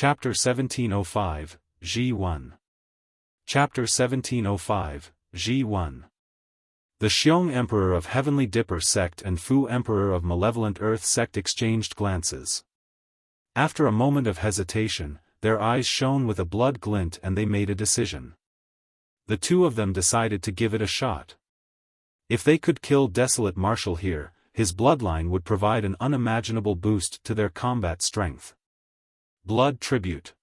Chapter 1705, Zhi Wen. Chapter 1705, Zhi Wen. The Xiong Emperor of Heavenly Dipper sect and Fu Emperor of Malevolent Earth sect exchanged glances. After a moment of hesitation, their eyes shone with a blood glint and they made a decision. The two of them decided to give it a shot. If they could kill Desolate Marshal here, his bloodline would provide an unimaginable boost to their combat strength. Blood tribute.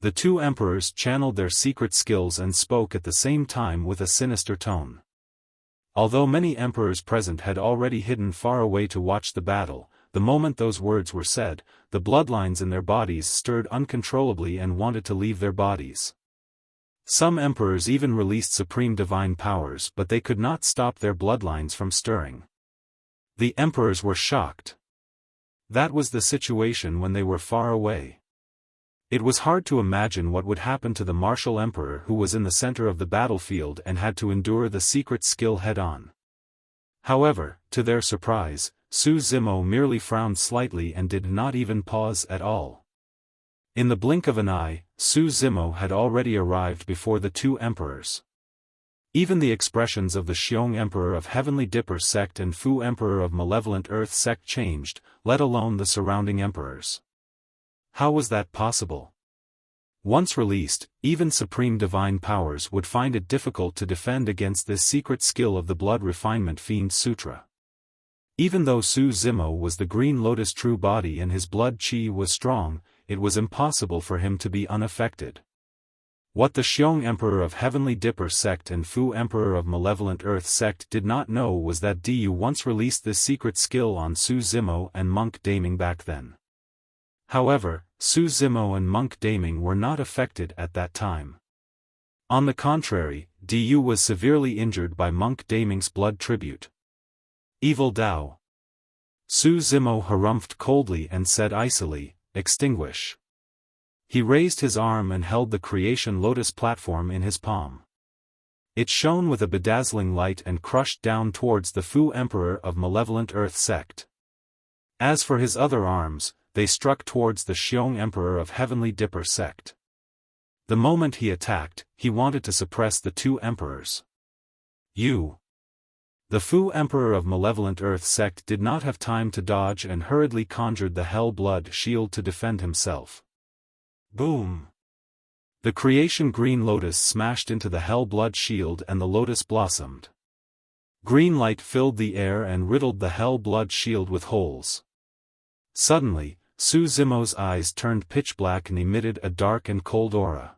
The two emperors channeled their secret skills and spoke at the same time with a sinister tone. Although many emperors present had already hidden far away to watch the battle, the moment those words were said, the bloodlines in their bodies stirred uncontrollably and wanted to leave their bodies. Some emperors even released supreme divine powers, but they could not stop their bloodlines from stirring. The emperors were shocked. That was the situation when they were far away. It was hard to imagine what would happen to the martial emperor who was in the center of the battlefield and had to endure the secret skill head-on. However, to their surprise, Su Zimo merely frowned slightly and did not even pause at all. In the blink of an eye, Su Zimo had already arrived before the two emperors. Even the expressions of the Xiong Emperor of Heavenly Dipper sect and Fu Emperor of Malevolent Earth sect changed, let alone the surrounding emperors. How was that possible? Once released, even supreme divine powers would find it difficult to defend against this secret skill of the blood refinement Fiend Sutra. Even though Su Zimo was the Green Lotus true body and his blood chi was strong, it was impossible for him to be unaffected. What the Xiong Emperor of Heavenly Dipper sect and Fu Emperor of Malevolent Earth sect did not know was that Du once released this secret skill on Su Zimo and Monk Daming back then. However, Su Zimo and Monk Daming were not affected at that time. On the contrary, Du was severely injured by Monk Daming's blood tribute. Evil Tao. Su Zimo harumphed coldly and said icily, "Extinguish." He raised his arm and held the creation Lotus platform in his palm. It shone with a bedazzling light and crushed down towards the Fu Emperor of Malevolent Earth sect. As for his other arms, they struck towards the Xiong Emperor of Heavenly Dipper sect. The moment he attacked, he wanted to suppress the two emperors. The Fu Emperor of Malevolent Earth sect did not have time to dodge and hurriedly conjured the Hell Blood shield to defend himself. Boom! The creation Green Lotus smashed into the Hell Blood shield and the Lotus blossomed. Green light filled the air and riddled the Hell Blood shield with holes. Suddenly, Su Zimo's eyes turned pitch black and emitted a dark and cold aura.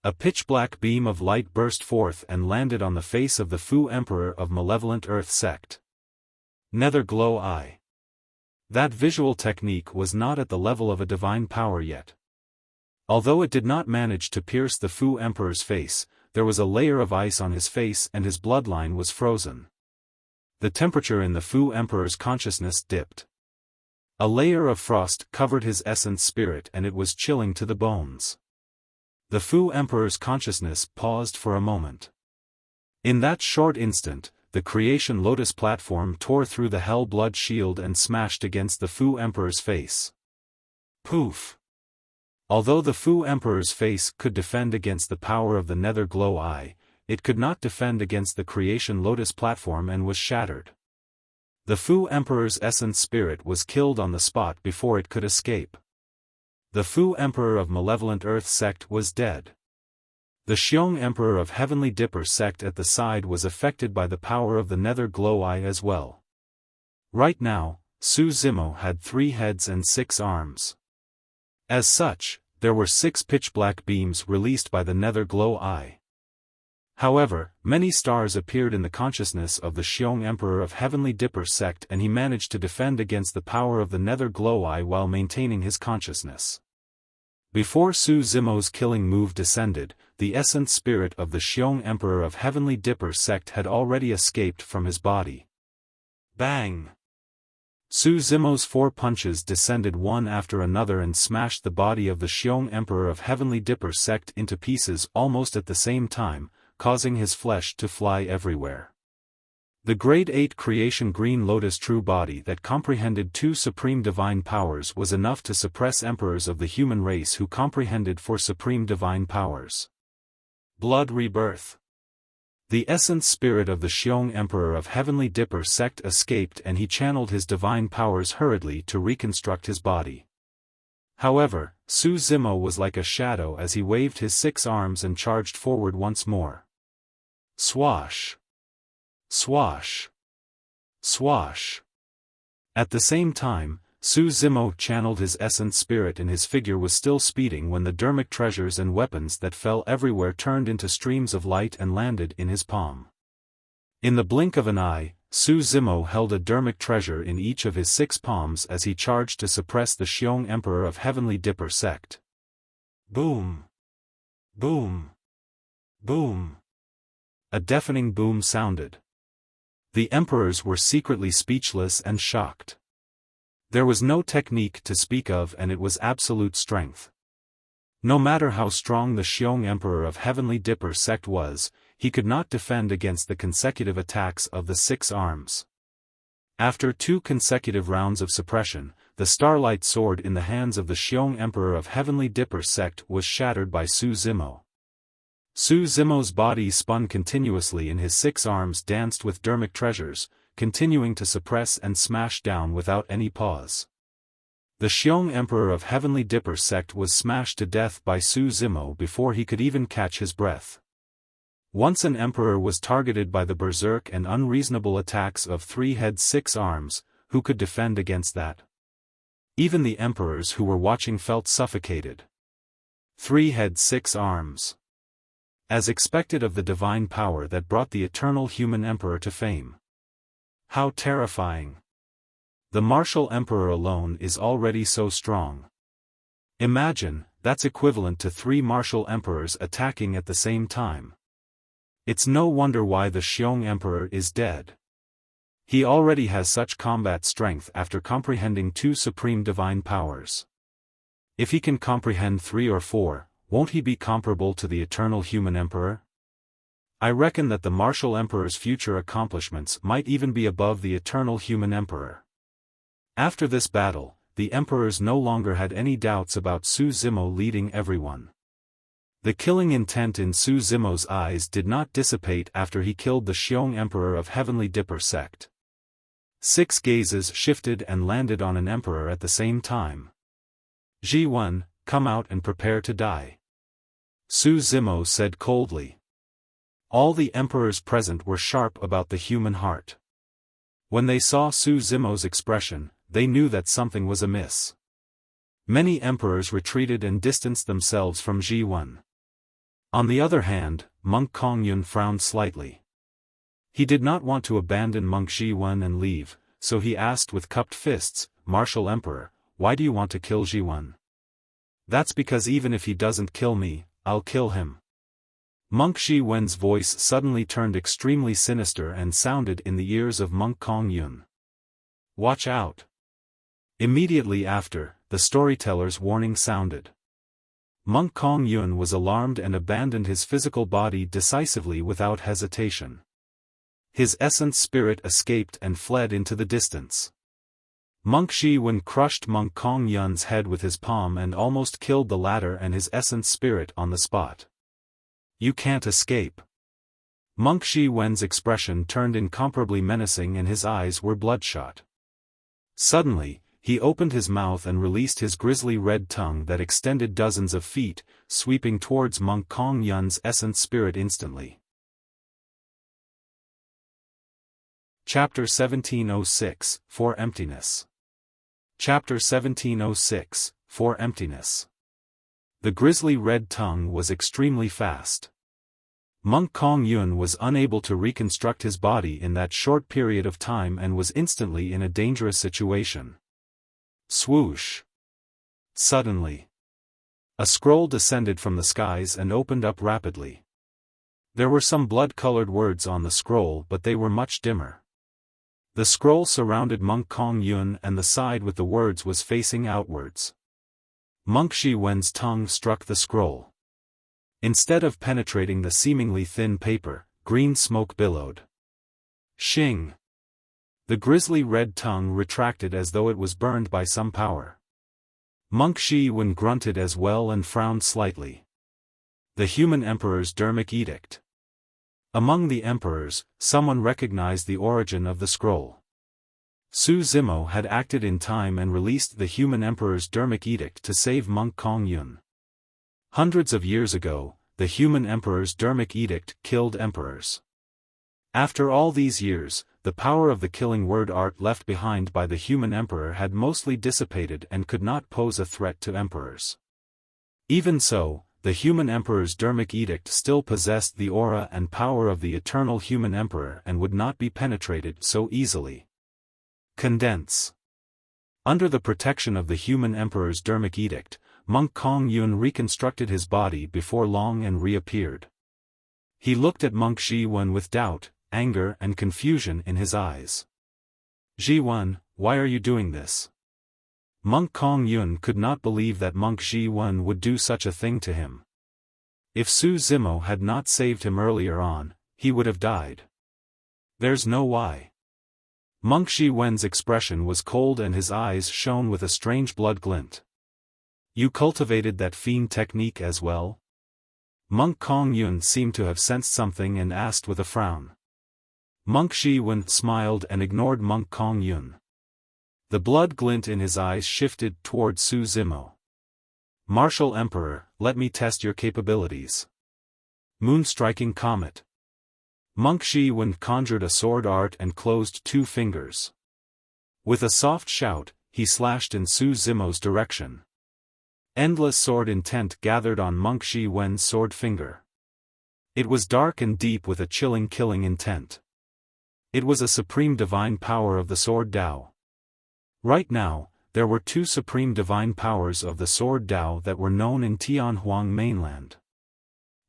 A pitch-black beam of light burst forth and landed on the face of the Fu Emperor of Malevolent Earth sect. Nether Glow Eye. That visual technique was not at the level of a divine power yet. Although it did not manage to pierce the Fu Emperor's face, there was a layer of ice on his face and his bloodline was frozen. The temperature in the Fu Emperor's consciousness dipped. A layer of frost covered his essence spirit and it was chilling to the bones. The Fu Emperor's consciousness paused for a moment. In that short instant, the creation Lotus platform tore through the Hell Blood shield and smashed against the Fu Emperor's face. Poof! Although the Fu Emperor's face could defend against the power of the Nether Glow Eye, it could not defend against the creation Lotus platform and was shattered. The Fu Emperor's essence spirit was killed on the spot before it could escape. The Fu Emperor of Malevolent Earth sect was dead. The Xiong Emperor of Heavenly Dipper sect at the side was affected by the power of the Nether Glow Eye as well. Right now, Su Zimo had 3 heads and 6 arms. As such, there were 6 pitch-black beams released by the Nether Glow Eye. However, many stars appeared in the consciousness of the Xiong Emperor of Heavenly Dipper sect and he managed to defend against the power of the Nether Glow Eye while maintaining his consciousness. Before Su Zimo's killing move descended, the essence spirit of the Xiong Emperor of Heavenly Dipper sect had already escaped from his body. Bang! Su Zimo's 4 punches descended one after another and smashed the body of the Xiong Emperor of Heavenly Dipper sect into pieces almost at the same time, causing his flesh to fly everywhere. The Grade 8 Creation Green Lotus true body that comprehended 2 supreme divine powers was enough to suppress emperors of the human race who comprehended 4 supreme divine powers. Blood rebirth. The essence spirit of the Xiong Emperor of Heavenly Dipper sect escaped and he channeled his divine powers hurriedly to reconstruct his body. However, Su Zimo was like a shadow as he waved his 6 arms and charged forward once more. Swash! Swash! Swash! At the same time, Su Zimo channeled his essence spirit and his figure was still speeding when the dermic treasures and weapons that fell everywhere turned into streams of light and landed in his palm. In the blink of an eye, Su Zimo held a dermic treasure in each of his 6 palms as he charged to suppress the Xiong Emperor of Heavenly Dipper sect. Boom! Boom! Boom! A deafening boom sounded. The emperors were secretly speechless and shocked. There was no technique to speak of and it was absolute strength. No matter how strong the Xiong Emperor of Heavenly Dipper sect was, he could not defend against the consecutive attacks of the 6 arms. After 2 consecutive rounds of suppression, the starlight sword in the hands of the Xiong Emperor of Heavenly Dipper sect was shattered by Su Zimo. Su Zimo's body spun continuously and his 6 arms danced with dermic treasures, continuing to suppress and smash down without any pause. The Xiong Emperor of Heavenly Dipper sect was smashed to death by Su Zimo before he could even catch his breath. Once an emperor was targeted by the berserk and unreasonable attacks of 3 heads 6 arms, who could defend against that? Even the emperors who were watching felt suffocated. 3 heads 6 arms. As expected of the divine power that brought the eternal human emperor to fame. How terrifying. The martial emperor alone is already so strong. Imagine, that's equivalent to 3 martial emperors attacking at the same time. It's no wonder why the Xiong Emperor is dead. He already has such combat strength after comprehending 2 supreme divine powers. If he can comprehend 3 or 4, won't he be comparable to the eternal human emperor? I reckon that the martial emperor's future accomplishments might even be above the eternal human emperor. After this battle, the emperors no longer had any doubts about Su Zimo leading everyone. The killing intent in Su Zimo's eyes did not dissipate after he killed the Xiong Emperor of Heavenly Dipper sect. 6 gazes shifted and landed on an emperor at the same time. Zhi Wen, come out and prepare to die. Su Zimo said coldly. All the emperors present were sharp about the human heart. When they saw Su Zimo's expression, they knew that something was amiss. Many emperors retreated and distanced themselves from Zhi Wen. On the other hand, Monk Kongyun frowned slightly. He did not want to abandon Monk Zhi Wen and leave, so he asked with cupped fists, Martial Emperor, why do you want to kill Zhi Wen? That's because even if he doesn't kill me, I'll kill him. Monk Zhi Wen's voice suddenly turned extremely sinister and sounded in the ears of Monk Kongyun. Watch out. Immediately after, the storyteller's warning sounded. Monk Kongyun was alarmed and abandoned his physical body decisively without hesitation. His essence spirit escaped and fled into the distance. Monk Zhi Wen crushed Monk Kongyun's head with his palm and almost killed the latter and his essence spirit on the spot. You can't escape. Monk Zhi Wen's expression turned incomparably menacing and his eyes were bloodshot. Suddenly, he opened his mouth and released his grisly red tongue that extended dozens of feet, sweeping towards Monk Kongyun's essence spirit instantly. Chapter 1706, For Emptiness. Chapter 1706, For Emptiness. The grisly red tongue was extremely fast. Monk Kongyun was unable to reconstruct his body in that short period of time and was instantly in a dangerous situation. Swoosh! Suddenly, a scroll descended from the skies and opened up rapidly. There were some blood-colored words on the scroll but they were much dimmer. The scroll surrounded Monk Kongyun and the side with the words was facing outwards. Monk Zhi Wen's tongue struck the scroll. Instead of penetrating the seemingly thin paper, green smoke billowed. Xing. The grisly red tongue retracted as though it was burned by some power. Monk Zhi Wen grunted as well and frowned slightly. The human emperor's Dermic edict. Among the emperors, someone recognized the origin of the scroll. Su Zimo had acted in time and released the human emperor's Dermic edict to save monk Kong Yun. Hundreds of years ago, the human emperor's Dermic edict killed emperors. After all these years, the power of the killing word art left behind by the human emperor had mostly dissipated and could not pose a threat to emperors. Even so, the human emperor's Dermic edict still possessed the aura and power of the eternal human emperor and would not be penetrated so easily. Condense. Under the protection of the human emperor's Dermic edict, monk Kong Yun reconstructed his body before long and reappeared. He looked at monk Zhi Wen with doubt, anger and confusion in his eyes. Zhi Wen, why are you doing this? Monk Kong Yun could not believe that monk Zhi Wen would do such a thing to him. If Su Zimo had not saved him earlier on, he would have died. There's no why. Monk Zhi Wen's expression was cold and his eyes shone with a strange blood glint. You cultivated that fiend technique as well? Monk Kong Yun seemed to have sensed something and asked with a frown. Monk Zhi Wen smiled and ignored monk Kong Yun. The blood glint in his eyes shifted toward Su Zimo. Martial Emperor, let me test your capabilities. Moon-striking comet. Monk Zhi Wen conjured a sword art and closed two fingers. With a soft shout, he slashed in Su Zimo's direction. Endless sword intent gathered on monk Zhi Wen's sword finger. It was dark and deep with a chilling killing intent. It was a supreme divine power of the sword Dao. Right now, there were two supreme divine powers of the sword Dao that were known in Tianhuang mainland.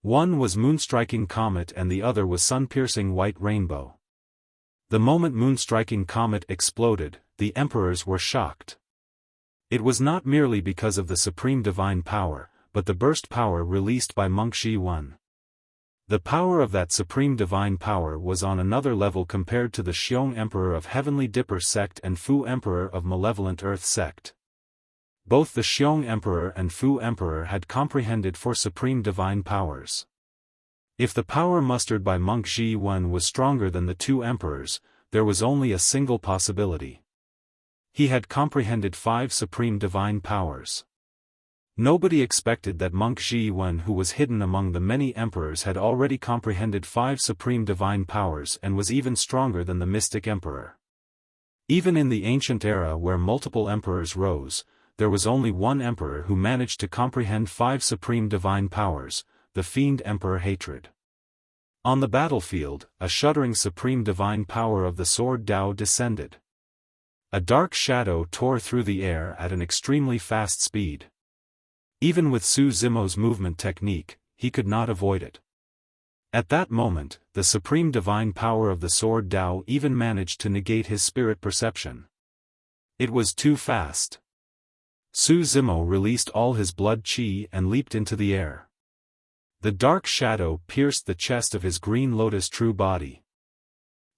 One was Moon-striking Comet and the other was Sun-piercing White Rainbow. The moment Moon-striking Comet exploded, the emperors were shocked. It was not merely because of the supreme divine power, but the burst power released by monk Zhi Wen. The power of that supreme divine power was on another level compared to the Xiong Emperor of Heavenly Dipper sect and Fu Emperor of Malevolent Earth sect. Both the Xiong Emperor and Fu Emperor had comprehended for supreme divine powers. If the power mustered by monk Zhi Wen was stronger than the two emperors, there was only a single possibility. He had comprehended 5 supreme divine powers. Nobody expected that monk Zhi Wen, who was hidden among the many emperors, had already comprehended 5 supreme divine powers and was even stronger than the mystic emperor. Even in the ancient era where multiple emperors rose, there was only one emperor who managed to comprehend 5 supreme divine powers, the Fiend Emperor Hatred. On the battlefield, a shuddering supreme divine power of the sword Dao descended. A dark shadow tore through the air at an extremely fast speed. Even with Su Zimo's movement technique, he could not avoid it. At that moment, the supreme divine power of the sword Dao even managed to negate his spirit perception. It was too fast. Su Zimo released all his blood qi and leaped into the air. The dark shadow pierced the chest of his green lotus true body.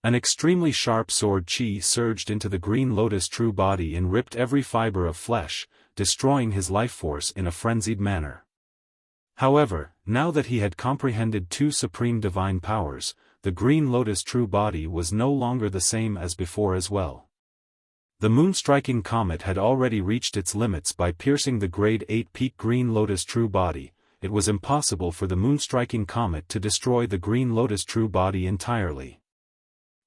An extremely sharp sword qi surged into the green lotus true body and ripped every fiber of flesh, destroying his life force in a frenzied manner. However, now that he had comprehended 2 supreme divine powers, the green lotus true body was no longer the same as before as well. The moon-striking comet had already reached its limits by piercing the grade 8 peak green lotus true body. It was impossible for the moon-striking comet to destroy the green lotus true body entirely.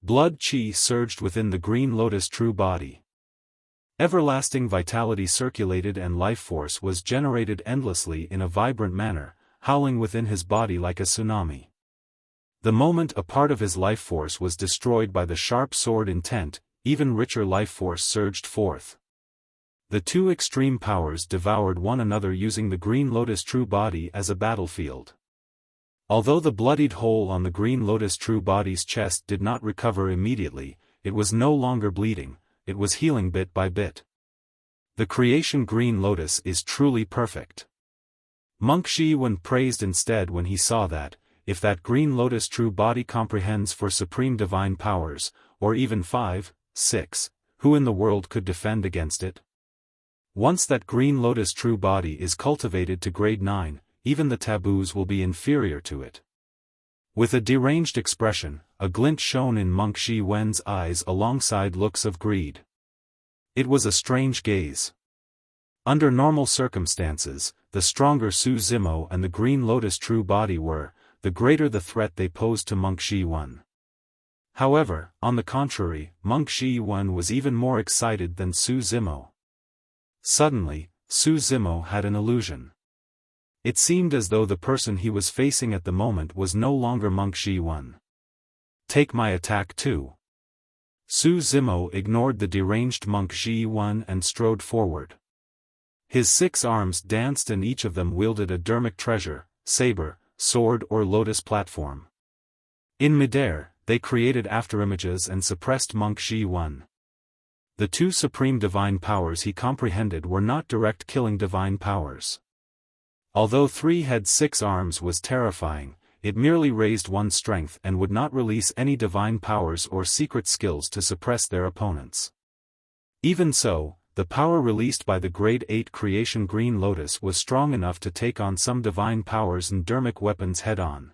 Blood qi surged within the green lotus true body. Everlasting vitality circulated and life force was generated endlessly in a vibrant manner, howling within his body like a tsunami. The moment a part of his life force was destroyed by the sharp sword intent, even richer life force surged forth. The 2 extreme powers devoured one another using the green lotus true body as a battlefield. Although the bloodied hole on the green lotus true body's chest did not recover immediately, it was no longer bleeding. It was healing bit by bit. The creation green lotus is truly perfect. Monk Zhi Wen praised instead when he saw that, if that green lotus true body comprehends 4 supreme divine powers, or even 5, 6, who in the world could defend against it? Once that green lotus true body is cultivated to grade 9, even the taboos will be inferior to it. With a deranged expression, a glint shone in monk Zhi Wen's eyes alongside looks of greed. It was a strange gaze. Under normal circumstances, the stronger Su Zimo and the green lotus true body were, the greater the threat they posed to monk Zhi Wen. However, on the contrary, monk Zhi Wen was even more excited than Su Zimo. Suddenly, Su Zimo had an illusion. It seemed as though the person he was facing at the moment was no longer monk Zhi Wen. Take my attack too. Su Zimo ignored the deranged monk Zhi Wen and strode forward. His 6 arms danced and each of them wielded a dermic treasure, saber, sword or lotus platform. In midair, they created afterimages and suppressed monk Zhi Wen. The 2 supreme divine powers he comprehended were not direct killing divine powers. Although 3 had 6 arms was terrifying, it merely raised one's strength and would not release any divine powers or secret skills to suppress their opponents. Even so, the power released by the grade 8 creation green lotus was strong enough to take on some divine powers and dermic weapons head-on.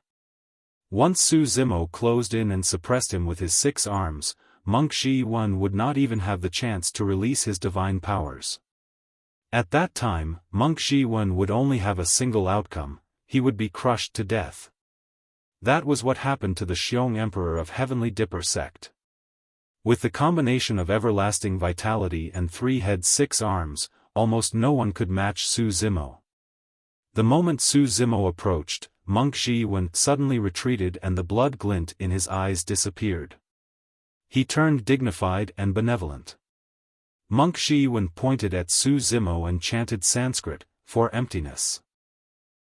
Once Su Zimo closed in and suppressed him with his 6 arms, monk Zhi Wen would not even have the chance to release his divine powers. At that time, monk Zhi Wen would only have a single outcome: he would be crushed to death. That was what happened to the Xiong Emperor of Heavenly Dipper sect. With the combination of everlasting vitality and 3 heads 6 arms, almost no one could match Su Zimo. The moment Su Zimo approached, monk Zhi Wen suddenly retreated and the blood glint in his eyes disappeared. He turned dignified and benevolent. Monk Zhi Wen pointed at Su Zimo and chanted Sanskrit, for emptiness.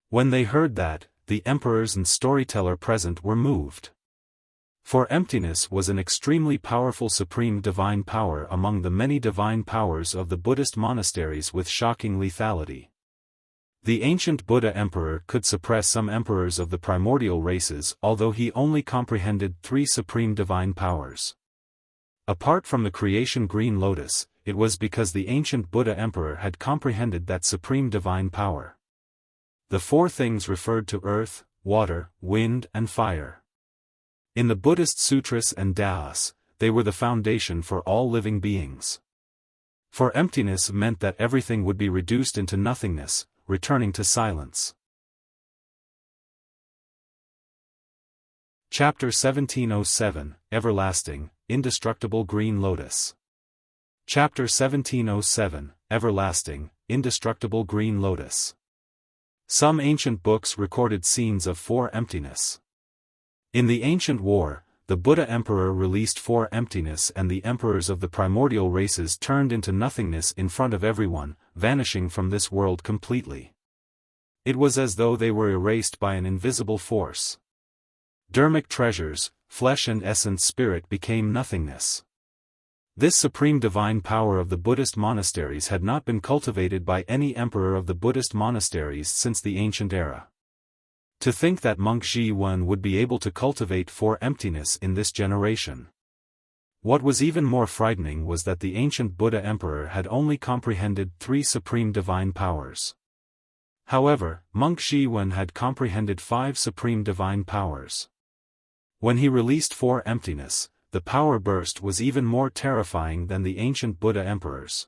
When they heard that, the emperors and storyteller present were moved. For emptiness was an extremely powerful supreme divine power among the many divine powers of the Buddhist monasteries with shocking lethality. The ancient Buddha emperor could suppress some emperors of the primordial races although he only comprehended 3 supreme divine powers. Apart from the creation green lotus, it was because the ancient Buddha emperor had comprehended that supreme divine power. The 4 things referred to earth, water, wind and fire. In the Buddhist sutras and Taoists, they were the foundation for all living beings. For emptiness meant that everything would be reduced into nothingness, returning to silence. Chapter 1707, Everlasting, Indestructible Green Lotus. Chapter 1707, Everlasting, Indestructible Green Lotus. Some ancient books recorded scenes of 4 emptiness. In the ancient war, the Buddha emperor released 4 emptiness and the emperors of the primordial races turned into nothingness in front of everyone, vanishing from this world completely. It was as though they were erased by an invisible force. Dermic treasures, flesh and essence spirit became nothingness. This supreme divine power of the Buddhist monasteries had not been cultivated by any emperor of the Buddhist monasteries since the ancient era. To think that monk Zhi Wen would be able to cultivate 4 emptiness in this generation. What was even more frightening was that the ancient Buddha emperor had only comprehended 3 supreme divine powers. However, monk Zhi Wen had comprehended 5 supreme divine powers. When he released 4 emptiness, the power burst was even more terrifying than the ancient Buddha emperors.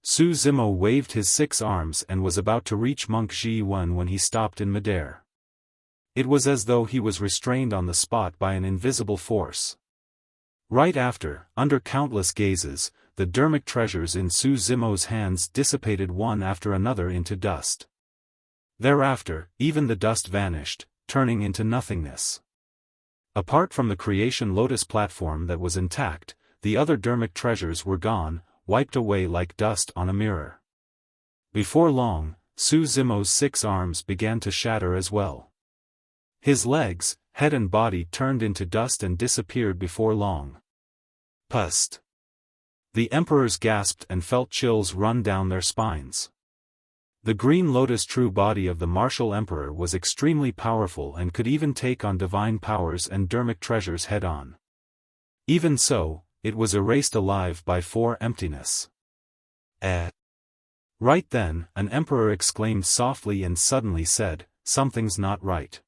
Su Zimo waved his 6 arms and was about to reach monk Zhi Wen when he stopped in midair. It was as though he was restrained on the spot by an invisible force. Right after, under countless gazes, the dermic treasures in Su Zimo's hands dissipated one after another into dust. Thereafter, even the dust vanished, turning into nothingness. Apart from the creation lotus platform that was intact, the other dermic treasures were gone, wiped away like dust on a mirror. Before long, Su Zimo's 6 arms began to shatter as well. His legs, head and body turned into dust and disappeared before long. Pust! The emperors gasped and felt chills run down their spines. The Green Lotus true body of the martial emperor was extremely powerful and could even take on divine powers and dharmic treasures head-on. Even so, it was erased alive by 4 Emptiness. Right then, an emperor exclaimed softly and suddenly said, "Something's not right.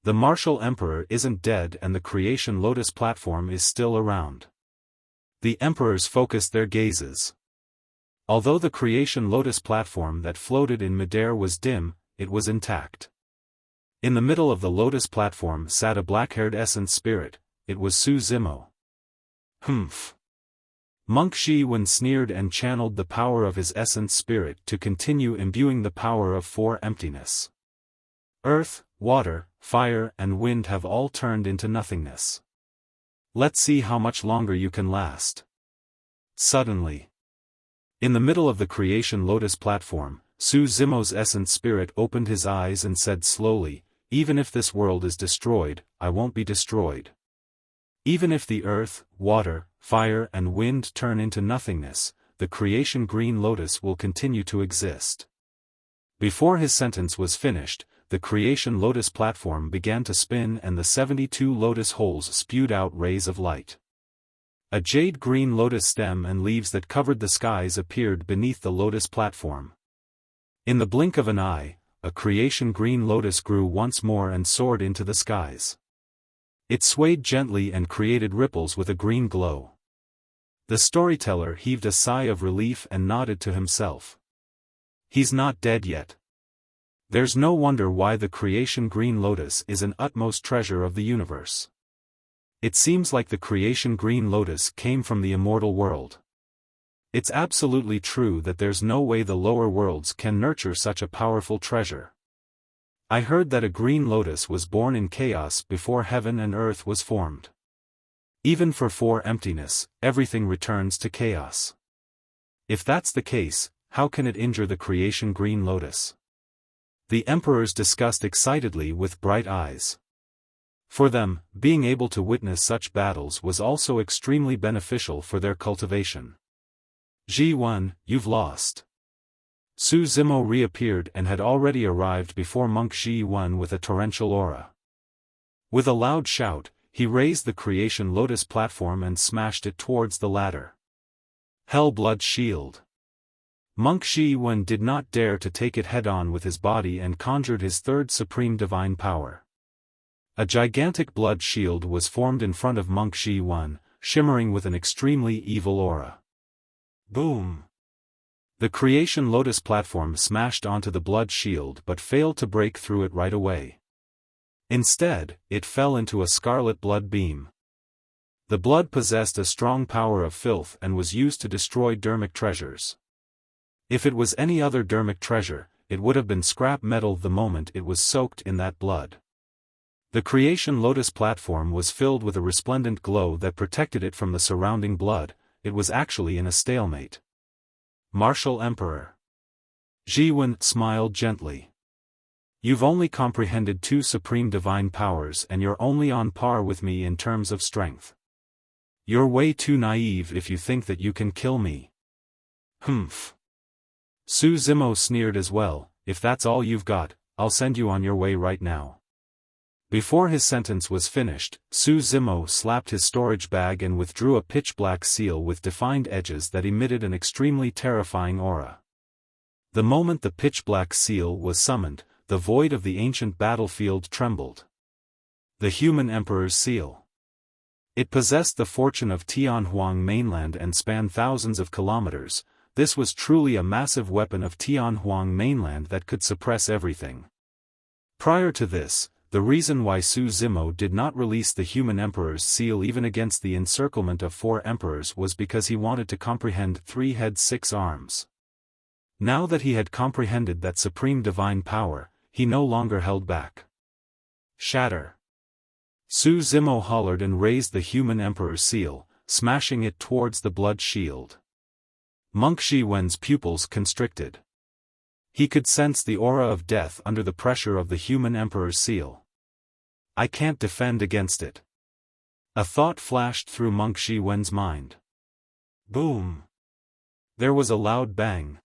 The martial emperor isn't dead and the creation Lotus platform is still around." The emperors focused their gazes. Although the creation Lotus platform that floated in midair was dim, it was intact. In the middle of the Lotus platform sat a black-haired essence spirit. It was Su Zimo. Humph. Monk Zhi Wen sneered and channeled the power of his essence spirit to continue imbuing the power of 4 Emptiness. Earth, water, fire and wind have all turned into nothingness. Let's see how much longer you can last. Suddenly, in the middle of the creation Lotus platform, Su Zimo's essence spirit opened his eyes and said slowly, "Even if this world is destroyed, I won't be destroyed. Even if the earth, water, fire and wind turn into nothingness, the creation Green Lotus will continue to exist." Before his sentence was finished, the creation Lotus platform began to spin and the 72 lotus holes spewed out rays of light. A jade green lotus stem and leaves that covered the skies appeared beneath the Lotus platform. In the blink of an eye, a creation Green Lotus grew once more and soared into the skies. It swayed gently and created ripples with a green glow. The storyteller heaved a sigh of relief and nodded to himself. He's not dead yet. There's no wonder why the creation Green Lotus is an utmost treasure of the universe. It seems like the creation Green Lotus came from the immortal world. It's absolutely true that there's no way the lower worlds can nurture such a powerful treasure. I heard that a Green Lotus was born in chaos before heaven and earth was formed. Even for 4 Emptiness, everything returns to chaos. If that's the case, how can it injure the creation Green Lotus? The emperors discussed excitedly with bright eyes. For them, being able to witness such battles was also extremely beneficial for their cultivation. "Zhi Wen, you've lost." Su Zimo reappeared and had already arrived before Monk Zhi Wen with a torrential aura. With a loud shout, he raised the creation Lotus platform and smashed it towards the ladder. Hell-blood shield. Monk Zhi Wen did not dare to take it head-on with his body and conjured his third supreme divine power. A gigantic blood shield was formed in front of Monk Zhi Wen, shimmering with an extremely evil aura. Boom! The creation Lotus platform smashed onto the blood shield but failed to break through it right away. Instead, it fell into a scarlet blood beam. The blood possessed a strong power of filth and was used to destroy dharmic treasures. If it was any other dharmic treasure, it would have been scrap metal the moment it was soaked in that blood. The creation Lotus platform was filled with a resplendent glow that protected it from the surrounding blood. It was actually in a stalemate. Martial Emperor. Zhi Wen smiled gently. "You've only comprehended 2 supreme divine powers and you're only on par with me in terms of strength. You're way too naive if you think that you can kill me." Humph. Su Zimo sneered as well, "If that's all you've got, I'll send you on your way right now." Before his sentence was finished, Su Zimo slapped his storage bag and withdrew a pitch-black seal with defined edges that emitted an extremely terrifying aura. The moment the pitch-black seal was summoned, the void of the ancient battlefield trembled. The Human Emperor's Seal. It possessed the fortune of Tianhuang mainland and spanned thousands of kilometers. This was truly a massive weapon of Tianhuang mainland that could suppress everything. Prior to this, the reason why Su Zimo did not release the Human Emperor's Seal even against the encirclement of 4 emperors was because he wanted to comprehend 3 heads 6 arms. Now that he had comprehended that supreme divine power, he no longer held back. Shatter. Su Zimo hollered and raised the Human Emperor's Seal, smashing it towards the blood shield. Monk Zhi Wen's pupils constricted. He could sense the aura of death under the pressure of the Human Emperor's Seal. "I can't defend against it." A thought flashed through Monk Zhi Wen's mind. Boom! There was a loud bang.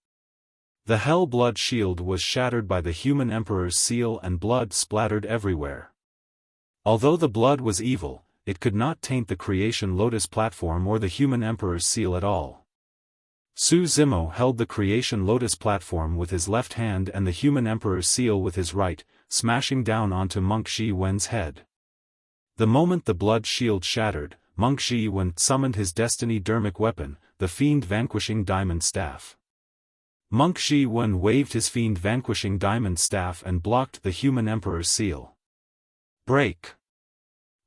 The Hell Blood shield was shattered by the human emperor's seal and blood splattered everywhere. Although the blood was evil, it could not taint the creation Lotus platform or the human emperor's seal at all. Su Zimo held the creation Lotus platform with his left hand and the human emperor's seal with his right, smashing down onto Monk Zhi Wen's head. The moment the blood shield shattered, Monk Zhi Wen summoned his destiny dermic weapon, the Fiend Vanquishing Diamond Staff. Monk Zhi Wen waved his Fiend Vanquishing Diamond Staff and blocked the human emperor's seal. Break!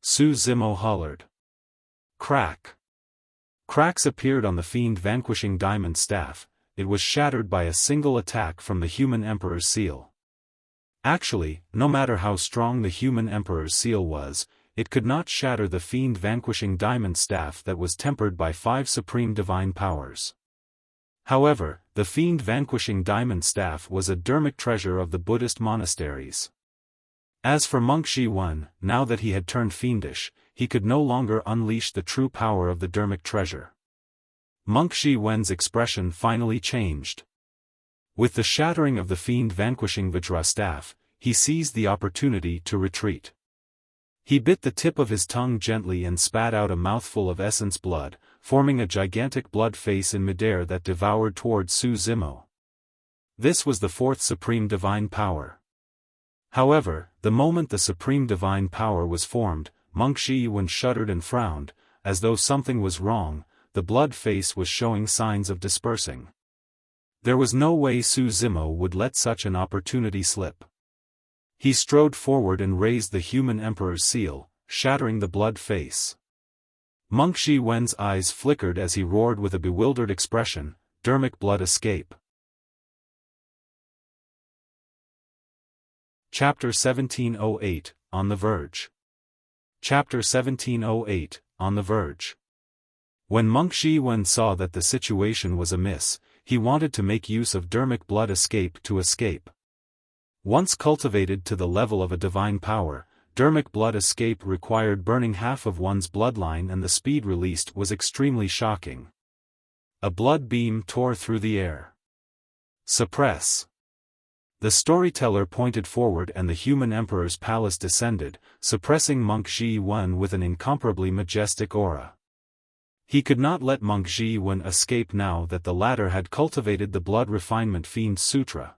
Su Zimo hollered. Crack! Cracks appeared on the Fiend Vanquishing Diamond Staff. It was shattered by a single attack from the human emperor's seal. Actually, no matter how strong the human emperor's seal was, it could not shatter the Fiend Vanquishing Diamond Staff that was tempered by 5 supreme divine powers. However, the Fiend Vanquishing Diamond Staff was a dermic treasure of the Buddhist monasteries. As for Monk Zhi Wen, now that he had turned fiendish, he could no longer unleash the true power of the dermic treasure. Monk Zhi Wen's expression finally changed. With the shattering of the Fiend Vanquishing Vajra staff, he seized the opportunity to retreat. He bit the tip of his tongue gently and spat out a mouthful of essence blood, forming a gigantic blood face in midair that devoured toward Su Zimo. This was the 4th supreme divine power. However, the moment the supreme divine power was formed, Monk Zhi Wen shuddered and frowned, as though something was wrong. The blood face was showing signs of dispersing. There was no way Su Zimo would let such an opportunity slip. He strode forward and raised the human emperor's seal, shattering the blood face. Monk Zhi Wen's eyes flickered as he roared with a bewildered expression, "Dermic blood escape." Chapter 1708, On the Verge. Chapter 1708, On the Verge. When Monk Zhi Wen saw that the situation was amiss, he wanted to make use of dermic blood escape to escape. Once cultivated to the level of a divine power, dermic blood escape required burning half of one's bloodline, and the speed released was extremely shocking. A blood beam tore through the air. Suppress. The storyteller pointed forward and the human emperor's palace descended, suppressing Monk Zhi Wen with an incomparably majestic aura. He could not let Monk Zhi Wen escape now that the latter had cultivated the blood refinement Fiend Sutra.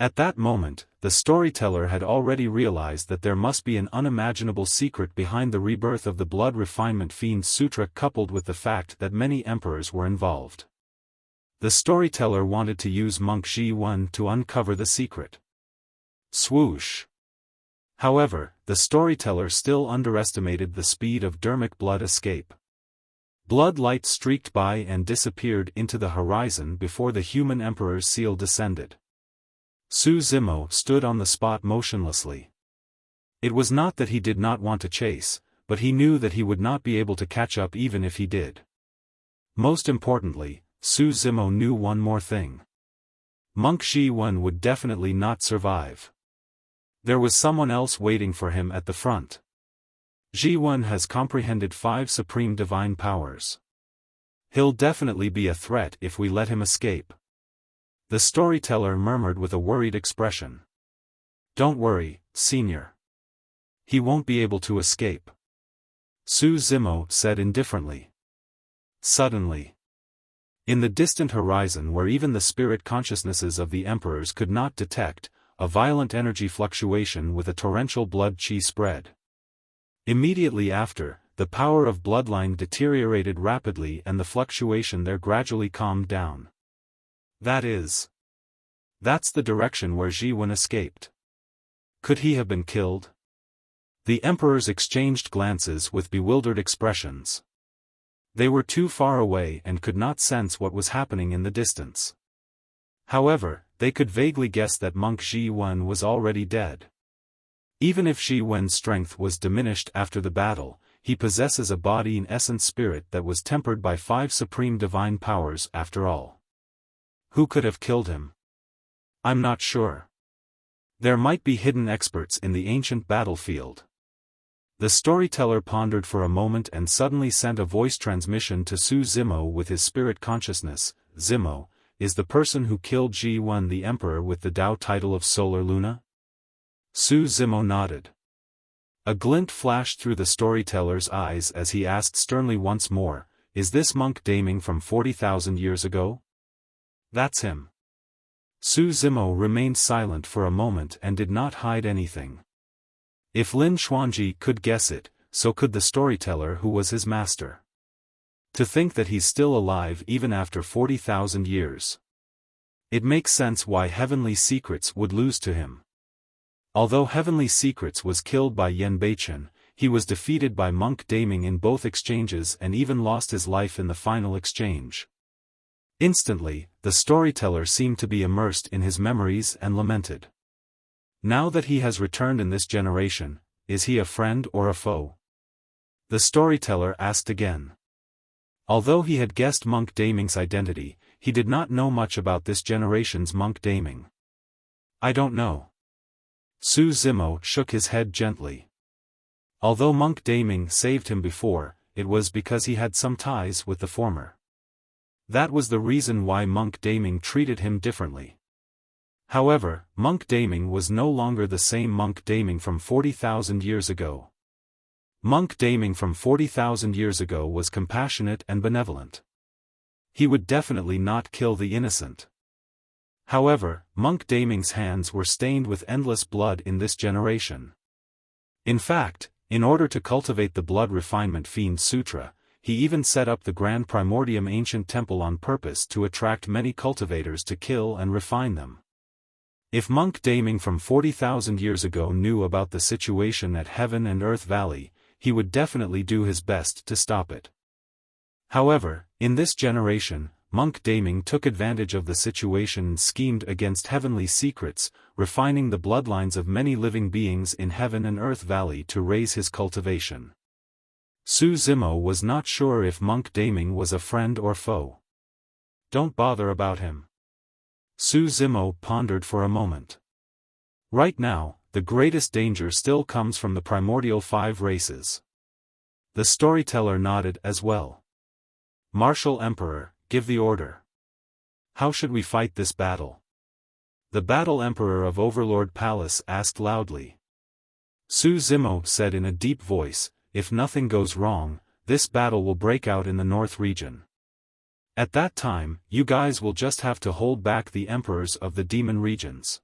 At that moment, the storyteller had already realized that there must be an unimaginable secret behind the rebirth of the blood refinement Fiend Sutra, coupled with the fact that many emperors were involved. The storyteller wanted to use Monk Zhi Wen to uncover the secret. Swoosh! However, the storyteller still underestimated the speed of dermic blood escape. Blood light streaked by and disappeared into the horizon before the human emperor's seal descended. Su Zimo stood on the spot motionlessly. It was not that he did not want to chase, but he knew that he would not be able to catch up even if he did. Most importantly, Su Zimo knew one more thing. Monk Zhi Wen would definitely not survive. There was someone else waiting for him at the front. Zhi Wen has comprehended 5 supreme divine powers. He'll definitely be a threat if we let him escape. The storyteller murmured with a worried expression. Don't worry, Senior. He won't be able to escape. Su Zimo said indifferently. Suddenly, in the distant horizon where even the spirit consciousnesses of the emperors could not detect, a violent energy fluctuation with a torrential blood chi spread. Immediately after, the power of bloodline deteriorated rapidly and the fluctuation there gradually calmed down. That's the direction where Zhi Wen escaped. Could he have been killed? The emperors exchanged glances with bewildered expressions. They were too far away and could not sense what was happening in the distance. However, they could vaguely guess that Monk Zhi Wen was already dead. Even if Zhi Wen's strength was diminished after the battle, he possesses a body and essence spirit that was tempered by 5 supreme divine powers after all. Who could have killed him? I'm not sure. There might be hidden experts in the ancient battlefield. The storyteller pondered for a moment and suddenly sent a voice transmission to Su Zimo with his spirit consciousness. Zimo, is the person who killed Zhi Wen the Emperor with the Dao title of Solar Luna? Su Zimo nodded. A glint flashed through the storyteller's eyes as he asked sternly once more, is this monk Daming from 40,000 years ago? That's him. Su Zimo remained silent for a moment and did not hide anything. If Lin Xuanji could guess it, so could the storyteller who was his master. To think that he's still alive even after 40,000 years. It makes sense why Heavenly Secrets would lose to him. Although Heavenly Secrets was killed by Yan Beichen, he was defeated by Monk Daming in both exchanges and even lost his life in the final exchange. Instantly, the storyteller seemed to be immersed in his memories and lamented. Now that he has returned in this generation, is he a friend or a foe? The storyteller asked again. Although he had guessed Monk Daming's identity, he did not know much about this generation's Monk Daming. I don't know. Su Zimo shook his head gently. Although Monk Daming saved him before, it was because he had some ties with the former. That was the reason why Monk Daming treated him differently. However, Monk Daming was no longer the same Monk Daming from 40,000 years ago. Monk Daming from 40,000 years ago was compassionate and benevolent. He would definitely not kill the innocent. However, Monk Daming's hands were stained with endless blood in this generation. In fact, in order to cultivate the blood refinement Fiend Sutra, he even set up the Grand Primordium Ancient Temple on purpose to attract many cultivators to kill and refine them. If Monk Daming from 40,000 years ago knew about the situation at Heaven and Earth Valley, he would definitely do his best to stop it. However, in this generation, Monk Daming took advantage of the situation and schemed against Heavenly Secrets, refining the bloodlines of many living beings in Heaven and Earth Valley to raise his cultivation. Su Zimo was not sure if Monk Daming was a friend or foe. Don't bother about him. Su Zimo pondered for a moment. Right now, the greatest danger still comes from the primordial 5 races. The storyteller nodded as well. Martial Emperor, give the order. How should we fight this battle? The Battle Emperor of Overlord Palace asked loudly. Su Zimo said in a deep voice, if nothing goes wrong, this battle will break out in the North region. At that time, you guys will just have to hold back the emperors of the demon regions.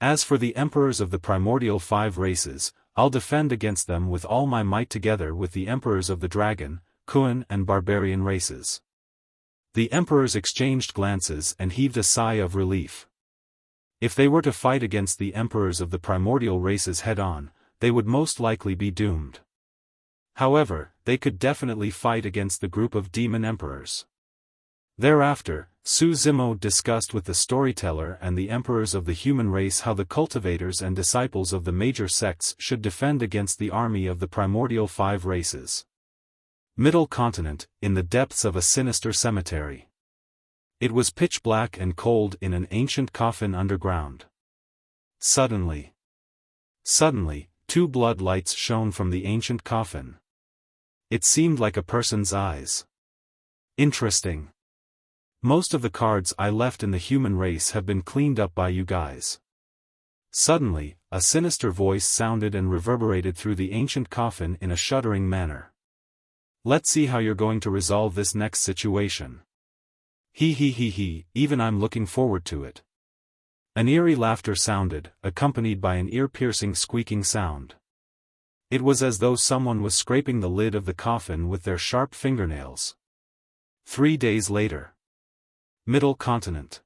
As for the emperors of the primordial 5 races, I'll defend against them with all my might together with the emperors of the dragon, Kuan and barbarian races. The emperors exchanged glances and heaved a sigh of relief. If they were to fight against the emperors of the primordial races head-on, they would most likely be doomed. However, they could definitely fight against the group of demon emperors. Thereafter, Su Zimo discussed with the storyteller and the emperors of the human race how the cultivators and disciples of the major sects should defend against the army of the primordial 5 races. Middle Continent, in the depths of a sinister cemetery. It was pitch black and cold in an ancient coffin underground. Suddenly, 2 blood lights shone from the ancient coffin. It seemed like a person's eyes. Interesting. Most of the cards I left in the human race have been cleaned up by you guys. Suddenly, a sinister voice sounded and reverberated through the ancient coffin in a shuddering manner. Let's see how you're going to resolve this next situation. He, even I'm looking forward to it. An eerie laughter sounded, accompanied by an ear-piercing squeaking sound. It was as though someone was scraping the lid of the coffin with their sharp fingernails. 3 days later. Middle Continent.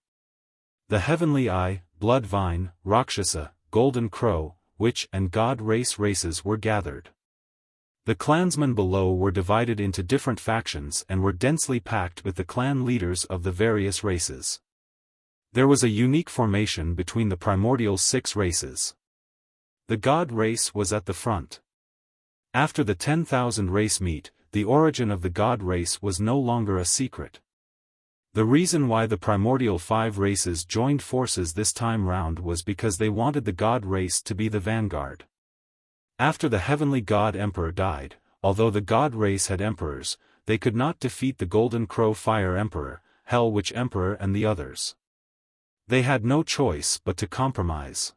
The Heavenly Eye, Blood Vine, Rakshasa, Golden Crow, Witch and God races were gathered. The clansmen below were divided into different factions and were densely packed with the clan leaders of the various races. There was a unique formation between the primordial 6 races. The God race was at the front. After the 10,000 race meet, the origin of the God race was no longer a secret. The reason why the primordial 5 races joined forces this time round was because they wanted the God race to be the vanguard. After the heavenly God Emperor died, although the God race had emperors, they could not defeat the Golden Crow Fire Emperor, Hell Witch Emperor and the others. They had no choice but to compromise.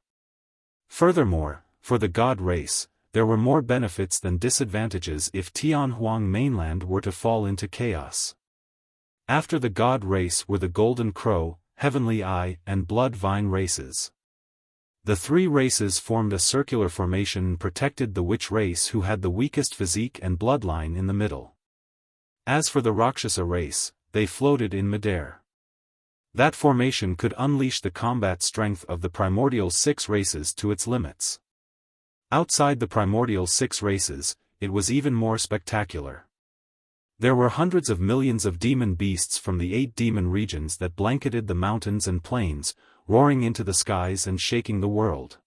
Furthermore, for the God race, there were more benefits than disadvantages if Tianhuang mainland were to fall into chaos. After the God race were the Golden Crow, Heavenly Eye, and Blood Vine races. The three races formed a circular formation and protected the witch race who had the weakest physique and bloodline in the middle. As for the Rakshasa race, they floated in midair. That formation could unleash the combat strength of the primordial six races to its limits. Outside the primordial six races, it was even more spectacular. There were hundreds of millions of demon beasts from the 8 demon regions that blanketed the mountains and plains, roaring into the skies and shaking the world.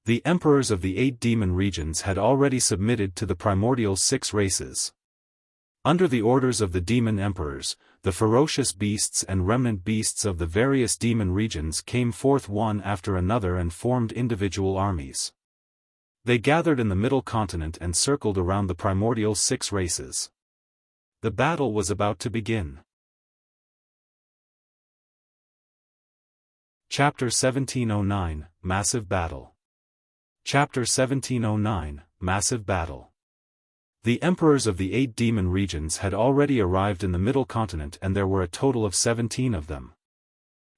The emperors of the 8 demon regions had already submitted to the primordial six races. Under the orders of the demon emperors, the ferocious beasts and remnant beasts of the various demon regions came forth one after another and formed individual armies. They gathered in the middle continent and circled around the primordial six races. The battle was about to begin. Chapter 1709, Massive Battle. Chapter 1709, Massive Battle. The emperors of the 8 demon regions had already arrived in the middle continent and there were a total of 17 of them.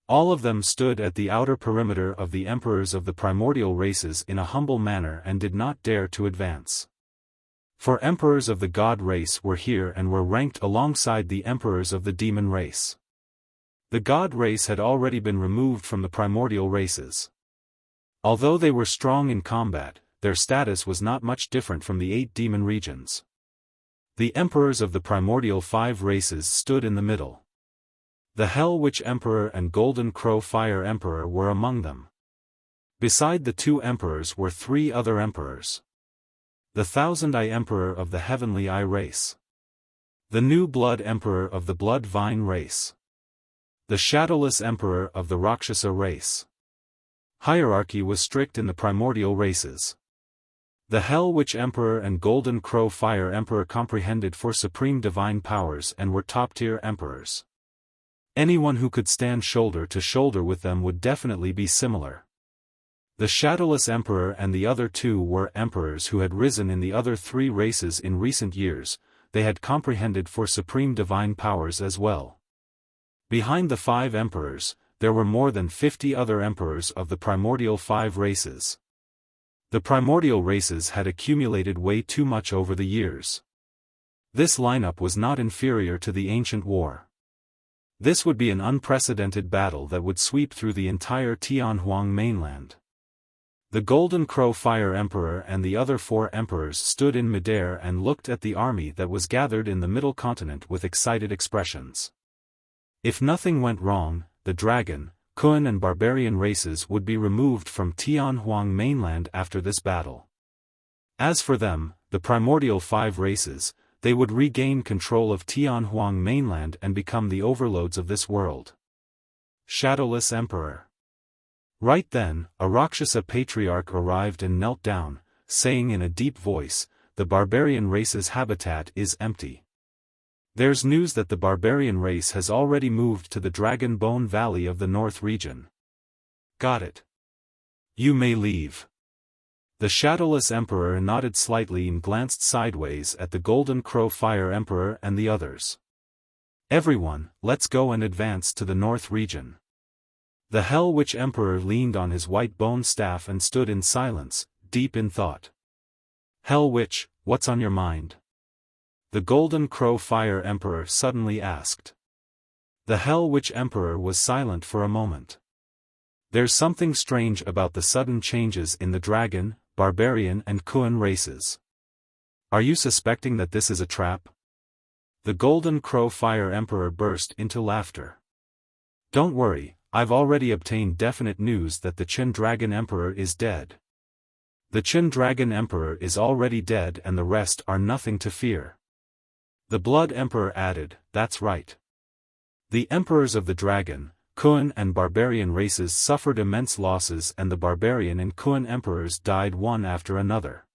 All of them stood at the outer perimeter of the emperors of the primordial races in a humble manner and did not dare to advance. For emperors of the god race were here and were ranked alongside the emperors of the demon race. The god race had already been removed from the primordial races. Although they were strong in combat, their status was not much different from the 8 demon regions. The emperors of the primordial 5 races stood in the middle. The Hell Witch Emperor and Golden Crow Fire Emperor were among them. Beside the 2 emperors were 3 other emperors. The Thousand Eye Emperor of the Heavenly Eye race. The New Blood Emperor of the Blood Vine race. The Shadowless Emperor of the Rakshasa race. Hierarchy was strict in the primordial races. The Hell Witch Emperor and Golden Crow Fire Emperor comprehended for supreme divine powers and were top-tier emperors. Anyone who could stand shoulder to shoulder with them would definitely be similar. The Shadowless Emperor and the other 2 were emperors who had risen in the other 3 races in recent years. They had comprehended for supreme divine powers as well. Behind the 5 emperors, there were more than 50 other emperors of the primordial 5 races. The primordial races had accumulated way too much over the years. This lineup was not inferior to the ancient war. This would be an unprecedented battle that would sweep through the entire Tianhuang mainland. The Golden Crow Fire Emperor and the other 4 emperors stood in midair and looked at the army that was gathered in the middle continent with excited expressions. If nothing went wrong, the dragon, Kun and barbarian races would be removed from Tianhuang mainland after this battle. As for them, the primordial 5 races, they would regain control of Tianhuang mainland and become the overlords of this world. Shadowless Emperor. Right then, a Rakshasa patriarch arrived and knelt down, saying in a deep voice, "The barbarian race's habitat is empty. There's news that the barbarian race has already moved to the Dragon Bone Valley of the North region." "Got it. You may leave." The Shadowless Emperor nodded slightly and glanced sideways at the Golden Crow Fire Emperor and the others. "Everyone, let's go and advance to the North region." The Hell Witch Emperor leaned on his white bone staff and stood in silence, deep in thought. "Hell Witch, what's on your mind?" the Golden Crow Fire Emperor suddenly asked. The Hell Witch Emperor was silent for a moment. "There's something strange about the sudden changes in the dragon, barbarian and Kun races. Are you suspecting that this is a trap?" The Golden Crow Fire Emperor burst into laughter. "Don't worry, I've already obtained definite news that the Qin Dragon Emperor is dead. The Qin Dragon Emperor is already dead and the rest are nothing to fear." The Blood Emperor added, "That's right. The emperors of the Dragon, Kun and Barbarian races suffered immense losses and the Barbarian and Kun emperors died one after another."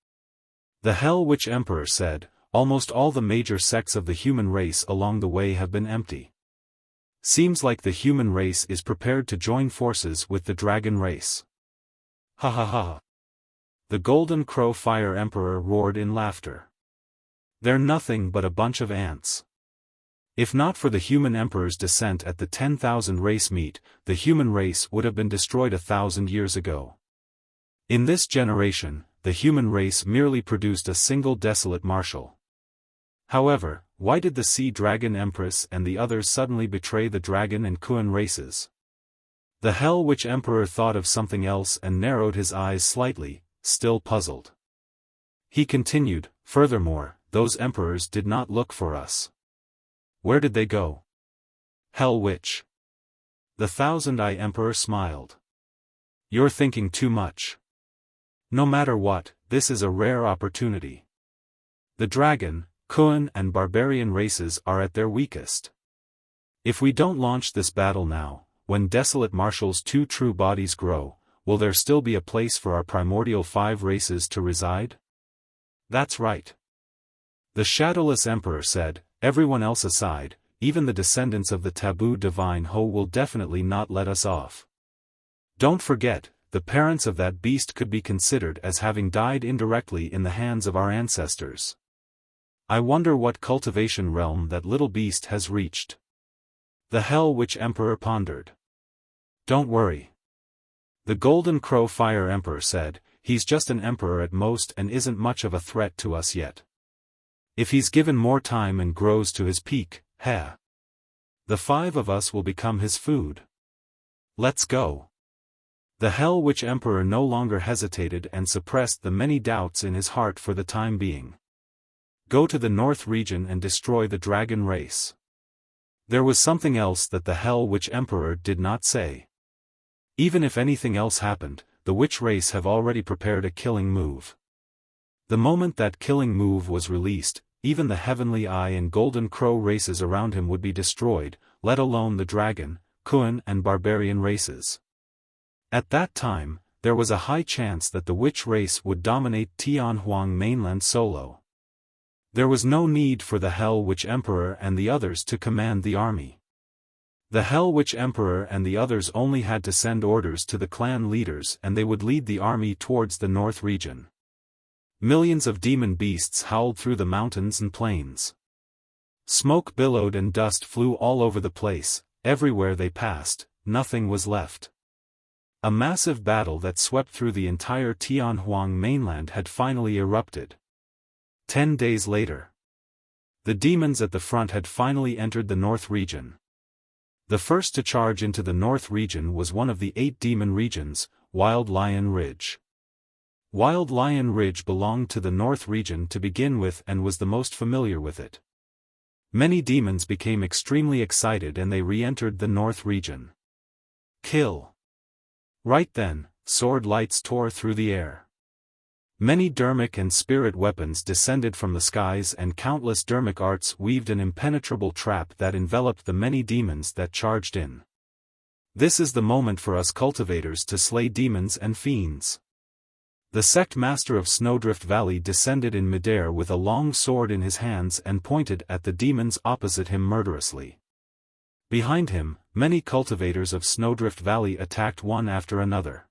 The Hell Witch Emperor said, "Almost all the major sects of the human race along the way have been empty. Seems like the human race is prepared to join forces with the dragon race. Ha ha ha. The Golden Crow Fire Emperor roared in laughter. They're nothing but a bunch of ants. If not for the human emperor's descent at the 10,000 race meet, the human race would have been destroyed 1,000 years ago. In this generation, the human race merely produced a single desolate marshal. However, why did the Sea Dragon Empress and the others suddenly betray the Dragon and Kuan races? The Hell Witch Emperor thought of something else and narrowed his eyes slightly, still puzzled. He continued, furthermore, those emperors did not look for us. Where did they go? Hell Witch. The Thousand-Eye Emperor smiled. You're thinking too much. No matter what, this is a rare opportunity. The Dragon, Kuan and Barbarian races are at their weakest. If we don't launch this battle now, when Desolate Marshal's two true bodies grow, will there still be a place for our primordial 5 races to reside? That's right. The Shadowless Emperor said, everyone else aside, even the descendants of the taboo divine Ho will definitely not let us off. Don't forget, the parents of that beast could be considered as having died indirectly in the hands of our ancestors. I wonder what cultivation realm that little beast has reached. The Hell Witch Emperor pondered. Don't worry. The Golden Crow Fire Emperor said, he's just an emperor at most and isn't much of a threat to us yet. If he's given more time and grows to his peak, the 5 of us will become his food. Let's go. The Hell Witch Emperor no longer hesitated and suppressed the many doubts in his heart for the time being. Go to the North region and destroy the dragon race. There was something else that the Hell Witch Emperor did not say. Even if anything else happened, the witch race have already prepared a killing move. The moment that killing move was released, even the Heavenly Eye and Golden Crow races around him would be destroyed, let alone the Dragon, Kuan and Barbarian races. At that time, there was a high chance that the witch race would dominate Tianhuang mainland solo. There was no need for the Hell Witch Emperor and the others to command the army. The Hell Witch Emperor and the others only had to send orders to the clan leaders and they would lead the army towards the North region. Millions of demon beasts howled through the mountains and plains. Smoke billowed and dust flew all over the place, everywhere they passed, nothing was left. A massive battle that swept through the entire Tianhuang mainland had finally erupted. 10 days later. The demons at the front had finally entered the North region. The first to charge into the North region was one of the 8 demon regions, Wild Lion Ridge. Wild Lion Ridge belonged to the North region to begin with and was the most familiar with it. Many demons became extremely excited and they re-entered the North region. Kill. Right then, sword lights tore through the air. Many dermic and spirit weapons descended from the skies and countless dermic arts weaved an impenetrable trap that enveloped the many demons that charged in. This is the moment for us cultivators to slay demons and fiends. The sect master of Snowdrift Valley descended in midair with a long sword in his hands and pointed at the demons opposite him murderously. Behind him, many cultivators of Snowdrift Valley attacked one after another.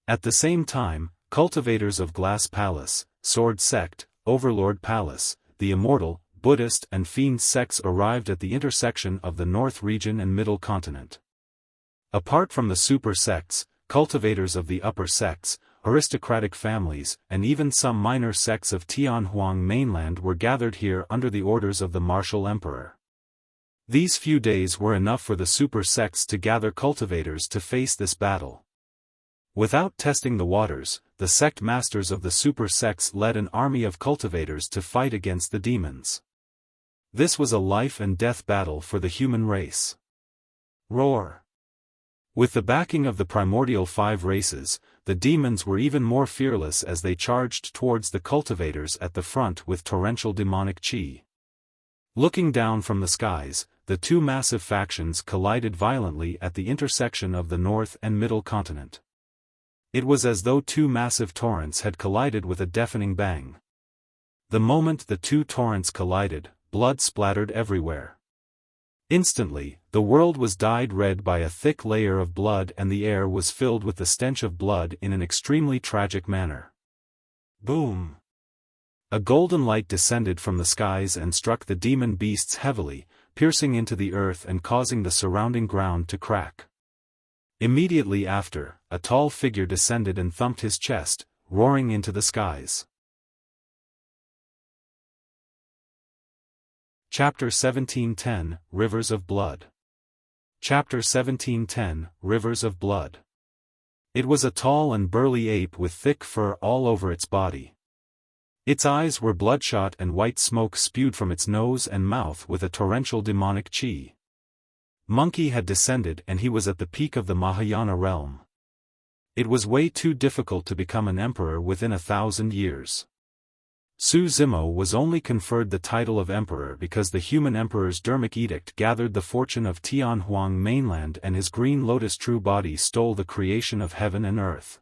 At the same time, cultivators of Glass Palace, Sword Sect, Overlord Palace, the Immortal, Buddhist and Fiend sects arrived at the intersection of the North region and Middle Continent. Apart from the super sects, cultivators of the upper sects, aristocratic families, and even some minor sects of Tianhuang mainland were gathered here under the orders of the Martial Emperor. These few days were enough for the super sects to gather cultivators to face this battle. Without testing the waters, the sect masters of the super sects led an army of cultivators to fight against the demons. This was a life and death battle for the human race. Roar! With the backing of the primordial 5 races, the demons were even more fearless as they charged towards the cultivators at the front with torrential demonic chi. Looking down from the skies, the 2 massive factions collided violently at the intersection of the North and Middle Continent. It was as though 2 massive torrents had collided with a deafening bang. The moment the 2 torrents collided, blood splattered everywhere. Instantly, the world was dyed red by a thick layer of blood and the air was filled with the stench of blood in an extremely tragic manner. Boom! A golden light descended from the skies and struck the demon beasts heavily, piercing into the earth and causing the surrounding ground to crack. Immediately after, a tall figure descended and thumped his chest, roaring into the skies. Chapter 1710, Rivers of Blood. Chapter 1710, Rivers of Blood. It was a tall and burly ape with thick fur all over its body. Its eyes were bloodshot and white smoke spewed from its nose and mouth with a torrential demonic chi. Monkey had descended and he was at the peak of the Mahayana realm. It was way too difficult to become an emperor within 1,000 years. Su Zimo was only conferred the title of emperor because the human emperor's Dermic edict gathered the fortune of Tianhuang mainland and his green lotus true body stole the creation of heaven and earth.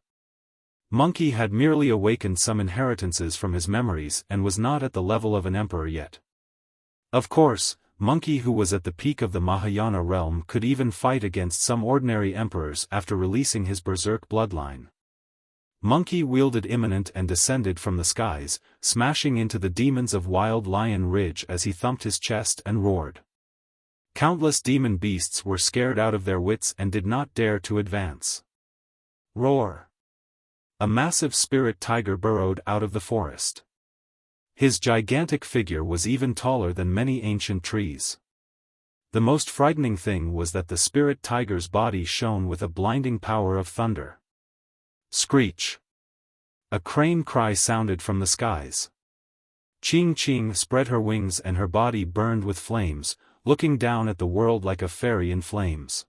Monkey had merely awakened some inheritances from his memories and was not at the level of an emperor yet. Of course, Monkey who was at the peak of the Mahayana realm could even fight against some ordinary emperors after releasing his berserk bloodline. Monkey wielded Imminent and descended from the skies, smashing into the demons of Wild Lion Ridge as he thumped his chest and roared. Countless demon beasts were scared out of their wits and did not dare to advance. Roar! A massive spirit tiger burrowed out of the forest. His gigantic figure was even taller than many ancient trees. The most frightening thing was that the spirit tiger's body shone with a blinding power of thunder. Screech! A crane cry sounded from the skies. Ching Ching spread her wings and her body burned with flames, looking down at the world like a fairy in flames.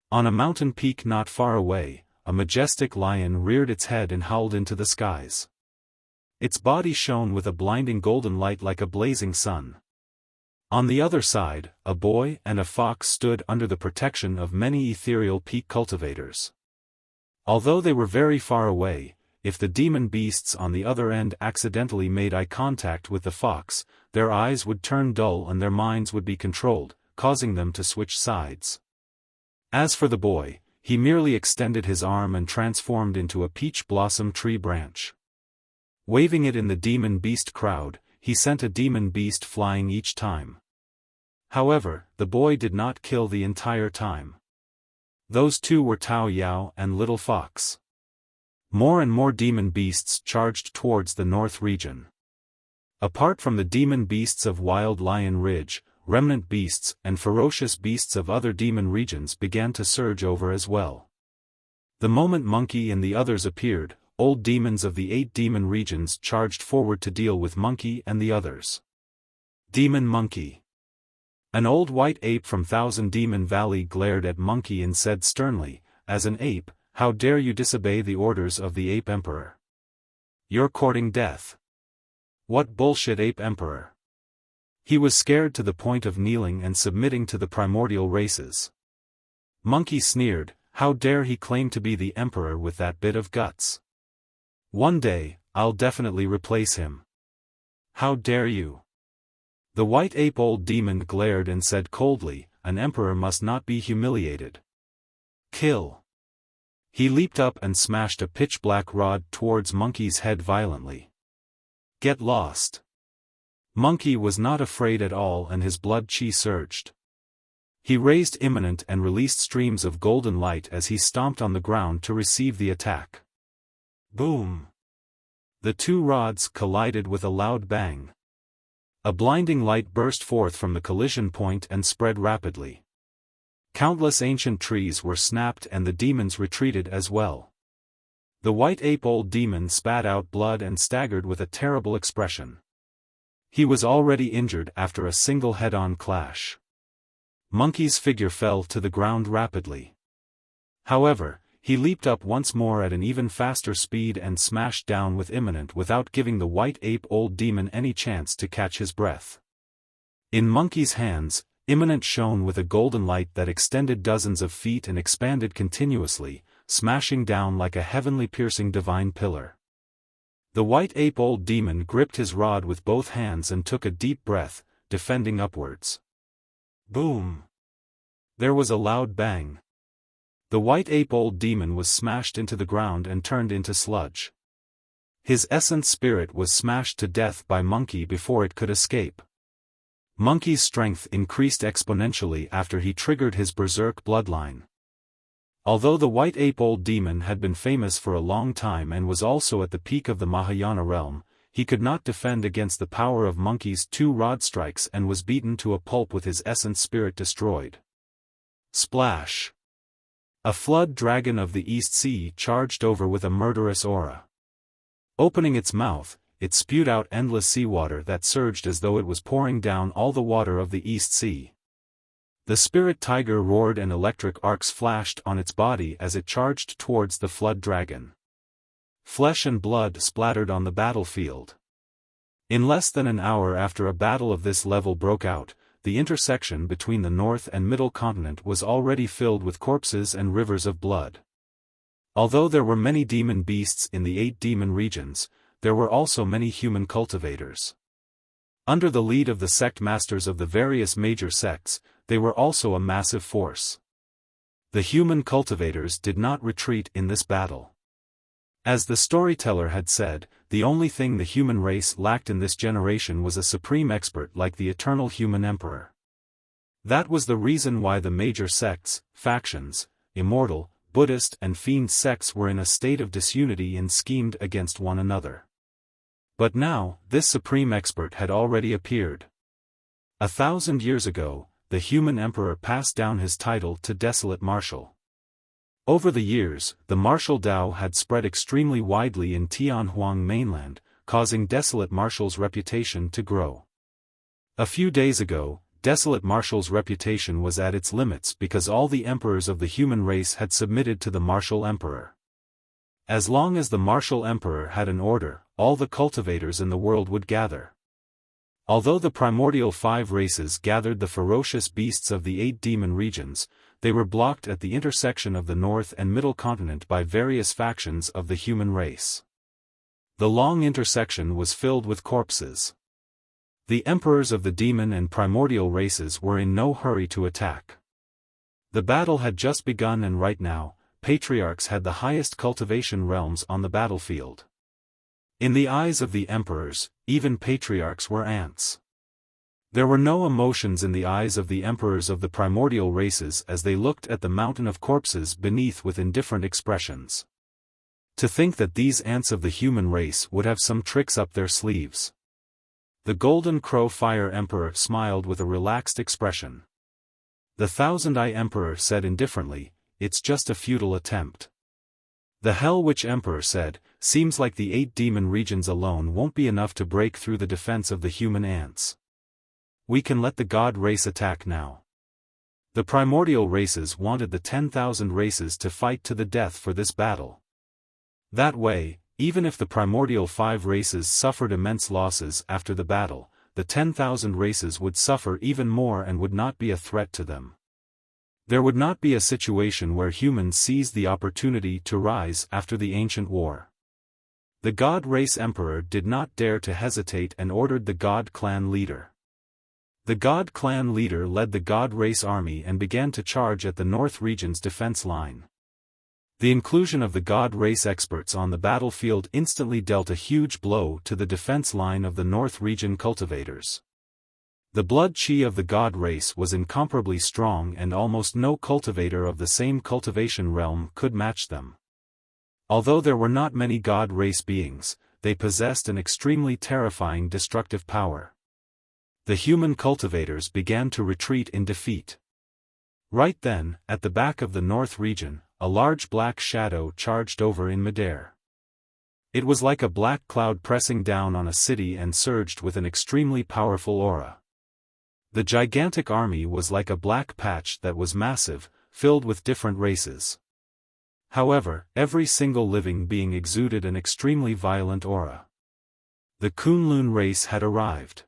On a mountain peak not far away, a majestic lion reared its head and howled into the skies. Its body shone with a blinding golden light like a blazing sun. On the other side, a boy and a fox stood under the protection of many ethereal peak cultivators. Although they were very far away, if the demon beasts on the other end accidentally made eye contact with the fox, their eyes would turn dull and their minds would be controlled, causing them to switch sides. As for the boy, he merely extended his arm and transformed into a peach blossom tree branch. Waving it in the demon beast crowd, he sent a demon beast flying each time. However, the boy did not kill the entire time. Those two were Tao Yao and Little Fox. More and more demon beasts charged towards the north region. Apart from the demon beasts of Wild Lion Ridge, remnant beasts and ferocious beasts of other demon regions began to surge over as well. The moment Monkey and the others appeared, old demons of the 8 demon regions charged forward to deal with Monkey and the others. Demon Monkey. An old white ape from Thousand Demon Valley glared at Monkey and said sternly, "As an ape, how dare you disobey the orders of the Ape Emperor? You're courting death. What bullshit, Ape Emperor?" He was scared to the point of kneeling and submitting to the primordial races. Monkey sneered, how dare he claim to be the emperor with that bit of guts? One day, I'll definitely replace him. How dare you? The white ape old demon glared and said coldly, an emperor must not be humiliated. Kill. He leaped up and smashed a pitch-black rod towards Monkey's head violently. Get lost. Monkey was not afraid at all and his blood chi surged. He raised Imminent and released streams of golden light as he stomped on the ground to receive the attack. Boom! The two rods collided with a loud bang. A blinding light burst forth from the collision point and spread rapidly. Countless ancient trees were snapped and the demons retreated as well. The white ape old demon spat out blood and staggered with a terrible expression. He was already injured after a single head-on clash. Monkey's figure fell to the ground rapidly. However, he leaped up once more at an even faster speed and smashed down with Imminent without giving the white ape old demon any chance to catch his breath. In Monkey's hands, Imminent shone with a golden light that extended dozens of feet and expanded continuously, smashing down like a heavenly piercing divine pillar. The white ape old demon gripped his rod with both hands and took a deep breath, defending upwards. Boom! There was a loud bang. The white ape old demon was smashed into the ground and turned into sludge. His essence spirit was smashed to death by Monkey before it could escape. Monkey's strength increased exponentially after he triggered his berserk bloodline. Although the white ape old demon had been famous for a long time and was also at the peak of the Mahayana realm, he could not defend against the power of Monkey's 2 rod strikes and was beaten to a pulp with his essence spirit destroyed. Splash! A flood dragon of the East Sea charged over with a murderous aura. Opening its mouth, it spewed out endless seawater that surged as though it was pouring down all the water of the East Sea. The spirit tiger roared and electric arcs flashed on its body as it charged towards the flood dragon. Flesh and blood splattered on the battlefield. In less than an hour after a battle of this level broke out, the intersection between the North and Middle Continent was already filled with corpses and rivers of blood. Although there were many demon beasts in the 8 demon regions, there were also many human cultivators. Under the lead of the sect masters of the various major sects, they were also a massive force. The human cultivators did not retreat in this battle. As the storyteller had said, the only thing the human race lacked in this generation was a supreme expert like the eternal human emperor. That was the reason why the major sects, factions, Immortal, Buddhist and Fiend sects were in a state of disunity and schemed against one another. But now, this supreme expert had already appeared. 1,000 years ago, the human emperor passed down his title to Desolate Marshal. Over the years, the martial Dao had spread extremely widely in Tianhuang mainland, causing Desolate Marshal's reputation to grow. A few days ago, Desolate Marshal's reputation was at its limits because all the emperors of the human race had submitted to the martial emperor. As long as the martial emperor had an order, all the cultivators in the world would gather. Although the primordial 5 races gathered the ferocious beasts of the 8 demon regions, they were blocked at the intersection of the North and Middle Continent by various factions of the human race. The long intersection was filled with corpses. The emperors of the demon and primordial races were in no hurry to attack. The battle had just begun and right now, patriarchs had the highest cultivation realms on the battlefield. In the eyes of the emperors, even patriarchs were ants. There were no emotions in the eyes of the emperors of the primordial races as they looked at the mountain of corpses beneath with indifferent expressions. To think that these ants of the human race would have some tricks up their sleeves. The Golden Crow Fire Emperor smiled with a relaxed expression. The Thousand-Eye Emperor said indifferently, "It's just a futile attempt." The Hell Witch Emperor said, "Seems like the 8 demon regions alone won't be enough to break through the defense of the human ants. We can let the god race attack now." The primordial races wanted the 10,000 races to fight to the death for this battle. That way, even if the primordial 5 races suffered immense losses after the battle, the 10,000 races would suffer even more and would not be a threat to them. There would not be a situation where humans seized the opportunity to rise after the ancient war. The God Race Emperor did not dare to hesitate and ordered the God Clan leader. The God Clan leader led the God Race army and began to charge at the North region's defense line. The inclusion of the God Race experts on the battlefield instantly dealt a huge blow to the defense line of the North region cultivators. The blood chi of the God Race was incomparably strong and almost no cultivator of the same cultivation realm could match them. Although there were not many God Race beings, they possessed an extremely terrifying destructive power. The human cultivators began to retreat in defeat. Right then, at the back of the North region, a large black shadow charged over in midair. It was like a black cloud pressing down on a city and surged with an extremely powerful aura. The gigantic army was like a black patch that was massive, filled with different races. However, every single living being exuded an extremely violent aura. The Kunlun race had arrived.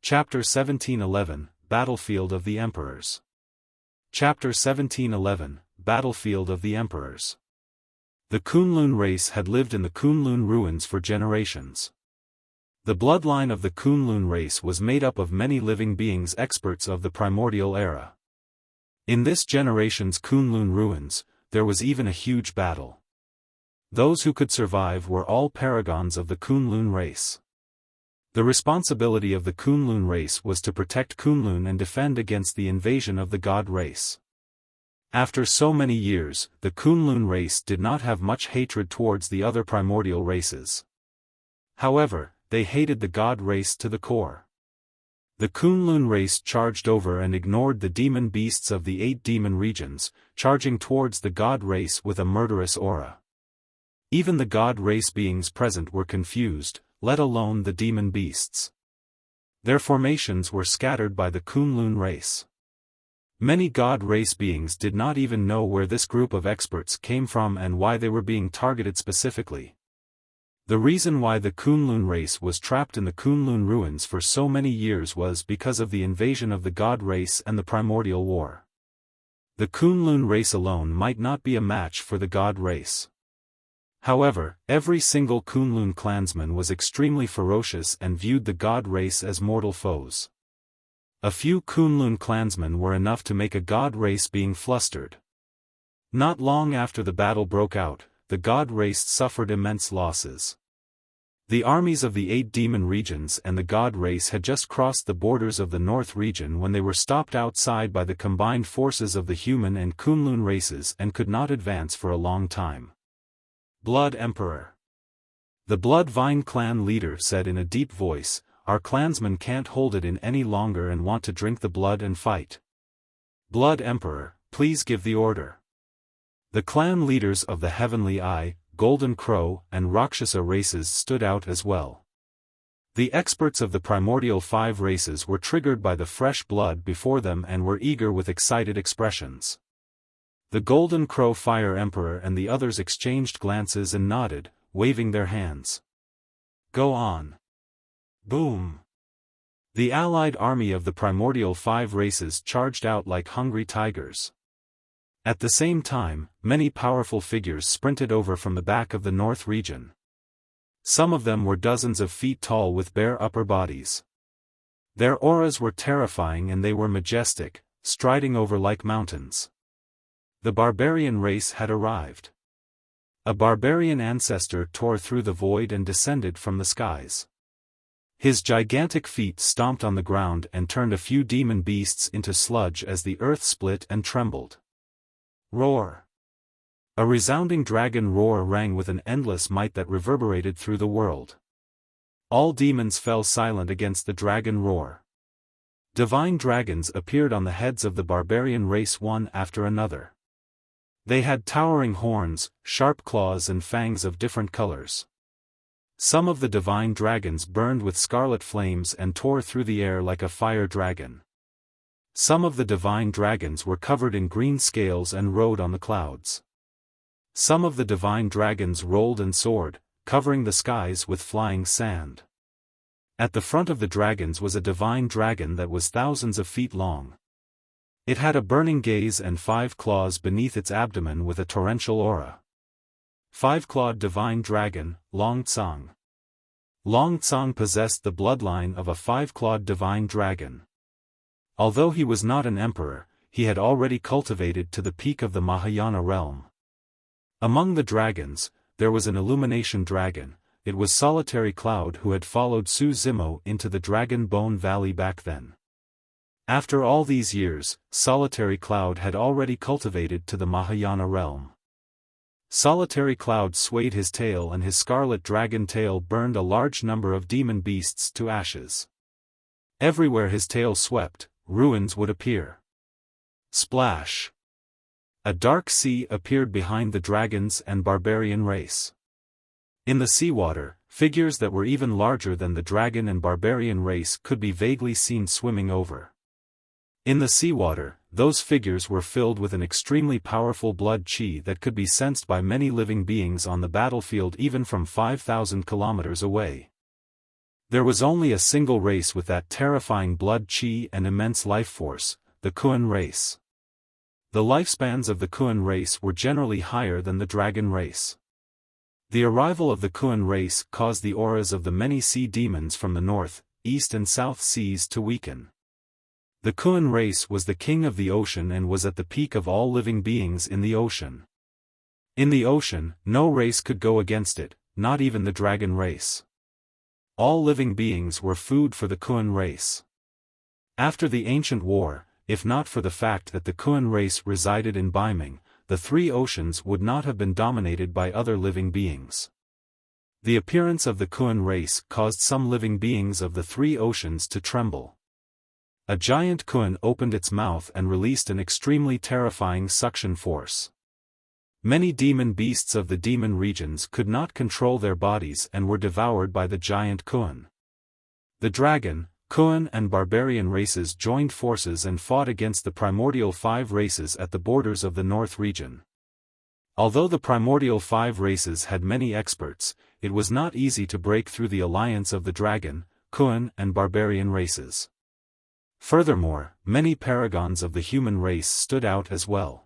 Chapter 1711, Battlefield of the Emperors. Chapter 1711, Battlefield of the Emperors. The Kunlun race had lived in the Kunlun ruins for generations. The bloodline of the Kunlun race was made up of many living beings experts of the primordial era. In this generation's Kunlun ruins, there was even a huge battle. Those who could survive were all paragons of the Kunlun race. The responsibility of the Kunlun race was to protect Kunlun and defend against the invasion of the god race. After so many years, the Kunlun race did not have much hatred towards the other primordial races. However, they hated the god race to the core. The Kunlun race charged over and ignored the demon beasts of the 8 demon regions, charging towards the god race with a murderous aura. Even the god race beings present were confused, let alone the demon beasts. Their formations were scattered by the Kunlun race. Many god race beings did not even know where this group of experts came from and why they were being targeted specifically. The reason why the Kunlun race was trapped in the Kunlun ruins for so many years was because of the invasion of the god race and the primordial war. The Kunlun race alone might not be a match for the god race. However, every single Kunlun clansman was extremely ferocious and viewed the god race as mortal foes. A few Kunlun clansmen were enough to make a god race being flustered. Not long after the battle broke out, the god race suffered immense losses. The armies of the 8 demon regions and the god race had just crossed the borders of the North region when they were stopped outside by the combined forces of the human and Kunlun races and could not advance for a long time. Blood Emperor. The Blood Vine clan leader said in a deep voice, "Our clansmen can't hold it in any longer and want to drink the blood and fight. Blood Emperor, please give the order." The clan leaders of the Heavenly Eye, Golden Crow, and Rakshasa races stood out as well. The experts of the primordial 5 races were triggered by the fresh blood before them and were eager with excited expressions. The Golden Crow Fire Emperor and the others exchanged glances and nodded, waving their hands. Go on. Boom. The allied army of the primordial 5 races charged out like hungry tigers. At the same time, many powerful figures sprinted over from the back of the North region. Some of them were dozens of feet tall with bare upper bodies. Their auras were terrifying and they were majestic, striding over like mountains. The barbarian race had arrived. A barbarian ancestor tore through the void and descended from the skies. His gigantic feet stomped on the ground and turned a few demon beasts into sludge as the earth split and trembled. Roar. A resounding dragon roar rang with an endless might that reverberated through the world. All demons fell silent against the dragon roar. Divine dragons appeared on the heads of the barbarian race one after another. They had towering horns, sharp claws and fangs of different colors. Some of the divine dragons burned with scarlet flames and tore through the air like a fire dragon. Some of the divine dragons were covered in green scales and rode on the clouds. Some of the divine dragons rolled and soared, covering the skies with flying sand. At the front of the dragons was a divine dragon that was thousands of feet long. It had a burning gaze and 5 claws beneath its abdomen with a torrential aura. 5-clawed divine dragon, Long Tsang. Long Tsang possessed the bloodline of a 5-clawed divine dragon. Although he was not an emperor, he had already cultivated to the peak of the Mahayana realm. Among the dragons, there was an illumination dragon. It was Solitary Cloud who had followed Su Zimo into the Dragon Bone Valley back then. After all these years, Solitary Cloud had already cultivated to the Mahayana realm. Solitary Cloud swayed his tail and his scarlet dragon tail burned a large number of demon beasts to ashes. Everywhere his tail swept, ruins would appear. Splash! A dark sea appeared behind the dragons and barbarian race. In the seawater, figures that were even larger than the dragon and barbarian race could be vaguely seen swimming over. In the seawater, those figures were filled with an extremely powerful blood chi that could be sensed by many living beings on the battlefield even from 5,000 kilometers away. There was only a single race with that terrifying blood chi and immense life force, the Kuan race. The lifespans of the Kuan race were generally higher than the dragon race. The arrival of the Kuan race caused the auras of the many sea demons from the north, east and south seas to weaken. The Kuan race was the king of the ocean and was at the peak of all living beings in the ocean. In the ocean, no race could go against it, not even the dragon race. All living beings were food for the Kuan race. After the ancient war, if not for the fact that the Kuan race resided in Baiming, the three oceans would not have been dominated by other living beings. The appearance of the Kuan race caused some living beings of the three oceans to tremble. A giant Kuan opened its mouth and released an extremely terrifying suction force. Many demon beasts of the demon regions could not control their bodies and were devoured by the giant Kuan. The dragon, Kuan and barbarian races joined forces and fought against the primordial five races at the borders of the North region. Although the primordial five races had many experts, it was not easy to break through the alliance of the dragon, Kuan and barbarian races. Furthermore, many paragons of the human race stood out as well.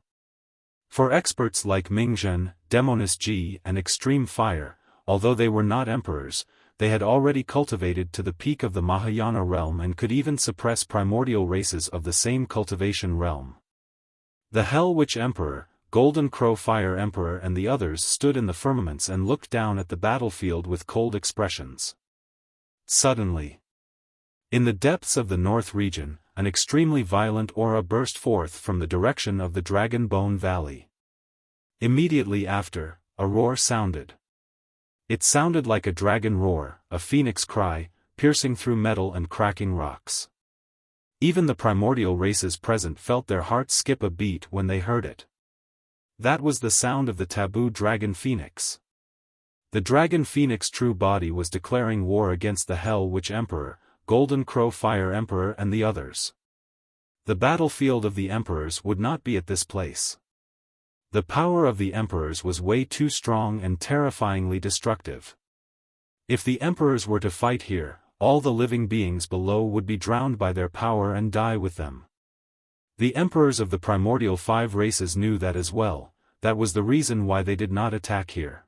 For experts like Mingzhen, Demoness Ji and Extreme Fire, although they were not emperors, they had already cultivated to the peak of the Mahayana realm and could even suppress primordial races of the same cultivation realm. The Hell Witch Emperor, Golden Crow Fire Emperor and the others stood in the firmaments and looked down at the battlefield with cold expressions. Suddenly, in the depths of the North region, an extremely violent aura burst forth from the direction of the Dragon Bone Valley. Immediately after, a roar sounded. It sounded like a dragon roar, a phoenix cry, piercing through metal and cracking rocks. Even the primordial races present felt their hearts skip a beat when they heard it. That was the sound of the taboo dragon phoenix. The dragon phoenix true body was declaring war against the Hell Witch Emperor, Golden Crow Fire Emperor and the others. The battlefield of the emperors would not be at this place. The power of the emperors was way too strong and terrifyingly destructive. If the emperors were to fight here, all the living beings below would be drowned by their power and die with them. The emperors of the primordial five races knew that as well. That was the reason why they did not attack here.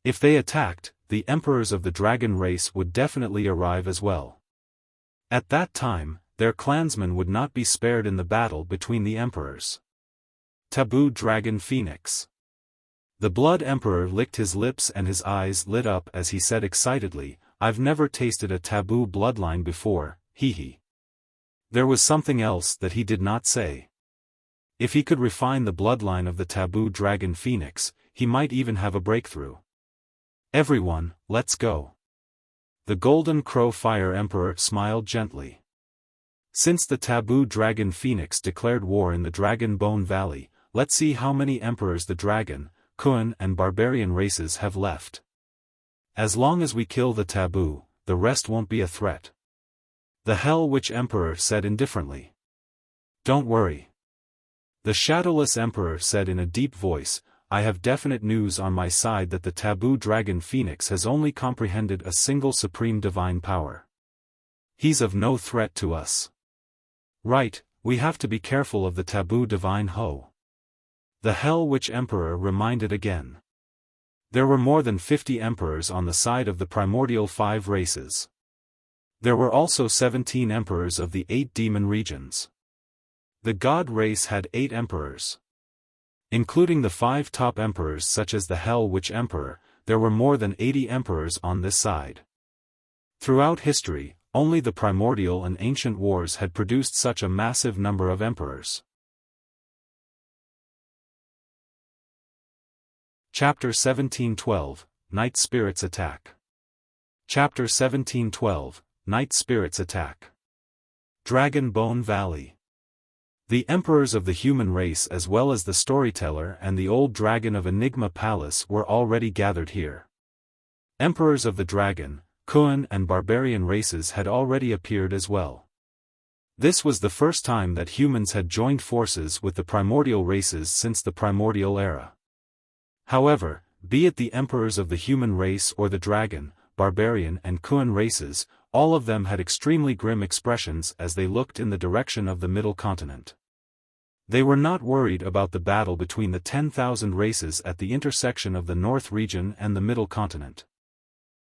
If they attacked, the emperors of the dragon race would definitely arrive as well. At that time, their clansmen would not be spared in the battle between the emperors. Taboo Dragon Phoenix. The Blood Emperor licked his lips and his eyes lit up as he said excitedly, "I've never tasted a taboo bloodline before, hee." There was something else that he did not say. If he could refine the bloodline of the taboo dragon phoenix, he might even have a breakthrough. "Everyone, let's go." The Golden Crow Fire Emperor smiled gently. Since the taboo dragon phoenix declared war in the Dragon Bone Valley, let's see how many emperors the dragon, Kuan and barbarian races have left. As long as we kill the taboo, the rest won't be a threat. The Hell Witch Emperor said indifferently. "Don't worry." The Shadowless Emperor said in a deep voice, "I have definite news on my side that the taboo dragon phoenix has only comprehended a single supreme divine power. He's of no threat to us." "Right, we have to be careful of the taboo divine Ho." The Hell Witch Emperor reminded again. There were more than 50 emperors on the side of the primordial five races. There were also 17 emperors of the 8 demon regions. The god race had 8 emperors. Including the 5 top emperors such as the Hell Witch Emperor, there were more than 80 emperors on this side. Throughout history, only the primordial and ancient wars had produced such a massive number of emperors. Chapter 1712, Night Spirits Attack. Chapter 1712, Night Spirits Attack. Dragon Bone Valley. The emperors of the human race as well as the storyteller and the old dragon of Enigma Palace were already gathered here. Emperors of the dragon, Kuan and barbarian races had already appeared as well. This was the first time that humans had joined forces with the primordial races since the primordial era. However, be it the emperors of the human race or the dragon, barbarian and Kuan races, all of them had extremely grim expressions as they looked in the direction of the middle continent. They were not worried about the battle between the 10,000 races at the intersection of the North region and the Middle Continent.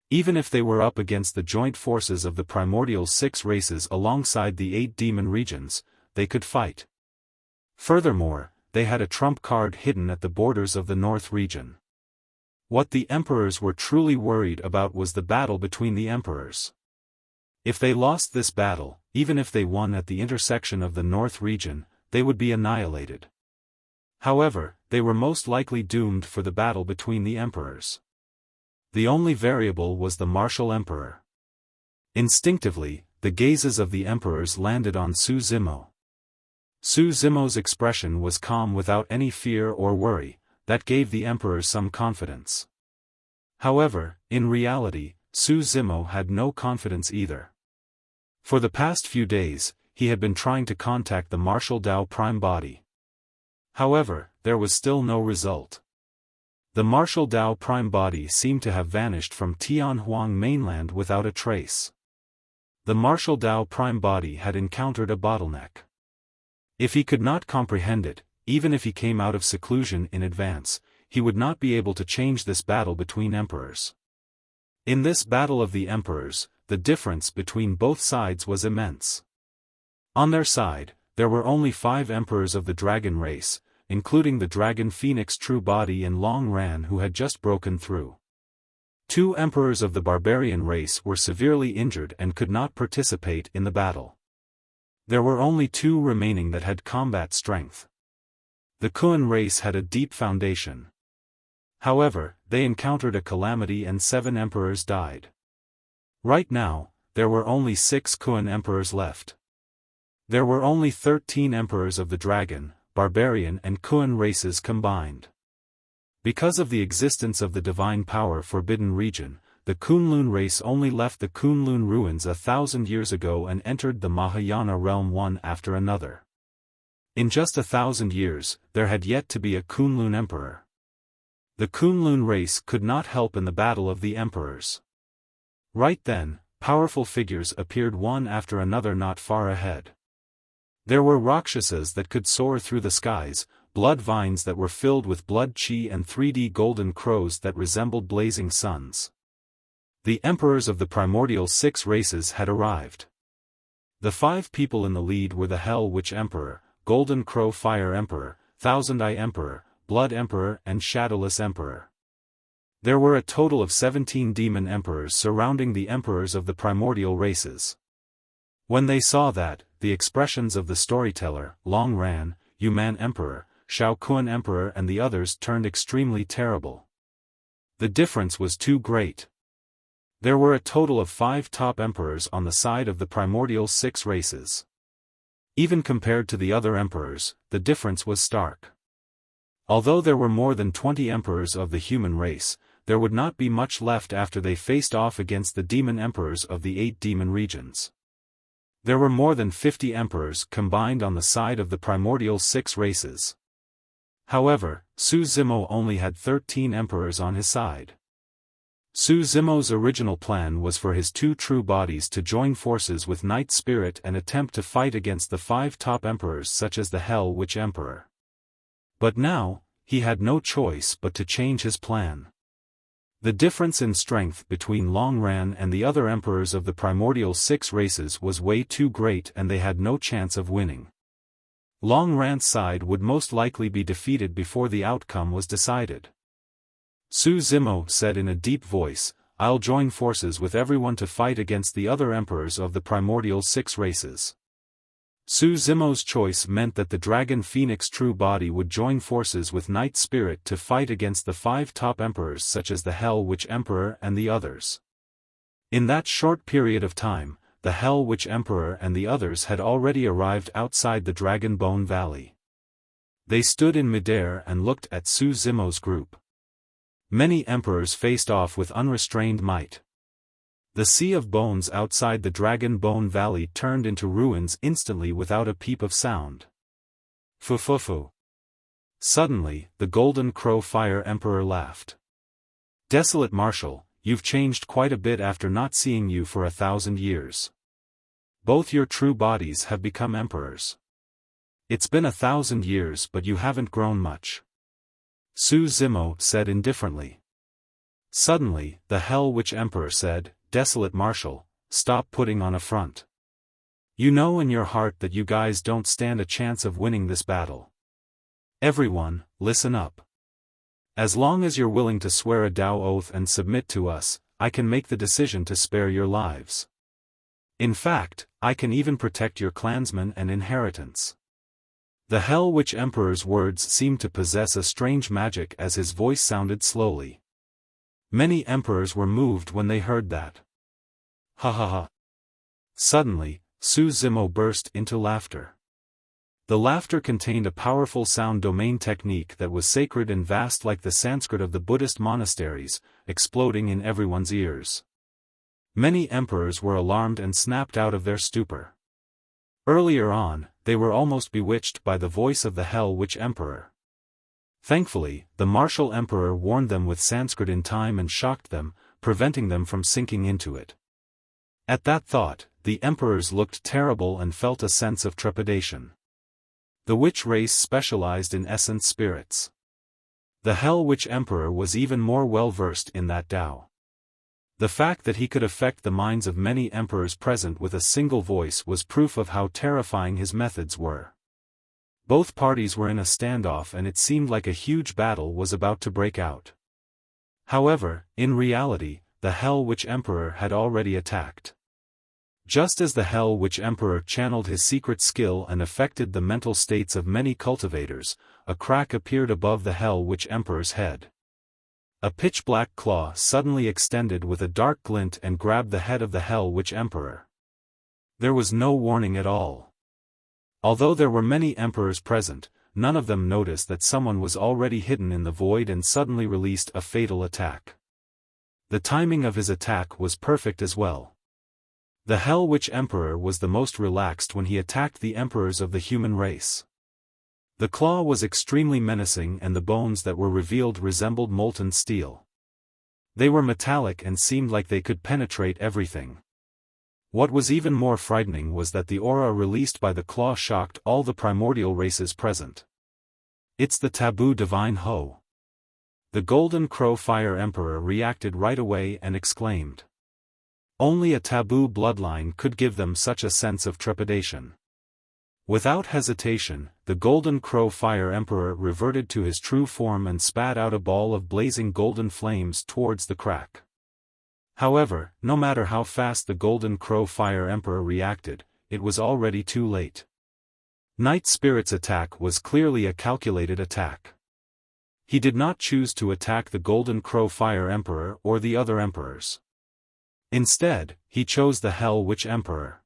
Even if they were up against the joint forces of the primordial 6 races alongside the 8 demon regions, they could fight. Furthermore, they had a trump card hidden at the borders of the North region. What the emperors were truly worried about was the battle between the emperors. If they lost this battle, even if they won at the intersection of the North region, they would be annihilated. However, they were most likely doomed for the battle between the emperors. The only variable was the martial emperor. Instinctively, the gazes of the emperors landed on Su Zimo. Su Zimo's expression was calm without any fear or worry, that gave the emperors some confidence. However, in reality, Su Zimo had no confidence either. For the past few days, he had been trying to contact the martial Dao Prime Body. However, there was still no result. The martial Dao Prime Body seemed to have vanished from Tianhuang mainland without a trace. The martial Dao Prime Body had encountered a bottleneck. If he could not comprehend it, even if he came out of seclusion in advance, he would not be able to change this battle between emperors. In this battle of the emperors, the difference between both sides was immense. On their side, there were only 5 emperors of the dragon race, including the dragon phoenix True Body and Long Ran who had just broken through. 2 emperors of the barbarian race were severely injured and could not participate in the battle. There were only 2 remaining that had combat strength. The Kuan race had a deep foundation. However, they encountered a calamity and 7 emperors died. Right now, there were only 6 Kuan emperors left. There were only 13 emperors of the dragon, barbarian and Kuan races combined. Because of the existence of the divine power Forbidden Region, the Kunlun race only left the Kunlun ruins 1,000 years ago and entered the Mahayana realm one after another. In just 1,000 years, there had yet to be a Kunlun emperor. The Kunlun race could not help in the battle of the emperors. Right then, powerful figures appeared one after another not far ahead. There were Rakshasas that could soar through the skies, blood vines that were filled with blood chi and 3D golden crows that resembled blazing suns. The emperors of the primordial 6 races had arrived. The 5 people in the lead were the Hell Witch Emperor, Golden Crow Fire Emperor, Thousand Eye Emperor, Blood Emperor and Shadowless Emperor. There were a total of 17 demon emperors surrounding the emperors of the primordial races. When they saw that, the expressions of the storyteller, Long Ran, Yuman Emperor, Shao Kuan Emperor and the others turned extremely terrible. The difference was too great. There were a total of 5 top emperors on the side of the primordial 6 races. Even compared to the other emperors, the difference was stark. Although there were more than 20 emperors of the human race, there would not be much left after they faced off against the demon emperors of the 8 demon regions. There were more than 50 emperors combined on the side of the primordial 6 races. However, Su Zimo only had 13 emperors on his side. Su Zimo's original plan was for his 2 true bodies to join forces with Night Spirit and attempt to fight against the 5 top emperors such as the Hell Witch Emperor. But now, he had no choice but to change his plan. The difference in strength between Long Ran and the other emperors of the primordial 6 races was way too great and they had no chance of winning. Long Ran's side would most likely be defeated before the outcome was decided. Su Zimo said in a deep voice, "I'll join forces with everyone to fight against the other emperors of the primordial 6 races." Su Zimo's choice meant that the Dragon Phoenix True Body would join forces with Night Spirit to fight against the 5 top emperors such as the Hell Witch Emperor and the others. In that short period of time, the Hell Witch Emperor and the others had already arrived outside the Dragon Bone Valley. They stood in midair and looked at Su Zimo's group. Many emperors faced off with unrestrained might. The sea of bones outside the Dragon Bone Valley turned into ruins instantly without a peep of sound. Fufufu. Suddenly, the Golden Crow Fire Emperor laughed. "Desolate Marshal, you've changed quite a bit after not seeing you for 1,000 years. Both your true bodies have become emperors. It's been 1,000 years but you haven't grown much. Su Zimo said indifferently. Suddenly, the Hell Witch Emperor said, Desolate Marshal, stop putting on a front. You know in your heart that you guys don't stand a chance of winning this battle. Everyone, listen up. As long as you're willing to swear a Dao oath and submit to us, I can make the decision to spare your lives. In fact, I can even protect your clansmen and inheritance. The Hell Witch Emperor's words seemed to possess a strange magic as his voice sounded slowly. Many emperors were moved when they heard that. Ha ha ha. Suddenly, Su Zimo burst into laughter. The laughter contained a powerful sound domain technique that was sacred and vast like the Sanskrit of the Buddhist monasteries, exploding in everyone's ears. Many emperors were alarmed and snapped out of their stupor. Earlier on, they were almost bewitched by the voice of the Hell Witch Emperor. Thankfully, the martial emperor warned them with Sanskrit in time and shocked them, preventing them from sinking into it. At that thought, the emperors looked terrible and felt a sense of trepidation. The witch race specialized in essence spirits. The Hell Witch Emperor was even more well-versed in that Tao. The fact that he could affect the minds of many emperors present with a single voice was proof of how terrifying his methods were. Both parties were in a standoff and it seemed like a huge battle was about to break out. However, in reality, the Hell Witch Emperor had already attacked. Just as the Hell Witch Emperor channeled his secret skill and affected the mental states of many cultivators, a crack appeared above the Hell Witch Emperor's head. A pitch-black claw suddenly extended with a dark glint and grabbed the head of the Hell Witch Emperor. There was no warning at all. Although there were many emperors present, none of them noticed that someone was already hidden in the void and suddenly released a fatal attack. The timing of his attack was perfect as well. The Hell Witch Emperor was the most relaxed when he attacked the emperors of the human race. The claw was extremely menacing and the bones that were revealed resembled molten steel. They were metallic and seemed like they could penetrate everything. What was even more frightening was that the aura released by the claw shocked all the primordial races present. It's the taboo divine Ho. The Golden Crow Fire Emperor reacted right away and exclaimed. Only a taboo bloodline could give them such a sense of trepidation. Without hesitation, the Golden Crow Fire Emperor reverted to his true form and spat out a ball of blazing golden flames towards the crack. However, no matter how fast the Golden Crow Fire Emperor reacted, it was already too late. Night Spirit's attack was clearly a calculated attack. He did not choose to attack the Golden Crow Fire Emperor or the other emperors. Instead, he chose the Hell Witch Emperor.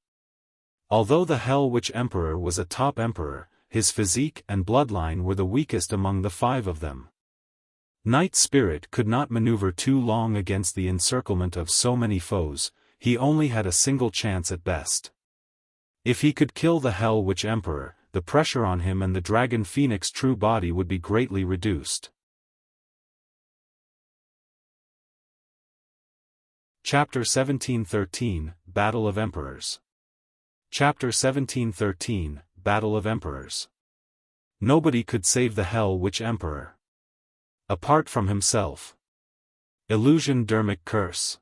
Although the Hell Witch Emperor was a top emperor, his physique and bloodline were the weakest among the 5 of them. Night Spirit could not maneuver too long against the encirclement of so many foes, he only had a single chance at best. If he could kill the Hell Witch Emperor, the pressure on him and the Dragon Phoenix true body would be greatly reduced. Chapter 1713, Battle of Emperors. Chapter 1713, Battle of Emperors. Nobody could save the Hell Witch Emperor. Apart from himself. Illusion Dermic Curse.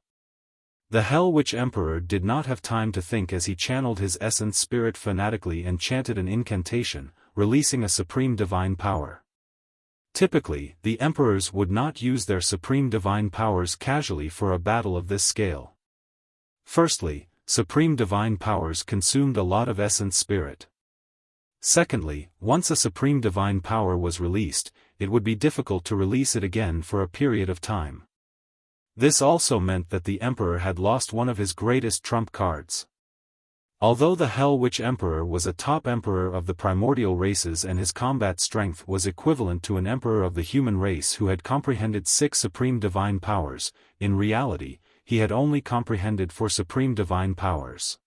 The Hell Witch Emperor did not have time to think as he channeled his essence spirit fanatically and chanted an incantation, releasing a supreme divine power. Typically, the emperors would not use their supreme divine powers casually for a battle of this scale. Firstly, supreme divine powers consumed a lot of essence spirit. Secondly, once a supreme divine power was released, it would be difficult to release it again for a period of time. This also meant that the emperor had lost one of his greatest trump cards. Although the Hell Witch Emperor was a top emperor of the primordial races and his combat strength was equivalent to an emperor of the human race who had comprehended 6 supreme divine powers, in reality, he had only comprehended 4 supreme divine powers.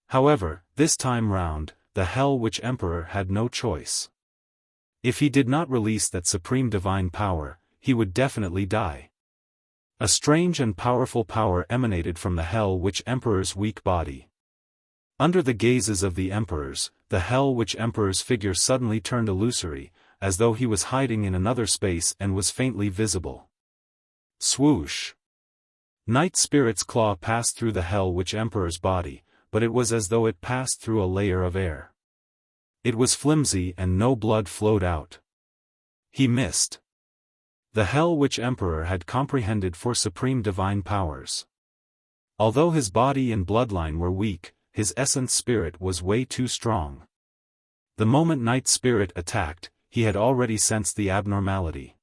However, this time round, the Hell Witch Emperor had no choice. If he did not release that supreme divine power, he would definitely die. A strange and powerful power emanated from the Hell Witch Emperor's weak body. Under the gazes of the emperors, the Hell Witch Emperor's figure suddenly turned illusory, as though he was hiding in another space and was faintly visible. Swoosh! Night Spirit's claw passed through the Hell Witch Emperor's body, but it was as though it passed through a layer of air. It was flimsy and no blood flowed out. He missed. The Hell Witch Emperor had comprehended for supreme divine powers. Although his body and bloodline were weak, his essence spirit was way too strong. The moment Night Spirit attacked, he had already sensed the abnormality.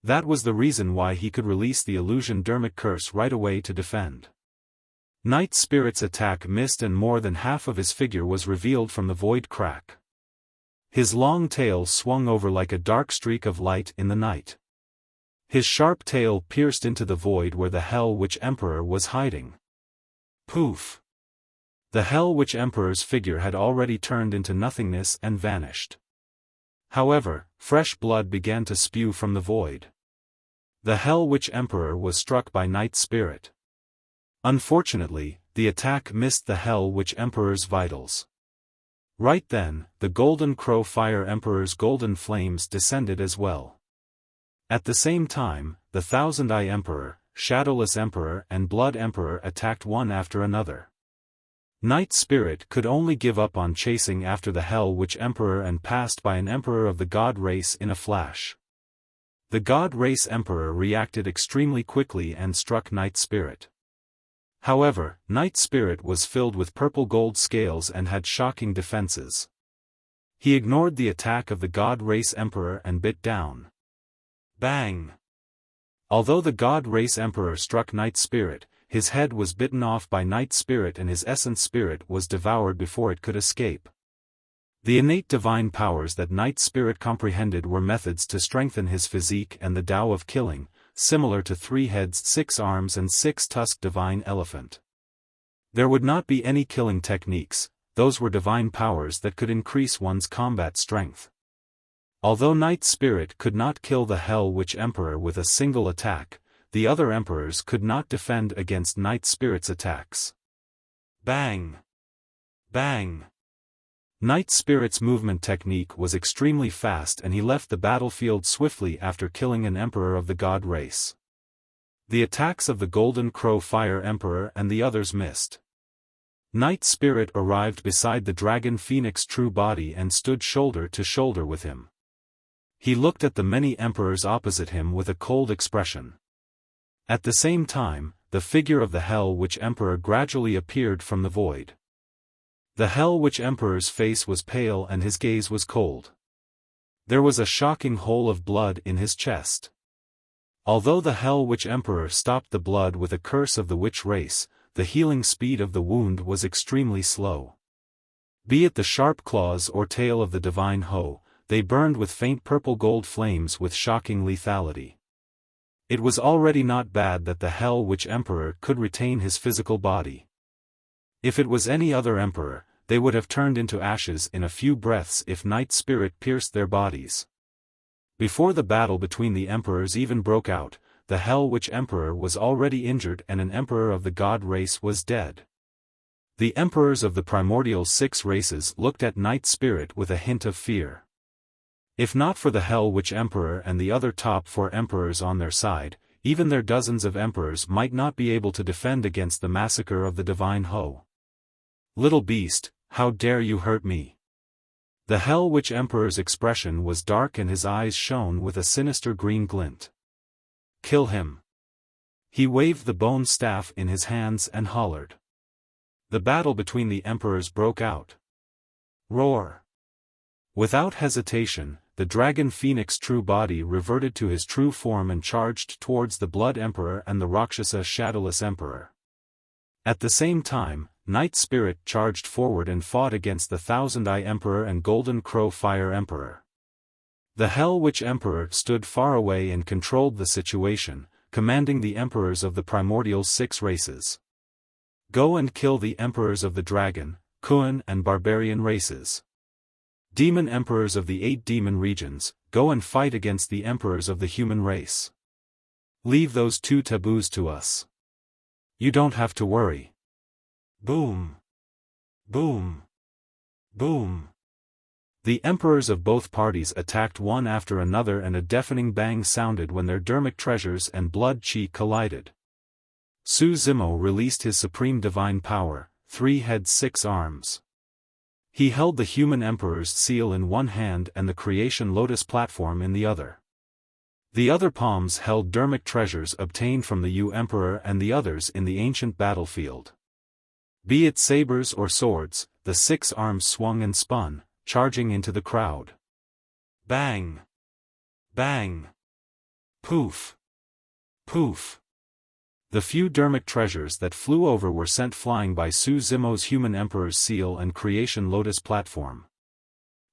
That was the reason why he could release the illusion Dermic Curse right away to defend. Night Spirit's attack missed and more than half of his figure was revealed from the void crack. His long tail swung over like a dark streak of light in the night. His sharp tail pierced into the void where the Hell Witch Emperor was hiding. Poof! The Hell Witch Emperor's figure had already turned into nothingness and vanished. However, fresh blood began to spew from the void. The Hell Witch Emperor was struck by Night Spirit. Unfortunately, the attack missed the Hell Witch Emperor's vitals. Right then, the Golden Crow Fire Emperor's golden flames descended as well. At the same time, the Thousand Eye Emperor, Shadowless Emperor and Blood Emperor attacked one after another. Night Spirit could only give up on chasing after the Hell Witch Emperor and passed by an Emperor of the God race in a flash. The God race Emperor reacted extremely quickly and struck Night Spirit. However, Night Spirit was filled with purple gold scales and had shocking defenses. He ignored the attack of the God race Emperor and bit down. Bang! Although the God race Emperor struck Night Spirit, his head was bitten off by Night Spirit and his essence spirit was devoured before it could escape. The innate divine powers that Night Spirit comprehended were methods to strengthen his physique and the Tao of killing, similar to 3 heads, 6 arms and 6-tusked divine elephant. There would not be any killing techniques, those were divine powers that could increase one's combat strength. Although Night Spirit could not kill the Hell Witch Emperor with a single attack, the other emperors could not defend against Night Spirit's attacks. Bang! Bang! Night Spirit's movement technique was extremely fast and he left the battlefield swiftly after killing an emperor of the God race. The attacks of the Golden Crow Fire Emperor and the others missed. Night Spirit arrived beside the Dragon Phoenix True Body and stood shoulder to shoulder with him. He looked at the many emperors opposite him with a cold expression. At the same time, the figure of the Hell Witch Emperor gradually appeared from the void. The Hell Witch Emperor's face was pale and his gaze was cold. There was a shocking hole of blood in his chest. Although the Hell Witch Emperor stopped the blood with a curse of the witch race, the healing speed of the wound was extremely slow. Be it the sharp claws or tail of the divine hoe, they burned with faint purple gold flames with shocking lethality. It was already not bad that the Hell Witch Emperor could retain his physical body. If it was any other emperor, they would have turned into ashes in a few breaths if Night Spirit pierced their bodies. Before the battle between the emperors even broke out, the Hell Witch Emperor was already injured and an emperor of the God race was dead. The emperors of the primordial 6 races looked at Night Spirit with a hint of fear. If not for the Hell Witch Emperor and the other top 4 emperors on their side, even their dozens of emperors might not be able to defend against the massacre of the divine hoe. Little beast, how dare you hurt me? The Hell Witch Emperor's expression was dark and his eyes shone with a sinister green glint. Kill him. He waved the bone staff in his hands and hollered. The battle between the emperors broke out. Roar! Without hesitation, the Dragon Phoenix True Body reverted to his true form and charged towards the Blood Emperor and the Rakshasa Shadowless Emperor. At the same time, Night Spirit charged forward and fought against the Thousand Eye Emperor and Golden Crow Fire Emperor. The Hell Witch Emperor stood far away and controlled the situation, commanding the emperors of the primordial 6 races. Go and kill the emperors of the Dragon, Kuan and Barbarian races. Demon emperors of the 8 demon regions, go and fight against the emperors of the human race. Leave those 2 taboos to us. You don't have to worry. Boom! Boom! Boom! The emperors of both parties attacked one after another, and a deafening bang sounded when their dermic treasures and blood chi collided. Su Zimo released his supreme divine power, 3 heads 6 arms. He held the human emperor's seal in one hand and the creation Lotus platform in the other. The other palms held dermic treasures obtained from the Yu Emperor and the others in the ancient battlefield. Be it sabers or swords, the 6 arms swung and spun, charging into the crowd. Bang! Bang! Poof! Poof! The few dermic treasures that flew over were sent flying by Su Zimo's human emperor's seal and creation Lotus platform.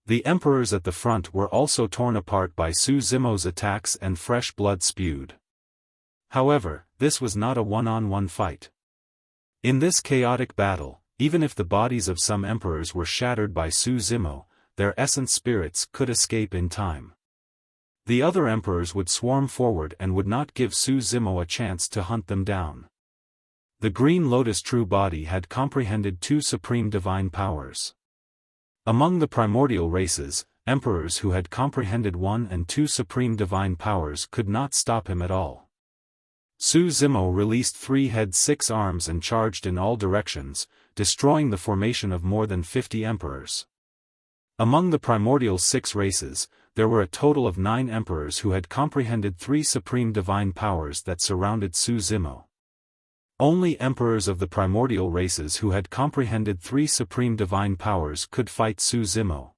The emperors at the front were also torn apart by Su Zimo's attacks and fresh blood spewed. However, this was not a one-on-one fight. In this chaotic battle, even if the bodies of some emperors were shattered by Su Zimo, their essence spirits could escape in time. The other emperors would swarm forward and would not give Su Zimo a chance to hunt them down. The Green Lotus true body had comprehended 2 supreme divine powers. Among the primordial races, emperors who had comprehended 1 and 2 supreme divine powers could not stop him at all. Su Zimo released 3 heads 6 arms and charged in all directions, destroying the formation of more than 50 emperors. Among the primordial 6 races, there were a total of 9 emperors who had comprehended 3 supreme divine powers that surrounded Su Zimo. Only emperors of the primordial races who had comprehended 3 supreme divine powers could fight Su Zimo.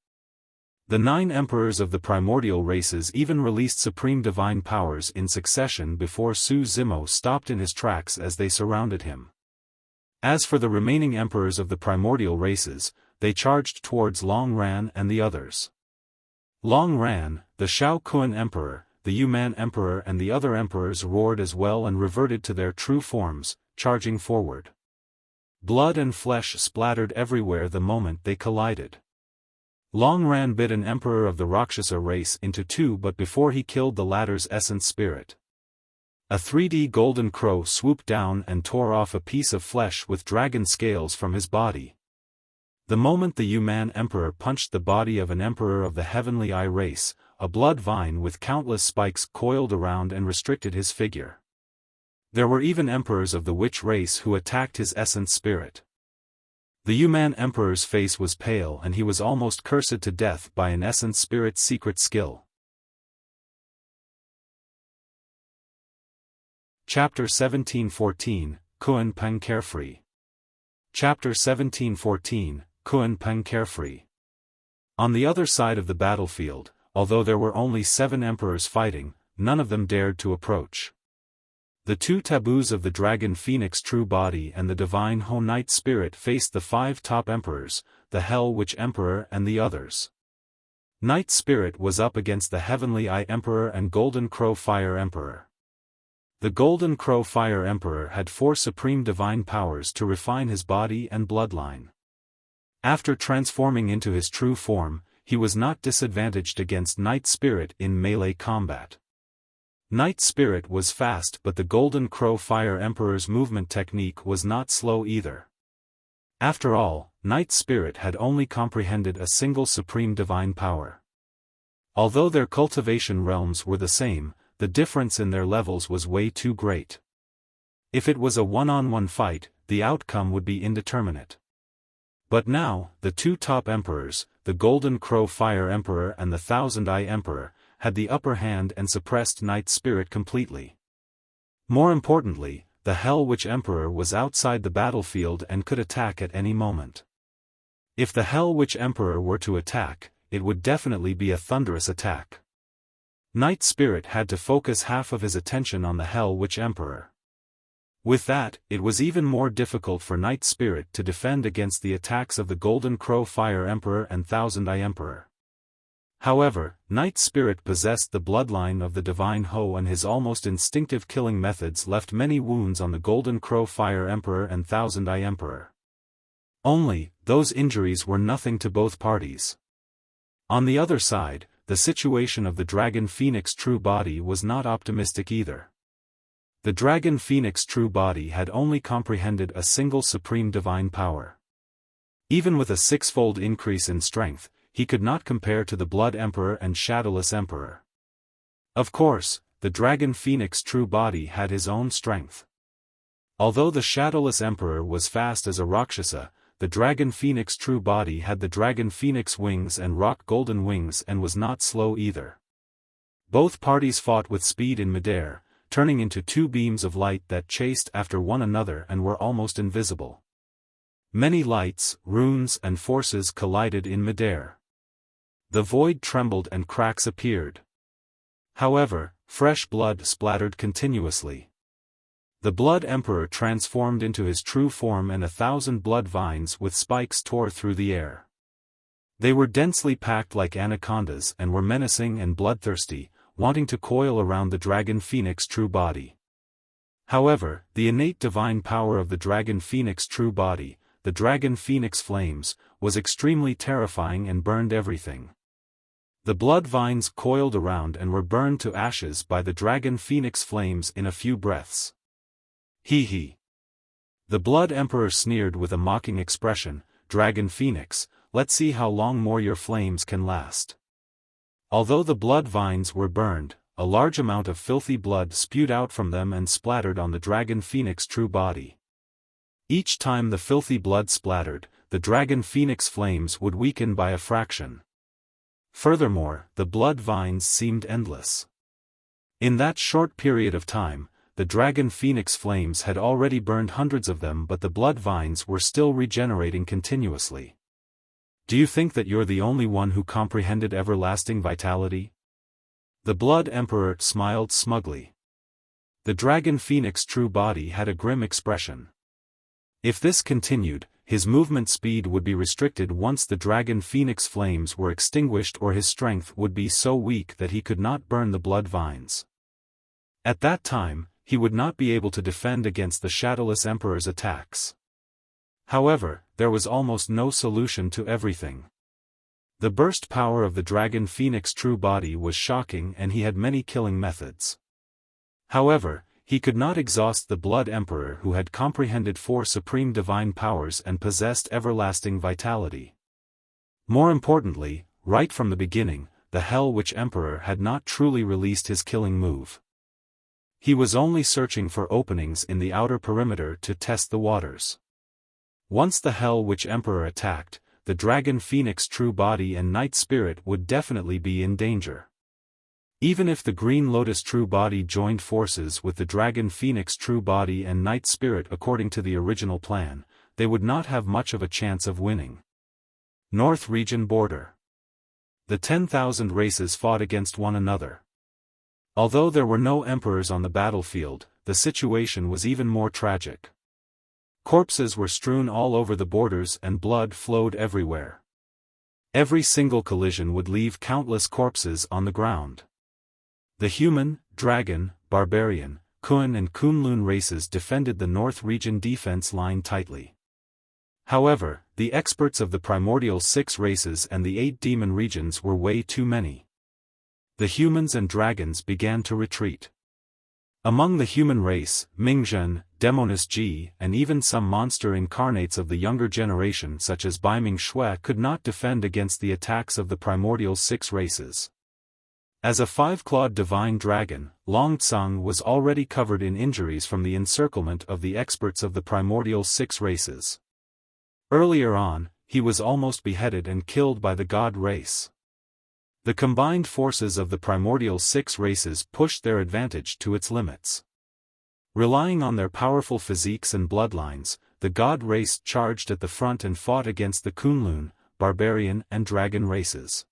The 9 emperors of the primordial races even released supreme divine powers in succession before Su Zimo stopped in his tracks as they surrounded him. As for the remaining emperors of the primordial races, they charged towards Long Ran and the others. Long Ran, the Shao Kun Emperor, the Yuman Emperor and the other emperors roared as well and reverted to their true forms, charging forward. Blood and flesh splattered everywhere the moment they collided. Long Ran bit an emperor of the Rakshasa race into 2, but before he killed the latter's essence spirit, a 3D golden crow swooped down and tore off a piece of flesh with dragon scales from his body. The moment the Yuman Emperor punched the body of an emperor of the Heavenly Eye race, a blood vine with countless spikes coiled around and restricted his figure. There were even emperors of the witch race who attacked his essence spirit. The Yuman Emperor's face was pale and he was almost cursed to death by an essence spirit's secret skill. Chapter 1714, Kun Peng Carefree. Chapter 1714, Kun Peng Carefree. On the other side of the battlefield, although there were only 7 emperors fighting, none of them dared to approach. The 2 taboos of the Dragon Phoenix True Body and the Divine Ho Night Spirit faced the 5 top emperors, the Hell Witch Emperor and the others. Night Spirit was up against the Heavenly Eye Emperor and Golden Crow Fire Emperor. The Golden Crow Fire Emperor had 4 supreme divine powers to refine his body and bloodline. After transforming into his true form, he was not disadvantaged against Night Spirit in melee combat. Night Spirit was fast, but the Golden Crow Fire Emperor's movement technique was not slow either. After all, Night Spirit had only comprehended a single supreme divine power. Although their cultivation realms were the same, the difference in their levels was way too great. If it was a one-on-one fight, the outcome would be indeterminate. But now, the 2 top emperors, the Golden Crow Fire Emperor and the Thousand Eye Emperor, had the upper hand and suppressed Night Spirit completely. More importantly, the Hell Witch Emperor was outside the battlefield and could attack at any moment. If the Hell Witch Emperor were to attack, it would definitely be a thunderous attack. Night Spirit had to focus half of his attention on the Hell Witch Emperor. With that, it was even more difficult for Night Spirit to defend against the attacks of the Golden Crow Fire Emperor and Thousand Eye Emperor. However, Night Spirit possessed the bloodline of the Divine Ho and his almost instinctive killing methods left many wounds on the Golden Crow Fire Emperor and Thousand Eye Emperor. Only, those injuries were nothing to both parties. On the other side, the situation of the Dragon Phoenix True Body was not optimistic either. The Dragon Phoenix True Body had only comprehended a single supreme divine power. Even with a sixfold increase in strength, he could not compare to the Blood Emperor and Shadowless Emperor. Of course, the Dragon Phoenix true body had his own strength. Although the Shadowless Emperor was fast as a Rakshasa, the Dragon Phoenix true body had the Dragon Phoenix wings and rock golden wings and was not slow either. Both parties fought with speed in midair, turning into two beams of light that chased after one another and were almost invisible. Many lights, runes and forces collided in midair. The void trembled and cracks appeared. However, fresh blood splattered continuously. The Blood Emperor transformed into his true form and 1,000 blood vines with spikes tore through the air. They were densely packed like anacondas and were menacing and bloodthirsty, wanting to coil around the Dragon Phoenix true body. However, the innate divine power of the Dragon Phoenix true body, the Dragon Phoenix flames, was extremely terrifying and burned everything. The blood vines coiled around and were burned to ashes by the Dragon Phoenix flames in a few breaths. Hee hee. The Blood Emperor sneered with a mocking expression, "Dragon Phoenix, let's see how long more your flames can last." Although the blood vines were burned, a large amount of filthy blood spewed out from them and splattered on the Dragon Phoenix true body. Each time the filthy blood splattered, the Dragon Phoenix flames would weaken by a fraction. Furthermore, the blood vines seemed endless. In that short period of time, the Dragon Phoenix flames had already burned hundreds of them, but the blood vines were still regenerating continuously. Do you think that you're the only one who comprehended everlasting vitality? The Blood Emperor smiled smugly. The Dragon Phoenix true body had a grim expression. If this continued, his movement speed would be restricted once the Dragon Phoenix flames were extinguished, or his strength would be so weak that he could not burn the blood vines. At that time, he would not be able to defend against the Shadowless Emperor's attacks. However, there was almost no solution to everything. The burst power of the Dragon Phoenix true body was shocking, and he had many killing methods. However, he could not exhaust the Blood Emperor, who had comprehended 4 supreme divine powers and possessed everlasting vitality. More importantly, right from the beginning, the Hell Witch Emperor had not truly released his killing move. He was only searching for openings in the outer perimeter to test the waters. Once the Hell Witch Emperor attacked, the Dragon Phoenix true body and Night Spirit would definitely be in danger. Even if the Green Lotus true body joined forces with the Dragon Phoenix true body and Night Spirit according to the original plan, they would not have much of a chance of winning. North Region Border. The 10,000 races fought against one another. Although there were no emperors on the battlefield, the situation was even more tragic. Corpses were strewn all over the borders and blood flowed everywhere. Every single collision would leave countless corpses on the ground. The human, dragon, barbarian, Kun and Kunlun races defended the North Region defense line tightly. However, the experts of the primordial 6 races and the 8 demon regions were way too many. The humans and dragons began to retreat. Among the human race, Mingzhen, Demoness Ji, and even some monster incarnates of the younger generation such as Baiming Shui could not defend against the attacks of the primordial 6 races. As a 5-clawed divine dragon, Long Tsang was already covered in injuries from the encirclement of the experts of the primordial 6 races. Earlier on, he was almost beheaded and killed by the god race. The combined forces of the primordial 6 races pushed their advantage to its limits. Relying on their powerful physiques and bloodlines, the god race charged at the front and fought against the Kunlun, barbarian and dragon races.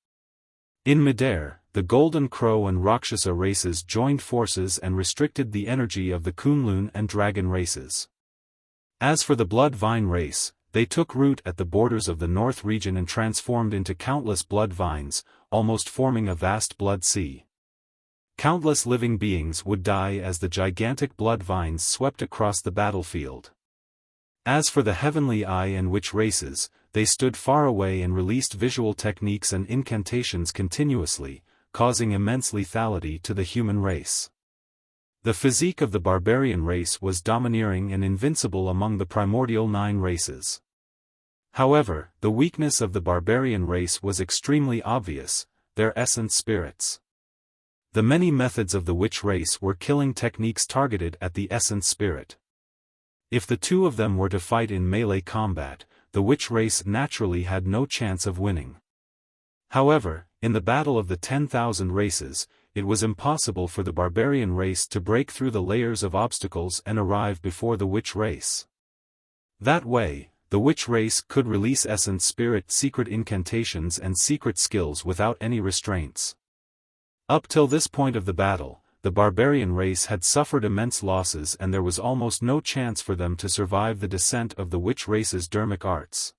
In midair, the Golden Crow and Rakshasa races joined forces and restricted the energy of the Kunlun and dragon races. As for the Blood Vine race, they took root at the borders of the North Region and transformed into countless blood vines, almost forming a vast blood sea. Countless living beings would die as the gigantic blood vines swept across the battlefield. As for the Heavenly Eye and Witch races, they stood far away and released visual techniques and incantations continuously, causing immense lethality to the human race. The physique of the barbarian race was domineering and invincible among the primordial 9 races. However, the weakness of the barbarian race was extremely obvious: their essence spirits. The many methods of the witch race were killing techniques targeted at the essence spirit. If the two of them were to fight in melee combat, the witch race naturally had no chance of winning. However, in the battle of the 10,000 races, it was impossible for the barbarian race to break through the layers of obstacles and arrive before the witch race. That way, the witch race could release essence spirit secret incantations and secret skills without any restraints. Up till this point of the battle, the barbarian race had suffered immense losses and there was almost no chance for them to survive the descent of the witch race's dermic arts.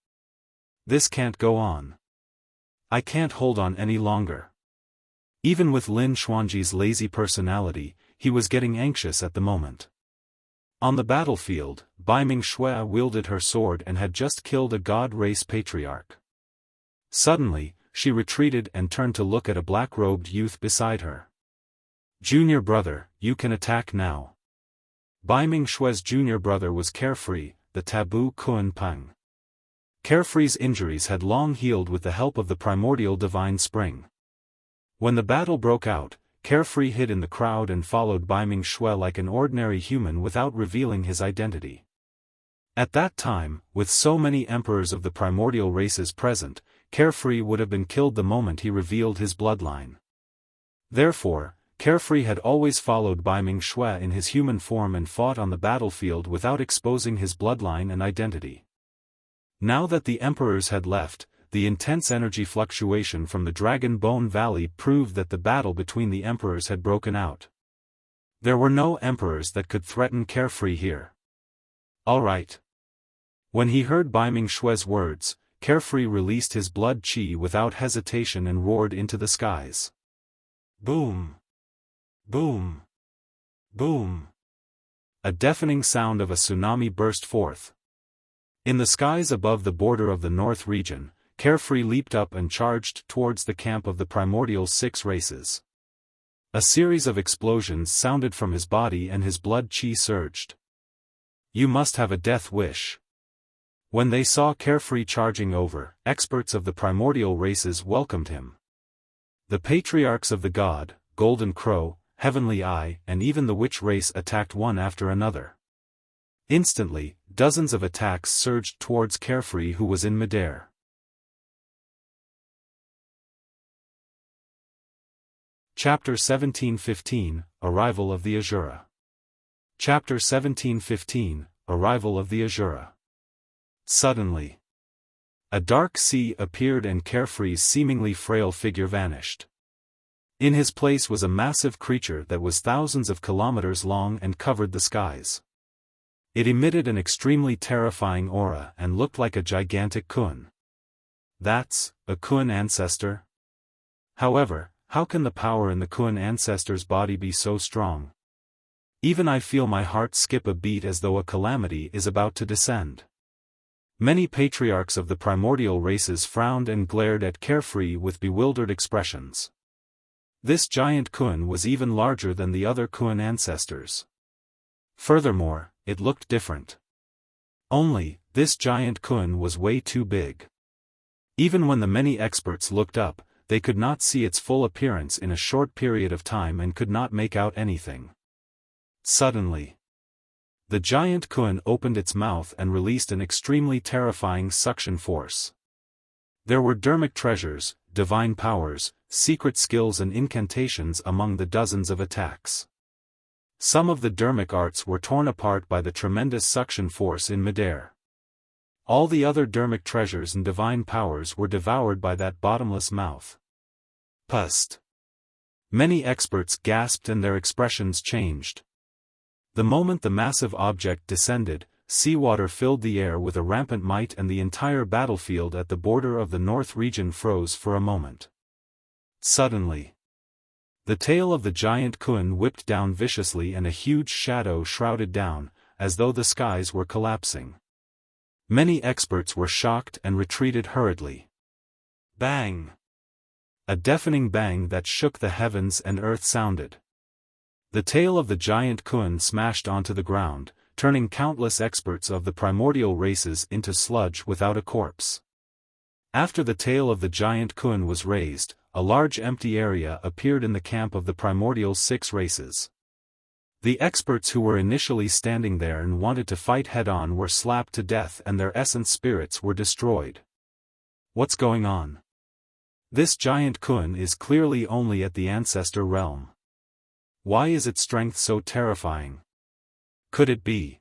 This can't go on. I can't hold on any longer. Even with Lin Xuanji's lazy personality, he was getting anxious at the moment. On the battlefield, Baiming Shui wielded her sword and had just killed a god race patriarch. Suddenly, she retreated and turned to look at a black-robed youth beside her. "Junior brother, you can attack now." Baiming Shui's junior brother was Carefree, the taboo Kun Peng. Carefree's injuries had long healed with the help of the primordial divine spring. When the battle broke out, Carefree hid in the crowd and followed Baiming Shui like an ordinary human without revealing his identity. At that time, with so many emperors of the primordial races present, Carefree would have been killed the moment he revealed his bloodline. Therefore, Carefree had always followed Baiming Shui in his human form and fought on the battlefield without exposing his bloodline and identity. Now that the emperors had left, the intense energy fluctuation from the Dragon Bone Valley proved that the battle between the emperors had broken out. There were no emperors that could threaten Carefree here. All right. When he heard Baiming Shui's words, Carefree released his blood qi without hesitation and roared into the skies. Boom! Boom! Boom! A deafening sound of a tsunami burst forth. In the skies above the border of the North region, Carefree leaped up and charged towards the camp of the primordial 6 races. A series of explosions sounded from his body and his blood qi surged. "You must have a death wish." When they saw Carefree charging over, experts of the primordial races welcomed him. The patriarchs of the God, Golden Crow, Heavenly Eye, and even the witch race attacked one after another. Instantly, dozens of attacks surged towards Carefree, who was in midair. Chapter 1715, Arrival of the Asura. Chapter 1715, Arrival of the Asura. Suddenly, a dark sea appeared and Carefree's seemingly frail figure vanished. In his place was a massive creature that was thousands of kilometers long and covered the skies. It emitted an extremely terrifying aura and looked like a gigantic kun. That's a kun ancestor? However, how can the power in the kun ancestor's body be so strong? Even I feel my heart skip a beat as though a calamity is about to descend. Many patriarchs of the primordial races frowned and glared at Carefree with bewildered expressions. This giant kun was even larger than the other kun ancestors. Furthermore, it looked different. Only, this giant kun was way too big. Even when the many experts looked up, they could not see its full appearance in a short period of time and could not make out anything. Suddenly, the giant kun opened its mouth and released an extremely terrifying suction force. There were dermic treasures, divine powers, secret skills and incantations among the dozens of attacks. Some of the dermic arts were torn apart by the tremendous suction force in midair. All the other dermic treasures and divine powers were devoured by that bottomless mouth. Pust! Many experts gasped and their expressions changed. The moment the massive object descended, seawater filled the air with a rampant might and the entire battlefield at the border of the North region froze for a moment. Suddenly, the tail of the giant kun whipped down viciously and a huge shadow shrouded down, as though the skies were collapsing. Many experts were shocked and retreated hurriedly. Bang! A deafening bang that shook the heavens and earth sounded. The tail of the giant kun smashed onto the ground, turning countless experts of the primordial races into sludge without a corpse. After the tail of the giant Kun was raised, a large empty area appeared in the camp of the primordial 6 races. The experts who were initially standing there and wanted to fight head-on were slapped to death and their essence spirits were destroyed. What's going on? This giant Kun is clearly only at the ancestor realm. Why is its strength so terrifying? Could it be?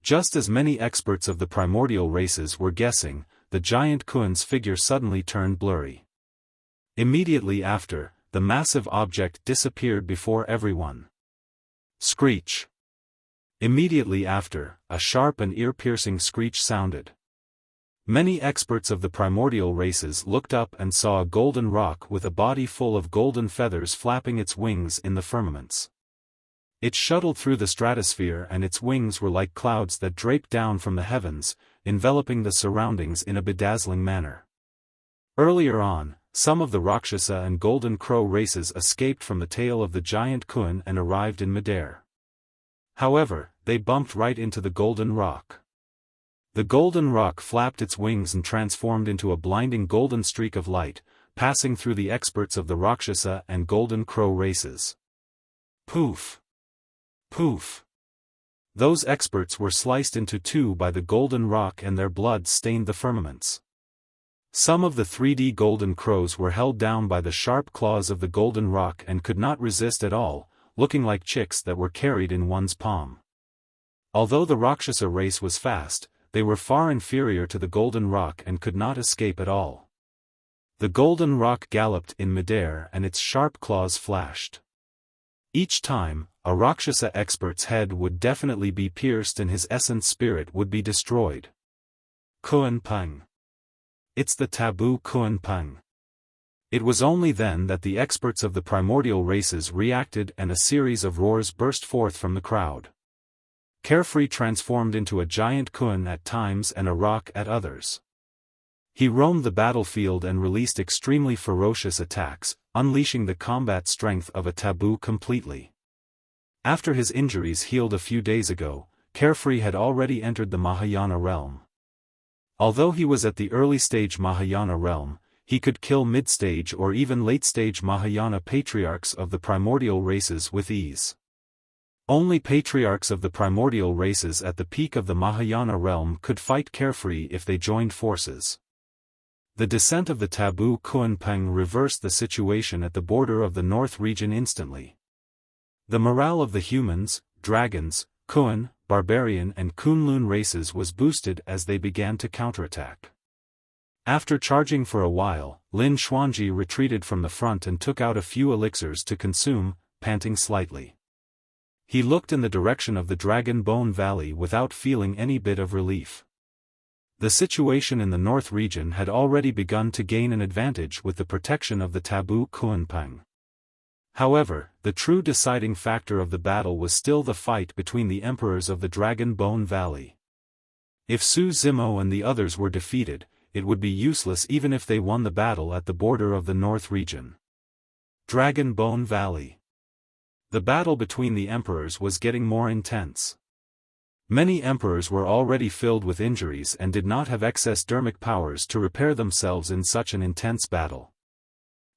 Just as many experts of the primordial races were guessing, the giant Kun's figure suddenly turned blurry. Immediately after, the massive object disappeared before everyone. Screech. Immediately after, a sharp and ear-piercing screech sounded. Many experts of the primordial races looked up and saw a golden rock with a body full of golden feathers flapping its wings in the firmaments. It shuttled through the stratosphere and its wings were like clouds that draped down from the heavens, enveloping the surroundings in a bedazzling manner. Earlier on, some of the Rakshasa and Golden Crow races escaped from the tail of the giant Kun and arrived in midair. However, they bumped right into the golden rock. The golden rock flapped its wings and transformed into a blinding golden streak of light, passing through the experts of the Rakshasa and Golden Crow races. Poof! Poof! Those experts were sliced into 2 by the golden rock and their blood stained the firmaments. Some of the 3D golden crows were held down by the sharp claws of the golden rock and could not resist at all, looking like chicks that were carried in one's palm. Although the Rakshasa race was fast, they were far inferior to the golden rock and could not escape at all. The golden rock galloped in midair and its sharp claws flashed. Each time, a Rakshasa expert's head would definitely be pierced and his essence spirit would be destroyed. Kun Peng. It's the taboo Kun Peng. It was only then that the experts of the primordial races reacted and a series of roars burst forth from the crowd. Carefree transformed into a giant Kun at times and a rock at others. He roamed the battlefield and released extremely ferocious attacks, unleashing the combat strength of a taboo completely. After his injuries healed a few days ago, Carefree had already entered the Mahayana realm. Although he was at the early stage Mahayana realm, he could kill mid-stage or even late-stage Mahayana patriarchs of the primordial races with ease. Only patriarchs of the primordial races at the peak of the Mahayana realm could fight Carefree if they joined forces. The descent of the taboo Kun Peng reversed the situation at the border of the North region instantly. The morale of the humans, dragons, Kun, barbarian and Kunlun races was boosted as they began to counterattack. After charging for a while, Lin Xuanji retreated from the front and took out a few elixirs to consume, panting slightly. He looked in the direction of the Dragon Bone Valley without feeling any bit of relief. The situation in the North region had already begun to gain an advantage with the protection of the taboo Kun Peng. However, the true deciding factor of the battle was still the fight between the emperors of the Dragon Bone Valley. If Su Zimo and the others were defeated, it would be useless even if they won the battle at the border of the North region. Dragon Bone Valley. The battle between the emperors was getting more intense. Many emperors were already filled with injuries and did not have excess dermic powers to repair themselves in such an intense battle.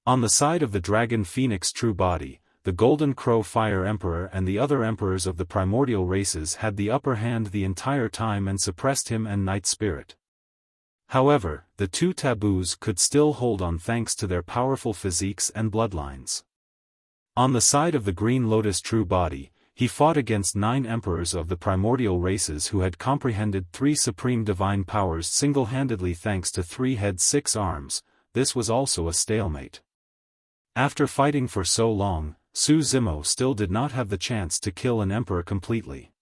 On the side of the Dragon Phoenix True Body, the Golden Crow Fire Emperor and the other emperors of the primordial races had the upper hand the entire time and suppressed him and Night Spirit. However, the two taboos could still hold on thanks to their powerful physiques and bloodlines. On the side of the Green Lotus True Body, he fought against 9 emperors of the primordial races who had comprehended 3 supreme divine powers single-handedly thanks to 3 heads 6 arms. This was also a stalemate. After fighting for so long, Su Zimo still did not have the chance to kill an emperor completely.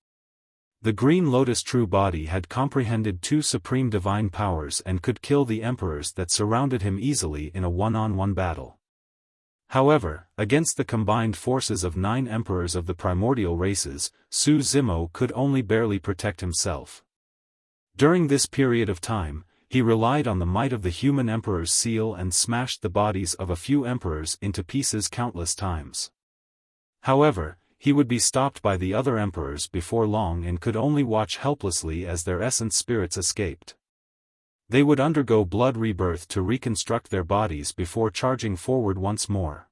The Green Lotus True Body had comprehended 2 supreme divine powers and could kill the emperors that surrounded him easily in a one-on-one battle. However, against the combined forces of 9 emperors of the primordial races, Su Zimo could only barely protect himself. During this period of time, he relied on the might of the human emperor's seal and smashed the bodies of a few emperors into pieces countless times. However, he would be stopped by the other emperors before long and could only watch helplessly as their essence spirits escaped. They would undergo blood rebirth to reconstruct their bodies before charging forward once more.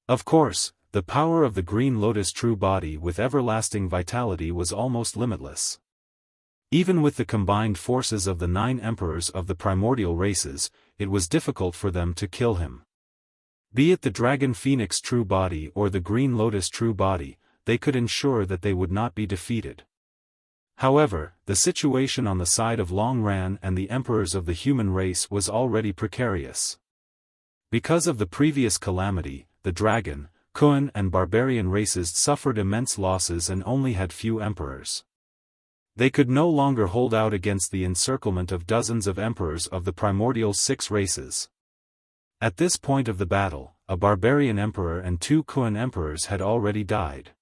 Of course, the power of the Green Lotus true body with everlasting vitality was almost limitless. Even with the combined forces of the 9 emperors of the primordial races, it was difficult for them to kill him. Be it the Dragon Phoenix true body or the Green Lotus true body, they could ensure that they would not be defeated. However, the situation on the side of Long Ran and the emperors of the human race was already precarious. Because of the previous calamity, the Dragon, Kun and Barbarian races suffered immense losses and only had few emperors. They could no longer hold out against the encirclement of dozens of emperors of the primordial 6 races. At this point of the battle, a Barbarian emperor and 2 Kun emperors had already died.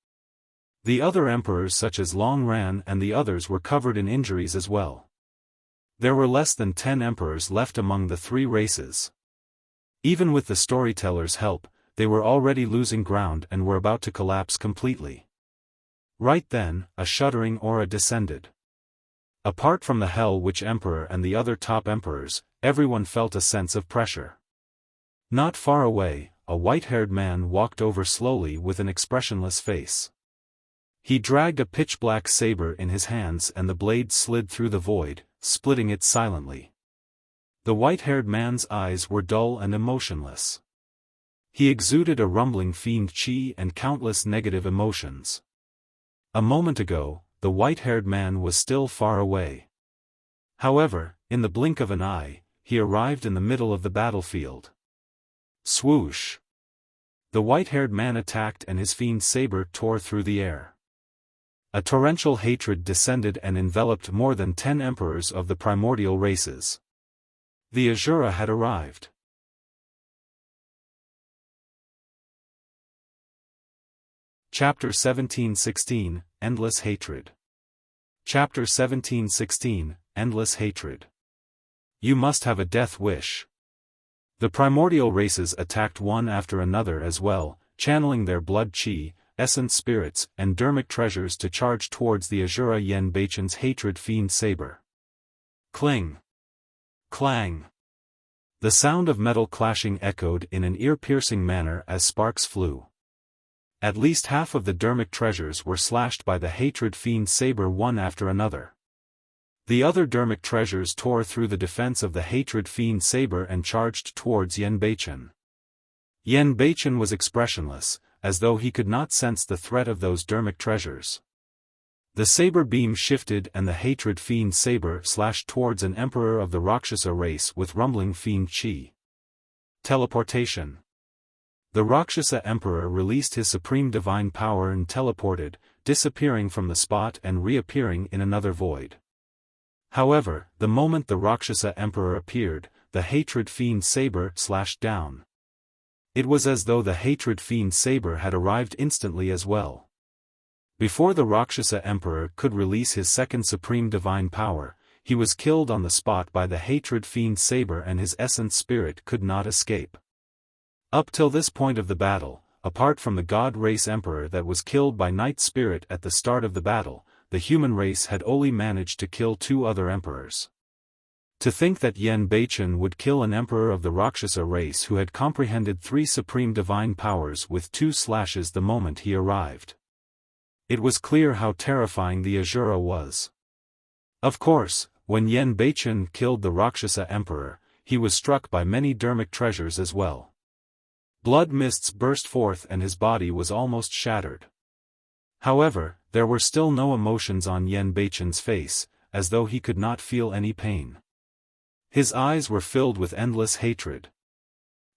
The other emperors such as Long Ran and the others were covered in injuries as well. There were less than 10 emperors left among the 3 races. Even with the storyteller's help, they were already losing ground and were about to collapse completely. Right then, a shuddering aura descended. Apart from the Hell Witch Emperor and the other top emperors, everyone felt a sense of pressure. Not far away, a white-haired man walked over slowly with an expressionless face. He dragged a pitch-black saber in his hands and the blade slid through the void, splitting it silently. The white-haired man's eyes were dull and emotionless. He exuded a rumbling fiend chi and countless negative emotions. A moment ago, the white-haired man was still far away. However, in the blink of an eye, he arrived in the middle of the battlefield. Swoosh! The white-haired man attacked and his fiend saber tore through the air. A torrential hatred descended and enveloped more than 10 emperors of the primordial races. The Asura had arrived. Chapter 1716, Endless Hatred. Chapter 1716, Endless Hatred. You must have a death wish. The primordial races attacked one after another as well, channeling their blood chi, essence spirits, and dermic treasures to charge towards the Asura Yen Beichen's hatred fiend saber. Cling! Clang! The sound of metal clashing echoed in an ear-piercing manner as sparks flew. At least half of the dermic treasures were slashed by the hatred fiend saber one after another. The other dermic treasures tore through the defense of the hatred fiend saber and charged towards Yen Beichen. Yen Beichen was expressionless, as though he could not sense the threat of those dermic treasures. The saber beam shifted and the hatred fiend saber slashed towards an emperor of the Rakshasa race with rumbling fiend chi. Teleportation. The Rakshasa emperor released his supreme divine power and teleported, disappearing from the spot and reappearing in another void. However, the moment the Rakshasa emperor appeared, the hatred fiend saber slashed down. It was as though the hatred fiend saber had arrived instantly as well. Before the Rakshasa emperor could release his second supreme divine power, he was killed on the spot by the hatred fiend saber and his essence spirit could not escape. Up till this point of the battle, apart from the god race emperor that was killed by night spirit at the start of the battle, the human race had only managed to kill 2 other emperors. To think that Yen Beichen would kill an emperor of the Rakshasa race who had comprehended 3 supreme divine powers with 2 slashes the moment he arrived. It was clear how terrifying the Asura was. Of course, when Yen Beichen killed the Rakshasa emperor, he was struck by many dermic treasures as well. Blood mists burst forth and his body was almost shattered. However, there were still no emotions on Yen Beichen's face, as though he could not feel any pain. His eyes were filled with endless hatred.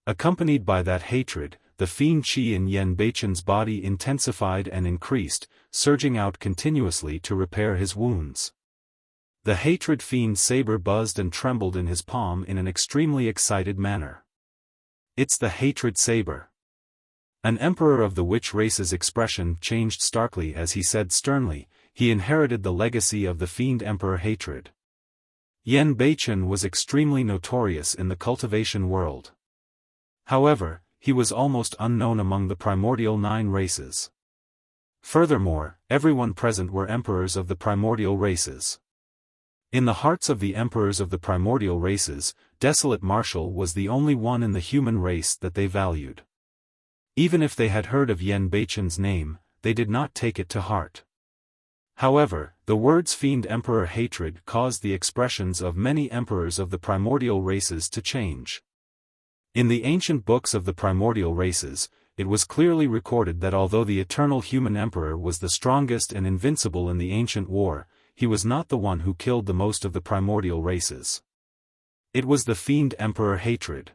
Accompanied by that hatred, the fiend chi in Yen Beichen's body intensified and increased, surging out continuously to repair his wounds. The hatred fiend saber buzzed and trembled in his palm in an extremely excited manner. It's the hatred saber. An emperor of the witch race's expression changed starkly as he said sternly, he inherited the legacy of the fiend emperor hatred. Yen Beichen was extremely notorious in the cultivation world. However, he was almost unknown among the primordial 9 races. Furthermore, everyone present were emperors of the primordial races. In the hearts of the emperors of the primordial races, Desolate Marshal was the only one in the human race that they valued. Even if they had heard of Yen Beichen's name, they did not take it to heart. However, the words Fiend Emperor hatred caused the expressions of many emperors of the primordial races to change. In the ancient books of the primordial races, it was clearly recorded that although the eternal human emperor was the strongest and invincible in the ancient war, he was not the one who killed the most of the primordial races. It was the Fiend Emperor hatred.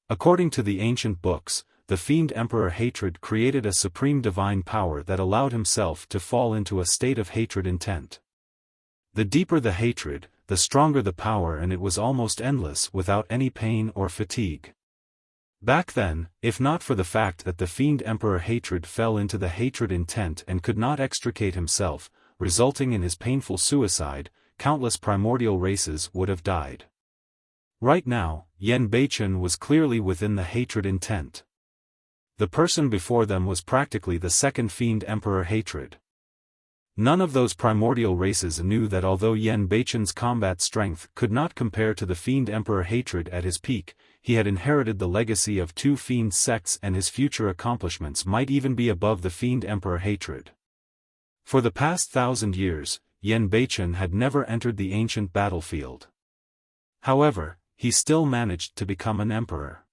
According to the ancient books, the Fiend Emperor hatred created a supreme divine power that allowed himself to fall into a state of hatred intent. The deeper the hatred, the stronger the power, and it was almost endless without any pain or fatigue. Back then, if not for the fact that the Fiend Emperor hatred fell into the hatred intent and could not extricate himself, resulting in his painful suicide, countless primordial races would have died. Right now, Yen Beichen was clearly within the hatred intent. The person before them was practically the second Fiend Emperor hatred. None of those primordial races knew that although Yen Beichen's combat strength could not compare to the Fiend Emperor hatred at his peak, he had inherited the legacy of two Fiend sects and his future accomplishments might even be above the Fiend Emperor hatred. For the past 1,000 years, Yen Beichen had never entered the ancient battlefield. However, he still managed to become an emperor.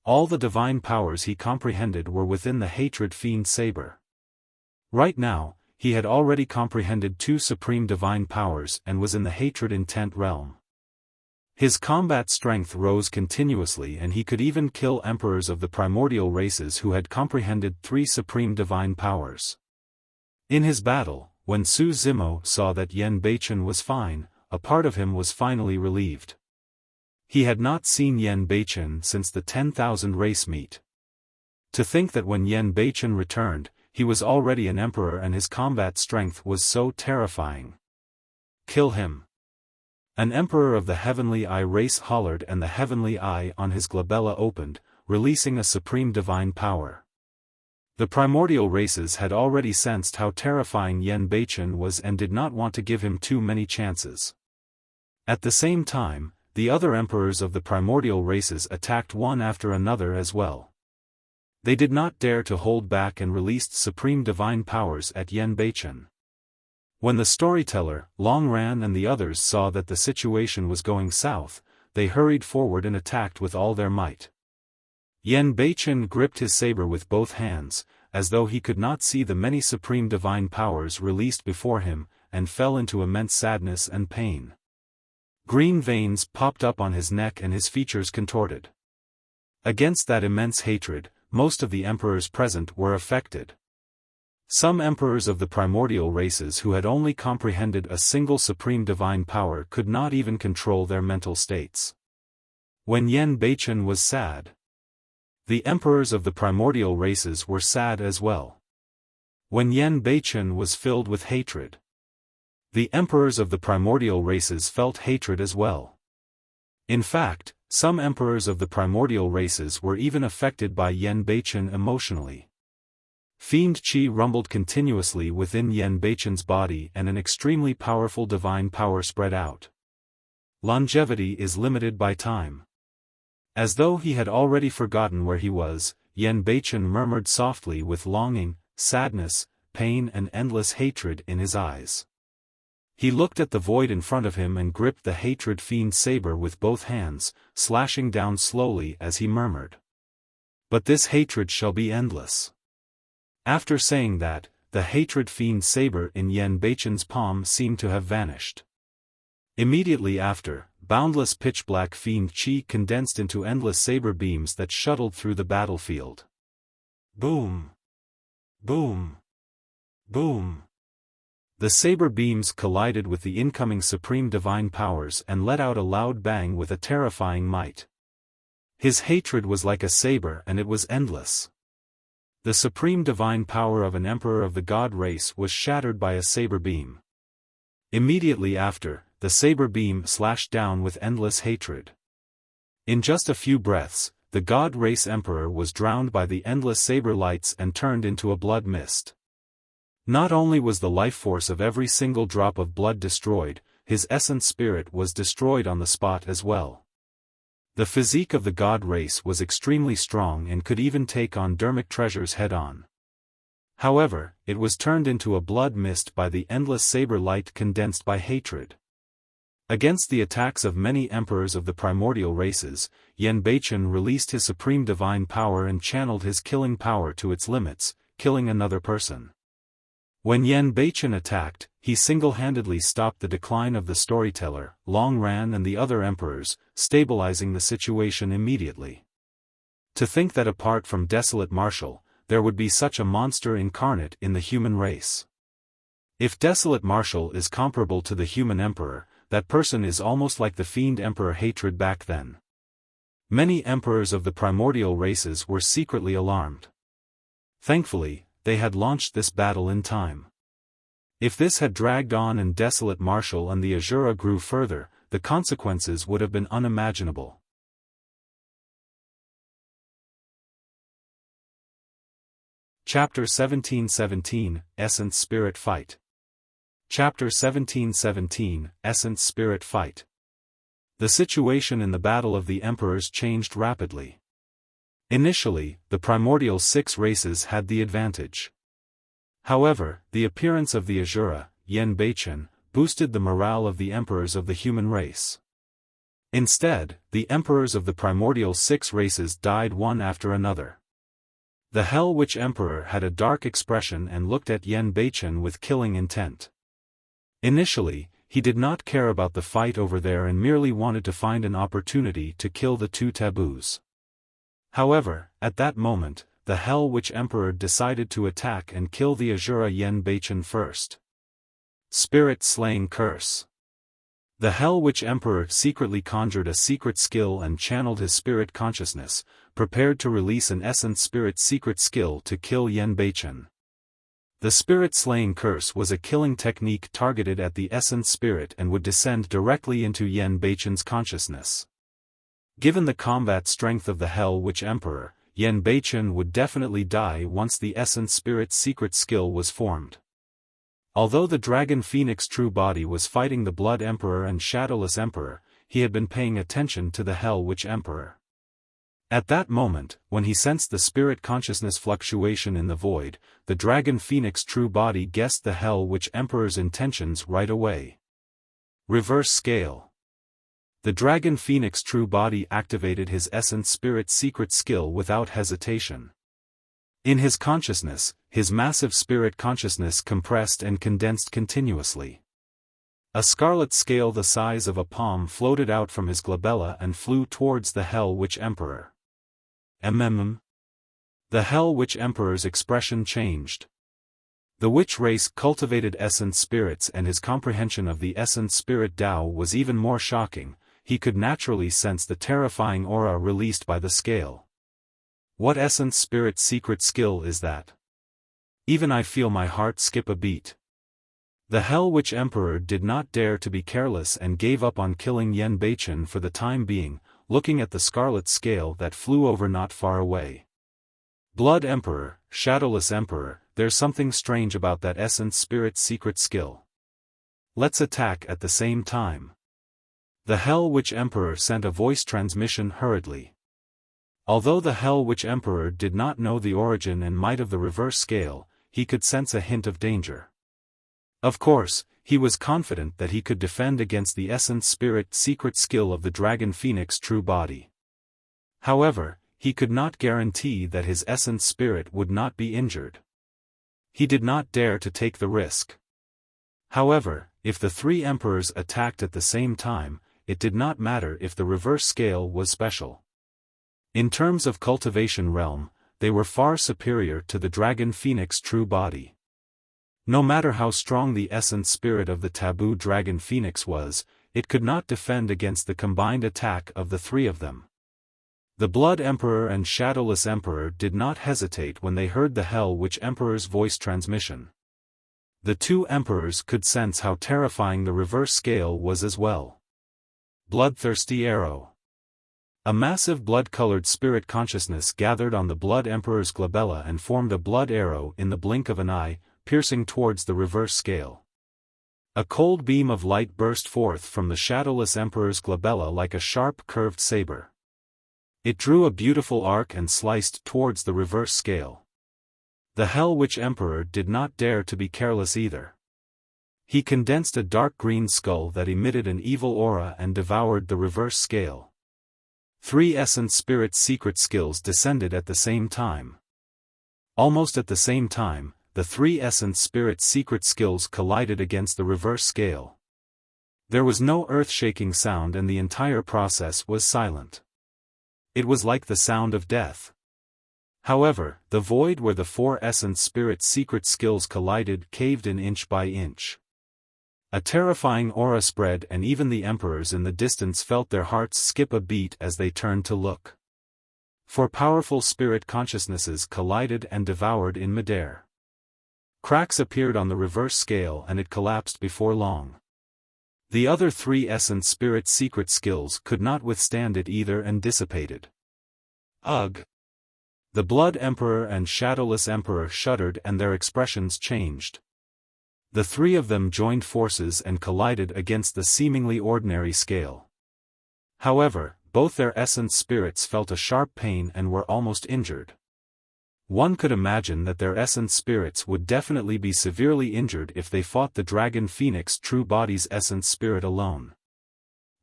All the divine powers he comprehended were within the hatred Fiend saber. Right now, he had already comprehended two supreme divine powers and was in the hatred intent realm. His combat strength rose continuously, and he could even kill emperors of the primordial races who had comprehended three supreme divine powers. In his battle, when Su Zimo saw that Yen Beichen was fine, a part of him was finally relieved. He had not seen Yen Beichen since the 10,000 race meet. To think that when Yen Beichen returned, he was already an emperor and his combat strength was so terrifying. Kill him. An emperor of the Heavenly Eye race hollered, and the Heavenly Eye on his glabella opened, releasing a supreme divine power. The primordial races had already sensed how terrifying Yen Beichen was and did not want to give him too many chances. At the same time, the other emperors of the primordial races attacked one after another as well. They did not dare to hold back and released supreme divine powers at Yen Beichen. When the storyteller, Long Ran, and the others saw that the situation was going south, they hurried forward and attacked with all their might. Yen Beichen gripped his saber with both hands, as though he could not see the many supreme divine powers released before him, and fell into immense sadness and pain. Green veins popped up on his neck and his features contorted. Against that immense hatred, most of the emperors present were affected. Some emperors of the primordial races who had only comprehended a single supreme divine power could not even control their mental states. When Yen Beichen was sad, the emperors of the primordial races were sad as well. When Yen Beichen was filled with hatred, the emperors of the primordial races felt hatred as well. In fact, some emperors of the primordial races were even affected by Yen Beichen emotionally. Fiend Qi rumbled continuously within Yen Beichen's body, and an extremely powerful divine power spread out. Longevity is limited by time. As though he had already forgotten where he was, Yen Beichen murmured softly with longing, sadness, pain and endless hatred in his eyes. He looked at the void in front of him and gripped the hatred Fiend saber with both hands, slashing down slowly as he murmured, "But this hatred shall be endless." After saying that, the hatred Fiend saber in Yen Beichen's palm seemed to have vanished. Immediately after, boundless pitch-black Fiend Qi condensed into endless saber beams that shuttled through the battlefield. Boom! Boom! Boom! The saber beams collided with the incoming supreme divine powers and let out a loud bang with a terrifying might. His hatred was like a saber, and it was endless. The supreme divine power of an emperor of the god race was shattered by a saber beam. Immediately after, the saber beam slashed down with endless hatred. In just a few breaths, the god race emperor was drowned by the endless saber lights and turned into a blood mist. Not only was the life force of every single drop of blood destroyed, his essence spirit was destroyed on the spot as well. The physique of the god race was extremely strong and could even take on dermic treasures head-on. However, it was turned into a blood mist by the endless saber light condensed by hatred. Against the attacks of many emperors of the primordial races, Yan Beichen released his supreme divine power and channeled his killing power to its limits, killing another person. When Yan Beichen attacked, he single-handedly stopped the decline of the storyteller, Long Ran and the other emperors, stabilizing the situation immediately. To think that apart from Desolate Marshal, there would be such a monster incarnate in the human race. If Desolate Marshal is comparable to the human emperor, that person is almost like the Fiend Emperor hatred back then. Many emperors of the primordial races were secretly alarmed. Thankfully, they had launched this battle in time. If this had dragged on and Desolate Marshal and the Asura grew further, the consequences would have been unimaginable. Chapter 1717, Essence Spirit Fight. Chapter 1717, Essence Spirit Fight. The situation in the Battle of the Emperors changed rapidly. Initially, the primordial six races had the advantage. However, the appearance of the Asura, Yan Beichen, boosted the morale of the emperors of the human race. Instead, the emperors of the primordial six races died one after another. The Hell Witch Emperor had a dark expression and looked at Yan Beichen with killing intent. Initially, he did not care about the fight over there and merely wanted to find an opportunity to kill the two taboos. However, at that moment, the Hell Witch Emperor decided to attack and kill the Asura Yan Beichen first. Spirit-Slaying Curse. The Hell Witch Emperor secretly conjured a secret skill and channeled his spirit consciousness, prepared to release an essence spirit secret skill to kill Yan Beichen. The Spirit-Slaying Curse was a killing technique targeted at the essence spirit and would descend directly into Yan Beichen's consciousness. Given the combat strength of the Hell Witch Emperor, Yan Beichen would definitely die once the essence spirit's secret skill was formed. Although the Dragon Phoenix True Body was fighting the Blood Emperor and Shadowless Emperor, he had been paying attention to the Hell Witch Emperor. At that moment, when he sensed the spirit consciousness fluctuation in the void, the Dragon Phoenix True Body guessed the Hell Witch Emperor's intentions right away. Reverse Scale. The Dragon Phoenix True Body activated his Essence Spirit secret skill without hesitation. In his consciousness, his massive spirit consciousness compressed and condensed continuously. A scarlet scale the size of a palm floated out from his glabella and flew towards the Hell Witch Emperor. The Hell Witch Emperor's expression changed. The witch race cultivated essence spirits and his comprehension of the essence spirit Tao was even more shocking. He could naturally sense the terrifying aura released by the scale. What essence spirit secret skill is that? Even I feel my heart skip a beat. The Hell Witch Emperor did not dare to be careless and gave up on killing Yan Beichen for the time being, looking at the scarlet scale that flew over not far away. Blood Emperor, Shadowless Emperor, there's something strange about that essence spirit secret skill. Let's attack at the same time. The Hell Witch Emperor sent a voice transmission hurriedly. Although the Hell Witch Emperor did not know the origin and might of the reverse scale, he could sense a hint of danger. Of course, he was confident that he could defend against the essence spirit secret skill of the Dragon Phoenix True Body. However, he could not guarantee that his essence spirit would not be injured. He did not dare to take the risk. However, if the three emperors attacked at the same time, it did not matter if the reverse scale was special. In terms of cultivation realm, they were far superior to the Dragon Phoenix True Body. No matter how strong the essence spirit of the taboo Dragon Phoenix was, it could not defend against the combined attack of the three of them. The Blood Emperor and Shadowless Emperor did not hesitate when they heard the Hell Witch Emperor's voice transmission. The two emperors could sense how terrifying the reverse scale was as well. Bloodthirsty Arrow. A massive blood-colored spirit consciousness gathered on the Blood Emperor's glabella and formed a blood arrow in the blink of an eye, piercing towards the reverse scale. A cold beam of light burst forth from the shadowless Emperor's glabella like a sharp curved saber. It drew a beautiful arc and sliced towards the reverse scale. The Hell Witch Emperor did not dare to be careless either. He condensed a dark green skull that emitted an evil aura and devoured the reverse scale. 3 Essence Spirit secret skills descended at the same time. Almost at the same time, the 3 Essence Spirit secret skills collided against the reverse scale. There was no earth-shaking sound and the entire process was silent. It was like the sound of death. However, the void where the 4 Essence Spirit secret skills collided caved in inch by inch. A terrifying aura spread and even the emperors in the distance felt their hearts skip a beat as they turned to look. 4 powerful spirit consciousnesses collided and devoured in midair. Cracks appeared on the reverse scale and it collapsed before long. The other 3 Essence Spirit secret skills could not withstand it either and dissipated. Ugh! The Blood Emperor and Shadowless Emperor shuddered and their expressions changed. The 3 of them joined forces and collided against the seemingly ordinary scale. However, both their essence spirits felt a sharp pain and were almost injured. One could imagine that their essence spirits would definitely be severely injured if they fought the Dragon Phoenix true body's essence spirit alone.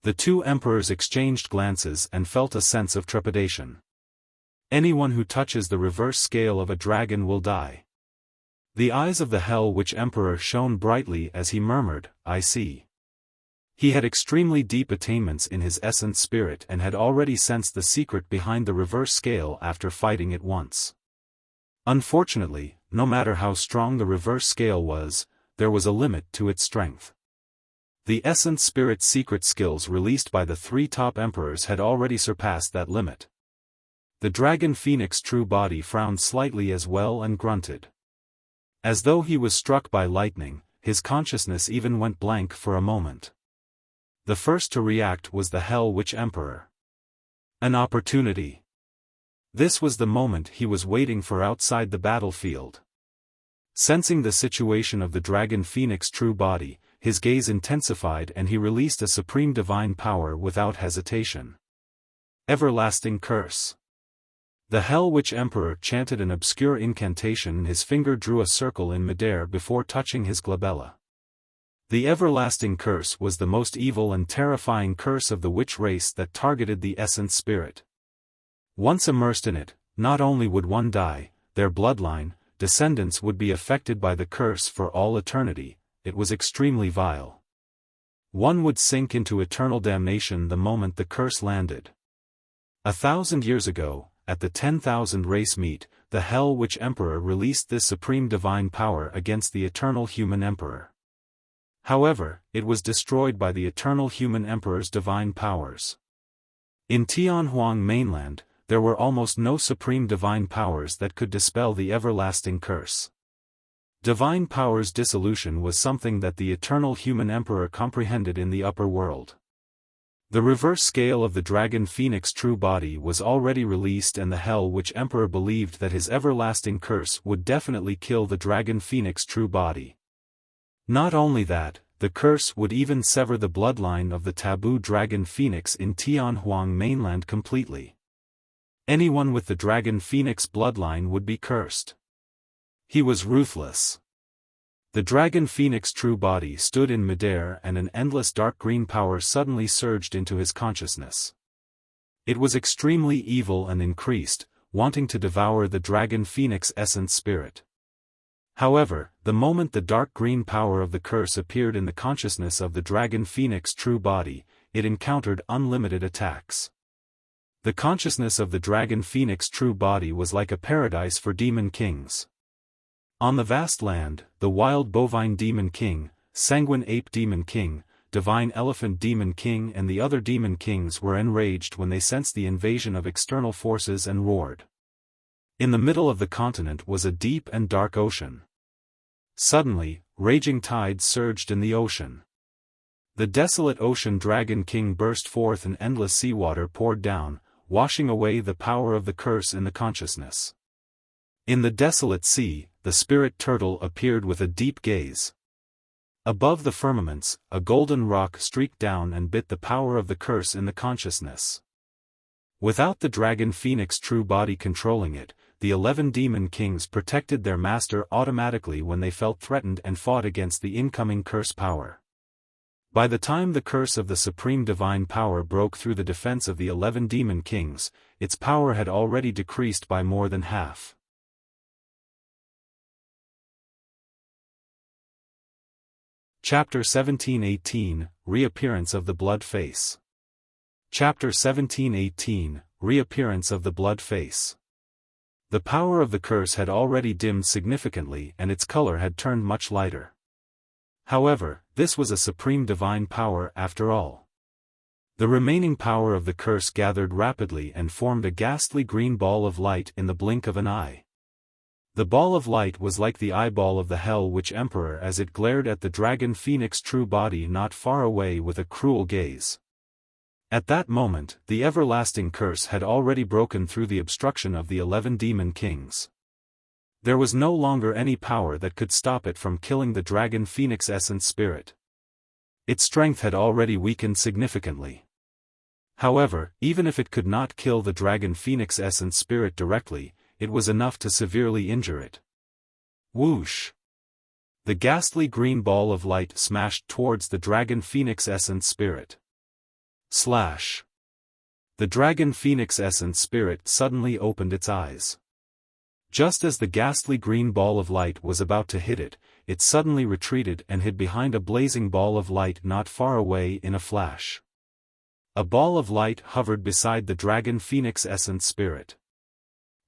The 2 emperors exchanged glances and felt a sense of trepidation. Anyone who touches the reverse scale of a dragon will die. The eyes of the Hell Witch Emperor shone brightly as he murmured, "I see." He had extremely deep attainments in his essence spirit and had already sensed the secret behind the reverse scale after fighting it once. Unfortunately, no matter how strong the reverse scale was, there was a limit to its strength. The essence spirit secret skills released by the 3 top emperors had already surpassed that limit. The Dragon Phoenix true body frowned slightly as well and grunted. As though he was struck by lightning, his consciousness even went blank for a moment. The first to react was the Hell Witch Emperor. An opportunity. This was the moment he was waiting for outside the battlefield. Sensing the situation of the Dragon Phoenix true body, his gaze intensified and he released a supreme divine power without hesitation. Everlasting Curse. The Hell Witch Emperor chanted an obscure incantation and his finger drew a circle in midair before touching his glabella. The Everlasting Curse was the most evil and terrifying curse of the witch race that targeted the essence spirit. Once immersed in it, not only would one die, their bloodline, descendants would be affected by the curse for all eternity. It was extremely vile. One would sink into eternal damnation the moment the curse landed. 1,000 years ago, at the 10,000 race meet, the Hell Witch Emperor released this supreme divine power against the Eternal Human Emperor. However, it was destroyed by the Eternal Human Emperor's divine powers. In Tianhuang mainland, there were almost no supreme divine powers that could dispel the everlasting curse. Divine powers dissolution was something that the Eternal Human Emperor comprehended in the upper world. The reverse scale of the Dragon Phoenix true body was already released and the Hell Witch Emperor believed that his everlasting curse would definitely kill the Dragon Phoenix true body. Not only that, the curse would even sever the bloodline of the taboo Dragon Phoenix in Tianhuang mainland completely. Anyone with the Dragon Phoenix bloodline would be cursed. He was ruthless. The Dragon Phoenix true body stood in midair and an endless dark green power suddenly surged into his consciousness. It was extremely evil and increased, wanting to devour the Dragon Phoenix essence spirit. However, the moment the dark green power of the curse appeared in the consciousness of the Dragon Phoenix true body, it encountered unlimited attacks. The consciousness of the Dragon Phoenix true body was like a paradise for demon kings. On the vast land, the wild bovine demon king, sanguine ape demon king, divine elephant demon king and the other demon kings were enraged when they sensed the invasion of external forces and roared. In the middle of the continent was a deep and dark ocean. Suddenly, raging tides surged in the ocean. The desolate ocean dragon king burst forth and endless seawater poured down, washing away the power of the curse in the consciousness. In the desolate sea, the spirit turtle appeared with a deep gaze. Above the firmaments, a golden rock streaked down and bit the power of the curse in the consciousness. Without the dragon phoenix true body controlling it, the 11 demon kings protected their master automatically when they felt threatened and fought against the incoming curse power. By the time the curse of the supreme divine power broke through the defense of the 11 demon kings, its power had already decreased by more than half. Chapter 17:18, Reappearance of the Blood Face. Chapter 17:18, Reappearance of the Blood Face. The power of the curse had already dimmed significantly and its color had turned much lighter. However, this was a supreme divine power after all. The remaining power of the curse gathered rapidly and formed a ghastly green ball of light in the blink of an eye. The ball of light was like the eyeball of the Hell Witch Emperor as it glared at the dragon phoenix true body not far away with a cruel gaze. At that moment, the everlasting curse had already broken through the obstruction of the 11 demon kings. There was no longer any power that could stop it from killing the dragon phoenix essence spirit. Its strength had already weakened significantly. However, even if it could not kill the dragon phoenix essence spirit directly, it was enough to severely injure it. Whoosh! The ghastly green ball of light smashed towards the dragon phoenix essence spirit. Slash! The dragon phoenix essence spirit suddenly opened its eyes. Just as the ghastly green ball of light was about to hit it, it suddenly retreated and hid behind a blazing ball of light not far away in a flash. A ball of light hovered beside the dragon phoenix essence spirit.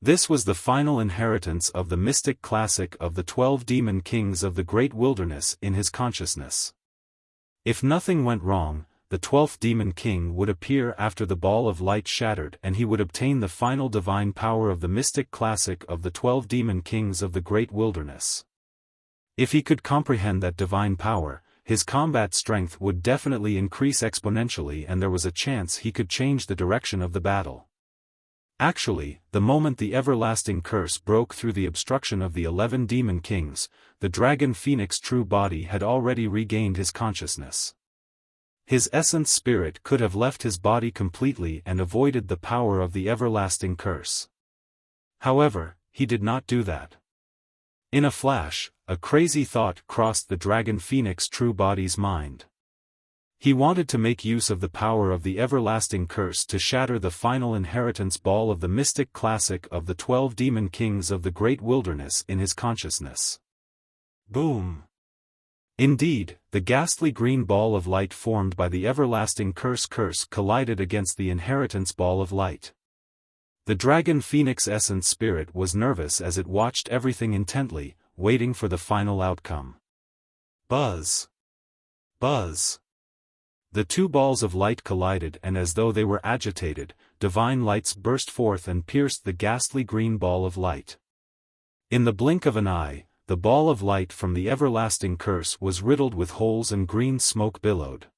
This was the final inheritance of the mystic classic of the 12 demon kings of the great wilderness in his consciousness. If nothing went wrong, the 12th demon king would appear after the ball of light shattered and he would obtain the final divine power of the mystic classic of the 12 demon kings of the great wilderness. If he could comprehend that divine power, his combat strength would definitely increase exponentially and there was a chance he could change the direction of the battle. Actually, the moment the everlasting curse broke through the obstruction of the 11 demon kings, the dragon phoenix true body had already regained his consciousness. His essence spirit could have left his body completely and avoided the power of the everlasting curse. However, he did not do that. In a flash, a crazy thought crossed the dragon phoenix true body's mind. He wanted to make use of the power of the everlasting curse to shatter the final inheritance ball of the mystic classic of the 12 demon kings of the great wilderness in his consciousness. Boom! Indeed, the ghastly green ball of light formed by the everlasting curse collided against the inheritance ball of light. The dragon phoenix essence spirit was nervous as it watched everything intently, waiting for the final outcome. Buzz! Buzz! The two balls of light collided and as though they were agitated, divine lights burst forth and pierced the ghastly green ball of light. In the blink of an eye, the ball of light from the everlasting curse was riddled with holes and green smoke billowed.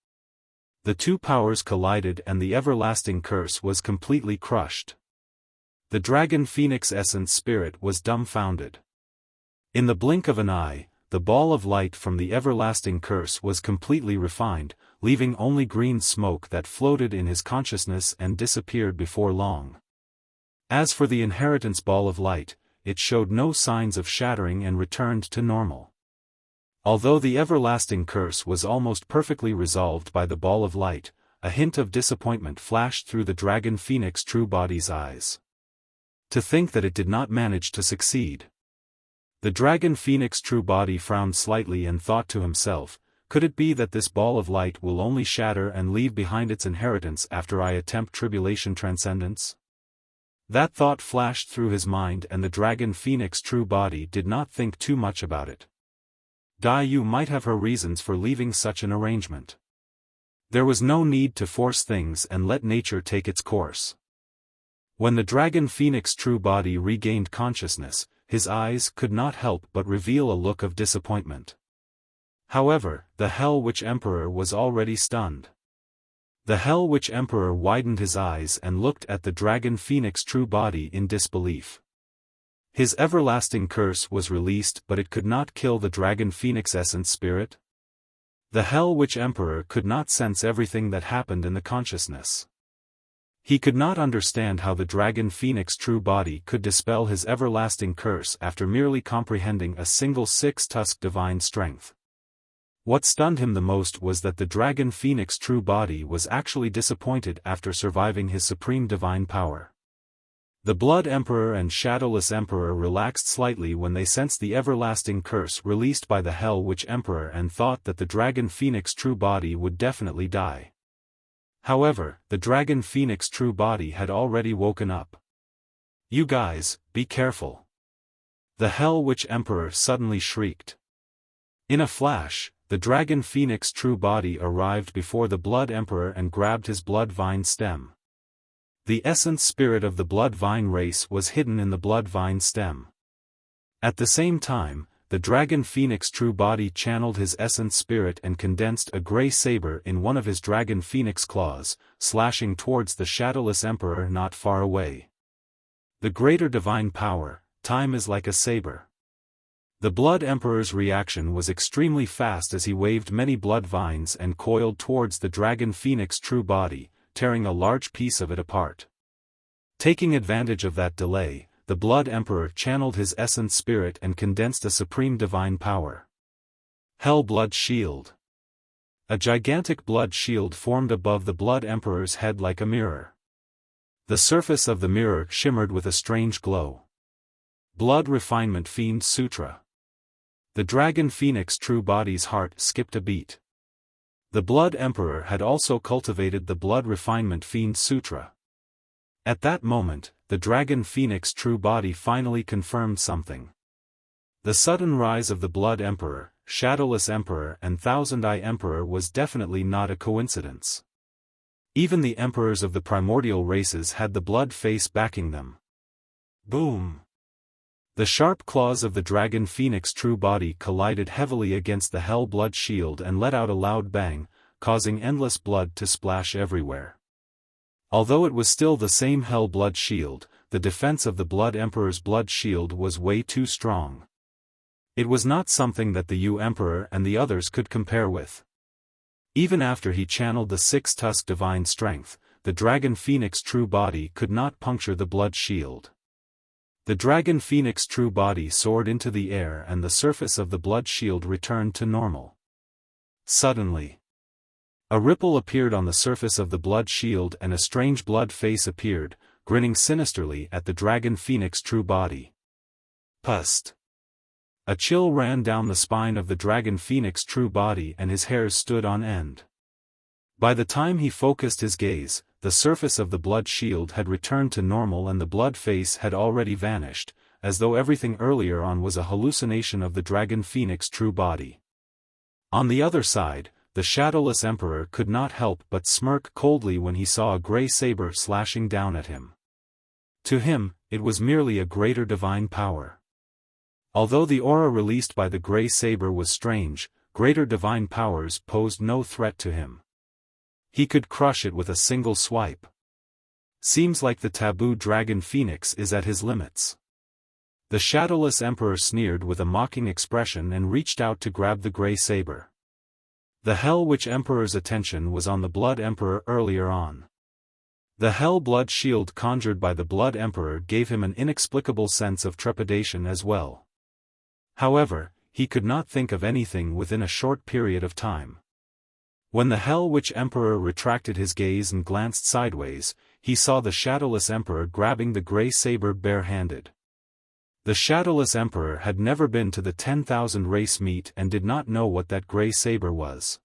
The two powers collided and the everlasting curse was completely crushed. The dragon phoenix essence spirit was dumbfounded. In the blink of an eye, the ball of light from the everlasting curse was completely refined, leaving only green smoke that floated in his consciousness and disappeared before long. As for the inheritance ball of light, it showed no signs of shattering and returned to normal. Although the everlasting curse was almost perfectly resolved by the ball of light, a hint of disappointment flashed through the dragon phoenix true body's eyes. To think that it did not manage to succeed. The dragon phoenix true body frowned slightly and thought to himself, could it be that this ball of light will only shatter and leave behind its inheritance after I attempt tribulation transcendence? That thought flashed through his mind and the dragon phoenix true body did not think too much about it. Dai Yu might have her reasons for leaving such an arrangement. There was no need to force things and let nature take its course. When the dragon phoenix true body regained consciousness, his eyes could not help but reveal a look of disappointment. However, the Hell Witch Emperor was already stunned. The Hell Witch Emperor widened his eyes and looked at the dragon phoenix true body in disbelief. His everlasting curse was released, but it could not kill the dragon phoenix essence spirit. The Hell Witch Emperor could not sense everything that happened in the consciousness. He could not understand how the dragon phoenix true body could dispel his everlasting curse after merely comprehending a single six-tusked divine strength. What stunned him the most was that the dragon phoenix true body was actually disappointed after surviving his supreme divine power. The Blood Emperor and Shadowless Emperor relaxed slightly when they sensed the everlasting curse released by the Hell Witch Emperor and thought that the dragon phoenix true body would definitely die. However, the dragon phoenix true body had already woken up. "You guys, be careful!" the Hell Witch Emperor suddenly shrieked. In a flash, the dragon phoenix true body arrived before the Blood Emperor and grabbed his blood vine stem. The essence spirit of the blood vine race was hidden in the blood vine stem. At the same time, the dragon phoenix true body channeled his essence spirit and condensed a grey saber in one of his dragon phoenix claws, slashing towards the Shadowless Emperor not far away. The greater divine power, time is like a saber. The Blood Emperor's reaction was extremely fast as he waved many blood vines and coiled towards the dragon phoenix true body, tearing a large piece of it apart. Taking advantage of that delay, the Blood Emperor channeled his essence spirit and condensed a supreme divine power. Hell Blood Shield. A gigantic blood shield formed above the Blood Emperor's head like a mirror. The surface of the mirror shimmered with a strange glow. Blood Refinement Fiend Sutra. The dragon phoenix true body's heart skipped a beat. The Blood Emperor had also cultivated the Blood Refinement Fiend Sutra. At that moment, the dragon phoenix true body finally confirmed something. The sudden rise of the Blood Emperor, Shadowless Emperor and Thousand Eye Emperor was definitely not a coincidence. Even the emperors of the primordial races had the blood face backing them. Boom! The sharp claws of the dragon phoenix true body collided heavily against the Hell Blood Shield and let out a loud bang, causing endless blood to splash everywhere. Although it was still the same Hell Blood Shield, the defense of the Blood Emperor's blood shield was way too strong. It was not something that the Yu Emperor and the others could compare with. Even after he channeled the six-tusked divine strength, the dragon phoenix true body could not puncture the blood shield. The dragon phoenix true body soared into the air and the surface of the blood shield returned to normal. Suddenly, a ripple appeared on the surface of the blood shield and a strange blood face appeared, grinning sinisterly at the dragon phoenix true body. Pust! A chill ran down the spine of the dragon phoenix true body and his hairs stood on end. By the time he focused his gaze, the surface of the blood shield had returned to normal and the blood face had already vanished, as though everything earlier on was a hallucination of the dragon phoenix true body. On the other side, the Shadowless Emperor could not help but smirk coldly when he saw a grey saber slashing down at him. To him, it was merely a greater divine power. Although the aura released by the grey saber was strange, greater divine powers posed no threat to him. He could crush it with a single swipe. Seems like the taboo dragon phoenix is at his limits. The Shadowless Emperor sneered with a mocking expression and reached out to grab the grey saber. The Hell Witch Emperor's attention was on the Blood Emperor earlier on. The Hell Blood Shield conjured by the Blood Emperor gave him an inexplicable sense of trepidation as well. However, he could not think of anything within a short period of time. When the Hell Witch Emperor retracted his gaze and glanced sideways, he saw the Shadowless Emperor grabbing the grey saber bare-handed. The Shadowless Emperor had never been to the 10,000 race meet and did not know what that grey saber was.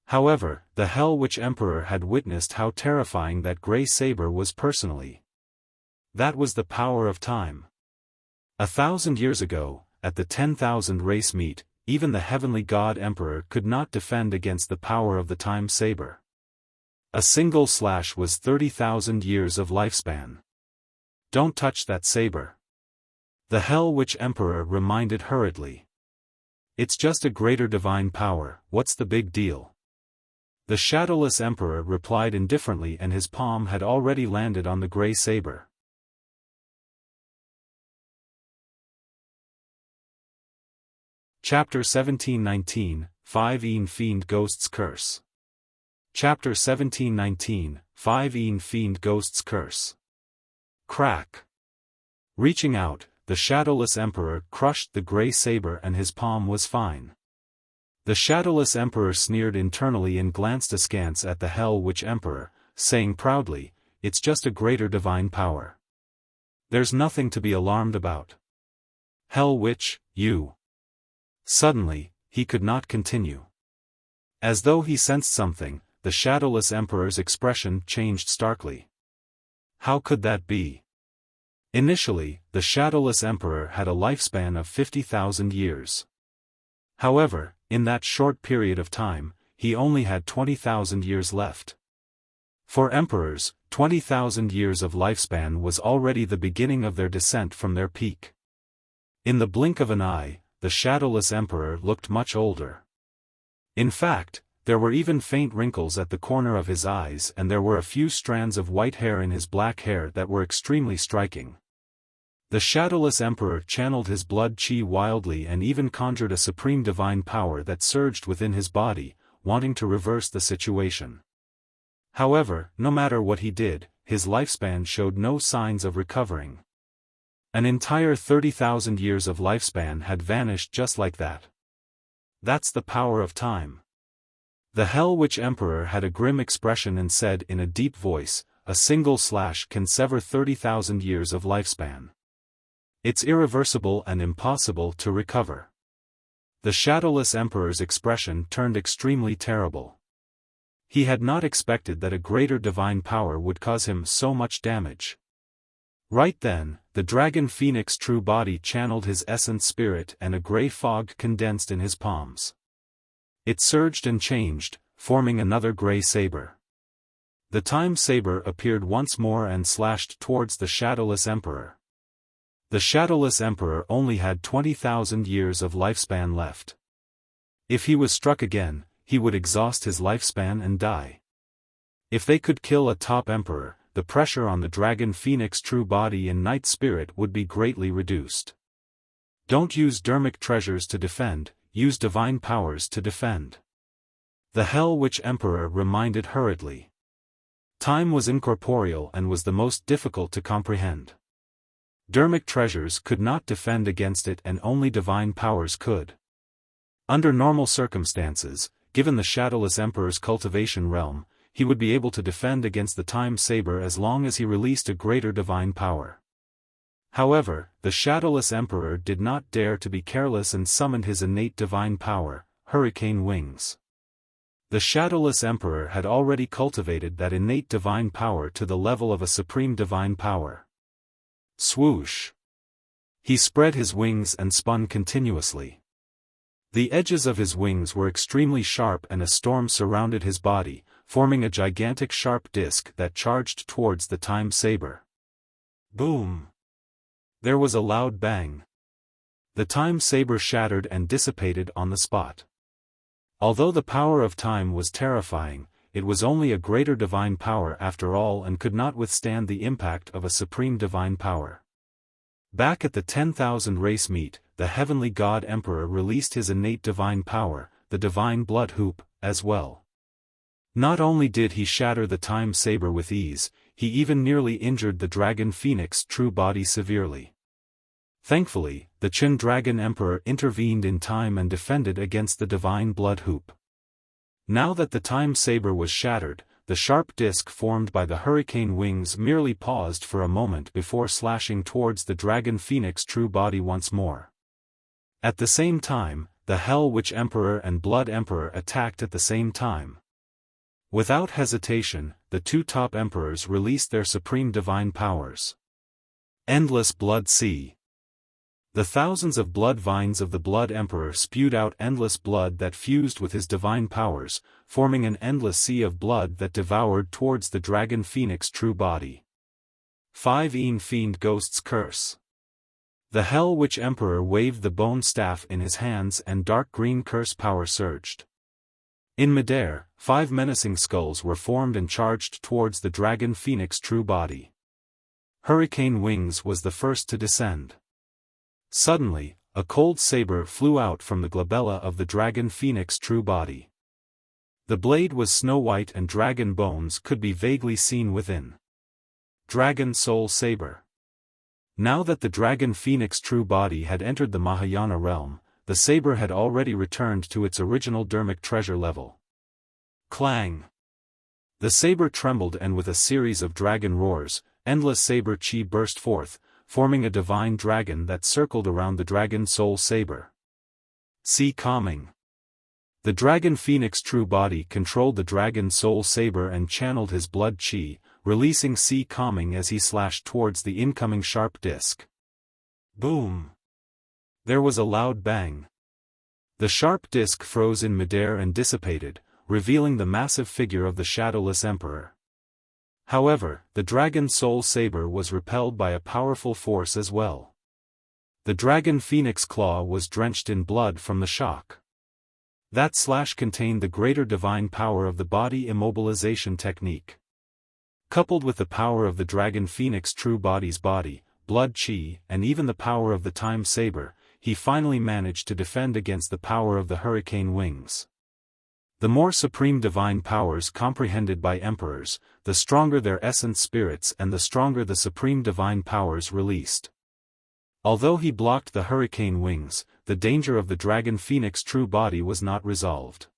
However, the Hell Witch Emperor had witnessed how terrifying that grey saber was personally. That was the power of time. 1,000 years ago, at the 10,000 race meet, even the Heavenly God Emperor could not defend against the power of the time saber. A single slash was 30,000 years of lifespan. Don't touch that saber. The Hell Witch Emperor reminded hurriedly. It's just a greater divine power, what's the big deal? The Shadowless Emperor replied indifferently and his palm had already landed on the grey saber. Chapter 1719, 5 Fiend Ghost's Curse. Chapter 1719, 5 Fiend Ghost's Curse. Crack. Reaching out, the Shadowless Emperor crushed the grey saber and his palm was fine. The Shadowless Emperor sneered internally and glanced askance at the Hell Witch Emperor, saying proudly, "It's just a greater divine power. There's nothing to be alarmed about." Hell Witch, you. Suddenly, he could not continue. As though he sensed something, the Shadowless Emperor's expression changed starkly. How could that be? Initially, the Shadowless Emperor had a lifespan of 50,000 years. However, in that short period of time, he only had 20,000 years left. For emperors, 20,000 years of lifespan was already the beginning of their descent from their peak. In the blink of an eye, the Shadowless Emperor looked much older. In fact, there were even faint wrinkles at the corner of his eyes and there were a few strands of white hair in his black hair that were extremely striking. The Shadowless Emperor channeled his blood chi wildly and even conjured a supreme divine power that surged within his body, wanting to reverse the situation. However, no matter what he did, his lifespan showed no signs of recovering. An entire 30,000 years of lifespan had vanished just like that. That's the power of time. The Hell Witch Emperor had a grim expression and said in a deep voice, "A single slash can sever 30,000 years of lifespan. It's irreversible and impossible to recover." The Shadowless Emperor's expression turned extremely terrible. He had not expected that a greater divine power would cause him so much damage. Right then, the Dragon Phoenix true body channeled his essence spirit and a grey fog condensed in his palms. It surged and changed, forming another grey saber. The Time Saber appeared once more and slashed towards the Shadowless Emperor. The Shadowless Emperor only had 20,000 years of lifespan left. If he was struck again, he would exhaust his lifespan and die. If they could kill a top emperor, the pressure on the Dragon Phoenix true body and Night Spirit would be greatly reduced. Don't use dermic treasures to defend, use divine powers to defend. The Hell Witch Emperor reminded hurriedly. Time was incorporeal and was the most difficult to comprehend. Dermic treasures could not defend against it and only divine powers could. Under normal circumstances, given the Shadowless Emperor's cultivation realm, he would be able to defend against the Time Saber as long as he released a greater divine power. However, the Shadowless Emperor did not dare to be careless and summoned his innate divine power, Hurricane Wings. The Shadowless Emperor had already cultivated that innate divine power to the level of a supreme divine power. Swoosh! He spread his wings and spun continuously. The edges of his wings were extremely sharp and a storm surrounded his body, forming a gigantic sharp disc that charged towards the Time Saber. Boom! There was a loud bang. The Time Saber shattered and dissipated on the spot. Although the power of time was terrifying, it was only a greater divine power after all and could not withstand the impact of a supreme divine power. Back at the 10,000 race meet, the Heavenly God Emperor released his innate divine power, the Divine Blood Hoop, as well. Not only did he shatter the Time Saber with ease, he even nearly injured the Dragon Phoenix true body severely. Thankfully, the Qin Dragon Emperor intervened in time and defended against the Divine Blood Hoop. Now that the Time Saber was shattered, the sharp disc formed by the Hurricane Wings merely paused for a moment before slashing towards the Dragon Phoenix true body once more. At the same time, the Hell Witch Emperor and Blood Emperor attacked at the same time. Without hesitation, the two top emperors released their supreme divine powers. Endless Blood Sea. The thousands of blood vines of the Blood Emperor spewed out endless blood that fused with his divine powers, forming an endless sea of blood that devoured towards the Dragon Phoenix true body. 5 Fiend Ghost's Curse. The Hell Witch Emperor waved the bone staff in his hands and dark green curse power surged. In midair, 5 menacing skulls were formed and charged towards the Dragon Phoenix true body. Hurricane Wings was the first to descend. Suddenly, a cold saber flew out from the glabella of the dragon phoenix true body. The blade was snow-white and dragon bones could be vaguely seen within. Dragon Soul Saber. Now that the dragon phoenix true body had entered the Mahayana realm, the saber had already returned to its original dharmic treasure level. Clang! The saber trembled, and with a series of dragon roars, endless saber chi burst forth, forming a divine dragon that circled around the dragon soul saber. See calming. The dragon phoenix true body controlled the dragon soul saber and channeled his blood chi, releasing sea calming as he slashed towards the incoming sharp disc. Boom! There was a loud bang. The sharp disc froze in midair and dissipated, revealing the massive figure of the shadowless emperor. However, the dragon soul saber was repelled by a powerful force as well. The dragon phoenix claw was drenched in blood from the shock. That slash contained the greater divine power of the body immobilization technique. Coupled with the power of the dragon phoenix true body's body, blood chi, and even the power of the time saber, he finally managed to defend against the power of the hurricane wings. The more supreme divine powers comprehended by emperors, the stronger their essence spirits and the stronger the supreme divine powers released. Although he blocked the hurricane wings, the danger of the dragon phoenix true body was not resolved.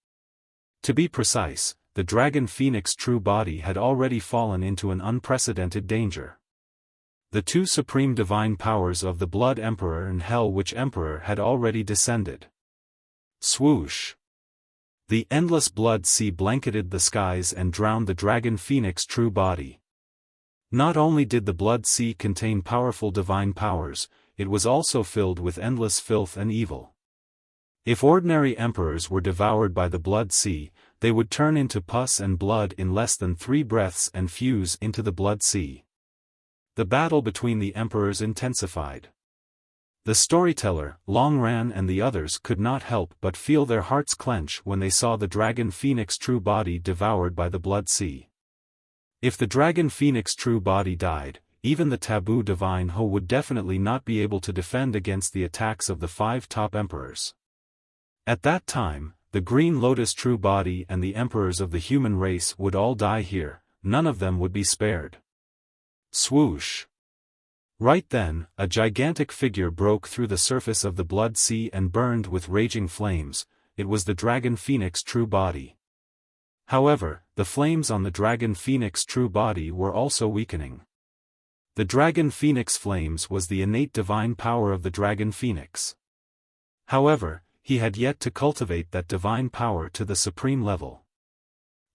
To be precise, the dragon phoenix true body had already fallen into an unprecedented danger. The two supreme divine powers of the Blood Emperor and Hell Witch Emperor had already descended. Swoosh! The endless blood sea blanketed the skies and drowned the dragon phoenix true body. Not only did the blood sea contain powerful divine powers, it was also filled with endless filth and evil. If ordinary emperors were devoured by the blood sea, they would turn into pus and blood in less than 3 breaths and fuse into the blood sea. The battle between the emperors intensified. The storyteller, Longran and the others could not help but feel their hearts clench when they saw the dragon phoenix true body devoured by the blood sea. If the dragon phoenix true body died, even the taboo divine Ho would definitely not be able to defend against the attacks of the 5 top emperors. At that time, the green lotus true body and the emperors of the human race would all die here, none of them would be spared. Swoosh! Right then, a gigantic figure broke through the surface of the blood sea and burned with raging flames. It was the dragon phoenix true body. However, the flames on the dragon phoenix true body were also weakening. The dragon phoenix flames was the innate divine power of the dragon phoenix. However, he had yet to cultivate that divine power to the supreme level.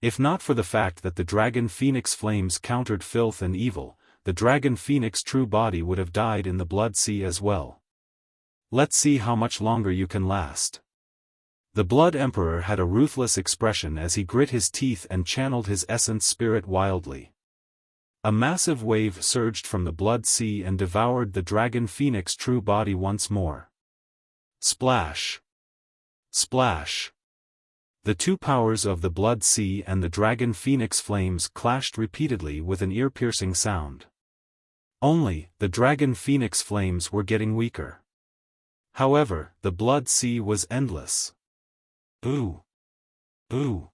If not for the fact that the dragon phoenix flames countered filth and evil, the dragon phoenix true body would have died in the blood sea as well. Let's see how much longer you can last. The Blood Emperor had a ruthless expression as he grit his teeth and channeled his essence spirit wildly. A massive wave surged from the blood sea and devoured the dragon phoenix true body once more. Splash! Splash! The two powers of the blood sea and the dragon phoenix flames clashed repeatedly with an ear-piercing sound. Only, the dragon phoenix flames were getting weaker. However, the blood sea was endless. Boo! Boo!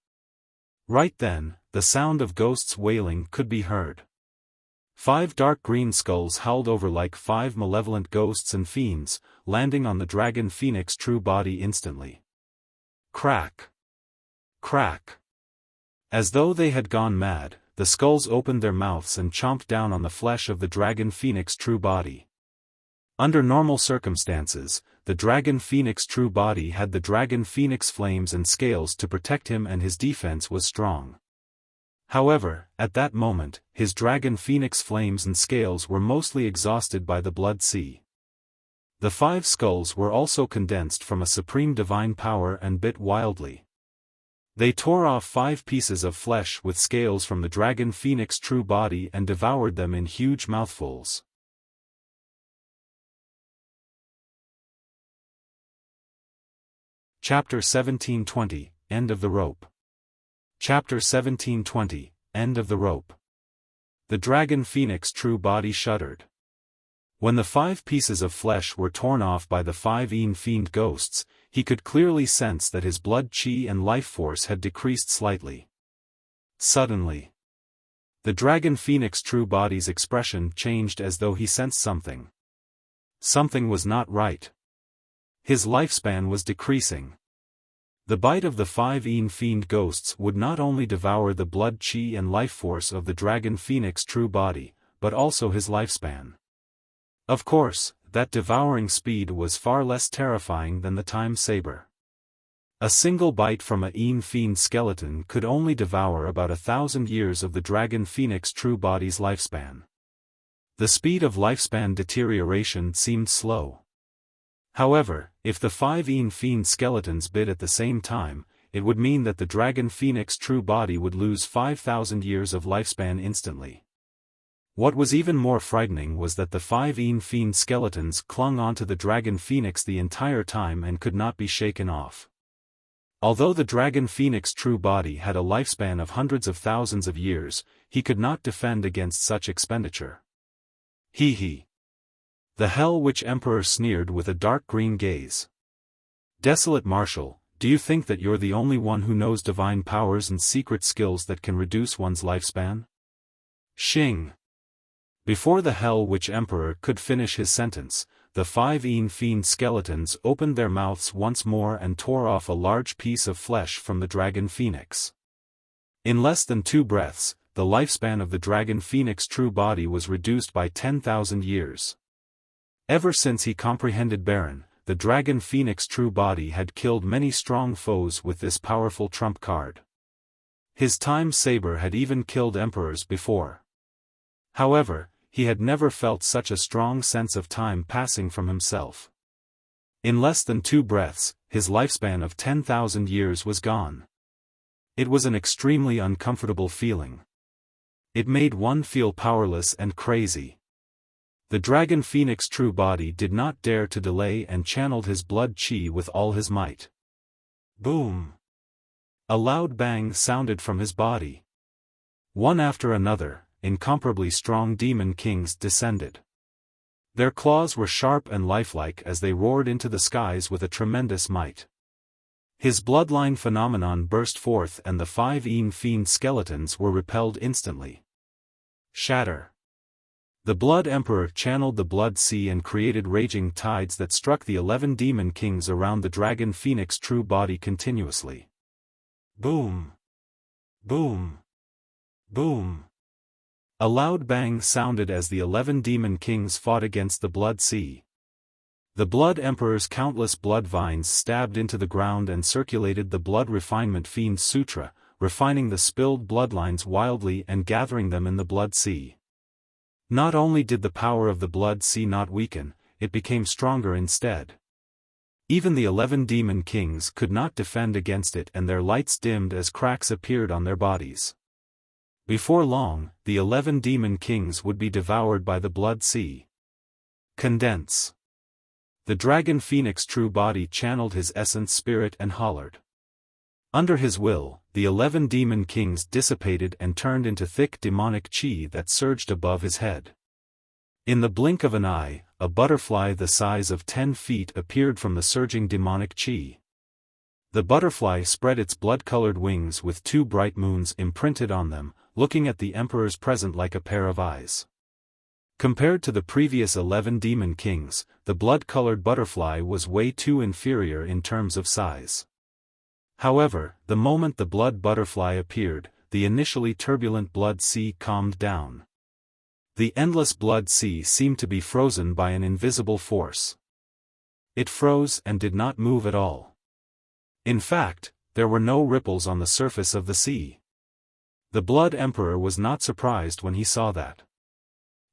Right then, the sound of ghosts wailing could be heard. 5 dark green skulls howled over like 5 malevolent ghosts and fiends, landing on the dragon phoenix true body instantly. Crack! Crack! As though they had gone mad, the skulls opened their mouths and chomped down on the flesh of the dragon phoenix true body. Under normal circumstances, the dragon phoenix true body had the dragon phoenix flames and scales to protect him and his defense was strong. However, at that moment, his dragon phoenix flames and scales were mostly exhausted by the blood sea. The 5 skulls were also condensed from a supreme divine power and bit wildly. They tore off 5 pieces of flesh with scales from the dragon phoenix true body and devoured them in huge mouthfuls. Chapter 1720, End of the Rope. Chapter 1720, End of the Rope. The dragon phoenix true body shuddered. When the 5 pieces of flesh were torn off by the 5 Fiend ghosts, he could clearly sense that his blood chi and life force had decreased slightly. Suddenly, the Dragon Phoenix true body's expression changed as though he sensed something. Something was not right. His lifespan was decreasing. The bite of the 5 Fiend ghosts would not only devour the blood chi and life force of the Dragon Phoenix true body, but also his lifespan. Of course, that devouring speed was far less terrifying than the time saber. A single bite from a Fiend skeleton could only devour about 1,000 years of the Dragon Phoenix true body's lifespan. The speed of lifespan deterioration seemed slow. However, if the 5 Fiend skeletons bit at the same time, it would mean that the Dragon Phoenix true body would lose 5,000 years of lifespan instantly. What was even more frightening was that the 5 Fiend skeletons clung onto the Dragon Phoenix the entire time and could not be shaken off. Although the Dragon Phoenix true body had a lifespan of hundreds of thousands of years, he could not defend against such expenditure. He. The Hell Witch Emperor sneered with a dark green gaze. Desolate Marshal, do you think that you're the only one who knows divine powers and secret skills that can reduce one's lifespan? Xing. Before the Hell Witch Emperor could finish his sentence, the 5 Fiend skeletons opened their mouths once more and tore off a large piece of flesh from the Dragon Phoenix. In less than 2 breaths, the lifespan of the Dragon Phoenix true body was reduced by 10,000 years. Ever since he comprehended Baron, the Dragon Phoenix true body had killed many strong foes with this powerful trump card. His time saber had even killed emperors before. However, he had never felt such a strong sense of time passing from himself. In less than 2 breaths, his lifespan of 10,000 years was gone. It was an extremely uncomfortable feeling. It made one feel powerless and crazy. The Dragon Phoenix true body did not dare to delay and channeled his blood chi with all his might. Boom! A loud bang sounded from his body. One after another, incomparably strong demon kings descended. Their claws were sharp and lifelike as they roared into the skies with a tremendous might. His bloodline phenomenon burst forth and the 5 Fiend skeletons were repelled instantly. Shatter. The Blood Emperor channeled the Blood Sea and created raging tides that struck the 11 demon kings around the Dragon Phoenix true body continuously. Boom! Boom! Boom! A loud bang sounded as the 11 demon kings fought against the Blood Sea. The Blood Emperor's countless blood vines stabbed into the ground and circulated the Blood Refinement Fiend Sutra, refining the spilled bloodlines wildly and gathering them in the Blood Sea. Not only did the power of the Blood Sea not weaken, it became stronger instead. Even the 11 demon kings could not defend against it and their lights dimmed as cracks appeared on their bodies. Before long, the 11 demon kings would be devoured by the Blood Sea. Condense. The Dragon Phoenix true body channeled his essence spirit and hollered. Under his will, the 11 demon kings dissipated and turned into thick demonic chi that surged above his head. In the blink of an eye, a butterfly the size of 10 feet appeared from the surging demonic chi. The butterfly spread its blood-colored wings with 2 bright moons imprinted on them, looking at the Emperor's present like a pair of eyes. Compared to the previous 11 demon kings, the blood-colored butterfly was way too inferior in terms of size. However, the moment the blood butterfly appeared, the initially turbulent Blood Sea calmed down. The endless Blood Sea seemed to be frozen by an invisible force. It froze and did not move at all. In fact, there were no ripples on the surface of the sea. The Blood Emperor was not surprised when he saw that.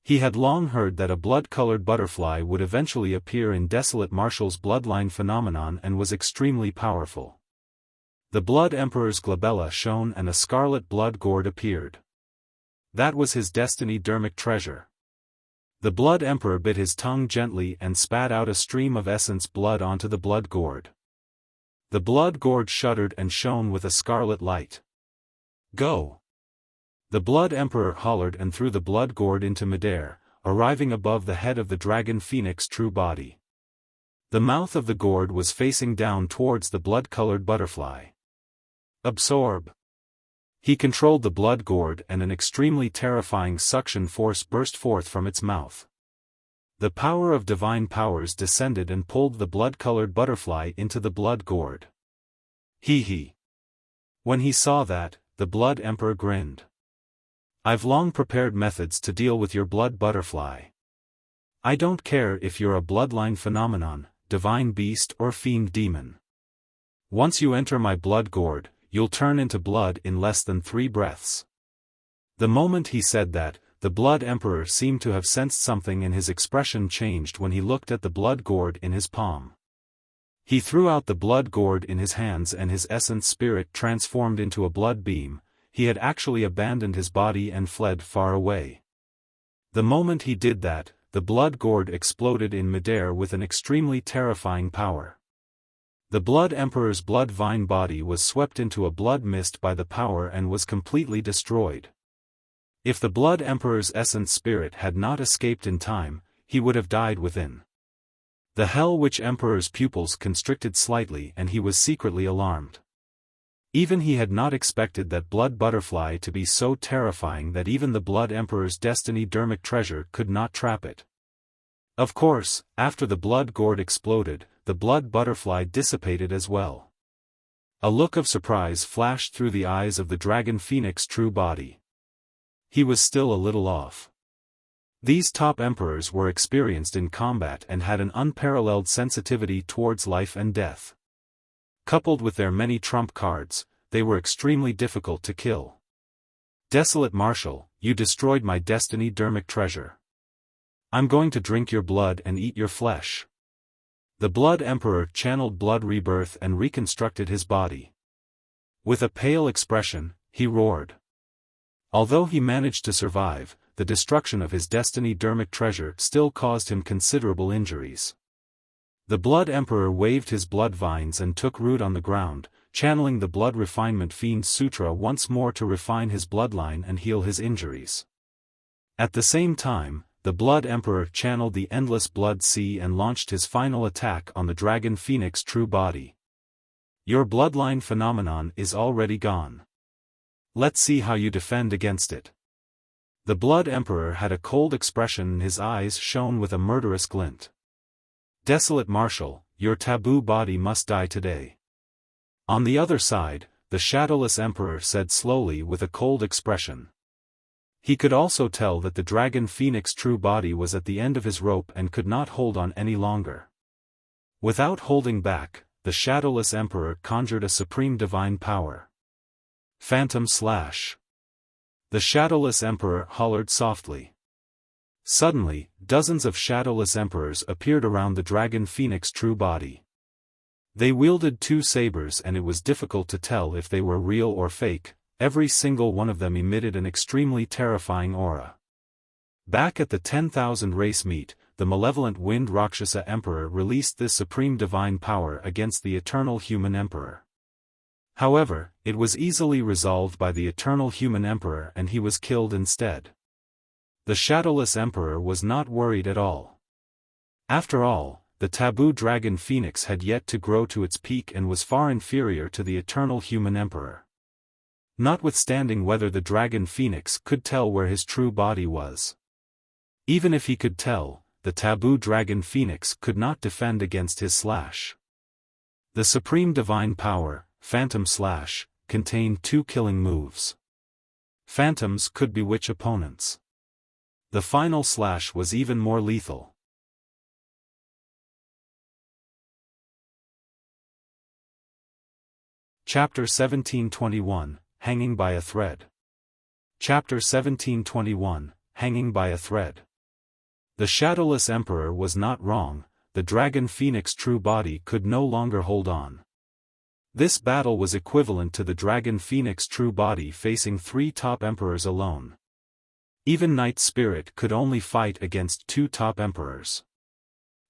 He had long heard that a blood-colored butterfly would eventually appear in Desolate Marshal's bloodline phenomenon and was extremely powerful. The Blood Emperor's glabella shone and a scarlet blood gourd appeared. That was his destiny dermic treasure. The Blood Emperor bit his tongue gently and spat out a stream of essence blood onto the blood gourd. The blood gourd shuddered and shone with a scarlet light. Go! The Blood Emperor hollered and threw the blood gourd into midair, arriving above the head of the dragon phoenix true body. The mouth of the gourd was facing down towards the blood-colored butterfly. Absorb. He controlled the blood gourd and an extremely terrifying suction force burst forth from its mouth. The power of divine powers descended and pulled the blood-colored butterfly into the blood gourd. He. When he saw that, the Blood Emperor grinned. I've long prepared methods to deal with your blood butterfly. I don't care if you're a bloodline phenomenon, divine beast or fiend demon. Once you enter my blood gourd, you'll turn into blood in less than 3 breaths. The moment he said that, the Blood Emperor seemed to have sensed something and his expression changed when he looked at the blood gourd in his palm. He threw out the blood gourd in his hands and his essence spirit transformed into a blood beam. He had actually abandoned his body and fled far away. The moment he did that, the blood gourd exploded in midair with an extremely terrifying power. The Blood Emperor's blood vine body was swept into a blood mist by the power and was completely destroyed. If the Blood Emperor's essence spirit had not escaped in time, he would have died within. The Hell Witch Emperor's pupils constricted slightly and he was secretly alarmed. Even he had not expected that blood butterfly to be so terrifying that even the Blood Emperor's destiny dermic treasure could not trap it. Of course, after the blood gourd exploded, the blood butterfly dissipated as well. A look of surprise flashed through the eyes of the dragon phoenix true body. He was still a little off. These top emperors were experienced in combat and had an unparalleled sensitivity towards life and death. Coupled with their many trump cards, they were extremely difficult to kill. Desolate Marshal, you destroyed my destiny dermic treasure. I'm going to drink your blood and eat your flesh. The Blood Emperor channeled blood rebirth and reconstructed his body. With a pale expression, he roared. Although he managed to survive, the destruction of his destiny dermic treasure still caused him considerable injuries. The Blood Emperor waved his blood vines and took root on the ground, channeling the Blood Refinement Fiend Sutra once more to refine his bloodline and heal his injuries. At the same time, the Blood Emperor channeled the Endless Blood Sea and launched his final attack on the Dragon Phoenix true body. Your bloodline phenomenon is already gone. Let's see how you defend against it. The Blood Emperor had a cold expression and his eyes shone with a murderous glint. Desolate Marshal, your taboo body must die today. On the other side, the Shadowless Emperor said slowly with a cold expression. He could also tell that the Dragon Phoenix true body was at the end of his rope and could not hold on any longer. Without holding back, the Shadowless Emperor conjured a supreme divine power. Phantom Slash. The Shadowless Emperor hollered softly. Suddenly, dozens of Shadowless Emperors appeared around the Dragon Phoenix true body. They wielded 2 sabers and it was difficult to tell if they were real or fake. Every single one of them emitted an extremely terrifying aura. Back at the 10,000 race meet, the malevolent Wind Rakshasa Emperor released this supreme divine power against the Eternal Human Emperor. However, it was easily resolved by the Eternal Human Emperor and he was killed instead. The Shadowless Emperor was not worried at all. After all, the taboo Dragon Phoenix had yet to grow to its peak and was far inferior to the Eternal Human Emperor. Notwithstanding whether the Dragon Phoenix could tell where his true body was. Even if he could tell, the taboo Dragon Phoenix could not defend against his slash. The supreme divine power, Phantom Slash, contained 2 killing moves. Phantoms could bewitch opponents. The final slash was even more lethal. Chapter 1721, Hanging by a Thread. Chapter 1721, Hanging by a Thread. The Shadowless Emperor was not wrong, the Dragon Phoenix true body could no longer hold on. This battle was equivalent to the Dragon Phoenix true body facing 3 top emperors alone. Even Night Spirit could only fight against 2 top emperors.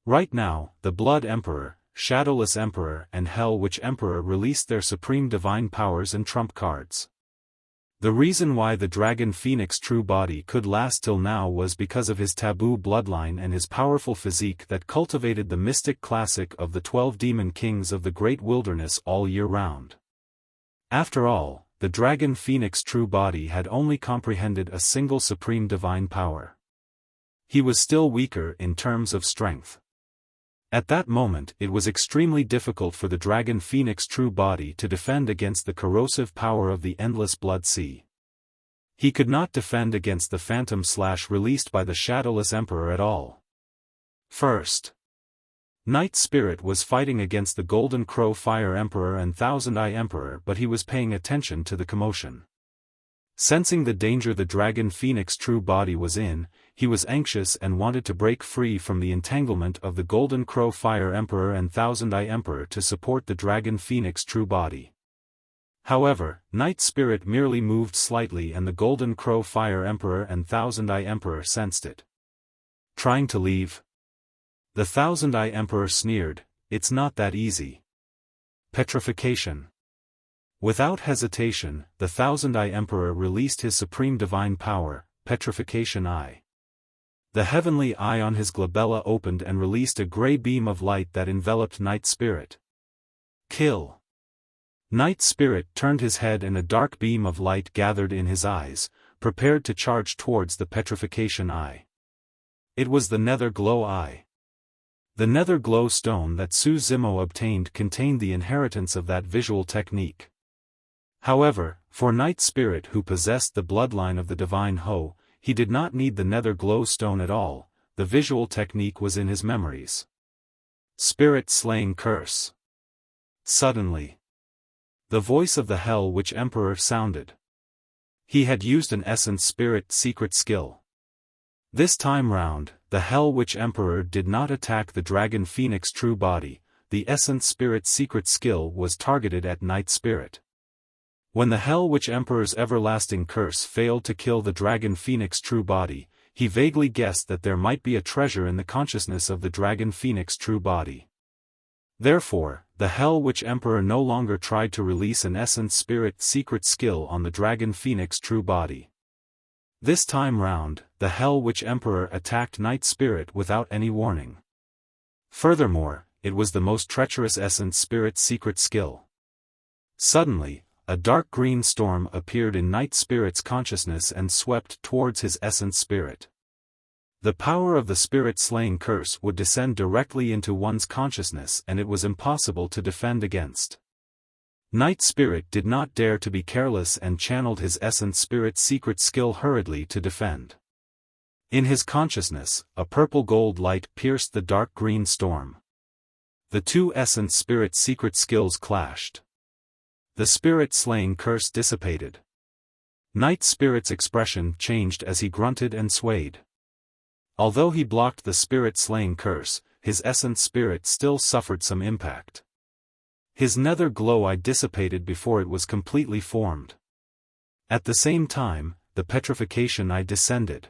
Right now, the Blood Emperor, Shadowless Emperor and Hell Witch Emperor released their supreme divine powers and trump cards. The reason why the Dragon Phoenix true body could last till now was because of his taboo bloodline and his powerful physique that cultivated the mystic classic of the 12 demon kings of the great wilderness all year round. After all, the Dragon Phoenix true body had only comprehended a single supreme divine power. He was still weaker in terms of strength. At that moment it was extremely difficult for the Dragon Phoenix true body to defend against the corrosive power of the endless blood sea. He could not defend against the phantom slash released by the Shadowless Emperor at all. First, Night Spirit was fighting against the Golden Crow Fire Emperor and Thousand Eye Emperor, but he was paying attention to the commotion. Sensing the danger the Dragon Phoenix true body was in, he was anxious and wanted to break free from the entanglement of the Golden Crow Fire Emperor and Thousand Eye Emperor to support the Dragon Phoenix true body. However, Night Spirit merely moved slightly and the Golden Crow Fire Emperor and Thousand Eye Emperor sensed it. Trying to leave? The Thousand Eye Emperor sneered, "It's not that easy." Petrification. Without hesitation, the Thousand Eye Emperor released his supreme divine power, Petrification Eye. The heavenly eye on his glabella opened and released a grey beam of light that enveloped Night Spirit. Kill. Night Spirit turned his head and a dark beam of light gathered in his eyes, prepared to charge towards the Petrification Eye. It was the Nether Glow Eye. The Nether Glow stone that Su Zimo obtained contained the inheritance of that visual technique. However, for Night Spirit who possessed the bloodline of the Divine Ho, he did not need the Nether Glow stone at all, the visual technique was in his memories. Spirit Slaying Curse. Suddenly, the voice of the Hell Witch Emperor sounded. He had used an Essence Spirit secret skill. This time round, the Hell Witch Emperor did not attack the Dragon Phoenix true body, the Essence Spirit secret skill was targeted at Night Spirit. When the Hell Witch Emperor's everlasting curse failed to kill the Dragon Phoenix true body, he vaguely guessed that there might be a treasure in the consciousness of the Dragon Phoenix true body. Therefore, the Hell Witch Emperor no longer tried to release an Essence Spirit secret skill on the Dragon Phoenix true body. This time round, the Hell Witch Emperor attacked Night Spirit without any warning. Furthermore, it was the most treacherous Essence Spirit secret skill. Suddenly, a dark green storm appeared in Night Spirit's consciousness and swept towards his Essence Spirit. The power of the Spirit Slaying Curse would descend directly into one's consciousness and it was impossible to defend against. Night Spirit did not dare to be careless and channeled his Essence Spirit secret skill hurriedly to defend. In his consciousness, a purple gold light pierced the dark green storm. The two Essence Spirit secret skills clashed. The Spirit Slaying Curse dissipated. Night Spirit's expression changed as he grunted and swayed. Although he blocked the Spirit Slaying Curse, his Essence Spirit still suffered some impact. His Nether Glow Eye dissipated before it was completely formed. At the same time, the Petrification Eye descended.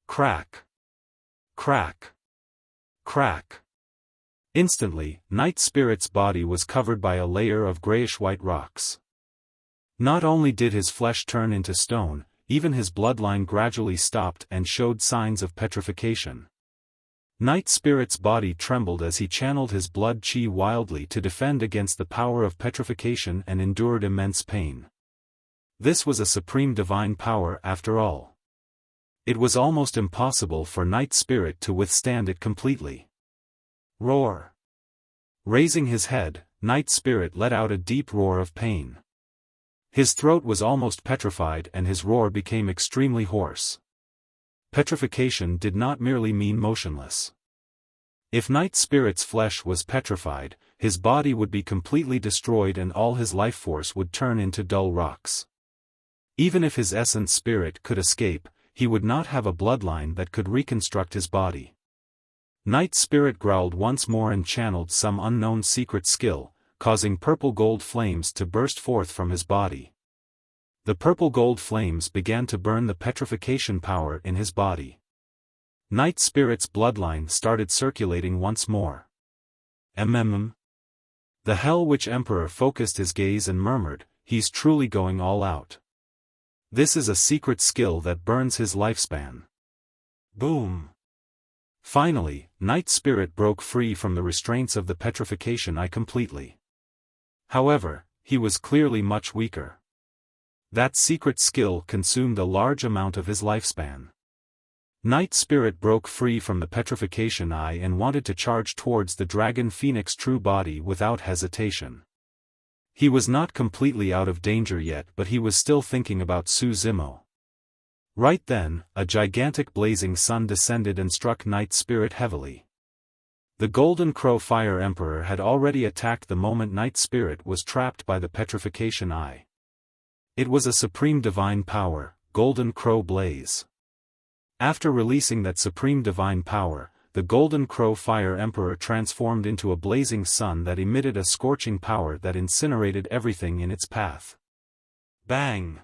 Crack. Crack. Crack. Instantly, Night Spirit's body was covered by a layer of grayish-white rocks. Not only did his flesh turn into stone, even his bloodline gradually stopped and showed signs of petrification. Night Spirit's body trembled as he channeled his blood chi wildly to defend against the power of petrification and endured immense pain. This was a supreme divine power after all. It was almost impossible for Night Spirit to withstand it completely. Roar. Raising his head, Night Spirit let out a deep roar of pain. His throat was almost petrified and his roar became extremely hoarse. Petrification did not merely mean motionless. If Night Spirit's flesh was petrified, his body would be completely destroyed and all his life force would turn into dull rocks. Even if his Essence Spirit could escape, he would not have a bloodline that could reconstruct his body. Night Spirit growled once more and channeled some unknown secret skill, causing purple gold flames to burst forth from his body. The purple gold flames began to burn the petrification power in his body. Night Spirit's bloodline started circulating once more. The Hell Witch Emperor focused his gaze and murmured, "He's truly going all out." This is a secret skill that burns his lifespan. Boom! Finally, Night Spirit broke free from the restraints of the petrification eye completely. However, he was clearly much weaker. That secret skill consumed a large amount of his lifespan. Night Spirit broke free from the petrification eye and wanted to charge towards the Dragon Phoenix true body without hesitation. He was not completely out of danger yet, but he was still thinking about Su Zimo. Right then, a gigantic blazing sun descended and struck Night Spirit heavily. The Golden Crow Fire Emperor had already attacked the moment Night Spirit was trapped by the petrification eye. It was a supreme divine power, Golden Crow Blaze. After releasing that supreme divine power, the Golden Crow Fire Emperor transformed into a blazing sun that emitted a scorching power that incinerated everything in its path. Bang!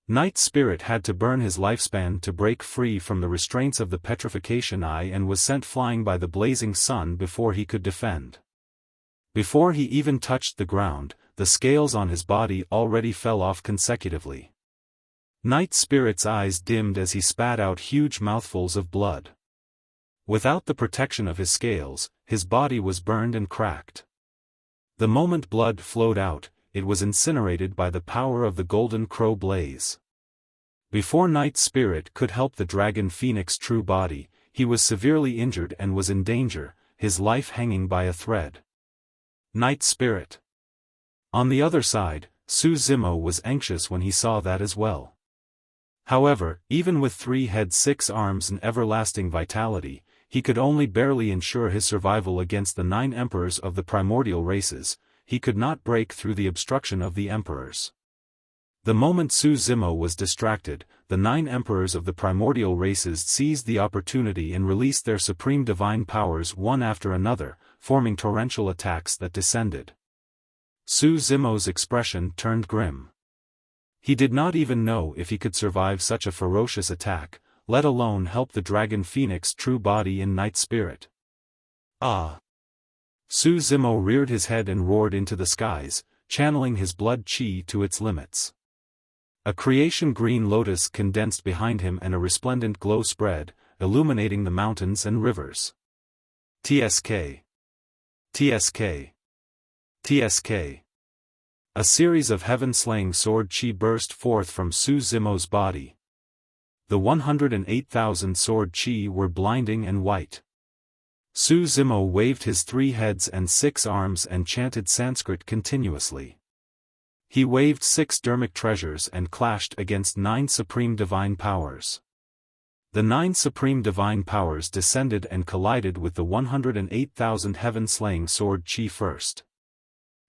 Night Spirit had to burn his lifespan to break free from the restraints of the petrification eye and was sent flying by the blazing sun before he could defend. Before he even touched the ground, the scales on his body already fell off consecutively. Night Spirit's eyes dimmed as he spat out huge mouthfuls of blood. Without the protection of his scales, his body was burned and cracked. The moment blood flowed out, it was incinerated by the power of the Golden Crow Blaze. Before Night Spirit could help the Dragon Phoenix true body, he was severely injured and was in danger, his life hanging by a thread. Night Spirit. On the other side, Su Zimo was anxious when he saw that as well. However, even with 3 heads 6 arms and everlasting vitality, he could only barely ensure his survival against the 9 emperors of the primordial races. He could not break through the obstruction of the emperors. The moment Su Zimo was distracted, the 9 emperors of the primordial races seized the opportunity and released their supreme divine powers one after another, forming torrential attacks that descended. Su Zimo's expression turned grim. He did not even know if he could survive such a ferocious attack, let alone help the Dragon Phoenix true body in Night Spirit. Ah! Su Zimo reared his head and roared into the skies, channeling his blood chi to its limits. A creation green lotus condensed behind him and a resplendent glow spread, illuminating the mountains and rivers. TSK. TSK. TSK. A series of heaven-slaying sword chi burst forth from Su Zimo's body. The 108,000 sword chi were blinding and white. Su Zimo waved his 3 heads and 6 arms and chanted Sanskrit continuously. He waved 6 dermic treasures and clashed against 9 supreme divine powers. The 9 supreme divine powers descended and collided with the 108,000 heaven-slaying sword chi first.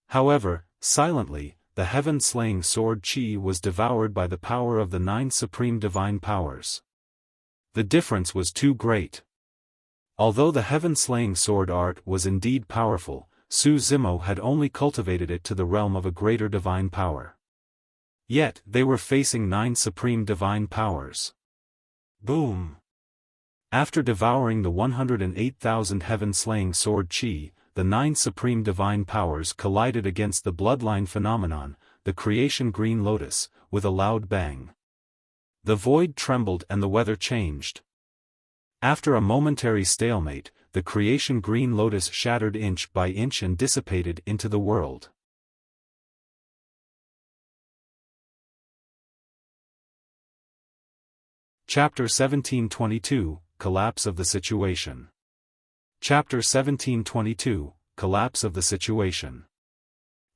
However, silently, the heaven-slaying sword chi was devoured by the power of the 9 supreme divine powers. The difference was too great. Although the heaven-slaying sword art was indeed powerful, Su Zimo had only cultivated it to the realm of a greater divine power. Yet, they were facing 9 supreme divine powers. Boom! After devouring the 108,000 heaven-slaying sword chi, the 9 supreme divine powers collided against the bloodline phenomenon, the creation green lotus, with a loud bang. The void trembled and the weather changed. After a momentary stalemate, the creation green lotus shattered inch by inch and dissipated into the world. Chapter 1722, Collapse of the Situation. Chapter 1722, Collapse of the Situation.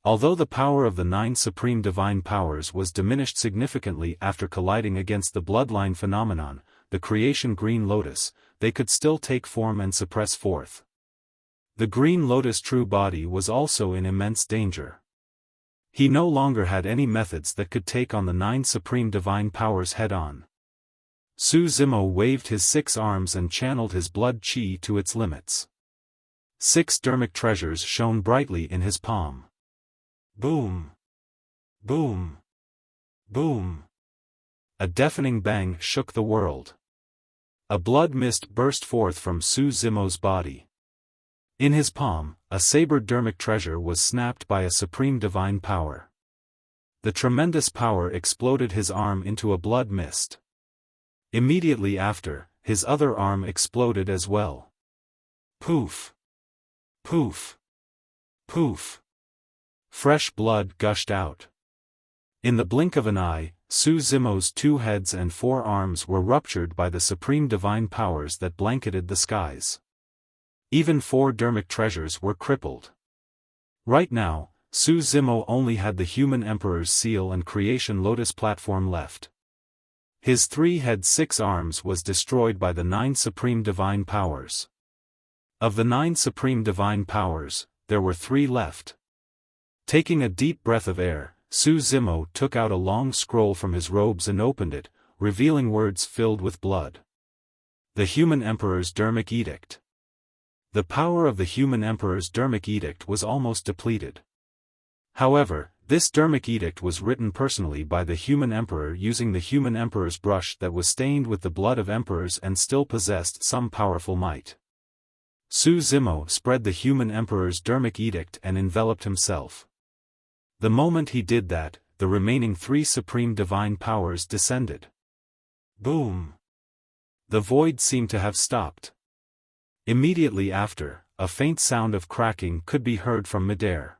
Although the power of the 9 supreme divine powers was diminished significantly after colliding against the bloodline phenomenon, the creation green lotus, they could still take form and suppress forth. The green lotus true body was also in immense danger. He no longer had any methods that could take on the 9 supreme divine powers head-on. Su Zimo waved his 6 arms and channeled his blood chi to its limits. 6 dermic treasures shone brightly in his palm. Boom! Boom! Boom! A deafening bang shook the world. A blood mist burst forth from Su Zimo's body. In his palm, a saber dermic treasure was snapped by a supreme divine power. The tremendous power exploded his arm into a blood mist. Immediately after, his other arm exploded as well. Poof! Poof! Poof! Fresh blood gushed out. In the blink of an eye, Su Zimo's 2 heads and 4 arms were ruptured by the supreme divine powers that blanketed the skies. Even 4 dermic treasures were crippled. Right now, Su Zimo only had the human emperor's seal and creation Lotus platform left. His 3 head 6 arms was destroyed by the 9 supreme divine powers. Of the 9 supreme divine powers, there were 3 left. Taking a deep breath of air, Su Zimo took out a long scroll from his robes and opened it, revealing words filled with blood. The human emperor's dermic edict. The power of the human emperor's dermic edict was almost depleted. However, this dermic edict was written personally by the human emperor using the human emperor's brush that was stained with the blood of emperors and still possessed some powerful might. Su Zimo spread the human emperor's dermic edict and enveloped himself. The moment he did that, the remaining 3 supreme divine powers descended. Boom! The void seemed to have stopped. Immediately after, a faint sound of cracking could be heard from midair.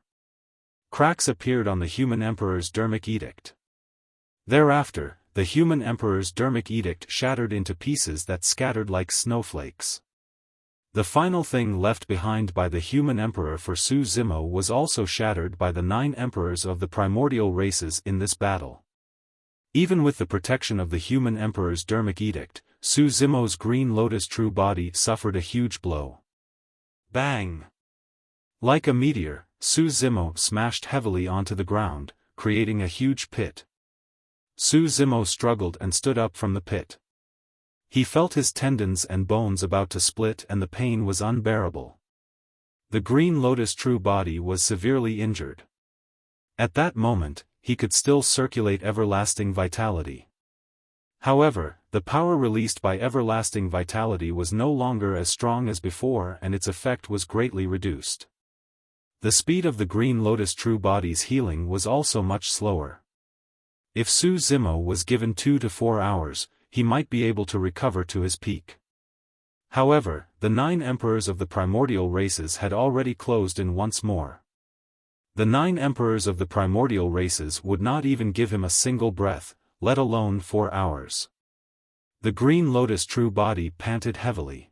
Cracks appeared on the human emperor's dermic edict. Thereafter, the human emperor's dermic edict shattered into pieces that scattered like snowflakes. The final thing left behind by the human emperor for Su Zimo was also shattered by the 9 emperors of the primordial races in this battle. Even with the protection of the human emperor's dermic edict, Su Zimo's green lotus true body suffered a huge blow. Bang! Like a meteor, Su Zimo smashed heavily onto the ground, creating a huge pit. Su Zimo struggled and stood up from the pit. He felt his tendons and bones about to split and the pain was unbearable. The green lotus true body was severely injured. At that moment, he could still circulate everlasting vitality. However, the power released by everlasting vitality was no longer as strong as before and its effect was greatly reduced. The speed of the green lotus true body's healing was also much slower. If Su Zimo was given 2 to 4 hours, he might be able to recover to his peak. However, the 9 emperors of the primordial races had already closed in once more. The 9 emperors of the primordial races would not even give him a single breath, let alone 4 hours. The green lotus true body panted heavily.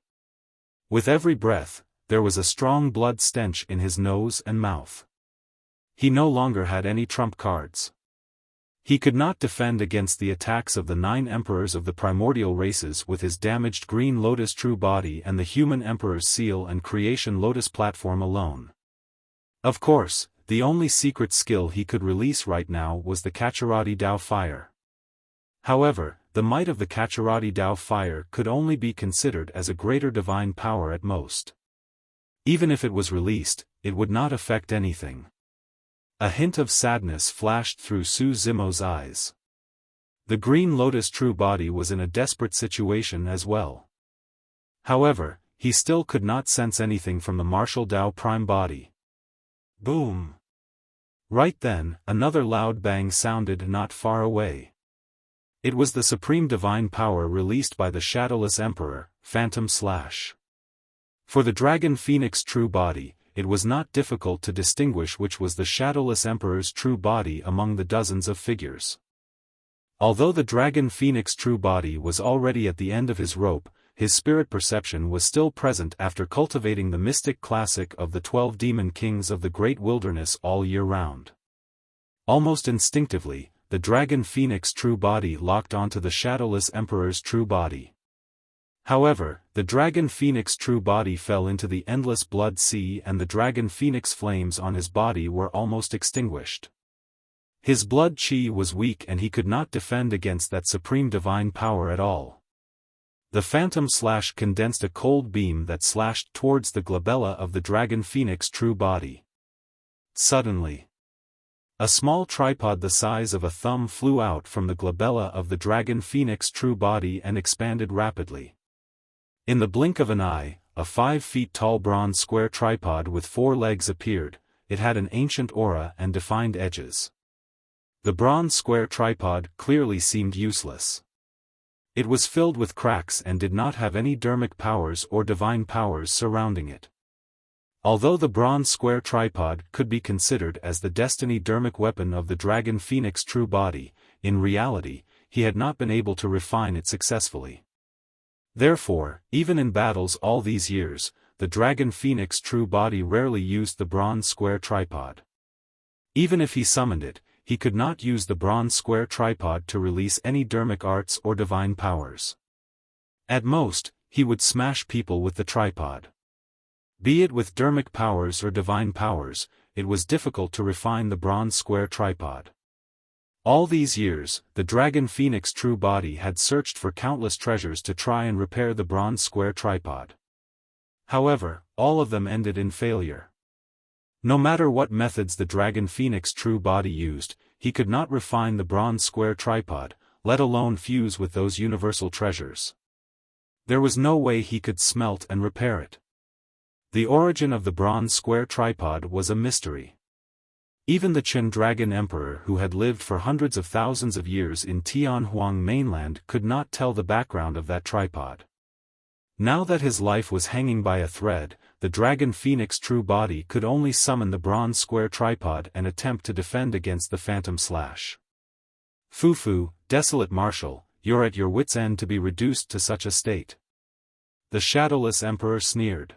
With every breath, there was a strong blood stench in his nose and mouth. He no longer had any trump cards. He could not defend against the attacks of the 9 emperors of the primordial races with his damaged green lotus true body and the human emperor's seal and creation lotus platform alone. Of course, the only secret skill he could release right now was the Kacharati Dao fire. However, the might of the Kacharati Dao fire could only be considered as a greater divine power at most. Even if it was released, it would not affect anything. A hint of sadness flashed through Su Zimo's eyes. The green lotus true body was in a desperate situation as well. However, he still could not sense anything from the martial Dao prime body. Boom! Right then, another loud bang sounded not far away. It was the supreme divine power released by the shadowless emperor, Phantom Slash. For the dragon phoenix true body, it was not difficult to distinguish which was the shadowless emperor's true body among the dozens of figures. Although the dragon phoenix true body was already at the end of his rope, his spirit perception was still present after cultivating the mystic classic of the 12 demon kings of the great wilderness all year round. Almost instinctively, the dragon phoenix true body locked onto the shadowless emperor's true body. However, the dragon phoenix true body fell into the endless blood sea and the dragon phoenix flames on his body were almost extinguished. His blood chi was weak and he could not defend against that supreme divine power at all. The Phantom Slash condensed a cold beam that slashed towards the glabella of the dragon phoenix true body. Suddenly, a small tripod the size of a thumb flew out from the glabella of the dragon phoenix true body and expanded rapidly. In the blink of an eye, a 5 feet tall bronze square tripod with 4 legs appeared. It had an ancient aura and defined edges. The bronze square tripod clearly seemed useless. It was filled with cracks and did not have any dermic powers or divine powers surrounding it. Although the bronze square tripod could be considered as the destiny dermic weapon of the dragon phoenix true body, in reality, he had not been able to refine it successfully. Therefore, even in battles all these years, the dragon phoenix true body rarely used the bronze square tripod. Even if he summoned it, he could not use the bronze square tripod to release any dermic arts or divine powers. At most, he would smash people with the tripod. Be it with dermic powers or divine powers, it was difficult to refine the bronze square tripod. All these years, the dragon phoenix true body had searched for countless treasures to try and repair the bronze square tripod. However, all of them ended in failure. No matter what methods the dragon phoenix true body used, he could not refine the bronze square tripod, let alone fuse with those universal treasures. There was no way he could smelt and repair it. The origin of the bronze square tripod was a mystery. Even the Qin Dragon Emperor who had lived for hundreds of thousands of years in Tianhuang mainland could not tell the background of that tripod. Now that his life was hanging by a thread, the dragon phoenix true body could only summon the bronze square tripod and attempt to defend against the phantom slash. Fufu, desolate marshal, you're at your wit's end to be reduced to such a state. The shadowless emperor sneered.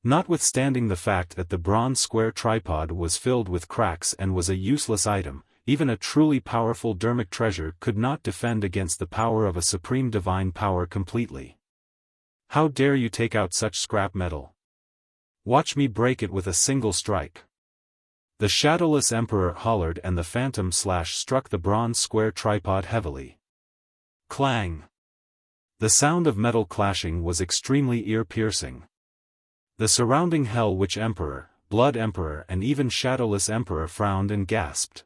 Notwithstanding the fact that the bronze square tripod was filled with cracks and was a useless item, even a truly powerful dermic treasure could not defend against the power of a supreme divine power completely. How dare you take out such scrap metal? Watch me break it with a single strike. The shadowless emperor hollered and the phantom slash struck the bronze square tripod heavily. Clang! The sound of metal clashing was extremely ear-piercing. The surrounding Hell Witch Emperor, Blood Emperor and even Shadowless Emperor frowned and gasped.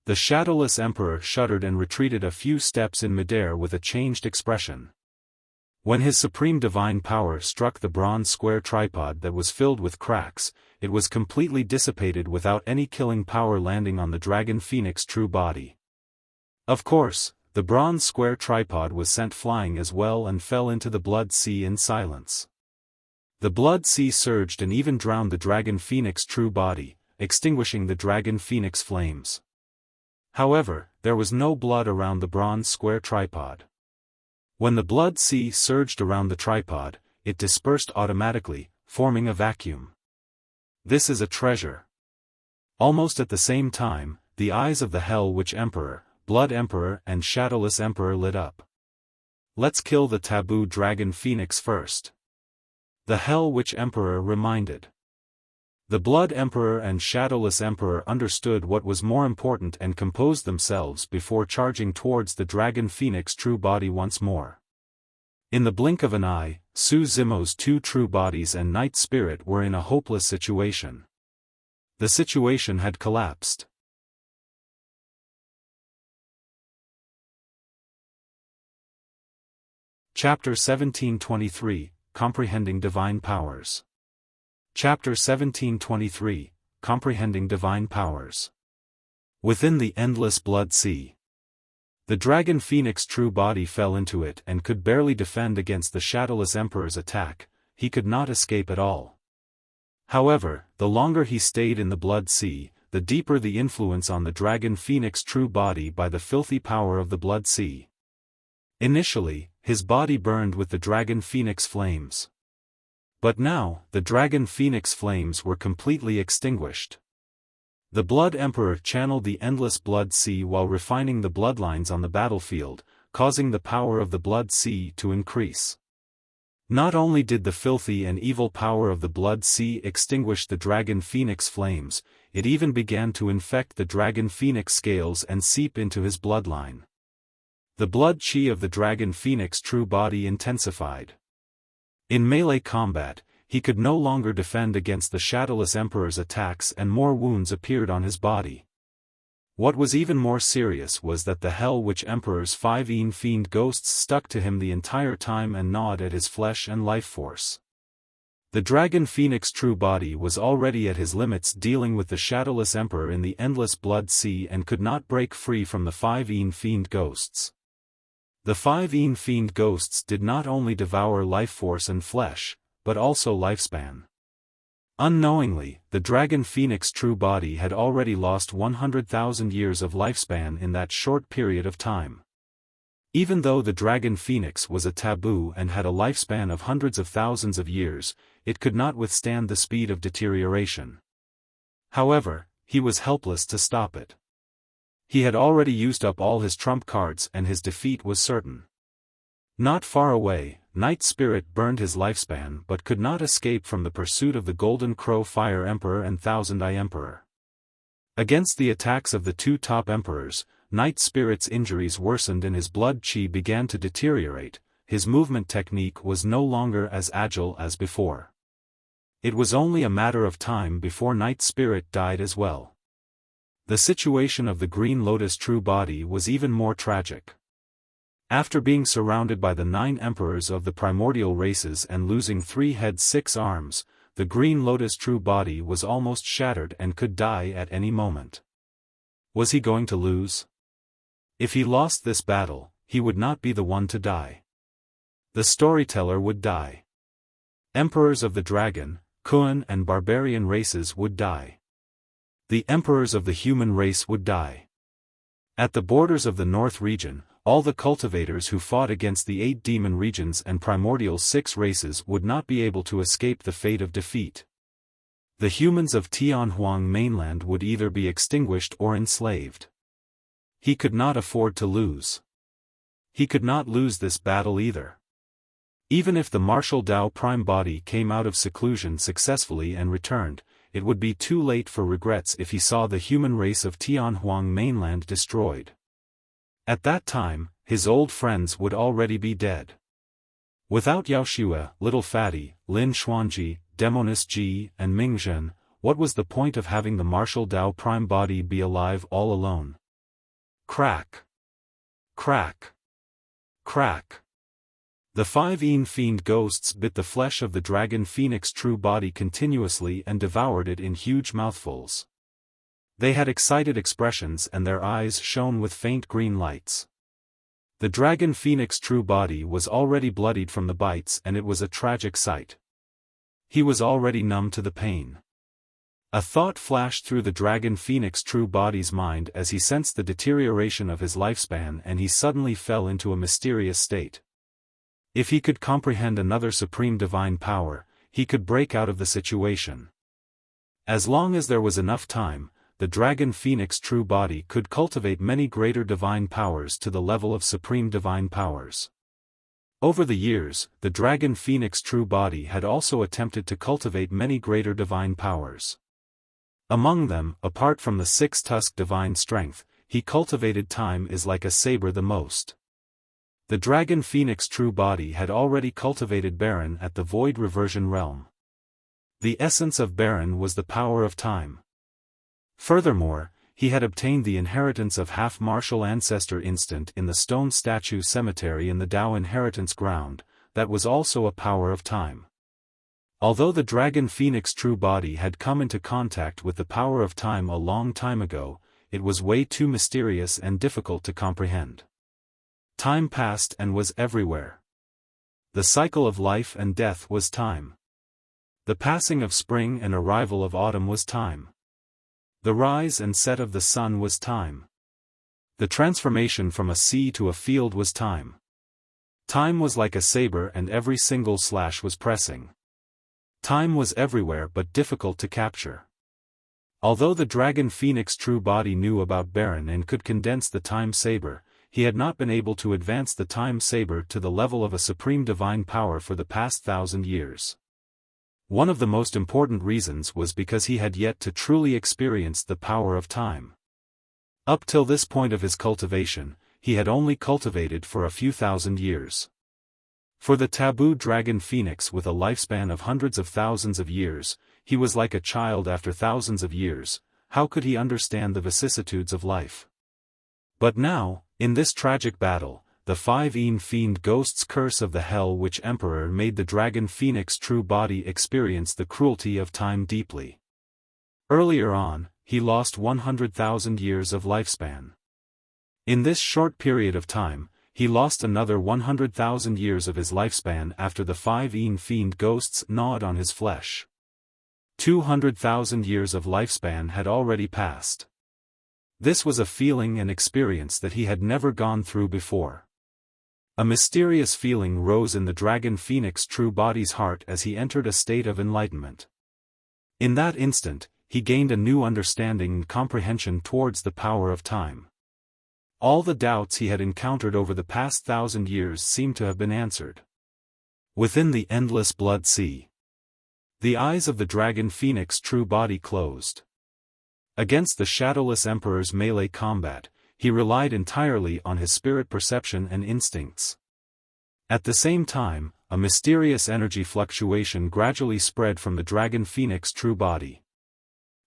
The Shadowless Emperor shuddered and retreated a few steps in midair with a changed expression. When his supreme divine power struck the bronze square tripod that was filled with cracks, it was completely dissipated without any killing power landing on the dragon phoenix true body. Of course, the bronze square tripod was sent flying as well and fell into the blood sea in silence. The blood sea surged and even drowned the dragon phoenix true body, extinguishing the dragon phoenix flames. However, there was no blood around the bronze square tripod. When the blood sea surged around the tripod, it dispersed automatically, forming a vacuum. This is a treasure. Almost at the same time, the eyes of the Hell Witch Emperor, Blood Emperor and Shadowless Emperor lit up. Let's kill the taboo dragon phoenix first. The Hell Witch Emperor reminded. The Blood Emperor and Shadowless Emperor understood what was more important and composed themselves before charging towards the dragon phoenix true body once more. In the blink of an eye, Su Zimo's two true bodies and Night Spirit were in a hopeless situation. The situation had collapsed. Chapter 1723, Comprehending Divine Powers. Chapter 1723, Comprehending Divine Powers. Within the endless blood sea. The dragon phoenix true body fell into it and could barely defend against the Shadowless Emperor's attack, he could not escape at all. However, the longer he stayed in the blood sea, the deeper the influence on the dragon phoenix true body by the filthy power of the blood sea. Initially, his body burned with the dragon phoenix flames. But now, the dragon phoenix flames were completely extinguished. The Blood Emperor channeled the endless blood sea while refining the bloodlines on the battlefield, causing the power of the blood sea to increase. Not only did the filthy and evil power of the blood sea extinguish the dragon phoenix flames, it even began to infect the dragon phoenix scales and seep into his bloodline. The blood chi of the dragon phoenix true body intensified. In melee combat, he could no longer defend against the Shadowless Emperor's attacks and more wounds appeared on his body. What was even more serious was that the Hell Witch Emperor's 5 fiend ghosts stuck to him the entire time and gnawed at his flesh and life force. The dragon phoenix true body was already at his limits dealing with the shadowless emperor in the endless blood sea and could not break free from the 5 fiend ghosts. The 5 fiend ghosts did not only devour life force and flesh, but also lifespan. Unknowingly, the dragon phoenix true body had already lost 100,000 years of lifespan in that short period of time. Even though the dragon phoenix was a taboo and had a lifespan of hundreds of thousands of years, it could not withstand the speed of deterioration. However, he was helpless to stop it. He had already used up all his trump cards and his defeat was certain. Not far away, Night Spirit burned his lifespan but could not escape from the pursuit of the Golden Crow Fire Emperor and Thousand Eye Emperor. Against the attacks of the two top emperors, Night Spirit's injuries worsened and his blood chi began to deteriorate. His movement technique was no longer as agile as before. It was only a matter of time before Night Spirit died as well. The situation of the Green Lotus true body was even more tragic. After being surrounded by the 9 emperors of the primordial races and losing 3 heads 6 arms, the Green Lotus true body was almost shattered and could die at any moment. Was he going to lose? If he lost this battle, he would not be the one to die. The storyteller would die. Emperors of the dragon, Kuan and barbarian races would die. The emperors of the human race would die. At the borders of the North region, all the cultivators who fought against the 8 demon regions and primordial 6 races would not be able to escape the fate of defeat. The humans of Tianhuang mainland would either be extinguished or enslaved. He could not afford to lose. He could not lose this battle either. Even if the martial Dao prime body came out of seclusion successfully and returned, it would be too late for regrets if he saw the human race of Tianhuang mainland destroyed. At that time, his old friends would already be dead. Without Yaoshua, Little Fatty, Lin Xuanji, Demonis Ji, and Ming Zhen, what was the point of having the martial Dao prime body be alive all alone? Crack! Crack! Crack! The 5 fiend ghosts bit the flesh of the dragon phoenix true body continuously and devoured it in huge mouthfuls. They had excited expressions and their eyes shone with faint green lights. The dragon phoenix true body was already bloodied from the bites and it was a tragic sight. He was already numb to the pain. A thought flashed through the dragon phoenix true body's mind as he sensed the deterioration of his lifespan and he suddenly fell into a mysterious state. If he could comprehend another supreme divine power, he could break out of the situation. As long as there was enough time, the dragon phoenix true body could cultivate many greater divine powers to the level of supreme divine powers. Over the years, the dragon phoenix true body had also attempted to cultivate many greater divine powers. Among them, apart from the 6-tusk divine strength, he cultivated time is like a saber the most. The dragon phoenix true body had already cultivated Baron at the void reversion realm. The essence of Baron was the power of time. Furthermore, he had obtained the inheritance of half-martial ancestor instant in the stone statue cemetery in the Dao inheritance ground, that was also a power of time. Although the dragon phoenix true body had come into contact with the power of time a long time ago, it was way too mysterious and difficult to comprehend. Time passed and was everywhere. The cycle of life and death was time. The passing of spring and arrival of autumn was time. The rise and set of the sun was time. The transformation from a sea to a field was time. Time was like a saber and every single slash was pressing. Time was everywhere but difficult to capture. Although the dragon phoenix true body knew about Baron and could condense the time saber, he had not been able to advance the time saber to the level of a supreme divine power for the past 1,000 years. One of the most important reasons was because he had yet to truly experience the power of time. Up till this point of his cultivation, he had only cultivated for a few thousand years. For the taboo dragon phoenix with a lifespan of hundreds of thousands of years, he was like a child after thousands of years. How could he understand the vicissitudes of life? But now, in this tragic battle, the 5 Fiend Ghost's curse of the Hell Witch Emperor made the Dragon Phoenix true body experience the cruelty of time deeply. Earlier on, he lost 100,000 years of lifespan. In this short period of time, he lost another 100,000 years of his lifespan after the 5 Fiend Ghosts gnawed on his flesh. 200,000 years of lifespan had already passed. This was a feeling and experience that he had never gone through before. A mysterious feeling rose in the Dragon Phoenix true body's heart as he entered a state of enlightenment. In that instant, he gained a new understanding and comprehension towards the power of time. All the doubts he had encountered over the past 1,000 years seemed to have been answered. Within the endless blood sea, the eyes of the Dragon Phoenix true body closed. Against the Shadowless Emperor's melee combat, he relied entirely on his spirit perception and instincts. At the same time, a mysterious energy fluctuation gradually spread from the Dragon Phoenix true body.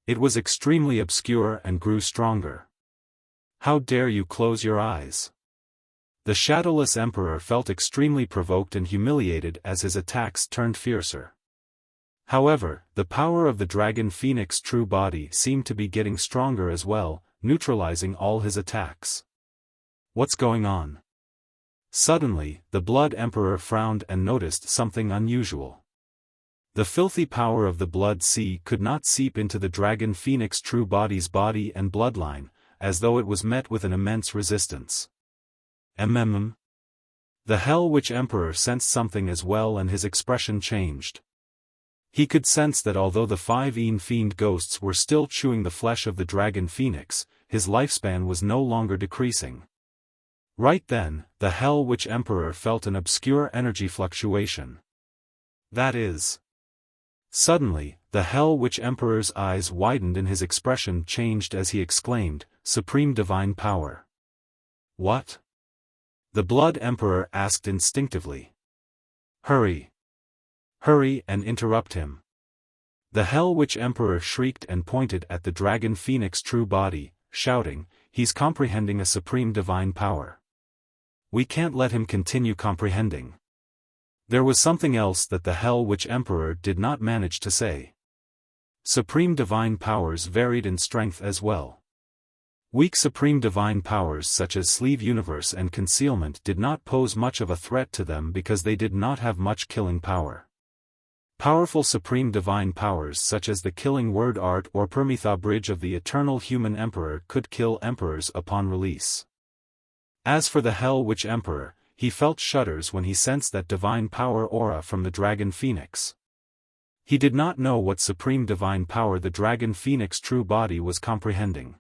It was extremely obscure and grew stronger. How dare you close your eyes? The Shadowless Emperor felt extremely provoked and humiliated as his attacks turned fiercer. However, the power of the Dragon Phoenix true body seemed to be getting stronger as well, neutralizing all his attacks. What's going on? Suddenly, the Blood Emperor frowned and noticed something unusual. The filthy power of the Blood Sea could not seep into the Dragon Phoenix true body's body and bloodline, as though it was met with an immense resistance. The Hell Witch Emperor sensed something as well, and his expression changed. He could sense that although the 5 Fiend Ghosts were still chewing the flesh of the Dragon Phoenix, his lifespan was no longer decreasing. Right then, the Hell Witch Emperor felt an obscure energy fluctuation. That is. Suddenly, the Hell Witch Emperor's eyes widened and his expression changed as he exclaimed, "Supreme Divine Power." What? The Blood Emperor asked instinctively. Hurry! Hurry and interrupt him. The Hell Witch Emperor shrieked and pointed at the Dragon Phoenix true body, shouting, "He's comprehending a supreme divine power. We can't let him continue comprehending." There was something else that the Hell Witch Emperor did not manage to say. Supreme divine powers varied in strength as well. Weak supreme divine powers such as Sleeve Universe and Concealment did not pose much of a threat to them because they did not have much killing power. Powerful supreme divine powers such as the Killing Word Art or Pancadhi Bridge of the Eternal Human Emperor could kill emperors upon release. As for the Hell Witch Emperor, he felt shudders when he sensed that divine power aura from the Dragon Phoenix. He did not know what supreme divine power the Dragon Phoenix true body was comprehending.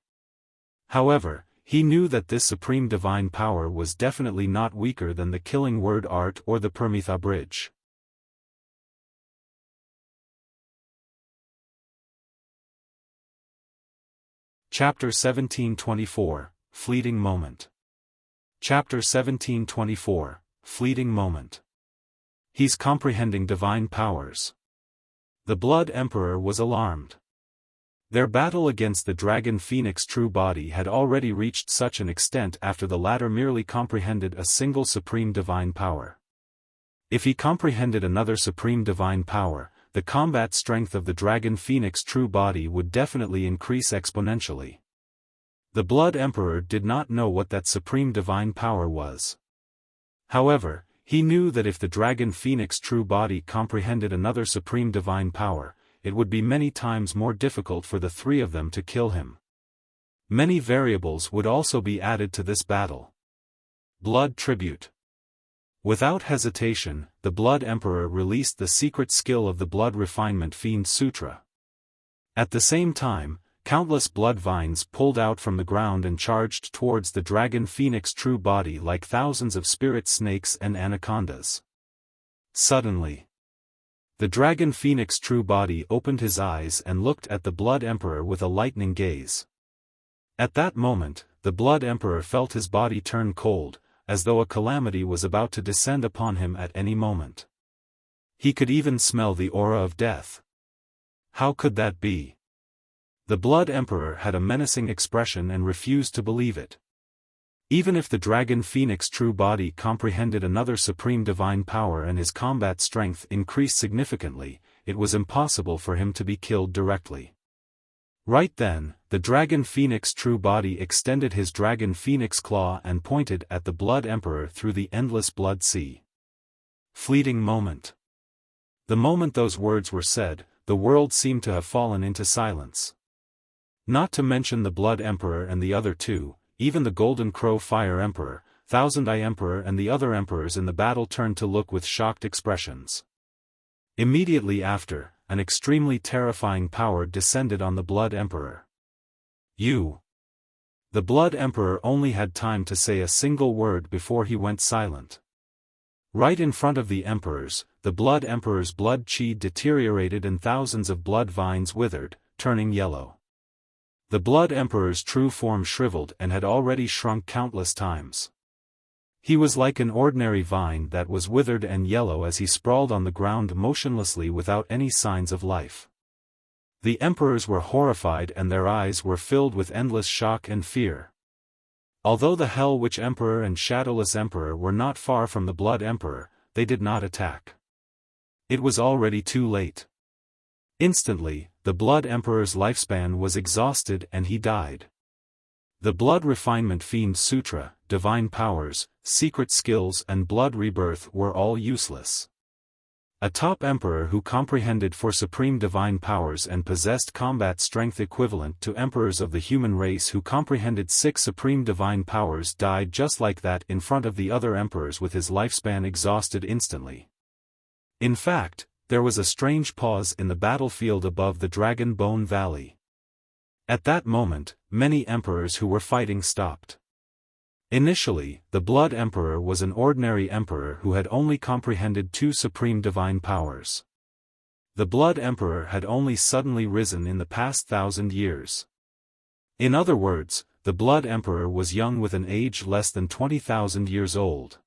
However, he knew that this supreme divine power was definitely not weaker than the Killing Word Art or the Pancadhi Bridge. Chapter 1724, Fleeting Moment. Chapter 1724, Fleeting Moment. He's comprehending divine powers. The Blood Emperor was alarmed. Their battle against the Dragon Phoenix true body had already reached such an extent after the latter merely comprehended a single supreme divine power. If he comprehended another supreme divine power, the combat strength of the Dragon Phoenix true body would definitely increase exponentially. The Blood Emperor did not know what that supreme divine power was. However, he knew that if the Dragon Phoenix true body comprehended another supreme divine power, it would be many times more difficult for the three of them to kill him. Many variables would also be added to this battle. Blood Tribute. Without hesitation, the Blood Emperor released the secret skill of the Blood Refinement Fiend Sutra. At the same time, countless blood vines pulled out from the ground and charged towards the Dragon Phoenix true body like thousands of spirit snakes and anacondas. Suddenly, the Dragon Phoenix true body opened his eyes and looked at the Blood Emperor with a lightning gaze. At that moment, the Blood Emperor felt his body turn cold, as though a calamity was about to descend upon him at any moment. He could even smell the aura of death. How could that be? The Blood Emperor had a menacing expression and refused to believe it. Even if the Dragon Phoenix true body comprehended another supreme divine power and his combat strength increased significantly, it was impossible for him to be killed directly. Right then, the Dragon Phoenix true body extended his Dragon Phoenix claw and pointed at the Blood Emperor through the endless blood sea. Fleeting moment. The moment those words were said, the world seemed to have fallen into silence. Not to mention the Blood Emperor and the other two, even the Golden Crow Fire Emperor, Thousand Eye Emperor and the other emperors in the battle turned to look with shocked expressions. Immediately after, an extremely terrifying power descended on the Blood Emperor. You. The Blood Emperor only had time to say a single word before he went silent. Right in front of the emperors, the Blood Emperor's blood chi deteriorated and thousands of blood vines withered, turning yellow. The Blood Emperor's true form shriveled and had already shrunk countless times. He was like an ordinary vine that was withered and yellow as he sprawled on the ground motionlessly without any signs of life. The emperors were horrified and their eyes were filled with endless shock and fear. Although the Hell Witch Emperor and Shadowless Emperor were not far from the Blood Emperor, they did not attack. It was already too late. Instantly, the Blood Emperor's lifespan was exhausted and he died. The Blood Refinement Fiend Sutra, divine powers, secret skills and blood rebirth were all useless. A top emperor who comprehended four supreme divine powers and possessed combat strength equivalent to emperors of the human race who comprehended 6 supreme divine powers died just like that in front of the other emperors with his lifespan exhausted instantly. In fact, there was a strange pause in the battlefield above the Dragon Bone Valley. At that moment, many emperors who were fighting stopped. Initially, the Blood Emperor was an ordinary emperor who had only comprehended 2 supreme divine powers. The Blood Emperor had only suddenly risen in the past 1,000 years. In other words, the Blood Emperor was young with an age less than 20,000 years old.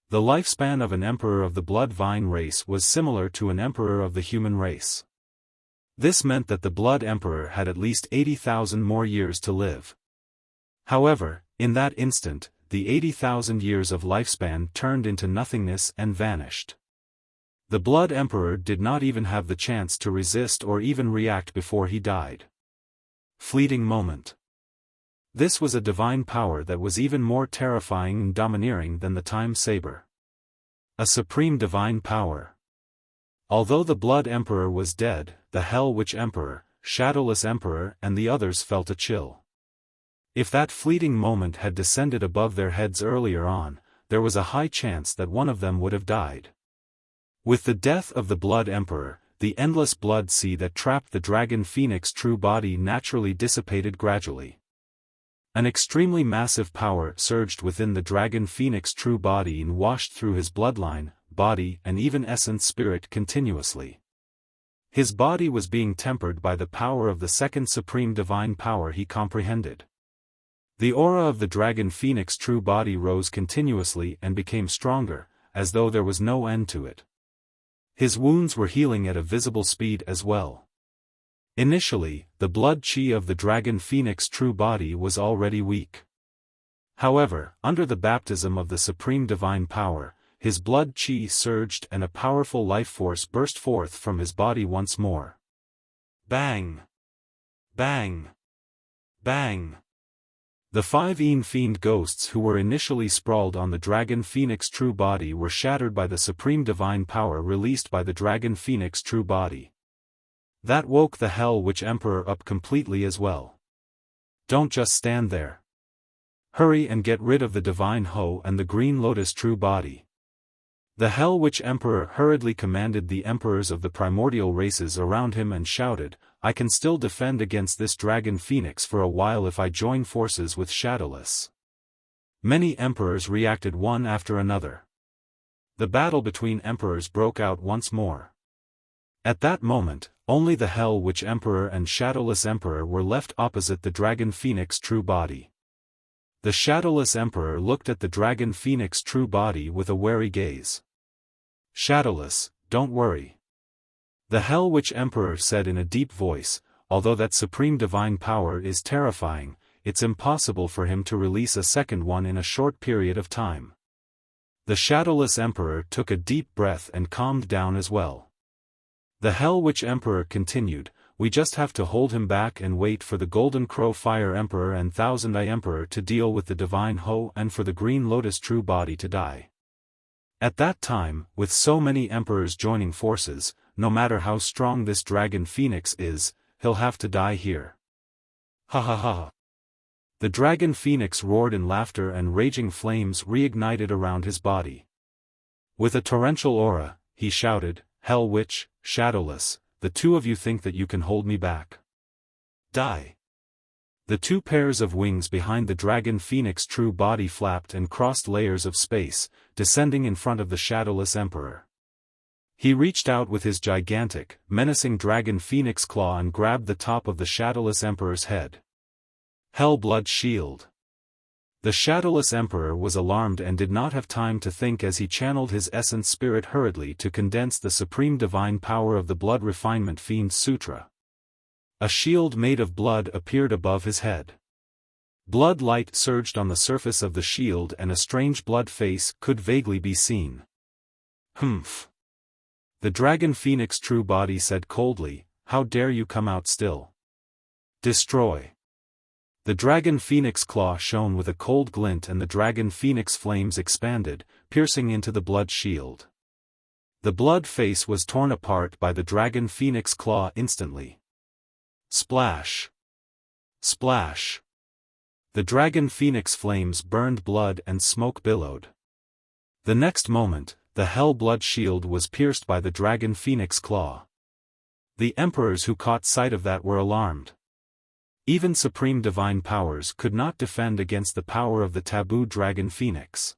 The lifespan of an emperor of the Blood Vine race was similar to an emperor of the human race. This meant that the Blood Emperor had at least 80,000 more years to live. However, in that instant, the 80,000 years of lifespan turned into nothingness and vanished. The Blood Emperor did not even have the chance to resist or even react before he died. Fleeting moment. This was a divine power that was even more terrifying and domineering than the Time Saber. A supreme divine power. Although the Blood Emperor was dead, the Hell Witch Emperor, Shadowless Emperor and the others felt a chill. If that fleeting moment had descended above their heads earlier on, there was a high chance that one of them would have died. With the death of the Blood Emperor, the endless blood sea that trapped the Dragon Phoenix true body naturally dissipated gradually. An extremely massive power surged within the Dragon Phoenix true body and washed through his bloodline, body and even essence spirit continuously. His body was being tempered by the power of the second supreme divine power he comprehended. The aura of the Dragon Phoenix true body rose continuously and became stronger, as though there was no end to it. His wounds were healing at a visible speed as well. Initially, the blood chi of the Dragon Phoenix true body was already weak. However, under the baptism of the supreme divine power, his blood chi surged and a powerful life force burst forth from his body once more. Bang! Bang! Bang! The 5 Fiend ghosts who were initially sprawled on the Dragon Phoenix true body were shattered by the supreme divine power released by the Dragon Phoenix true body. That woke the Hell Witch Emperor up completely as well. Don't just stand there. Hurry and get rid of the Divine Ho and the Green Lotus true body. The Hell Witch Emperor hurriedly commanded the emperors of the primordial races around him and shouted, "I can still defend against this Dragon Phoenix for a while if I join forces with Shadowless." Many emperors reacted one after another. The battle between emperors broke out once more. At that moment, only the Hell Witch Emperor and Shadowless Emperor were left opposite the Dragon Phoenix true body. The Shadowless Emperor looked at the Dragon Phoenix true body with a wary gaze. "Shadowless, don't worry." The Hell Witch Emperor said in a deep voice, "Although that supreme divine power is terrifying, it's impossible for him to release a second one in a short period of time. The Shadowless Emperor took a deep breath and calmed down as well. The Hell Witch Emperor continued, "We just have to hold him back and wait for the Golden Crow Fire Emperor and Thousand Eye Emperor to deal with the Divine Ho and for the Green Lotus True Body to die. At that time, with so many emperors joining forces, no matter how strong this Dragon Phoenix is, he'll have to die here." Ha ha ha. The Dragon Phoenix roared in laughter and raging flames reignited around his body. With a torrential aura, he shouted, "Hell Witch, Shadowless, the two of you think that you can hold me back? Die!" The two pairs of wings behind the Dragon Phoenix true body flapped and crossed layers of space, descending in front of the Shadowless Emperor. He reached out with his gigantic, menacing Dragon Phoenix claw and grabbed the top of the Shadowless Emperor's head. Hellblood Shield. The Shadowless Emperor was alarmed and did not have time to think as he channeled his essence spirit hurriedly to condense the supreme divine power of the Blood Refinement Fiend Sutra. A shield made of blood appeared above his head. Blood light surged on the surface of the shield and a strange blood face could vaguely be seen. "Humph." The Dragon Phoenix true body said coldly, "How dare you come out still? Destroy." The Dragon Phoenix claw shone with a cold glint and the Dragon Phoenix flames expanded, piercing into the blood shield. The blood face was torn apart by the Dragon Phoenix claw instantly. Splash! Splash! The Dragon Phoenix flames burned blood and smoke billowed. The next moment, the Hell Blood Shield was pierced by the Dragon Phoenix claw. The emperors who caught sight of that were alarmed. Even supreme divine powers could not defend against the power of the taboo Dragon Phoenix.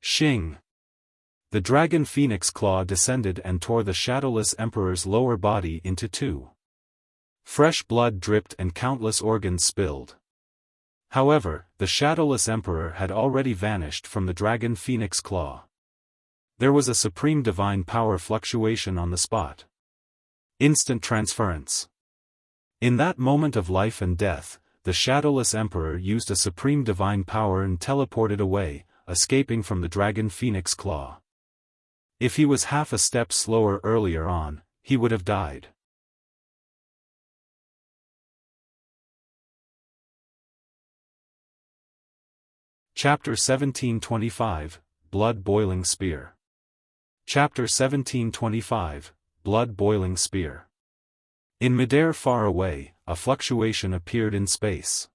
Shing! The Dragon Phoenix claw descended and tore the Shadowless Emperor's lower body into two. Fresh blood dripped and countless organs spilled. However, the Shadowless Emperor had already vanished from the Dragon Phoenix claw. There was a supreme divine power fluctuation on the spot. Instant transference. In that moment of life and death, the Shadowless Emperor used a supreme divine power and teleported away, escaping from the Dragon Phoenix claw. If he was half a step slower earlier on, he would have died. Chapter 1725, Blood Boiling Spear. Chapter 1725, Blood Boiling Spear. In midair far away, a fluctuation appeared in space.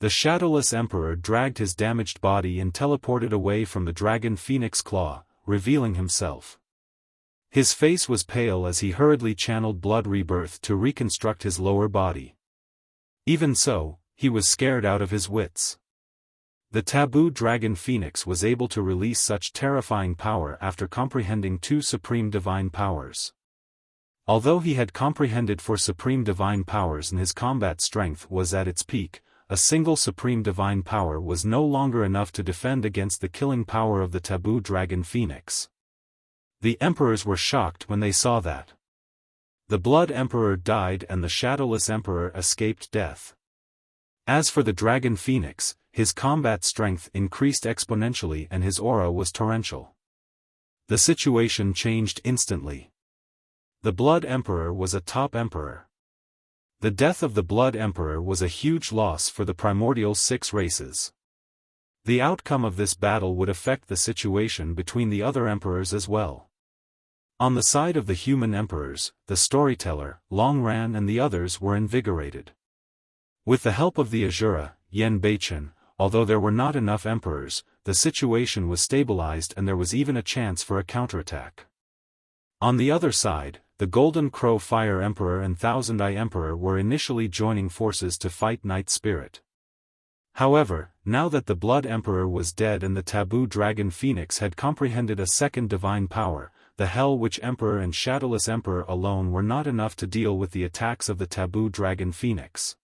The Shadowless Emperor dragged his damaged body and teleported away from the Dragon Phoenix claw, revealing himself. His face was pale as he hurriedly channeled blood rebirth to reconstruct his lower body. Even so, he was scared out of his wits. The taboo Dragon Phoenix was able to release such terrifying power after comprehending two supreme divine powers. Although he had comprehended four supreme divine powers and his combat strength was at its peak, a single supreme divine power was no longer enough to defend against the killing power of the taboo Dragon Phoenix. The emperors were shocked when they saw that. The Blood Emperor died and the Shadowless Emperor escaped death. As for the Dragon Phoenix, his combat strength increased exponentially and his aura was torrential. The situation changed instantly. The Blood Emperor was a top emperor. The death of the Blood Emperor was a huge loss for the primordial six races. The outcome of this battle would affect the situation between the other emperors as well. On the side of the human emperors, the Storyteller, Longran and the others were invigorated. With the help of the Asura, Yen Beichen, although there were not enough emperors, the situation was stabilized and there was even a chance for a counterattack. On the other side, the Golden Crow Fire Emperor and Thousand Eye Emperor were initially joining forces to fight Night Spirit. However, now that the Blood Emperor was dead and the taboo Dragon Phoenix had comprehended a second divine power, the Hell Witch Emperor and Shadowless Emperor alone were not enough to deal with the attacks of the taboo Dragon Phoenix.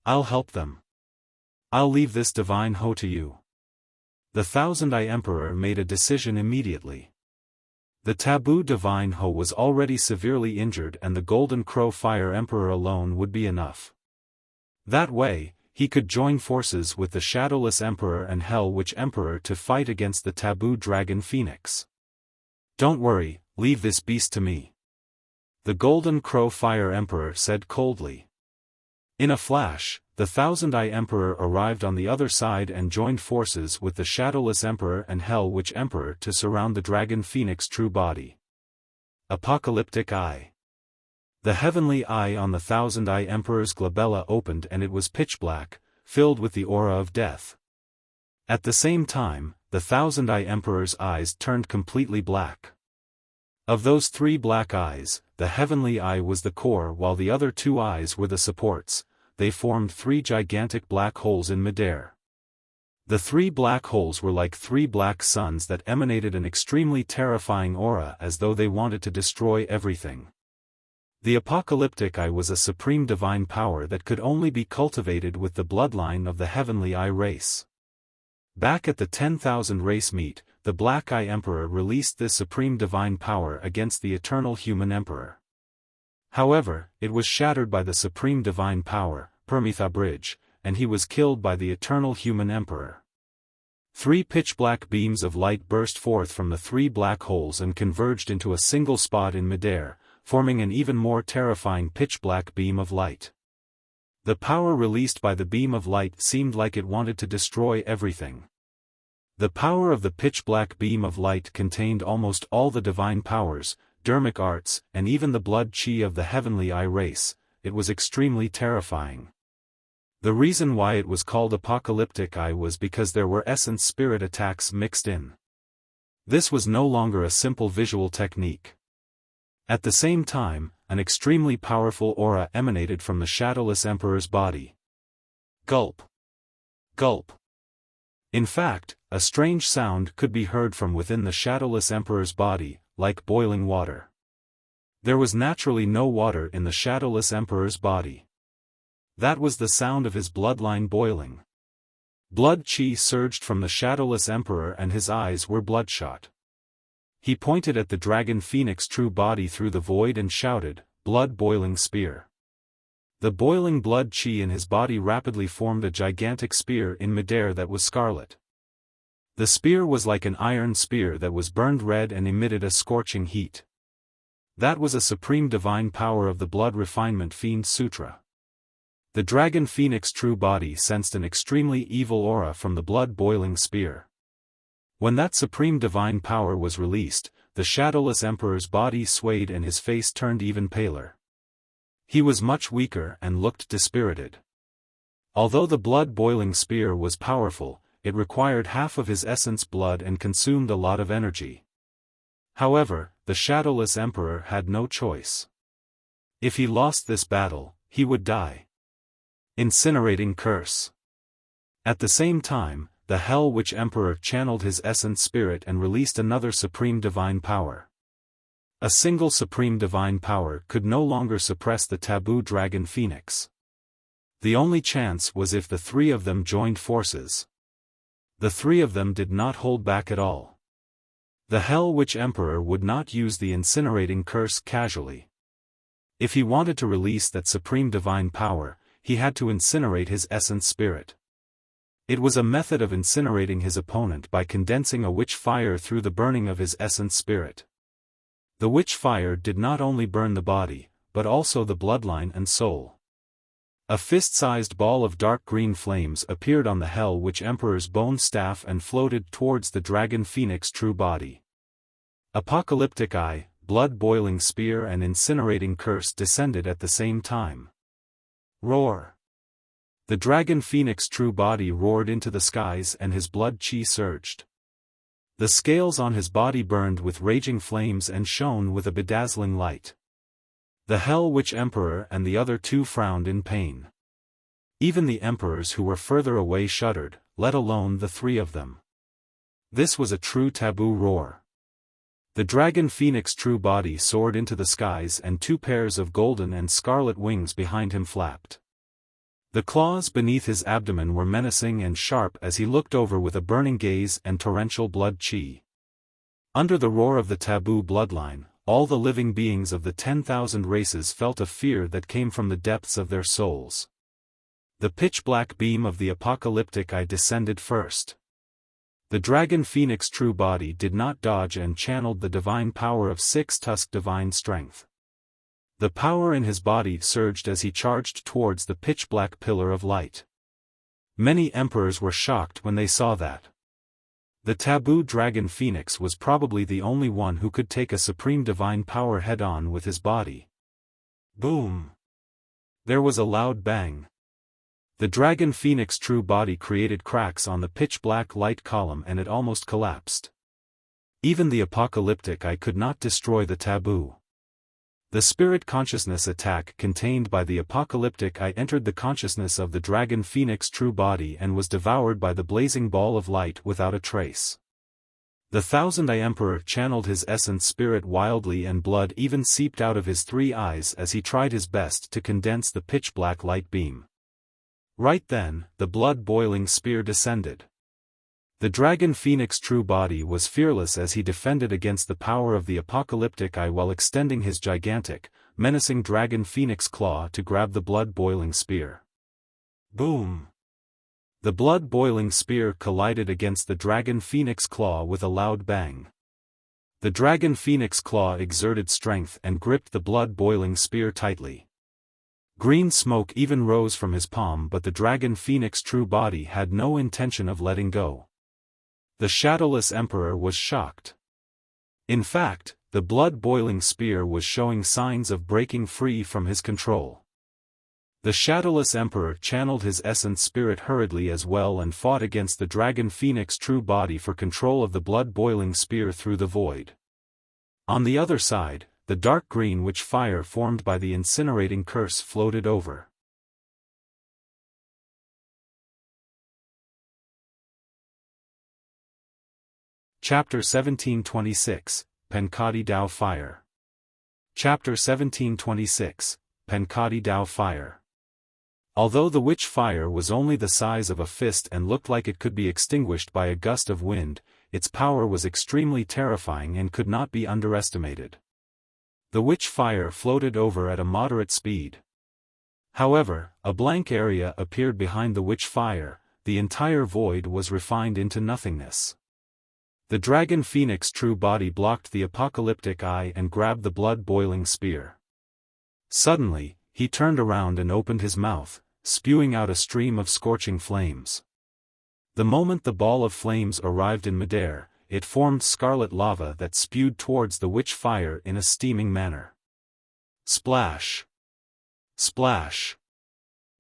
I'll help them. I'll leave this divine Ho to you. The Thousand Eye Emperor made a decision immediately. The taboo divine Ho was already severely injured and the Golden Crow Fire Emperor alone would be enough. That way, he could join forces with the Shadowless Emperor and Hell Witch Emperor to fight against the taboo dragon Phoenix. "Don't worry, leave this beast to me," the Golden Crow Fire Emperor said coldly. In a flash, the Thousand-Eye Emperor arrived on the other side and joined forces with the Shadowless Emperor and Hell Witch Emperor to surround the dragon Phoenix true body. Apocalyptic Eye. The heavenly eye on the Thousand-Eye Emperor's glabella opened and it was pitch black, filled with the aura of death. At the same time, the Thousand-Eye Emperor's eyes turned completely black. Of those 3 black eyes, the heavenly eye was the core while the other 2 eyes were the supports. They formed 3 gigantic black holes in midair. The 3 black holes were like 3 black suns that emanated an extremely terrifying aura as though they wanted to destroy everything. The Apocalyptic Eye was a supreme divine power that could only be cultivated with the bloodline of the Heavenly Eye race. Back at the 10,000 race meet, the Black Eye Emperor released this supreme divine power against the Eternal Human Emperor. However, it was shattered by the supreme divine power, Permitha Bridge, and he was killed by the Eternal Human Emperor. 3 pitch-black beams of light burst forth from the 3 black holes and converged into a single spot in midair, forming an even more terrifying pitch-black beam of light. The power released by the beam of light seemed like it wanted to destroy everything. The power of the pitch-black beam of light contained almost all the divine powers, dermic arts, and even the blood chi of the Heavenly Eye race. It was extremely terrifying. The reason why it was called Apocalyptic Eye was because there were essence spirit attacks mixed in. This was no longer a simple visual technique. At the same time, an extremely powerful aura emanated from the Shadowless Emperor's body. Gulp. Gulp. In fact, a strange sound could be heard from within the Shadowless Emperor's body, like boiling water. There was naturally no water in the Shadowless Emperor's body. That was the sound of his bloodline boiling. Blood chi surged from the Shadowless Emperor and his eyes were bloodshot. He pointed at the dragon Phoenix true body through the void and shouted, "Blood-boiling spear." The boiling blood chi in his body rapidly formed a gigantic spear in midair that was scarlet. The spear was like an iron spear that was burned red and emitted a scorching heat. That was a supreme divine power of the blood refinement Fiend Sutra. The dragon Phoenix true body sensed an extremely evil aura from the blood-boiling spear. When that supreme divine power was released, the Shadowless Emperor's body swayed and his face turned even paler. He was much weaker and looked dispirited. Although the blood-boiling spear was powerful, it required half of his essence blood and consumed a lot of energy. However, the Shadowless Emperor had no choice. If he lost this battle, he would die. Incinerating Curse. At the same time, the Hell Witch Emperor channeled his essence spirit and released another supreme divine power. A single supreme divine power could no longer suppress the taboo dragon Phoenix. The only chance was if the 3 of them joined forces. The 3 of them did not hold back at all. The Hell Witch Emperor would not use the incinerating curse casually. If he wanted to release that supreme divine power, he had to incinerate his essence spirit. It was a method of incinerating his opponent by condensing a witch fire through the burning of his essence spirit. The witch fire did not only burn the body, but also the bloodline and soul. A fist-sized ball of dark green flames appeared on the Hell Witch Emperor's bone staff and floated towards the dragon Phoenix true body. Apocalyptic Eye, blood-boiling spear and incinerating curse descended at the same time. Roar! The dragon Phoenix true body roared into the skies and his blood chi surged. The scales on his body burned with raging flames and shone with a bedazzling light. The Hell Witch Emperor and the other 2 frowned in pain. Even the emperors who were further away shuddered, let alone the 3 of them. This was a true taboo roar. The dragon Phoenix true body soared into the skies and 2 pairs of golden and scarlet wings behind him flapped. The claws beneath his abdomen were menacing and sharp as he looked over with a burning gaze and torrential blood chi. Under the roar of the taboo bloodline, all the living beings of the 10,000 races felt a fear that came from the depths of their souls. The pitch-black beam of the apocalyptic eye descended first. The dragon phoenix true body did not dodge and channeled the divine power of six-tusked divine strength. The power in his body surged as he charged towards the pitch-black pillar of light. Many emperors were shocked when they saw that. The taboo dragon phoenix was probably the only one who could take a supreme divine power head-on with his body. Boom! There was a loud bang. The dragon phoenix true body created cracks on the pitch-black light column and it almost collapsed. Even the apocalyptic eye could not destroy the taboo. The spirit consciousness attack contained by the apocalyptic eye entered the consciousness of the dragon phoenix true body and was devoured by the blazing ball of light without a trace. The thousand-eye emperor channeled his essence spirit wildly and blood even seeped out of his 3 eyes as he tried his best to condense the pitch-black light beam. Right then, the blood-boiling spear descended. The dragon phoenix true body was fearless as he defended against the power of the apocalyptic eye while extending his gigantic, menacing dragon phoenix claw to grab the blood-boiling spear. Boom! The blood-boiling spear collided against the dragon phoenix claw with a loud bang. The dragon phoenix claw exerted strength and gripped the blood-boiling spear tightly. Green smoke even rose from his palm, but the dragon phoenix true body had no intention of letting go. The shadowless emperor was shocked. In fact, the blood-boiling spear was showing signs of breaking free from his control. The shadowless emperor channeled his essence spirit hurriedly as well and fought against the dragon phoenix true body for control of the blood-boiling spear through the void. On the other side, the dark green witch fire formed by the incinerating curse floated over. Chapter 1726, Pancadhi Dao Fire. Chapter 1726, Pancadhi Dao Fire. Although the witch fire was only the size of a fist and looked like it could be extinguished by a gust of wind, its power was extremely terrifying and could not be underestimated. The witch fire floated over at a moderate speed. However, a blank area appeared behind the witch fire, the entire void was refined into nothingness. The dragon phoenix true body blocked the apocalyptic eye and grabbed the blood-boiling spear. Suddenly, he turned around and opened his mouth, spewing out a stream of scorching flames. The moment the ball of flames arrived in midair, it formed scarlet lava that spewed towards the witch fire in a steaming manner. Splash! Splash!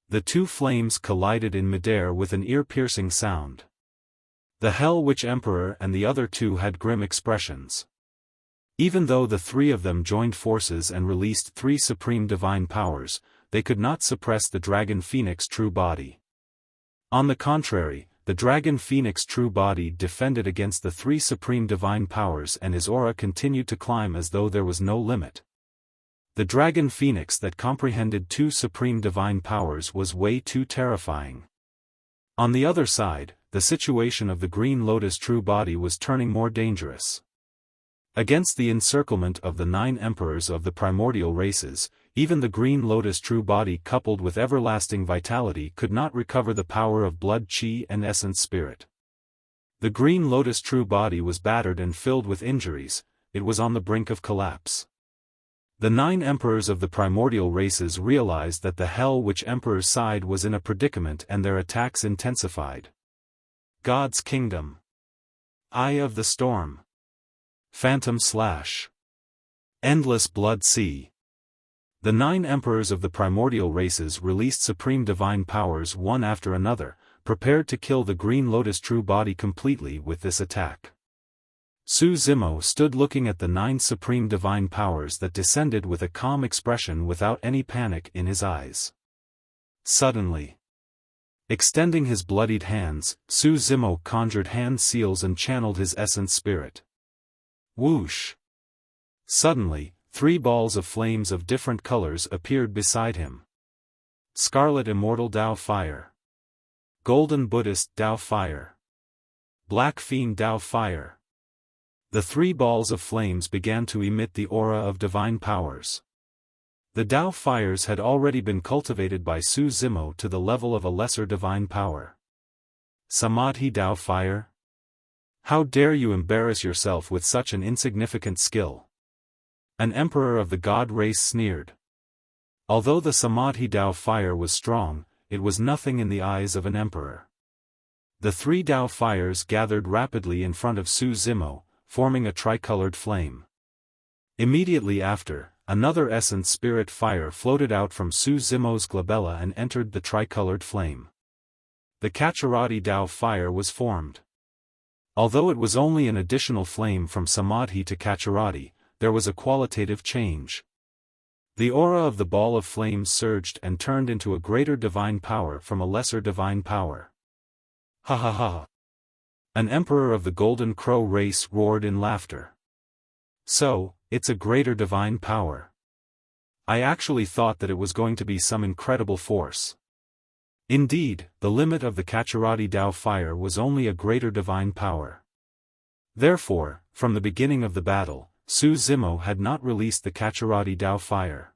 The 2 flames collided in midair with an ear-piercing sound. The Hell Witch Emperor and the other 2 had grim expressions. Even though the 3 of them joined forces and released 3 supreme divine powers, they could not suppress the dragon phoenix true body. On the contrary, the dragon phoenix true body defended against the 3 supreme divine powers and his aura continued to climb as though there was no limit. The dragon phoenix that comprehended 2 supreme divine powers was way too terrifying. On the other side, the situation of the green lotus true body was turning more dangerous. Against the encirclement of the 9 emperors of the primordial races, even the green lotus true body coupled with everlasting vitality could not recover the power of blood chi and essence spirit. The green lotus true body was battered and filled with injuries, it was on the brink of collapse. The 9 emperors of the primordial races realized that the Hell Witch Emperor's side was in a predicament and their attacks intensified. God's Kingdom. Eye of the Storm. Phantom Slash. Endless Blood Sea. The 9 emperors of the primordial races released supreme divine powers one after another, prepared to kill the green lotus true body completely with this attack. Su Zimo stood looking at the 9 supreme divine powers that descended with a calm expression without any panic in his eyes. Suddenly, extending his bloodied hands, Su Zimo conjured hand seals and channeled his essence spirit. Whoosh! Suddenly, 3 balls of flames of different colors appeared beside him. Scarlet Immortal Dao Fire. Golden Buddhist Dao Fire. Black Fiend Dao Fire. The 3 balls of flames began to emit the aura of divine powers. The Tao fires had already been cultivated by Su Zimo to the level of a lesser divine power. Samadhi Tao fire? How dare you embarrass yourself with such an insignificant skill? An emperor of the god race sneered. Although the Samadhi Tao fire was strong, it was nothing in the eyes of an emperor. The three Tao fires gathered rapidly in front of Su Zimo, forming a tricolored flame. Immediately after, another essence spirit fire floated out from Su Zimo's glabella and entered the tricolored flame. The Kacharati Tao fire was formed. Although it was only an additional flame from Samadhi to Kacharati, there was a qualitative change. The aura of the ball of flames surged and turned into a greater divine power from a lesser divine power. Ha ha ha! An emperor of the Golden Crow race roared in laughter. So, it's a greater divine power. I actually thought that it was going to be some incredible force. Indeed, the limit of the Kacharati Tao fire was only a greater divine power. Therefore, from the beginning of the battle, Su Zimo had not released the Kacharati Tao fire.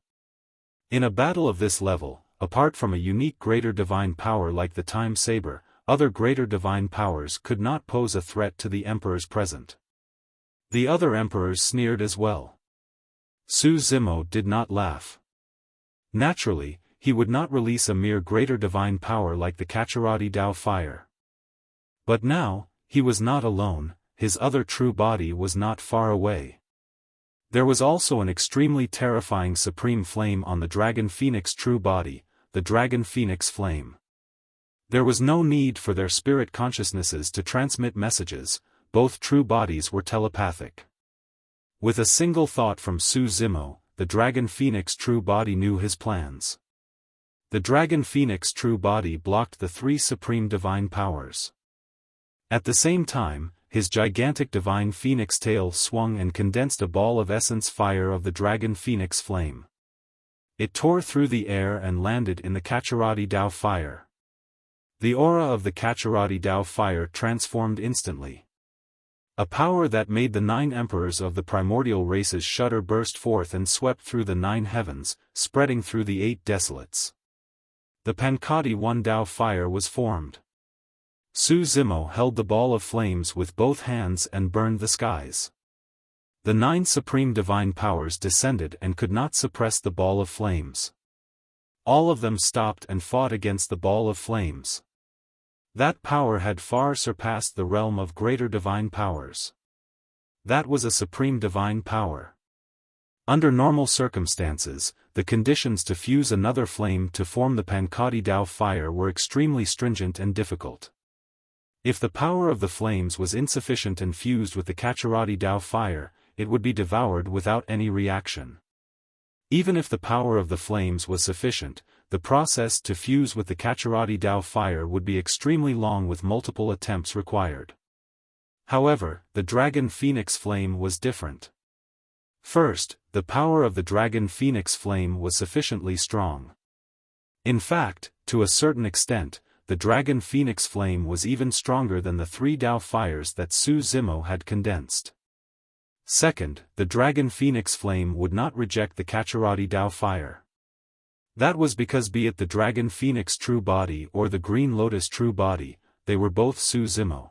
In a battle of this level, apart from a unique greater divine power like the Time Saber, other greater divine powers could not pose a threat to the emperors present. The other emperors sneered as well. Su Zimo did not laugh. Naturally, he would not release a mere greater divine power like the Kacharati Tao fire. But now, he was not alone, his other true body was not far away. There was also an extremely terrifying supreme flame on the Dragon Phoenix true body, the Dragon Phoenix flame. There was no need for their spirit consciousnesses to transmit messages, both true bodies were telepathic. With a single thought from Su Zimo, the Dragon Phoenix true body knew his plans. The Dragon Phoenix true body blocked the three supreme divine powers. At the same time, his gigantic divine phoenix tail swung and condensed a ball of essence fire of the Dragon Phoenix flame. It tore through the air and landed in the Kacharati Tao fire. The aura of the Kacharati Tao fire transformed instantly. A power that made the 9 emperors of the primordial races shudder burst forth and swept through the 9 heavens, spreading through the 8 desolates. The Pancadhi 1 Tao fire was formed. Su Zimo held the ball of flames with both hands and burned the skies. The 9 supreme divine powers descended and could not suppress the ball of flames. All of them stopped and fought against the ball of flames. That power had far surpassed the realm of greater divine powers. That was a supreme divine power. Under normal circumstances, the conditions to fuse another flame to form the Pancadhi Tao fire were extremely stringent and difficult. If the power of the flames was insufficient and fused with the Kacharati Tao fire, it would be devoured without any reaction. Even if the power of the flames was sufficient, the process to fuse with the Kacharati Tao fire would be extremely long with multiple attempts required. However, the Dragon Phoenix flame was different. First, the power of the Dragon Phoenix flame was sufficiently strong. In fact, to a certain extent, the Dragon Phoenix flame was even stronger than the 3 Tao fires that Su Zimo had condensed. Second, the Dragon Phoenix flame would not reject the Kacharati Tao fire. That was because be it the Dragon Phoenix true body or the Green Lotus true body, they were both Su Zimo.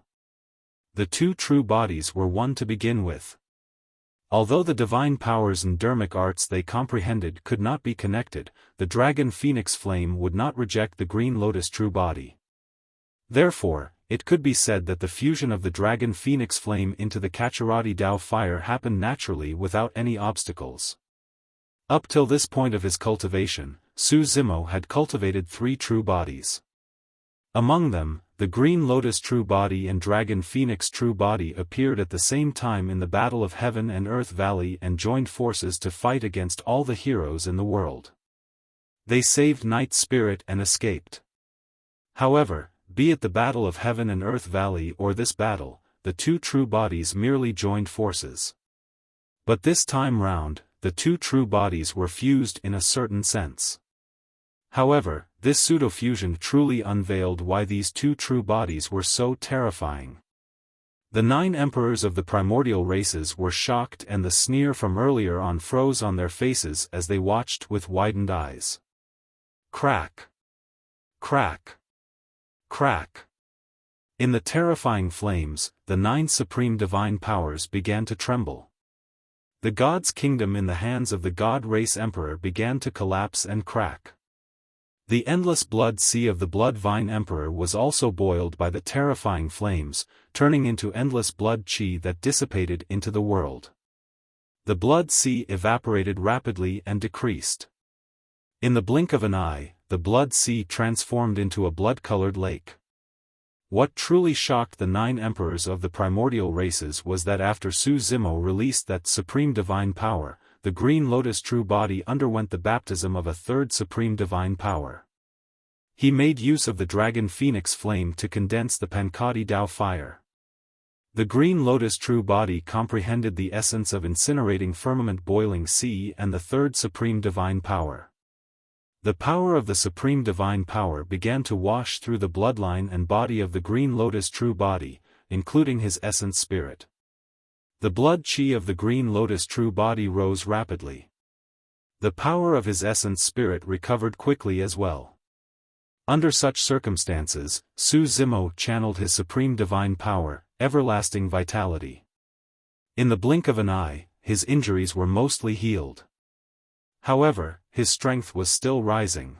The 2 true bodies were one to begin with. Although the divine powers and dermic arts they comprehended could not be connected, the Dragon Phoenix flame would not reject the Green Lotus true body. Therefore, it could be said that the fusion of the Dragon Phoenix flame into the Kacharati Tao fire happened naturally without any obstacles. Up till this point of his cultivation, Su Zimo had cultivated 3 true bodies. Among them, the Green Lotus true body and Dragon Phoenix true body appeared at the same time in the Battle of Heaven and Earth Valley and joined forces to fight against all the heroes in the world. They saved Night Spirit and escaped. However, be it the Battle of Heaven and Earth Valley or this battle, the 2 true bodies merely joined forces. But this time round, the 2 true bodies were fused in a certain sense. However, this pseudo-fusion truly unveiled why these 2 true bodies were so terrifying. The 9 emperors of the primordial races were shocked, and the sneer from earlier on froze on their faces as they watched with widened eyes. Crack! Crack! Crack! In the terrifying flames, the 9 supreme divine powers began to tremble. The god's kingdom in the hands of the god race emperor began to collapse and crack. The endless blood sea of the blood vine emperor was also boiled by the terrifying flames, turning into endless blood chi that dissipated into the world. The blood sea evaporated rapidly and decreased. In the blink of an eye, the blood sea transformed into a blood-colored lake. What truly shocked the 9 emperors of the primordial races was that after Su Zimo released that supreme divine power, the green lotus true body underwent the baptism of a third supreme divine power. He made use of the dragon phoenix flame to condense the Pancadhi Dao fire. The green lotus true body comprehended the essence of incinerating firmament boiling sea and the third supreme divine power. The power of the supreme divine power began to wash through the bloodline and body of the green lotus true body, including his essence spirit. The blood chi of the green lotus true body rose rapidly. The power of his essence spirit recovered quickly as well. Under such circumstances, Su Zimo channeled his supreme divine power, everlasting vitality. In the blink of an eye, his injuries were mostly healed. However, his strength was still rising.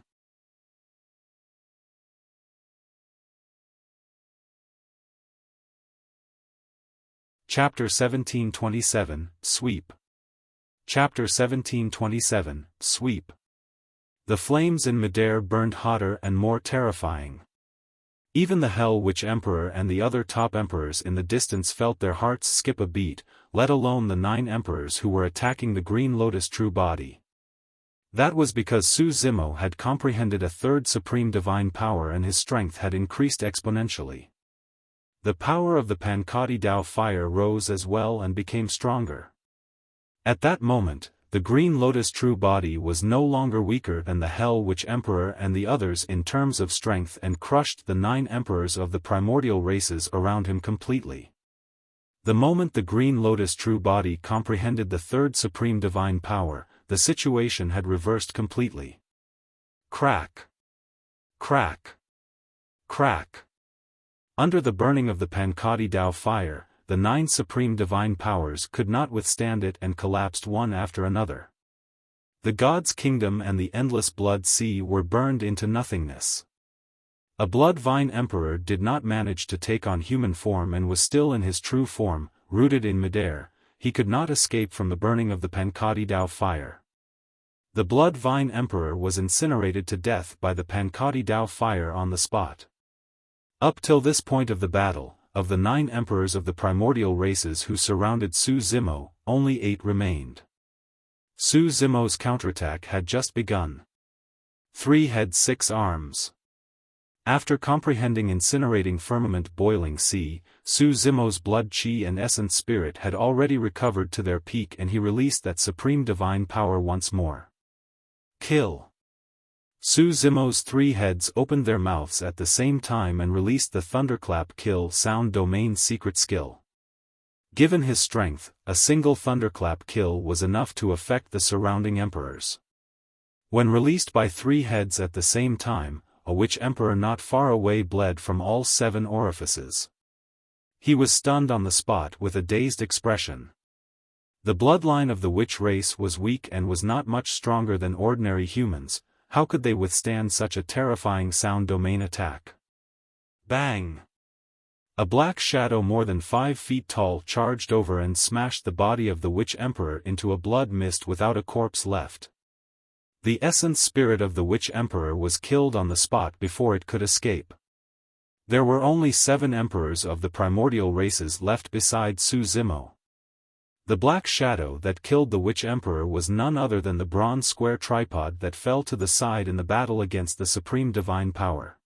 Chapter 1727, Sweep. Chapter 1727, Sweep. The flames in midair burned hotter and more terrifying. Even the Hell Witch Emperor and the other top emperors in the distance felt their hearts skip a beat, let alone the 9 emperors who were attacking the Green Lotus true body. That was because Su Zimo had comprehended a third supreme divine power and his strength had increased exponentially. The power of the Pancadhi Dao fire rose as well and became stronger. At that moment, the Green Lotus true body was no longer weaker than the Hell Witch Emperor and the others in terms of strength and crushed the 9 emperors of the primordial races around him completely. The moment the Green Lotus true body comprehended the third supreme divine power, the situation had reversed completely. Crack! Crack! Crack! Under the burning of the Pancadhi Dao fire, the 9 supreme divine powers could not withstand it and collapsed one after another. The god's kingdom and the endless blood sea were burned into nothingness. A blood vine emperor did not manage to take on human form and was still in his true form, rooted in midair. He could not escape from the burning of the Pancadhi Dao fire. The blood vine emperor was incinerated to death by the Pancadhi Dao fire on the spot. Up till this point of the battle, of the 9 emperors of the primordial races who surrounded Su Zimo, only 8 remained. Su Zimo's counterattack had just begun. 3 had 6 arms. After comprehending incinerating firmament boiling sea, Su Zimo's blood chi and essence spirit had already recovered to their peak and he released that supreme divine power once more. Kill! Su Zimo's 3 heads opened their mouths at the same time and released the thunderclap kill sound domain secret skill. Given his strength, a single thunderclap kill was enough to affect the surrounding emperors. When released by 3 heads at the same time, a witch emperor not far away bled from all 7 orifices. He was stunned on the spot with a dazed expression. The bloodline of the witch race was weak and was not much stronger than ordinary humans. How could they withstand such a terrifying sound domain attack? Bang! A black shadow more than 5 feet tall charged over and smashed the body of the witch emperor into a blood mist without a corpse left. The essence spirit of the witch emperor was killed on the spot before it could escape. There were only 7 emperors of the primordial races left beside Su Zimo. The black shadow that killed the witch emperor was none other than the bronze square tripod that fell to the side in the battle against the supreme divine power.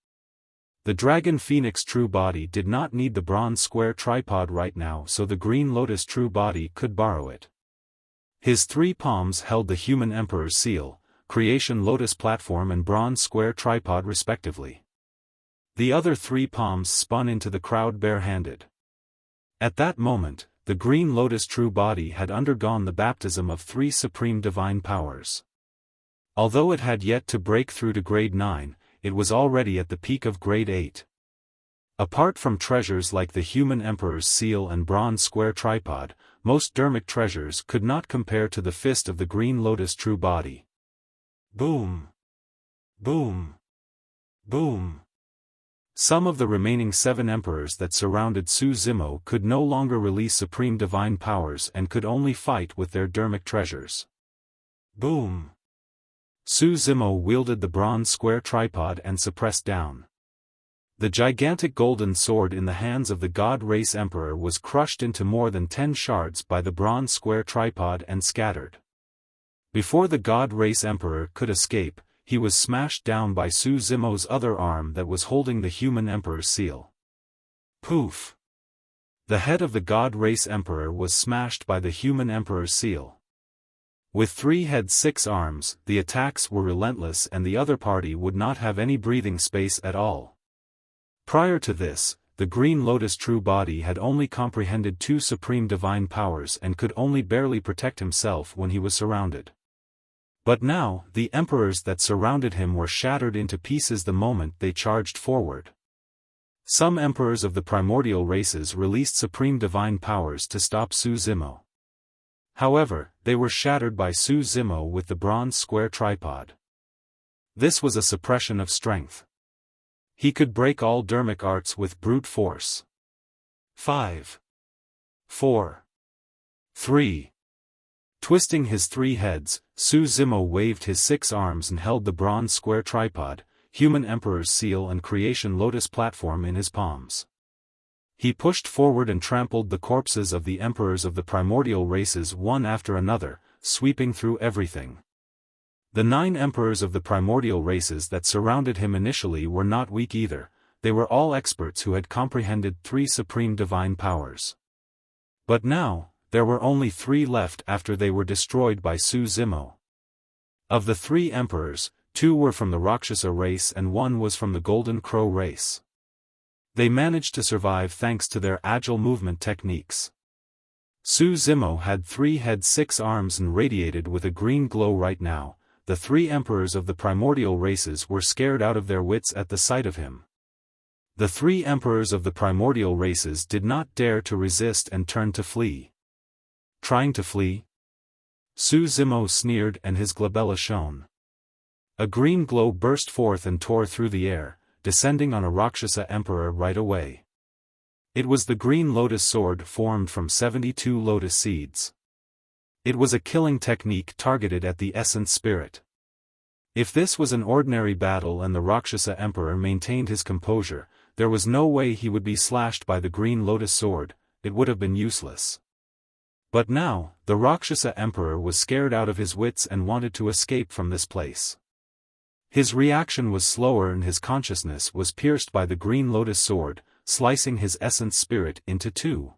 The dragon phoenix true body did not need the bronze square tripod right now, so the green lotus true body could borrow it. His 3 palms held the human emperor's seal, creation lotus platform and bronze square tripod respectively. The other 3 palms spun into the crowd barehanded. At that moment, the Green Lotus true body had undergone the baptism of 3 supreme divine powers. Although it had yet to break through to grade 9, it was already at the peak of grade 8. Apart from treasures like the human emperor's seal and bronze square tripod, most dermic treasures could not compare to the fist of the Green Lotus true body. Boom! Boom! Boom! Some of the remaining 7 emperors that surrounded Su Zimo could no longer release supreme divine powers and could only fight with their dermic treasures. Boom! Su Zimo wielded the bronze square tripod and suppressed down. The gigantic golden sword in the hands of the God Race Emperor was crushed into more than 10 shards by the bronze square tripod and scattered. Before the God Race Emperor could escape, he was smashed down by Su Zimo's other arm that was holding the human Emperor's seal. Poof! The head of the God Race Emperor was smashed by the human Emperor's seal. With 3 heads 6 arms, the attacks were relentless and the other party would not have any breathing space at all. Prior to this, the Green Lotus true body had only comprehended 2 supreme divine powers and could only barely protect himself when he was surrounded. But now, the emperors that surrounded him were shattered into pieces the moment they charged forward. Some emperors of the primordial races released supreme divine powers to stop Su Zimo. However, they were shattered by Su Zimo with the bronze square tripod. This was a suppression of strength. He could break all dermic arts with brute force. 5. 4. 3. Twisting his 3 heads, Su Zimo waved his 6 arms and held the bronze square tripod, human emperor's seal and creation lotus platform in his palms. He pushed forward and trampled the corpses of the emperors of the primordial races one after another, sweeping through everything. The 9 emperors of the primordial races that surrounded him initially were not weak either, they were all experts who had comprehended 3 supreme divine powers. But now, there were only 3 left after they were destroyed by Su Zimo. Of the 3 emperors, 2 were from the Rakshasa race and 1 was from the Golden Crow race. They managed to survive thanks to their agile movement techniques. Su Zimo had 3 heads 6 arms and radiated with a green glow right now. The 3 emperors of the primordial races were scared out of their wits at the sight of him. The 3 emperors of the primordial races did not dare to resist and turned to flee. Trying to flee? Su Zimo sneered and his glabella shone. A green glow burst forth and tore through the air, descending on a Rakshasa emperor right away. It was the Green Lotus sword formed from 72 lotus seeds. It was a killing technique targeted at the essence spirit. If this was an ordinary battle and the Rakshasa Emperor maintained his composure, there was no way he would be slashed by the Green Lotus sword, it would have been useless. But now, the Rakshasa Emperor was scared out of his wits and wanted to escape from this place. His reaction was slower and his consciousness was pierced by the Green Lotus sword, slicing his essence spirit into 2.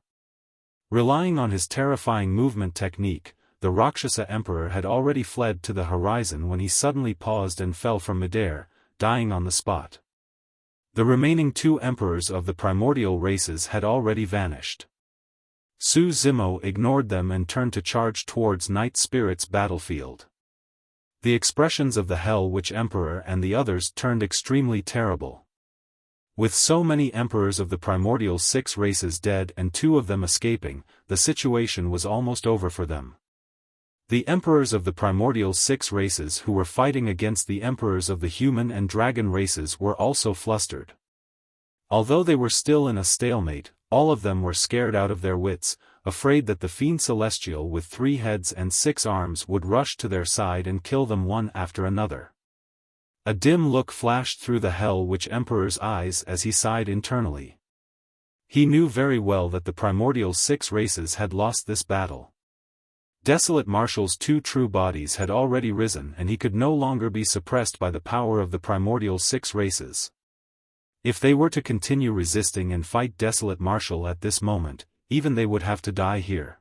Relying on his terrifying movement technique, the Rakshasa Emperor had already fled to the horizon when he suddenly paused and fell from midair, dying on the spot. The remaining 2 emperors of the primordial races had already vanished. Su Zimo ignored them and turned to charge towards Night Spirit's battlefield. The expressions of the Hell Witch Emperor and the others turned extremely terrible. With so many emperors of the primordial 6 races dead and 2 of them escaping, the situation was almost over for them. The emperors of the primordial 6 races who were fighting against the emperors of the human and dragon races were also flustered. Although they were still in a stalemate, all of them were scared out of their wits, afraid that the Fiend Celestial with 3 heads and 6 arms would rush to their side and kill them one after another. A dim look flashed through the Hell Witch Emperor's eyes as he sighed internally. He knew very well that the primordial 6 races had lost this battle. Desolate Marshall's 2 true bodies had already risen and he could no longer be suppressed by the power of the primordial 6 races. If they were to continue resisting and fight Desolate Marshall at this moment, even they would have to die here.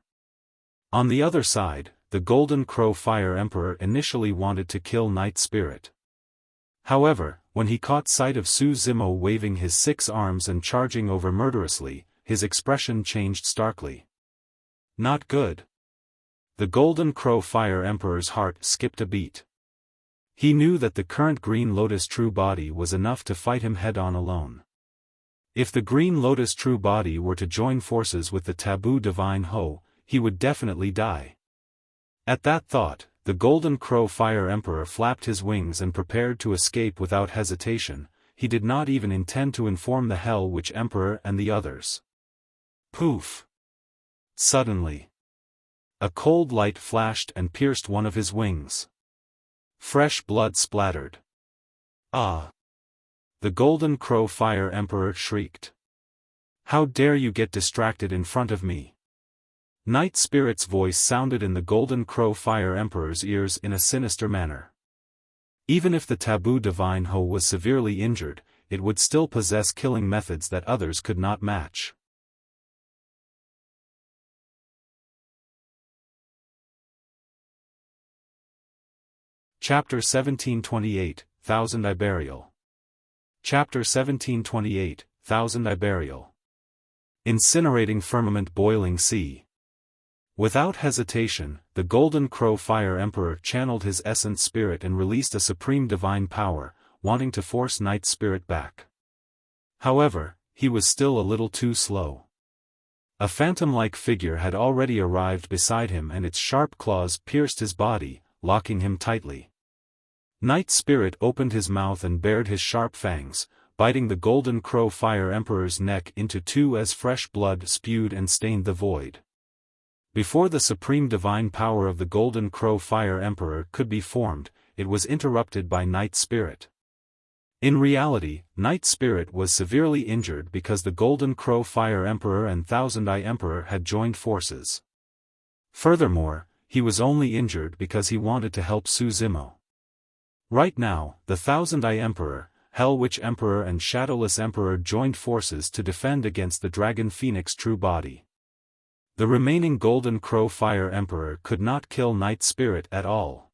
On the other side, the Golden Crow Fire Emperor initially wanted to kill Night Spirit. However, when he caught sight of Su Zimo waving his 6 arms and charging over murderously, his expression changed starkly. Not good. The Golden Crow Fire Emperor's heart skipped a beat. He knew that the current Green Lotus true body was enough to fight him head-on alone. If the Green Lotus true body were to join forces with the taboo Divine Ho, he would definitely die. At that thought, the Golden Crow Fire Emperor flapped his wings and prepared to escape without hesitation. He did not even intend to inform the Hell Witch Emperor and the others. Poof! Suddenly, a cold light flashed and pierced one of his wings. Fresh blood splattered. Ah! The Golden Crow Fire Emperor shrieked. How dare you get distracted in front of me? Night Spirit's voice sounded in the Golden Crow Fire Emperor's ears in a sinister manner. Even if the taboo Divine Ho was severely injured, it would still possess killing methods that others could not match. Chapter 1728, Thousand Eye Burial. Chapter 1728, Thousand Eye Burial. Incinerating Firmament Boiling Sea. Without hesitation, the Golden Crow Fire Emperor channeled his essence spirit and released a supreme divine power, wanting to force Night Spirit back. However, he was still a little too slow. A phantom-like figure had already arrived beside him and its sharp claws pierced his body, locking him tightly. Night Spirit opened his mouth and bared his sharp fangs, biting the Golden Crow Fire Emperor's neck into two as fresh blood spewed and stained the void. Before the supreme divine power of the Golden Crow Fire Emperor could be formed, it was interrupted by Night Spirit. In reality, Night Spirit was severely injured because the Golden Crow Fire Emperor and Thousand Eye Emperor had joined forces. Furthermore, he was only injured because he wanted to help Su Zimo. Right now, the Thousand Eye Emperor, Hell Witch Emperor and Shadowless Emperor joined forces to defend against the Dragon Phoenix true body. The remaining Golden Crow Fire Emperor could not kill Night Spirit at all.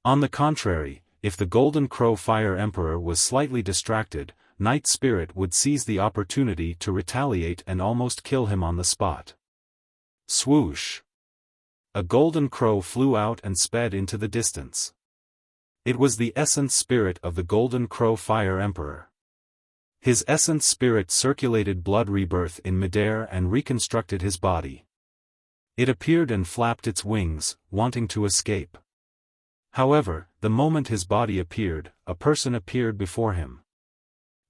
On the contrary, if the Golden Crow Fire Emperor was slightly distracted, Night Spirit would seize the opportunity to retaliate and almost kill him on the spot. Swoosh! A golden crow flew out and sped into the distance. It was the essence spirit of the Golden Crow Fire Emperor. His essence spirit circulated blood rebirth in midair and reconstructed his body. It appeared and flapped its wings, wanting to escape. However, the moment his body appeared, a person appeared before him.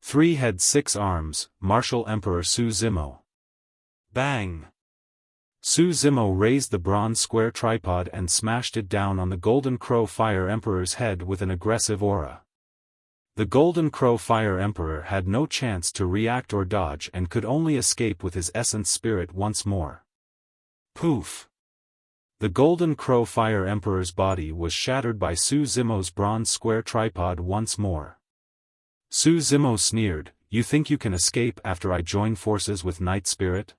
3 heads 6 arms, Martial Emperor Su Zimo. Bang! Su Zimo raised the bronze square tripod and smashed it down on the Golden Crow Fire Emperor's head with an aggressive aura. The Golden Crow Fire Emperor had no chance to react or dodge and could only escape with his essence spirit once more. Poof! The Golden Crow Fire Emperor's body was shattered by Su Zimo's bronze square tripod once more. Su Zimo sneered, "You think you can escape after I join forces with Night Spirit?"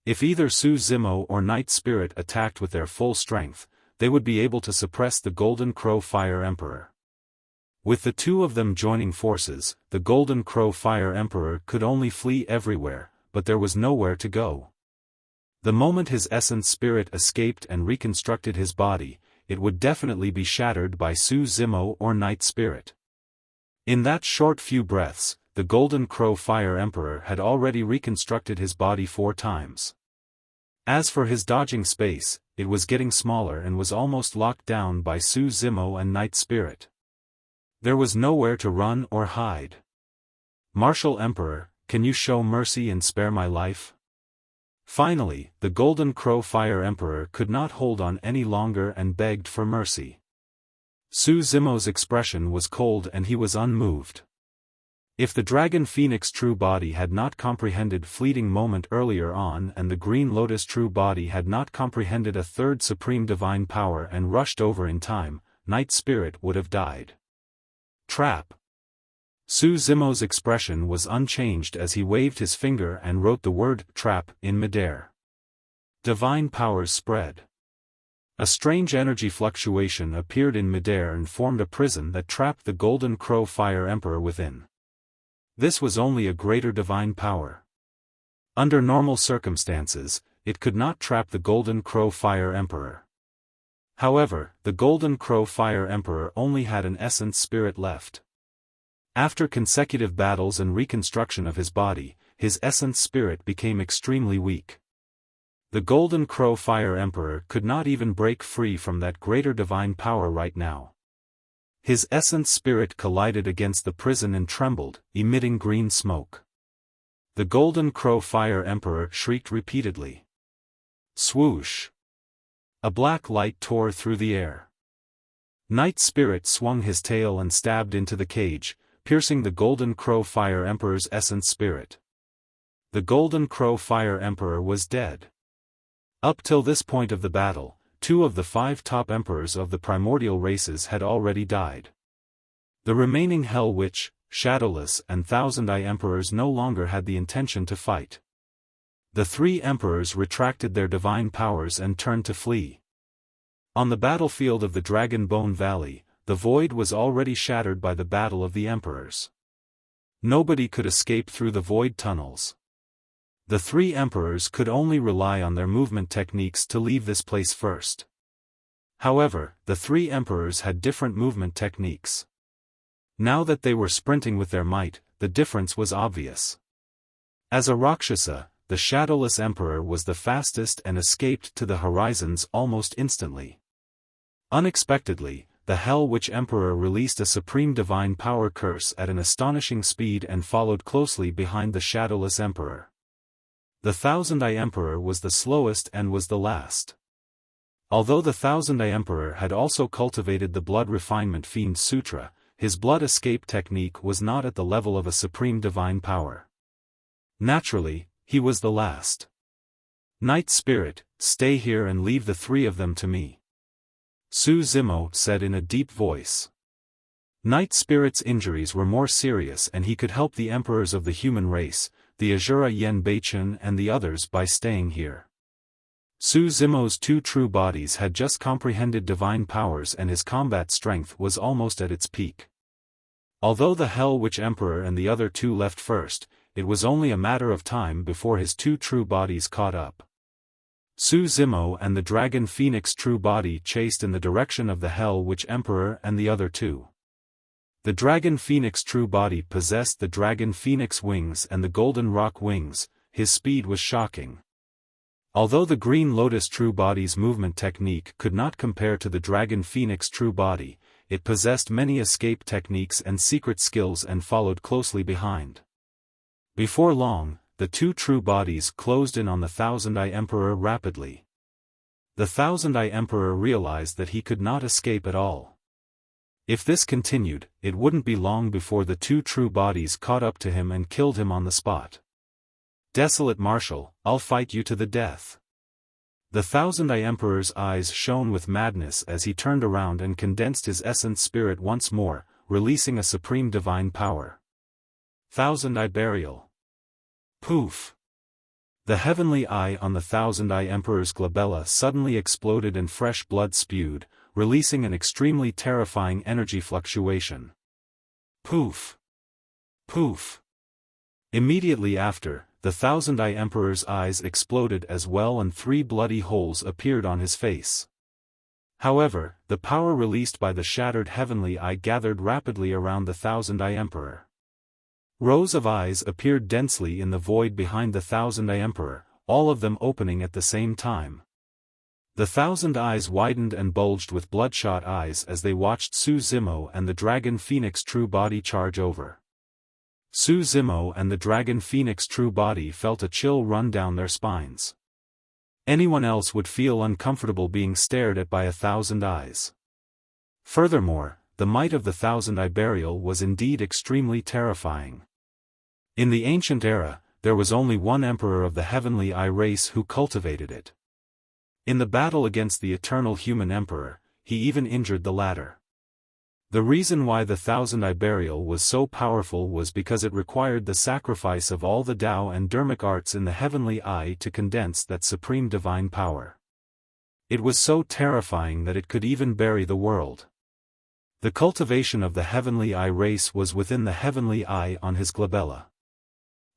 If either Su Zimo or Night Spirit attacked with their full strength, they would be able to suppress the Golden Crow Fire Emperor. With the two of them joining forces, the Golden Crow Fire Emperor could only flee everywhere, but there was nowhere to go. The moment his essence spirit escaped and reconstructed his body, it would definitely be shattered by Su Zimo or Night Spirit. In that short few breaths, the Golden Crow Fire Emperor had already reconstructed his body 4 times. As for his dodging space, it was getting smaller and was almost locked down by Su Zimo and Night Spirit. There was nowhere to run or hide. "Martial Emperor, can you show mercy and spare my life?" Finally, the Golden Crow Fire Emperor could not hold on any longer and begged for mercy. Su Zimo's expression was cold and he was unmoved. If the Dragon Phoenix true body had not comprehended fleeting moment earlier on and the Green Lotus true body had not comprehended a third supreme divine power and rushed over in time, Night Spirit would have died. Trap. Su Zimo's expression was unchanged as he waved his finger and wrote the word trap in midair. Divine powers spread. A strange energy fluctuation appeared in midair and formed a prison that trapped the Golden Crow Fire Emperor within. This was only a greater divine power. Under normal circumstances, it could not trap the Golden Crow Fire Emperor. However, the Golden Crow Fire Emperor only had an essence spirit left. After consecutive battles and reconstruction of his body, his essence spirit became extremely weak. The Golden Crow Fire Emperor could not even break free from that greater divine power right now. His essence spirit collided against the prison and trembled, emitting green smoke. The Golden Crow Fire Emperor shrieked repeatedly. Swoosh! A black light tore through the air. Night Spirit swung his tail and stabbed into the cage, piercing the Golden Crow Fire Emperor's essence spirit. The Golden Crow Fire Emperor was dead. Up till this point of the battle, 2 of the 5 top emperors of the primordial races had already died. The remaining Hell Witch, Shadowless and Thousand Eye Emperors no longer had the intention to fight. The 3 emperors retracted their divine powers and turned to flee. On the battlefield of the Dragon Bone Valley, the void was already shattered by the battle of the emperors. Nobody could escape through the void tunnels. The 3 emperors could only rely on their movement techniques to leave this place first. However, the 3 emperors had different movement techniques. Now that they were sprinting with their might, the difference was obvious. As a Rakshasa, the Shadowless Emperor was the fastest and escaped to the horizons almost instantly. Unexpectedly, the Hell Witch Emperor released a supreme divine power curse at an astonishing speed and followed closely behind the Shadowless Emperor. The Thousand Eye Emperor was the slowest and was the last. Although the Thousand Eye Emperor had also cultivated the blood refinement Fiend Sutra, his blood escape technique was not at the level of a supreme divine power. Naturally, he was the last. Night Spirit, stay here and leave the 3 of them to me. Su Zimo said in a deep voice. Night Spirit's injuries were more serious and he could help the emperors of the human race, the Asura Yen Beichun and the others by staying here. Su Zimo's 2 true bodies had just comprehended divine powers and his combat strength was almost at its peak. Although the Hell Witch Emperor and the other 2 left first, it was only a matter of time before his 2 true bodies caught up. Su Zimo and the Dragon Phoenix true body chased in the direction of the Hell Witch Emperor and the other 2. The Dragon Phoenix true body possessed the Dragon Phoenix wings and the Golden Rock wings, his speed was shocking. Although the Green Lotus true body's movement technique could not compare to the Dragon Phoenix true body, it possessed many escape techniques and secret skills and followed closely behind. Before long, the 2 true bodies closed in on the Thousand Eye Emperor rapidly. The Thousand Eye Emperor realized that he could not escape at all. If this continued, it wouldn't be long before the 2 true bodies caught up to him and killed him on the spot. Desolate Marshal, I'll fight you to the death. The Thousand Eye Emperor's eyes shone with madness as he turned around and condensed his essence spirit once more, releasing a supreme divine power. Thousand Eye Burial. Poof! The heavenly eye on the Thousand Eye Emperor's glabella suddenly exploded and fresh blood spewed, releasing an extremely terrifying energy fluctuation. Poof! Poof! Immediately after, the Thousand Eye Emperor's eyes exploded as well and 3 bloody holes appeared on his face. However, the power released by the shattered heavenly eye gathered rapidly around the Thousand Eye Emperor. Rows of eyes appeared densely in the void behind the Thousand Eye Emperor, all of them opening at the same time. The 1,000 eyes widened and bulged with bloodshot eyes as they watched Su Zimo and the Dragon Phoenix true body charge over. Su Zimo and the Dragon Phoenix true body felt a chill run down their spines. Anyone else would feel uncomfortable being stared at by 1,000 eyes. Furthermore, the might of the Thousand Eye Burial was indeed extremely terrifying. In the ancient era, there was only one emperor of the Heavenly Eye race who cultivated it. In the battle against the Eternal Human Emperor, he even injured the latter. The reason why the Thousand Eye Burial was so powerful was because it required the sacrifice of all the Tao and Dharmic arts in the Heavenly Eye to condense that supreme divine power. It was so terrifying that it could even bury the world. The cultivation of the Heavenly Eye race was within the Heavenly Eye on his glabella.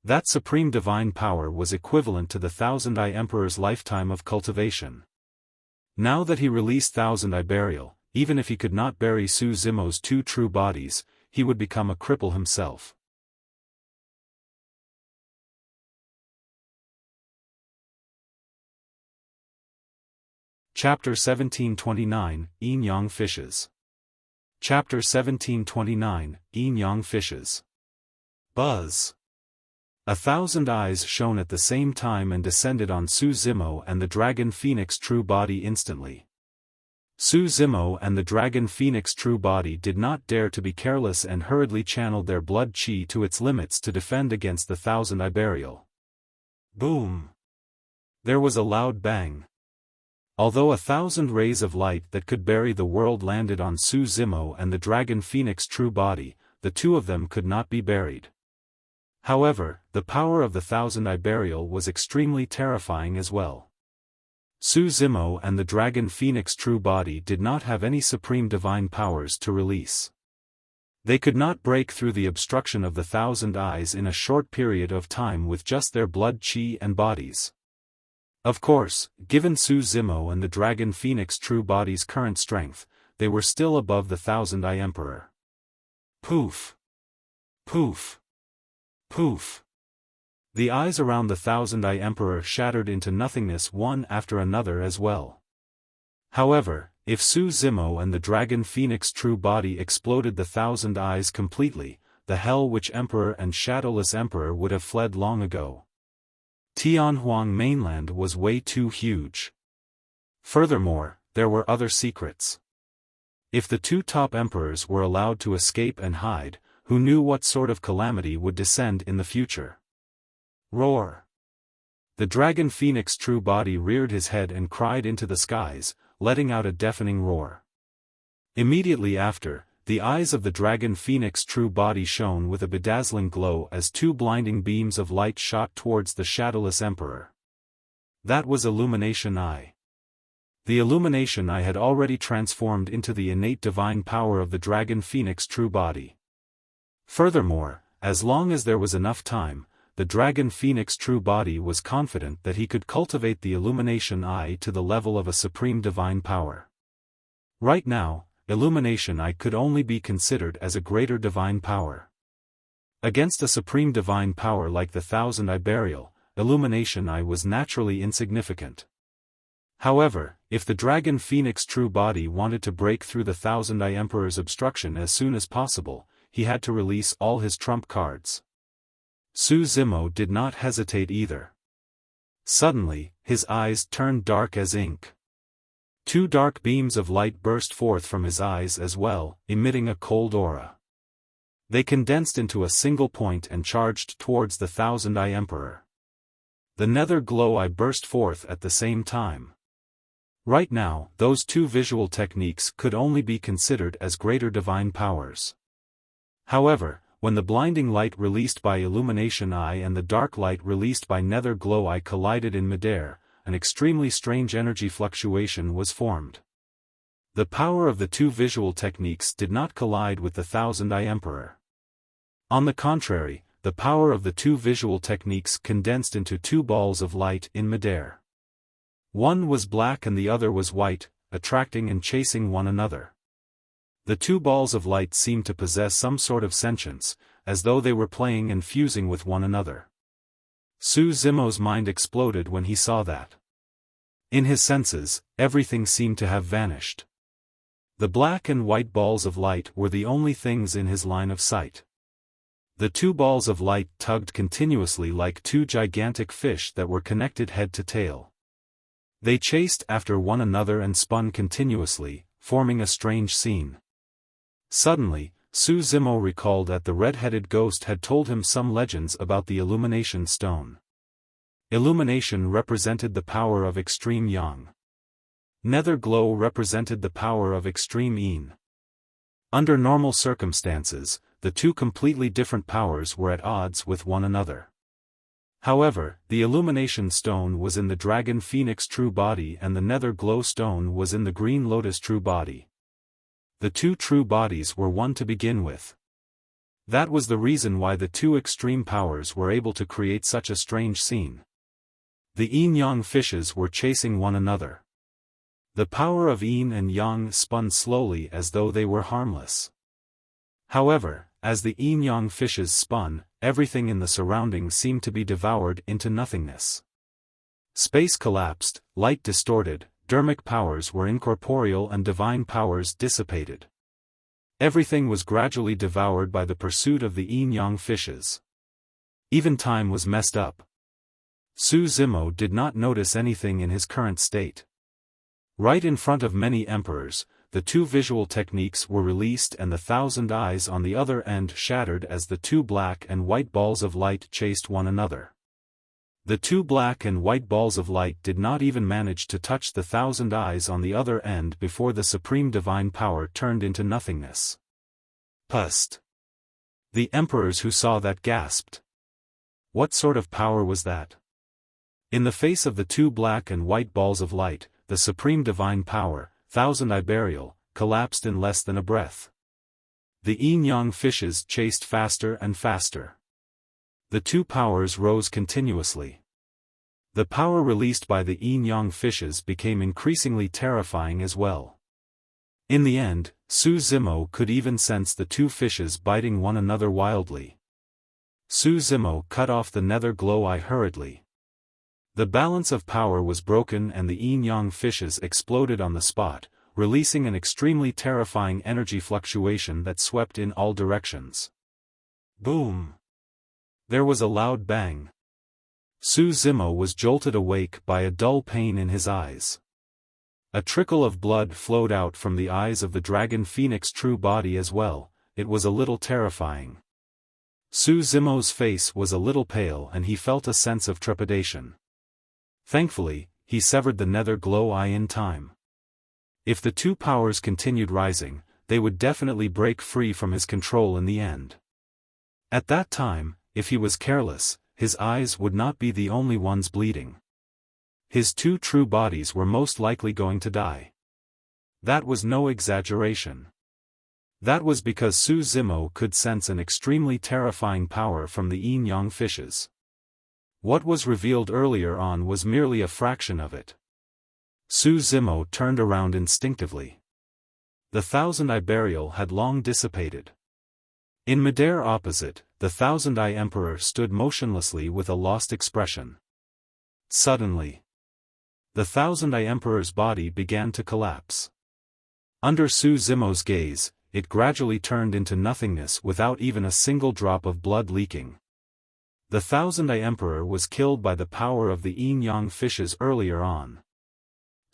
That supreme divine power was equivalent to the Thousand-Eye Emperor's lifetime of cultivation. Now that he released Thousand-Eye Burial, even if he could not bury Su Zimo's two true bodies, he would become a cripple himself. Chapter 1729, Yin Yang Fishes. Chapter 1729, Yin Yang Fishes. Buzz. 1,000 eyes shone at the same time and descended on Su Zimo and the Dragon Phoenix true body instantly. Su Zimo and the Dragon Phoenix true body did not dare to be careless and hurriedly channeled their blood chi to its limits to defend against the Thousand-Eye Burial. Boom! There was a loud bang. Although 1,000 rays of light that could bury the world landed on Su Zimo and the Dragon Phoenix true body, the two of them could not be buried. However, the power of the Thousand-Eye Burial was extremely terrifying as well. Su Zimo and the Dragon Phoenix true body did not have any supreme divine powers to release. They could not break through the obstruction of the 1,000 eyes in a short period of time with just their blood chi and bodies. Of course, given Su Zimo and the Dragon Phoenix true body's current strength, they were still above the Thousand-Eye Emperor. Poof! Poof! Poof! The eyes around the Thousand-Eye Emperor shattered into nothingness one after another as well. However, if Su Zimo and the Dragon Phoenix true body exploded the 1,000 eyes completely, the Hell Witch Emperor and Shadowless Emperor would have fled long ago. Tianhuang mainland was way too huge. Furthermore, there were other secrets. If the two top emperors were allowed to escape and hide, who knew what sort of calamity would descend in the future? Roar! The Dragon Phoenix true body reared his head and cried into the skies, letting out a deafening roar. Immediately after, the eyes of the Dragon Phoenix true body shone with a bedazzling glow as two blinding beams of light shot towards the Shadowless Emperor. That was Illumination Eye. The Illumination Eye had already transformed into the innate divine power of the Dragon Phoenix true body. Furthermore, as long as there was enough time, the Dragon Phoenix true body was confident that he could cultivate the Illumination Eye to the level of a supreme divine power. Right now, Illumination Eye could only be considered as a greater divine power. Against a supreme divine power like the Thousand-Eye Burial, Illumination Eye was naturally insignificant. However, if the Dragon Phoenix true body wanted to break through the Thousand-Eye Emperor's obstruction as soon as possible, he had to release all his trump cards. Su Zimo did not hesitate either. Suddenly, his eyes turned dark as ink. Two dark beams of light burst forth from his eyes as well, emitting a cold aura. They condensed into a single point and charged towards the Thousand-Eye Emperor. The nether glow eye burst forth at the same time. Right now, those two visual techniques could only be considered as greater divine powers. However, when the blinding light released by Illumination Eye and the dark light released by nether glow eye collided in midair, an extremely strange energy fluctuation was formed. The power of the two visual techniques did not collide with the Thousand-Eye Emperor. On the contrary, the power of the two visual techniques condensed into two balls of light in midair. One was black and the other was white, attracting and chasing one another. The two balls of light seemed to possess some sort of sentience, as though they were playing and fusing with one another. Su Zimo's mind exploded when he saw that. In his senses, everything seemed to have vanished. The black and white balls of light were the only things in his line of sight. The two balls of light tugged continuously like two gigantic fish that were connected head to tail. They chased after one another and spun continuously, forming a strange scene. Suddenly, Su Zimo recalled that the red-headed ghost had told him some legends about the Illumination Stone. Illumination represented the power of extreme yang. Nether glow represented the power of extreme yin. Under normal circumstances, the two completely different powers were at odds with one another. However, the Illumination Stone was in the Dragon Phoenix true body and the Nether Glow Stone was in the Green Lotus true body. The two true bodies were one to begin with. That was the reason why the two extreme powers were able to create such a strange scene. The yin-yang fishes were chasing one another. The power of yin and yang spun slowly as though they were harmless. However, as the yin-yang fishes spun, everything in the surroundings seemed to be devoured into nothingness. Space collapsed, light distorted, dermic powers were incorporeal and divine powers dissipated. Everything was gradually devoured by the pursuit of the yin-yang fishes. Even time was messed up. Su Zimo did not notice anything in his current state. Right in front of many emperors, the two visual techniques were released and the 1,000 eyes on the other end shattered as the two black and white balls of light chased one another. The two black and white balls of light did not even manage to touch the 1,000 eyes on the other end before the supreme divine power turned into nothingness. Pust! The emperors who saw that gasped. What sort of power was that? In the face of the two black and white balls of light, the supreme divine power, 1,000 Iberial, collapsed in less than a breath. The yin-yang fishes chased faster and faster. The two powers rose continuously. The power released by the yin-yang fishes became increasingly terrifying as well. In the end, Su Zimo could even sense the two fishes biting one another wildly. Su Zimo cut off the nether glow eye hurriedly. The balance of power was broken and the yin-yang fishes exploded on the spot, releasing an extremely terrifying energy fluctuation that swept in all directions. Boom! There was a loud bang. Su Zimo was jolted awake by a dull pain in his eyes. A trickle of blood flowed out from the eyes of the dragon phoenix true body as well. It was a little terrifying. Su Zimo's face was a little pale and he felt a sense of trepidation. Thankfully, he severed the nether glow eye in time. If the two powers continued rising, they would definitely break free from his control in the end. At that time, if he was careless, his eyes would not be the only ones bleeding. His two true bodies were most likely going to die. That was no exaggeration. That was because Su Zimo could sense an extremely terrifying power from the yin-yang fishes. What was revealed earlier on was merely a fraction of it. Su Zimo turned around instinctively. The 1,000 Iberial had long dissipated. In midair opposite, the 1,000-eye emperor stood motionlessly with a lost expression. Suddenly, the 1,000-eye emperor's body began to collapse. Under Su Zimo's gaze, it gradually turned into nothingness without even a single drop of blood leaking. The 1,000-eye emperor was killed by the power of the yin-yang fishes earlier on.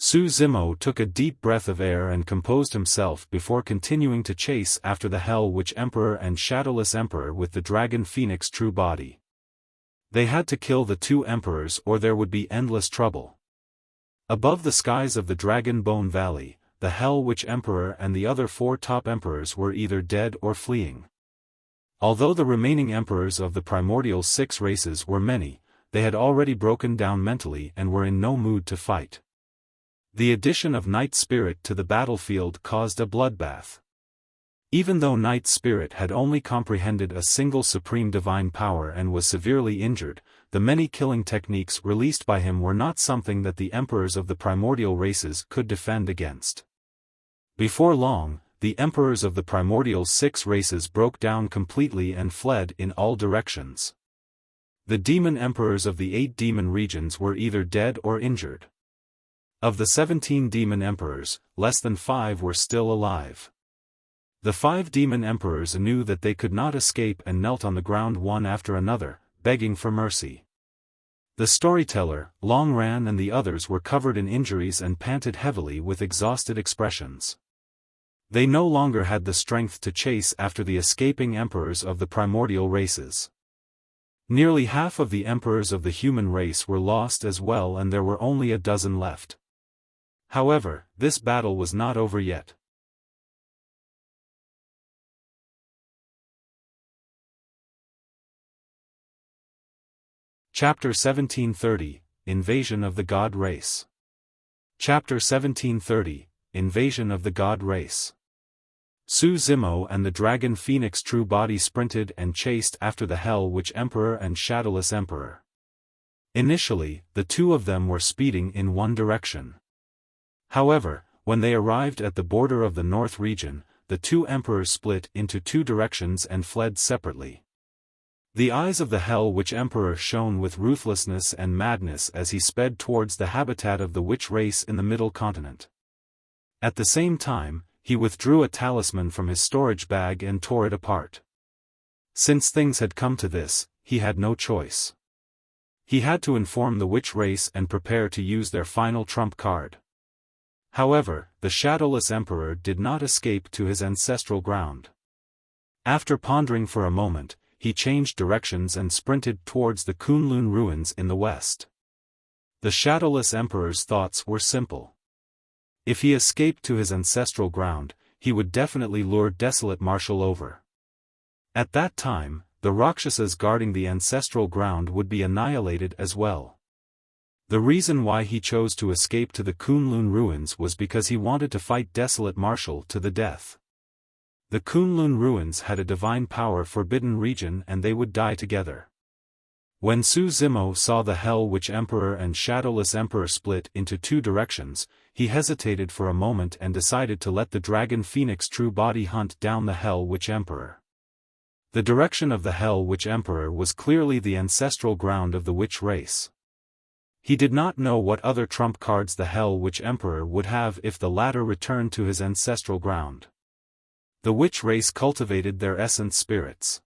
Su Zimo took a deep breath of air and composed himself before continuing to chase after the Hell Witch Emperor and Shadowless Emperor with the Dragon Phoenix true body. They had to kill the two emperors or there would be endless trouble. Above the skies of the Dragon Bone Valley, the Hell Witch Emperor and the other 4 top emperors were either dead or fleeing. Although the remaining emperors of the primordial 6 races were many, they had already broken down mentally and were in no mood to fight. The addition of Night Spirit to the battlefield caused a bloodbath. Even though Night Spirit had only comprehended a single supreme divine power and was severely injured, the many killing techniques released by him were not something that the emperors of the primordial races could defend against. Before long, the emperors of the primordial 6 races broke down completely and fled in all directions. The demon emperors of the 8 demon regions were either dead or injured. Of the 17 demon emperors, less than 5 were still alive. The 5 demon emperors knew that they could not escape and knelt on the ground one after another, begging for mercy. The storyteller, Long Ran and the others were covered in injuries and panted heavily with exhausted expressions. They no longer had the strength to chase after the escaping emperors of the primordial races. Nearly half of the emperors of the human race were lost as well and there were only a dozen left. However, this battle was not over yet. Chapter 1730, Invasion of the God Race. Chapter 1730, Invasion of the God Race. Su Zimo and the Dragon Phoenix True Body sprinted and chased after the Hell Witch Emperor and Shadowless Emperor. Initially, the two of them were speeding in one direction. However, when they arrived at the border of the North region, the two emperors split into two directions and fled separately. The eyes of the Hell Witch Emperor shone with ruthlessness and madness as he sped towards the habitat of the witch race in the Middle Continent. At the same time, he withdrew a talisman from his storage bag and tore it apart. Since things had come to this, he had no choice. He had to inform the witch race and prepare to use their final trump card. However, the Shadowless Emperor did not escape to his ancestral ground. After pondering for a moment, he changed directions and sprinted towards the Kunlun ruins in the west. The Shadowless Emperor's thoughts were simple. If he escaped to his ancestral ground, he would definitely lure Desolate Marshal over. At that time, the Rakshasas guarding the ancestral ground would be annihilated as well. The reason why he chose to escape to the Kunlun ruins was because he wanted to fight Desolate Marshal to the death. The Kunlun ruins had a divine power forbidden region and they would die together. When Su Zimo saw the Hell Witch Emperor and Shadowless Emperor split into two directions, he hesitated for a moment and decided to let the Dragon Phoenix True Body hunt down the Hell Witch Emperor. The direction of the Hell Witch Emperor was clearly the ancestral ground of the witch race. He did not know what other trump cards the Hell Witch Emperor would have if the latter returned to his ancestral ground. The witch race cultivated their essence spirits.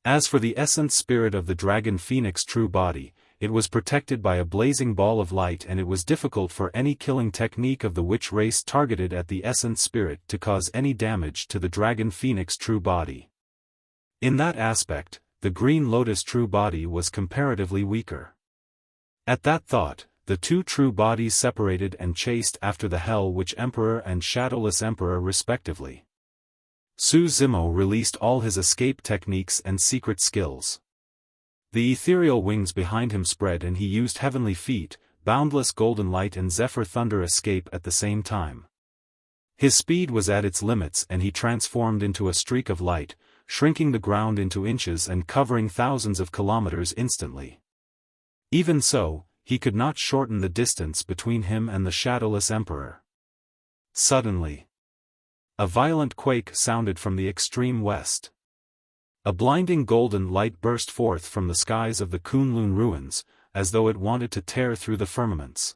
As for the essence spirit of the Dragon Phoenix True Body, it was protected by a blazing ball of light and it was difficult for any killing technique of the witch race targeted at the essence spirit to cause any damage to the Dragon Phoenix True Body. In that aspect, the Green Lotus True Body was comparatively weaker. At that thought, the two true bodies separated and chased after the Hell Witch Emperor and Shadowless Emperor respectively. Su Zimo released all his escape techniques and secret skills. The ethereal wings behind him spread and he used Heavenly Feet, Boundless Golden Light and Zephyr Thunder escape at the same time. His speed was at its limits and he transformed into a streak of light, shrinking the ground into inches and covering thousands of kilometers instantly. Even so, he could not shorten the distance between him and the Shadowless Emperor. Suddenly, a violent quake sounded from the extreme west. A blinding golden light burst forth from the skies of the Kunlun ruins, as though it wanted to tear through the firmaments.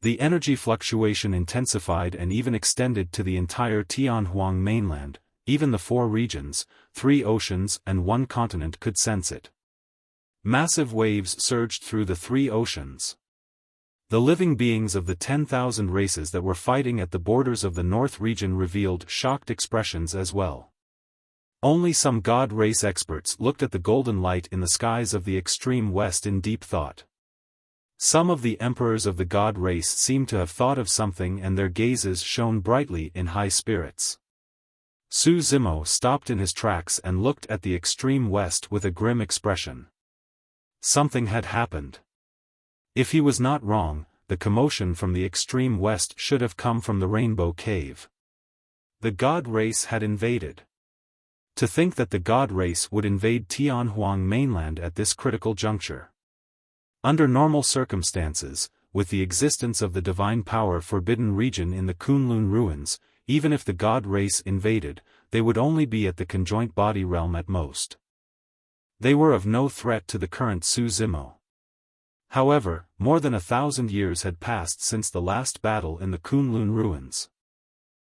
The energy fluctuation intensified and even extended to the entire Tianhuang mainland, even the 4 regions, 3 oceans and 1 continent could sense it. Massive waves surged through the 3 oceans. The living beings of the 10,000 races that were fighting at the borders of the North region revealed shocked expressions as well. Only some God race experts looked at the golden light in the skies of the extreme west in deep thought. Some of the emperors of the God race seemed to have thought of something and their gazes shone brightly in high spirits. Su Zimo stopped in his tracks and looked at the extreme west with a grim expression. Something had happened. If he was not wrong, the commotion from the extreme west should have come from the Rainbow Cave. The God race had invaded. To think that the God race would invade Tianhuang mainland at this critical juncture. Under normal circumstances, with the existence of the divine power forbidden region in the Kunlun ruins, even if the God race invaded, they would only be at the conjoint body realm at most. They were of no threat to the current Su Zimo. However, more than 1,000 years had passed since the last battle in the Kunlun ruins.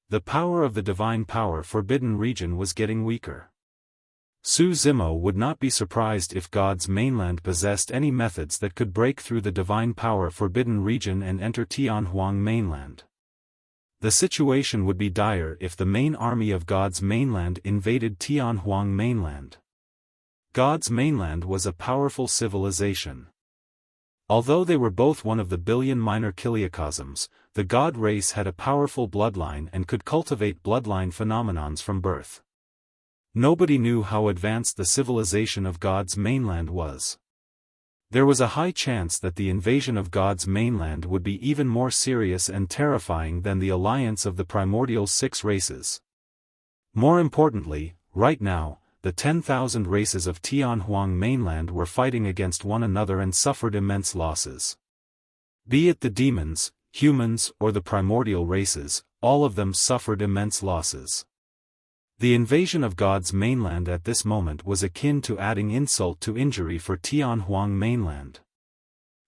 The power of the divine power forbidden region was getting weaker. Su Zimo would not be surprised if God's mainland possessed any methods that could break through the divine power forbidden region and enter Tianhuang mainland. The situation would be dire if the main army of God's mainland invaded Tianhuang mainland. God's mainland was a powerful civilization. Although they were both one of the billion minor kiliocosms, the God race had a powerful bloodline and could cultivate bloodline phenomenons from birth. Nobody knew how advanced the civilization of God's mainland was. There was a high chance that the invasion of God's mainland would be even more serious and terrifying than the alliance of the primordial 6 races. More importantly, right now, the 10,000 races of Tianhuang mainland were fighting against one another and suffered immense losses. Be it the demons, humans, or the primordial races, all of them suffered immense losses. The invasion of God's mainland at this moment was akin to adding insult to injury for Tianhuang mainland.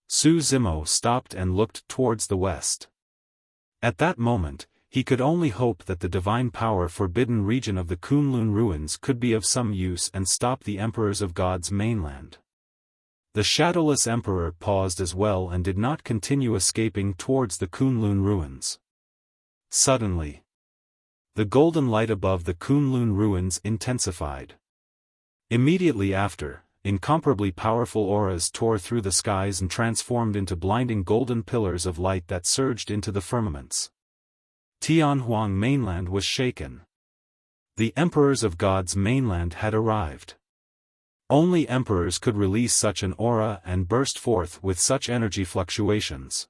Su Zimo stopped and looked towards the west. At that moment, he could only hope that the divine power forbidden region of the Kunlun ruins could be of some use and stop the emperors of God's mainland. The shadowless emperor paused as well and did not continue escaping towards the Kunlun ruins. Suddenly, the golden light above the Kunlun ruins intensified. Immediately after, incomparably powerful auras tore through the skies and transformed into blinding golden pillars of light that surged into the firmaments. Tianhuang mainland was shaken. The emperors of God's mainland had arrived. Only emperors could release such an aura and burst forth with such energy fluctuations.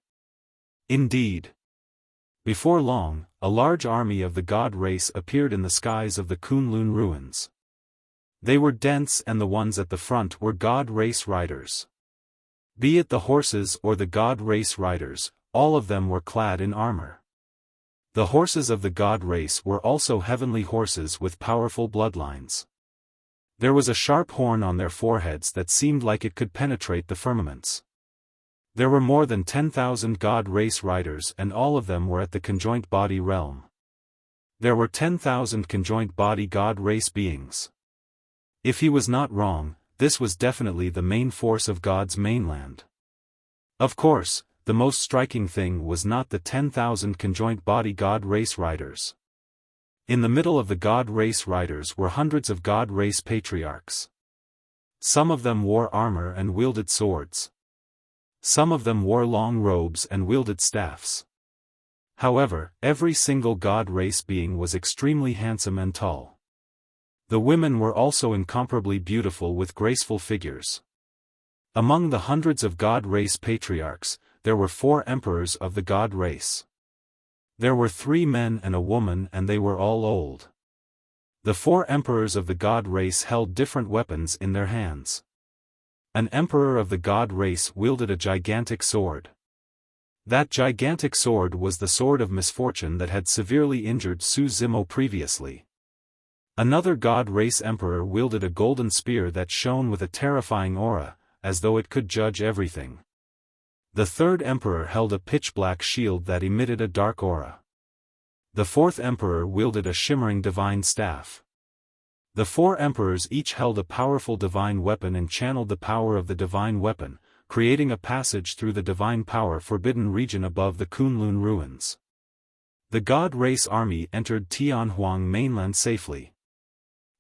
Indeed. Before long, a large army of the god race appeared in the skies of the Kunlun ruins. They were dense and the ones at the front were god race riders. Be it the horses or the god race riders, all of them were clad in armor. The horses of the god race were also heavenly horses with powerful bloodlines. There was a sharp horn on their foreheads that seemed like it could penetrate the firmaments. There were more than 10,000 god race riders and all of them were at the conjoint body realm. There were 10,000 conjoint body god race beings. If he was not wrong, this was definitely the main force of God's mainland. Of course, the most striking thing was not the 10,000 conjoint body god race riders. In the middle of the god race riders were hundreds of god race patriarchs. Some of them wore armor and wielded swords. Some of them wore long robes and wielded staffs. However, every single god race being was extremely handsome and tall. The women were also incomparably beautiful with graceful figures. Among the hundreds of god race patriarchs, there were 4 emperors of the god race. There were 3 men and a woman and they were all old. The 4 emperors of the god race held different weapons in their hands. An emperor of the god race wielded a gigantic sword. That gigantic sword was the sword of misfortune that had severely injured Su Zimo previously. Another god race emperor wielded a golden spear that shone with a terrifying aura, as though it could judge everything. The 3rd emperor held a pitch-black shield that emitted a dark aura. The 4th emperor wielded a shimmering divine staff. The 4 emperors each held a powerful divine weapon and channeled the power of the divine weapon, creating a passage through the divine power forbidden region above the Kunlun ruins. The god race army entered Tianhuang mainland safely.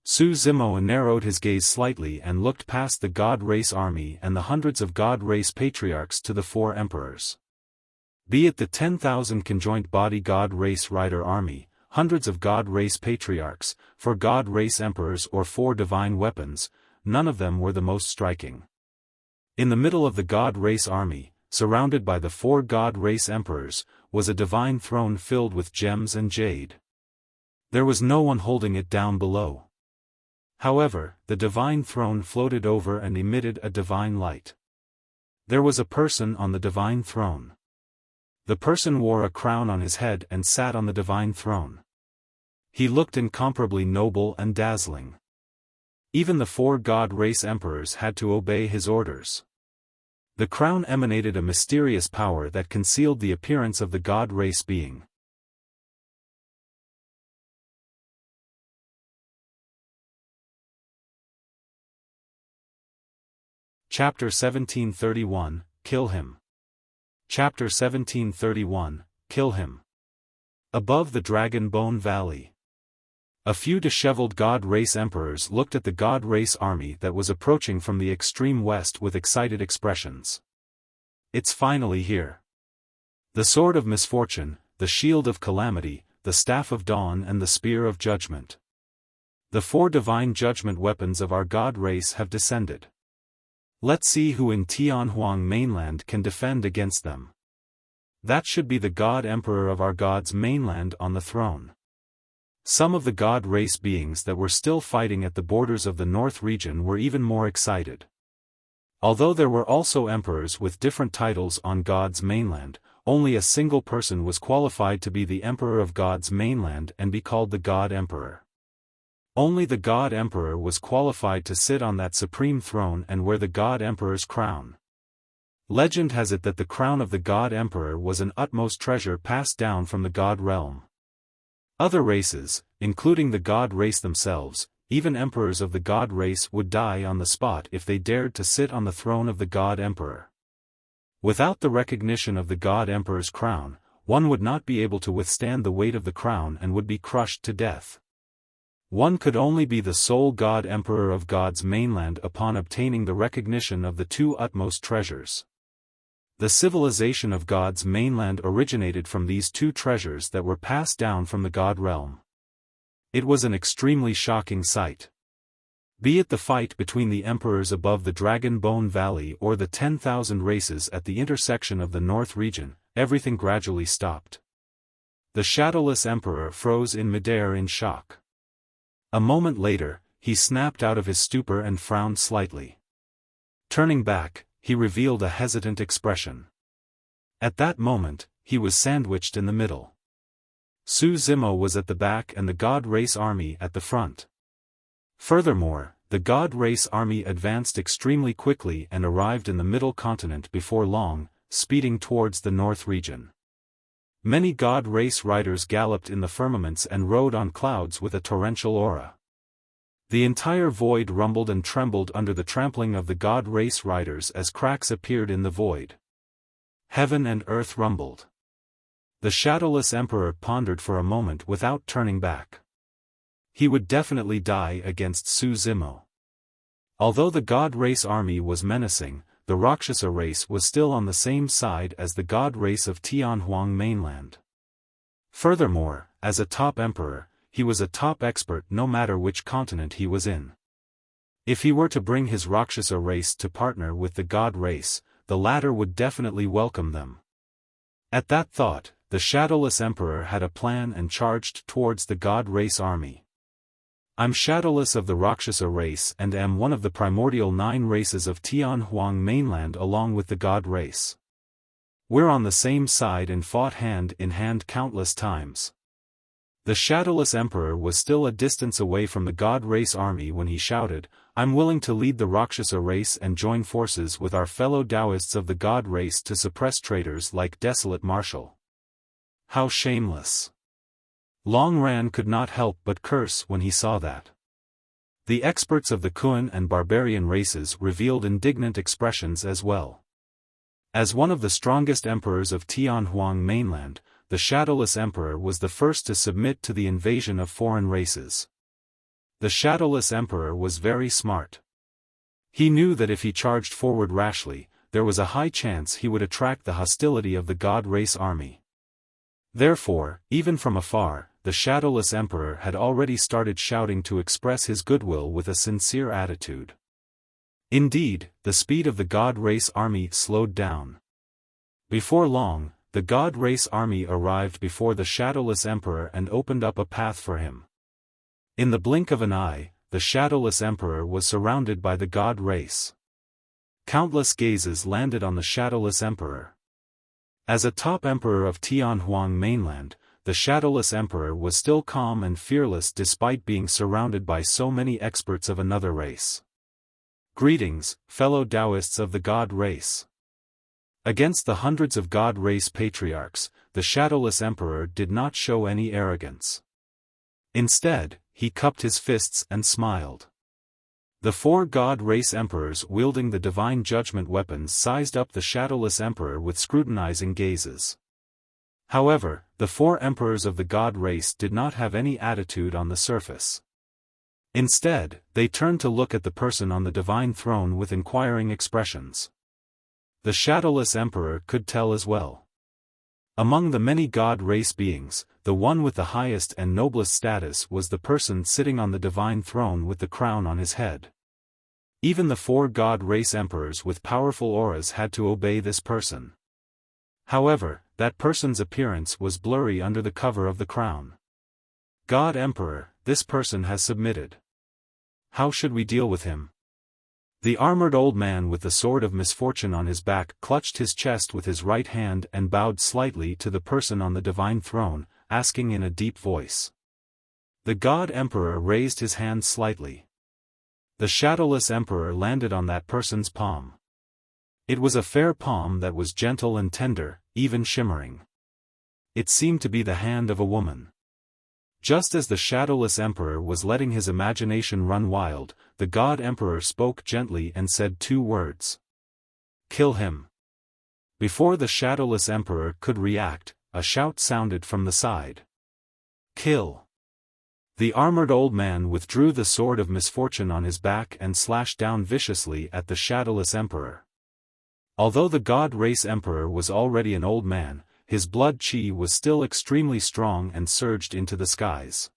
Su Zimo narrowed his gaze slightly and looked past the god race army and the hundreds of god race patriarchs to the 4 emperors. Be it the 10,000 conjoint body god race rider army, hundreds of god race patriarchs, 4 god race emperors or 4 divine weapons, none of them were the most striking. In the middle of the god race army, surrounded by the 4 god race emperors, was a divine throne filled with gems and jade. There was no one holding it down below. However, the divine throne floated over and emitted a divine light. There was a person on the divine throne. The person wore a crown on his head and sat on the divine throne. He looked incomparably noble and dazzling. Even the 4 god race emperors had to obey his orders. The crown emanated a mysterious power that concealed the appearance of the god race being. Chapter 1731, Kill Him. Chapter 1731, Kill Him. Above the Dragon Bone Valley. A few disheveled god race emperors looked at the god race army that was approaching from the extreme west with excited expressions. It's finally here. The sword of misfortune, the shield of calamity, the staff of dawn and the spear of judgment. The 4 divine judgment weapons of our god race have descended. Let's see who in Tianhuang mainland can defend against them. That should be the god emperor of our god's mainland on the throne. Some of the god race beings that were still fighting at the borders of the North region were even more excited. Although there were also emperors with different titles on God's mainland, only a single person was qualified to be the emperor of God's mainland and be called the God Emperor. Only the God Emperor was qualified to sit on that supreme throne and wear the God Emperor's crown. Legend has it that the crown of the God Emperor was an utmost treasure passed down from the God realm. Other races, including the God race themselves, even emperors of the God race would die on the spot if they dared to sit on the throne of the God Emperor. Without the recognition of the God Emperor's crown, one would not be able to withstand the weight of the crown and would be crushed to death. One could only be the sole God Emperor of God's mainland upon obtaining the recognition of the two utmost treasures. The civilization of God's mainland originated from these two treasures that were passed down from the God realm. It was an extremely shocking sight. Be it the fight between the emperors above the Dragon Bone Valley or the 10,000 races at the intersection of the North region, everything gradually stopped. The shadowless emperor froze in midair in shock. A moment later, he snapped out of his stupor and frowned slightly. Turning back, he revealed a hesitant expression. At that moment, he was sandwiched in the middle. Su Zimo was at the back and the God Race army at the front. Furthermore, the God Race army advanced extremely quickly and arrived in the middle continent before long, speeding towards the North region. Many God Race riders galloped in the firmaments and rode on clouds with a torrential aura. The entire void rumbled and trembled under the trampling of the God Race riders as cracks appeared in the void. Heaven and earth rumbled. The shadowless emperor pondered for a moment without turning back. He would definitely die against Su Zimo. Although the God Race army was menacing, the Rakshasa race was still on the same side as the God race of Tianhuang mainland. Furthermore, as a top emperor, he was a top expert no matter which continent he was in. If he were to bring his Rakshasa race to partner with the God race, the latter would definitely welcome them. At that thought, the shadowless emperor had a plan and charged towards the God race army. I'm shadowless of the Rakshasa race and am one of the primordial 9 races of Tianhuang mainland along with the God race. We're on the same side and fought hand in hand countless times. The shadowless emperor was still a distance away from the God race army when he shouted, I'm willing to lead the Rakshasa race and join forces with our fellow Taoists of the God race to suppress traitors like Desolate Marshal. How shameless! Long Ran could not help but curse when he saw that. The experts of the Kun and barbarian races revealed indignant expressions as well. As one of the strongest emperors of Tianhuang mainland, the shadowless emperor was the first to submit to the invasion of foreign races. The shadowless emperor was very smart. He knew that if he charged forward rashly, there was a high chance he would attract the hostility of the God race army. Therefore, even from afar, the shadowless emperor had already started shouting to express his goodwill with a sincere attitude. Indeed, the speed of the God race army slowed down. Before long, the God race army arrived before the shadowless emperor and opened up a path for him. In the blink of an eye, the shadowless emperor was surrounded by the God race. Countless gazes landed on the shadowless emperor. As a top emperor of Tianhuang mainland, the shadowless emperor was still calm and fearless despite being surrounded by so many experts of another race. Greetings, fellow Taoists of the God race. Against the hundreds of God race patriarchs, the shadowless emperor did not show any arrogance. Instead, he cupped his fists and smiled. The 4 God race emperors wielding the divine judgment weapons sized up the shadowless emperor with scrutinizing gazes. However, the 4 emperors of the God race did not have any attitude on the surface. Instead, they turned to look at the person on the divine throne with inquiring expressions. The shadowless emperor could tell as well. Among the many God race beings, the one with the highest and noblest status was the person sitting on the divine throne with the crown on his head. Even the 4 God race emperors with powerful auras had to obey this person. However, that person's appearance was blurry under the cover of the crown. God Emperor, this person has submitted. How should we deal with him? The armored old man with the sword of misfortune on his back clutched his chest with his right hand and bowed slightly to the person on the divine throne, asking in a deep voice. The God Emperor raised his hand slightly. The shadowless Emperor landed on that person's palm. It was a fair palm that was gentle and tender, even shimmering. It seemed to be the hand of a woman. Just as the shadowless Emperor was letting his imagination run wild, the God Emperor spoke gently and said 2 words. Kill him. Before the shadowless Emperor could react, a shout sounded from the side. Kill. The armored old man withdrew the sword of misfortune on his back and slashed down viciously at the shadowless Emperor. Although the God Race Emperor was already an old man, his blood chi was still extremely strong and surged into the skies.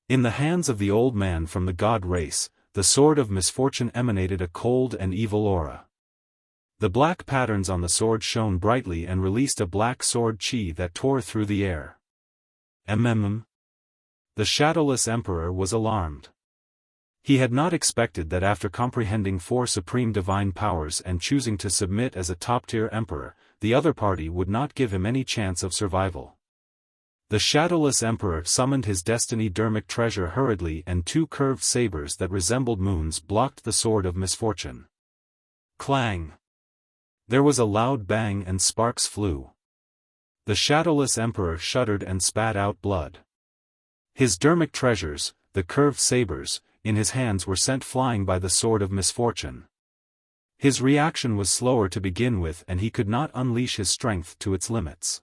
In the hands of the old man from the God Race, the sword of misfortune emanated a cold and evil aura. The black patterns on the sword shone brightly and released a black sword chi that tore through the air. The shadowless Emperor was alarmed. He had not expected that after comprehending 4 supreme divine powers and choosing to submit as a top-tier emperor, the other party would not give him any chance of survival. The shadowless Emperor summoned his destiny dermic treasure hurriedly, and 2 curved sabers that resembled moons blocked the sword of misfortune. Clang! There was a loud bang and sparks flew. The shadowless Emperor shuddered and spat out blood. His dermic treasures, the curved sabers, in his hands were sent flying by the sword of misfortune. His reaction was slower to begin with, and he could not unleash his strength to its limits.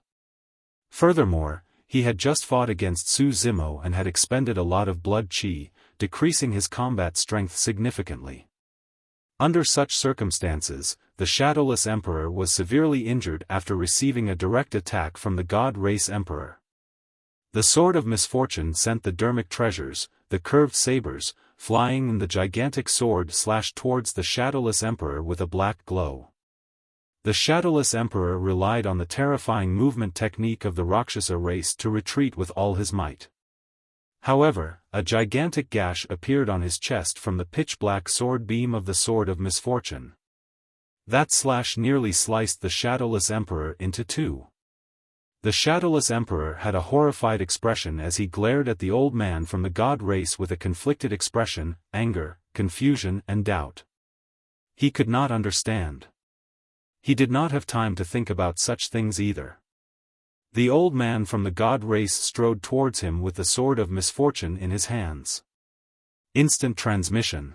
Furthermore, he had just fought against Su Zimo and had expended a lot of blood chi, decreasing his combat strength significantly. Under such circumstances, the shadowless Emperor was severely injured after receiving a direct attack from the God Race Emperor. The sword of misfortune sent the dermic treasures, the curved sabers, flying, and the gigantic sword slashed towards the shadowless Emperor with a black glow. The shadowless Emperor relied on the terrifying movement technique of the Rakshasa race to retreat with all his might. However, a gigantic gash appeared on his chest from the pitch-black sword beam of the sword of misfortune. That slash nearly sliced the shadowless Emperor into 2. The shadowless Emperor had a horrified expression as he glared at the old man from the God Race with a conflicted expression, anger, confusion and doubt. He could not understand. He did not have time to think about such things either. The old man from the God Race strode towards him with the sword of misfortune in his hands. Instant transmission.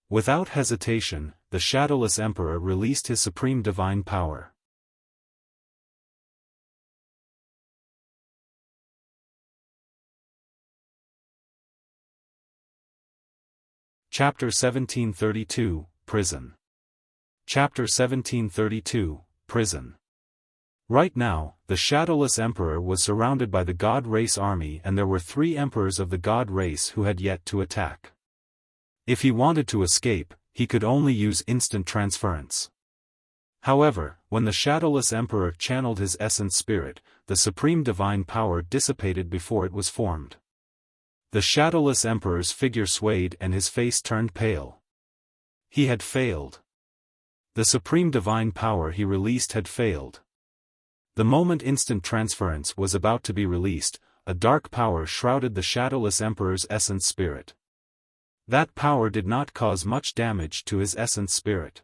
Without hesitation, the shadowless Emperor released his supreme divine power. Chapter 1732, Prison. Chapter 1732, Prison. Right now, the shadowless Emperor was surrounded by the God Race army, and there were 3 emperors of the God Race who had yet to attack. If he wanted to escape, he could only use instant transference. However, when the shadowless Emperor channeled his essence spirit, the supreme divine power dissipated before it was formed. The shadowless Emperor's figure swayed and his face turned pale. He had failed. The supreme divine power he released had failed. The moment instant transference was about to be released, a dark power shrouded the shadowless Emperor's essence spirit. That power did not cause much damage to his essence spirit.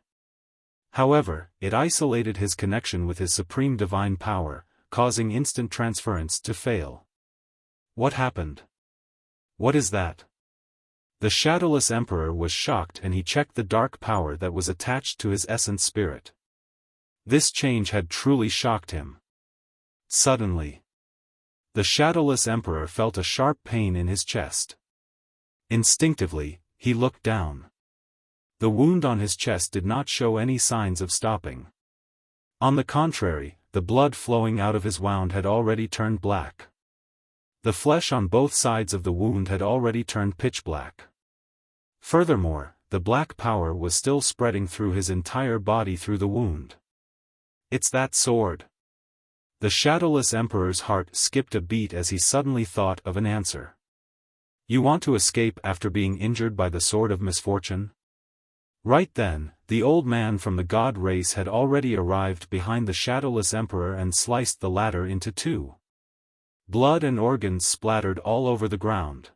However, it isolated his connection with his supreme divine power, causing instant transference to fail. What happened? What is that? The shadowless Emperor was shocked, and he checked the dark power that was attached to his essence spirit. This change had truly shocked him. Suddenly, the shadowless Emperor felt a sharp pain in his chest. Instinctively, he looked down. The wound on his chest did not show any signs of stopping. On the contrary, the blood flowing out of his wound had already turned black. The flesh on both sides of the wound had already turned pitch black. Furthermore, the black power was still spreading through his entire body through the wound. It's that sword. The shadowless emperor's heart skipped a beat as he suddenly thought of an answer. You want to escape after being injured by the sword of misfortune? Right then, the old man from the god race had already arrived behind the shadowless emperor and sliced the latter into two. Blood and organs splattered all over the ground.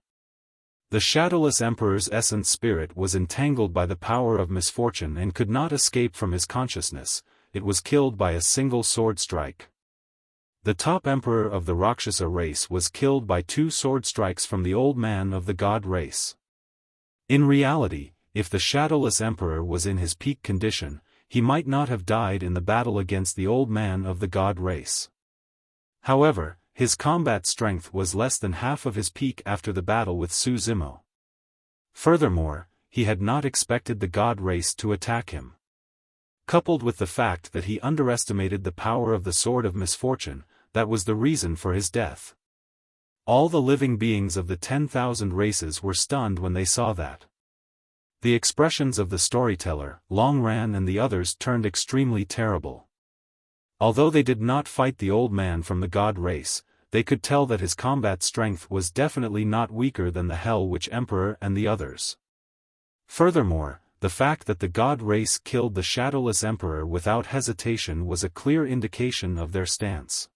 The shadowless emperor's essence spirit was entangled by the power of misfortune and could not escape from his consciousness. It was killed by a single sword strike. The top emperor of the Rakshasa race was killed by two sword strikes from the old man of the god race. In reality, if the shadowless emperor was in his peak condition, he might not have died in the battle against the old man of the god race. However, his combat strength was less than half of his peak after the battle with Su Zimo. Furthermore, he had not expected the god race to attack him. Coupled with the fact that he underestimated the power of the sword of misfortune, that was the reason for his death. All the living beings of the 10,000 races were stunned when they saw that. The expressions of the storyteller, Longran and the others turned extremely terrible. Although they did not fight the old man from the god race, they could tell that his combat strength was definitely not weaker than the Hell Witch Emperor and the others. Furthermore, the fact that the god race killed the shadowless emperor without hesitation was a clear indication of their stance.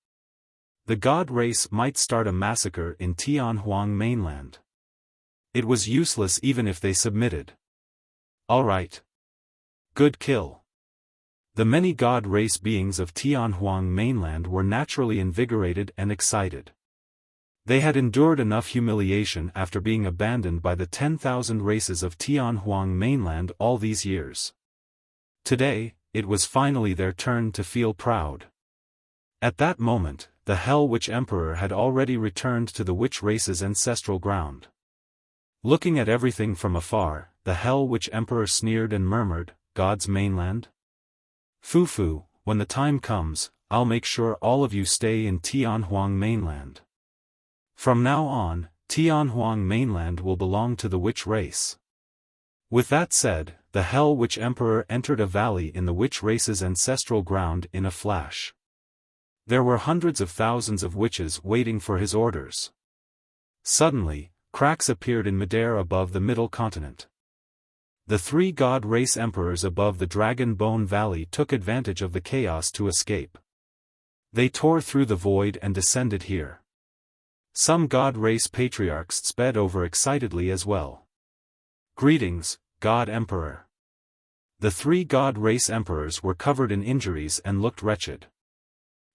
The god race might start a massacre in Tianhuang mainland. It was useless even if they submitted. Alright. Good kill. The many god race beings of Tianhuang mainland were naturally invigorated and excited. They had endured enough humiliation after being abandoned by the 10,000 races of Tianhuang mainland all these years. Today, it was finally their turn to feel proud. At that moment, the Hell Witch Emperor had already returned to the witch race's ancestral ground. Looking at everything from afar, the Hell Witch Emperor sneered and murmured, "God's mainland? Fufu, when the time comes, I'll make sure all of you stay in Tianhuang mainland. From now on, Tianhuang mainland will belong to the witch race." With that said, the Hell Witch Emperor entered a valley in the witch race's ancestral ground in a flash. There were hundreds of thousands of witches waiting for his orders. Suddenly, cracks appeared in midair above the middle continent. The three god race emperors above the Dragon Bone Valley took advantage of the chaos to escape. They tore through the void and descended here. Some god race patriarchs sped over excitedly as well. "Greetings, God Emperor." The three god race emperors were covered in injuries and looked wretched.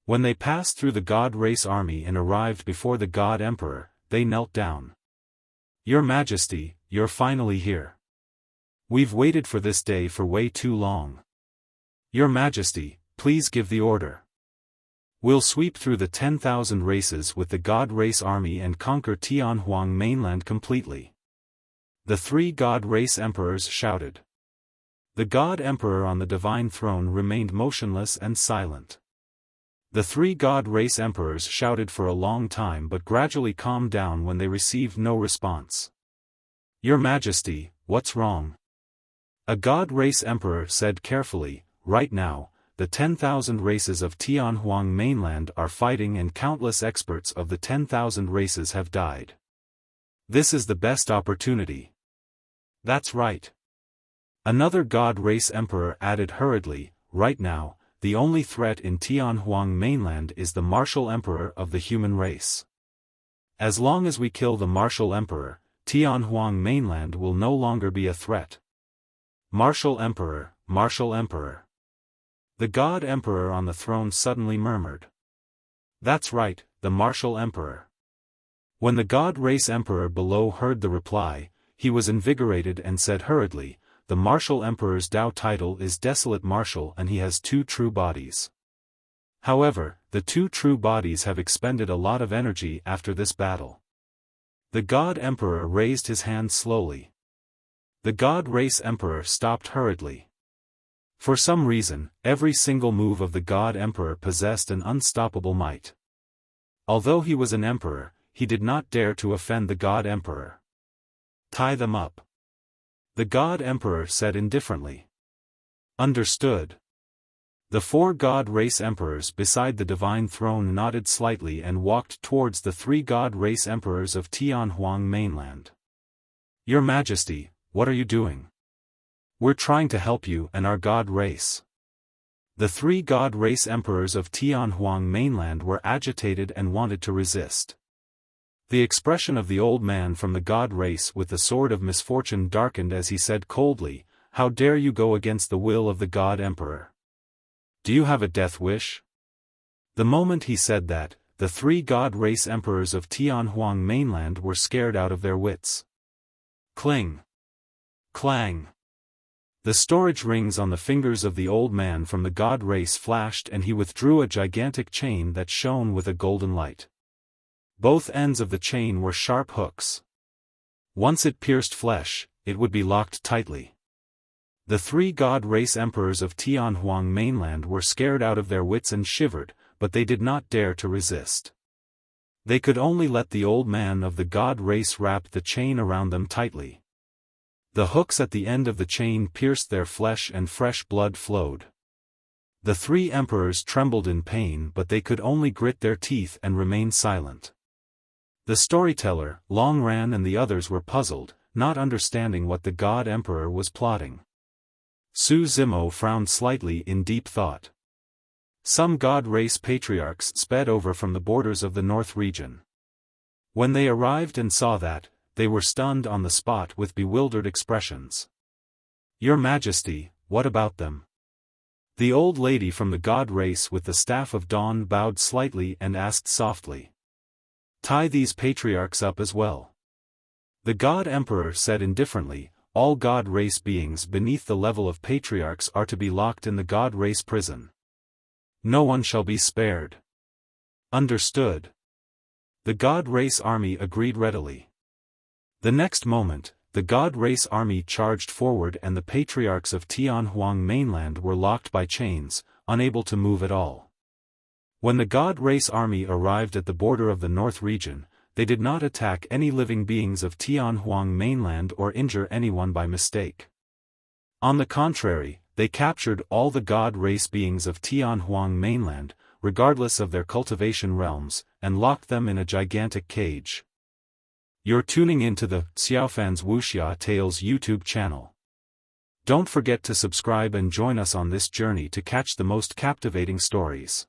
When they passed through the god race army and arrived before the god emperor, they knelt down. "Your Majesty, you're finally here. We've waited for this day for way too long. Your Majesty, please give the order. We'll sweep through the 10,000 races with the god race army and conquer Tianhuang mainland completely." The three god race emperors shouted. The god emperor on the divine throne remained motionless and silent. The three god race emperors shouted for a long time but gradually calmed down when they received no response. "Your Majesty, what's wrong?" A god race emperor said carefully, "Right now, the 10,000 races of Tianhuang mainland are fighting and countless experts of the 10,000 races have died. This is the best opportunity." "That's right." Another god race emperor added hurriedly, "Right now, the only threat in Tianhuang mainland is the martial emperor of the human race. As long as we kill the martial emperor, Tianhuang mainland will no longer be a threat." "Martial emperor, martial emperor." The god emperor on the throne suddenly murmured. "That's right, the martial emperor." When the god race emperor below heard the reply, he was invigorated and said hurriedly, "The martial emperor's Dao title is Desolate Martial and he has two true bodies. However, the two true bodies have expended a lot of energy after this battle." The god emperor raised his hand slowly. The god race emperor stopped hurriedly. For some reason, every single move of the god emperor possessed an unstoppable might. Although he was an emperor, he did not dare to offend the god emperor. "Tie them up," the god emperor said indifferently. "Understood." The 4 god race emperors beside the divine throne nodded slightly and walked towards the 3 god race emperors of Tianhuang mainland. Your Majesty, what are you doing? We're trying to help you and our god race. The 3 god race emperors of Tianhuang mainland were agitated and wanted to resist. The expression of the old man from the god race with the sword of misfortune darkened as he said coldly, "How dare you go against the will of the god emperor? Do you have a death wish?" The moment he said that, the 3 god race emperors of Tianhuang mainland were scared out of their wits. Cling! Clang! The storage rings on the fingers of the old man from the god race flashed and he withdrew a gigantic chain that shone with a golden light. Both ends of the chain were sharp hooks. Once it pierced flesh, it would be locked tightly. The 3 god race emperors of Tianhuang mainland were scared out of their wits and shivered, but they did not dare to resist. They could only let the old man of the god race wrap the chain around them tightly. The hooks at the end of the chain pierced their flesh and fresh blood flowed. The 3 emperors trembled in pain but they could only grit their teeth and remain silent. The storyteller, Long Ran and the others were puzzled, not understanding what the god emperor was plotting. Su Zimo frowned slightly in deep thought. Some god race patriarchs sped over from the borders of the north region. When they arrived and saw that, they were stunned on the spot with bewildered expressions. Your Majesty, what about them? The old lady from the god race with the staff of dawn bowed slightly and asked softly. Tie these patriarchs up as well. The god emperor said indifferently, all god race beings beneath the level of patriarchs are to be locked in the god race prison. No one shall be spared. Understood. The god race army agreed readily. The next moment, the god race army charged forward and the patriarchs of Tianhuang mainland were locked by chains, unable to move at all. When the god race army arrived at the border of the north region, they did not attack any living beings of Tianhuang mainland or injure anyone by mistake. On the contrary, they captured all the god race beings of Tianhuang mainland, regardless of their cultivation realms, and locked them in a gigantic cage. You're tuning into the Xiaofan's Wuxia Tales YouTube channel. Don't forget to subscribe and join us on this journey to catch the most captivating stories.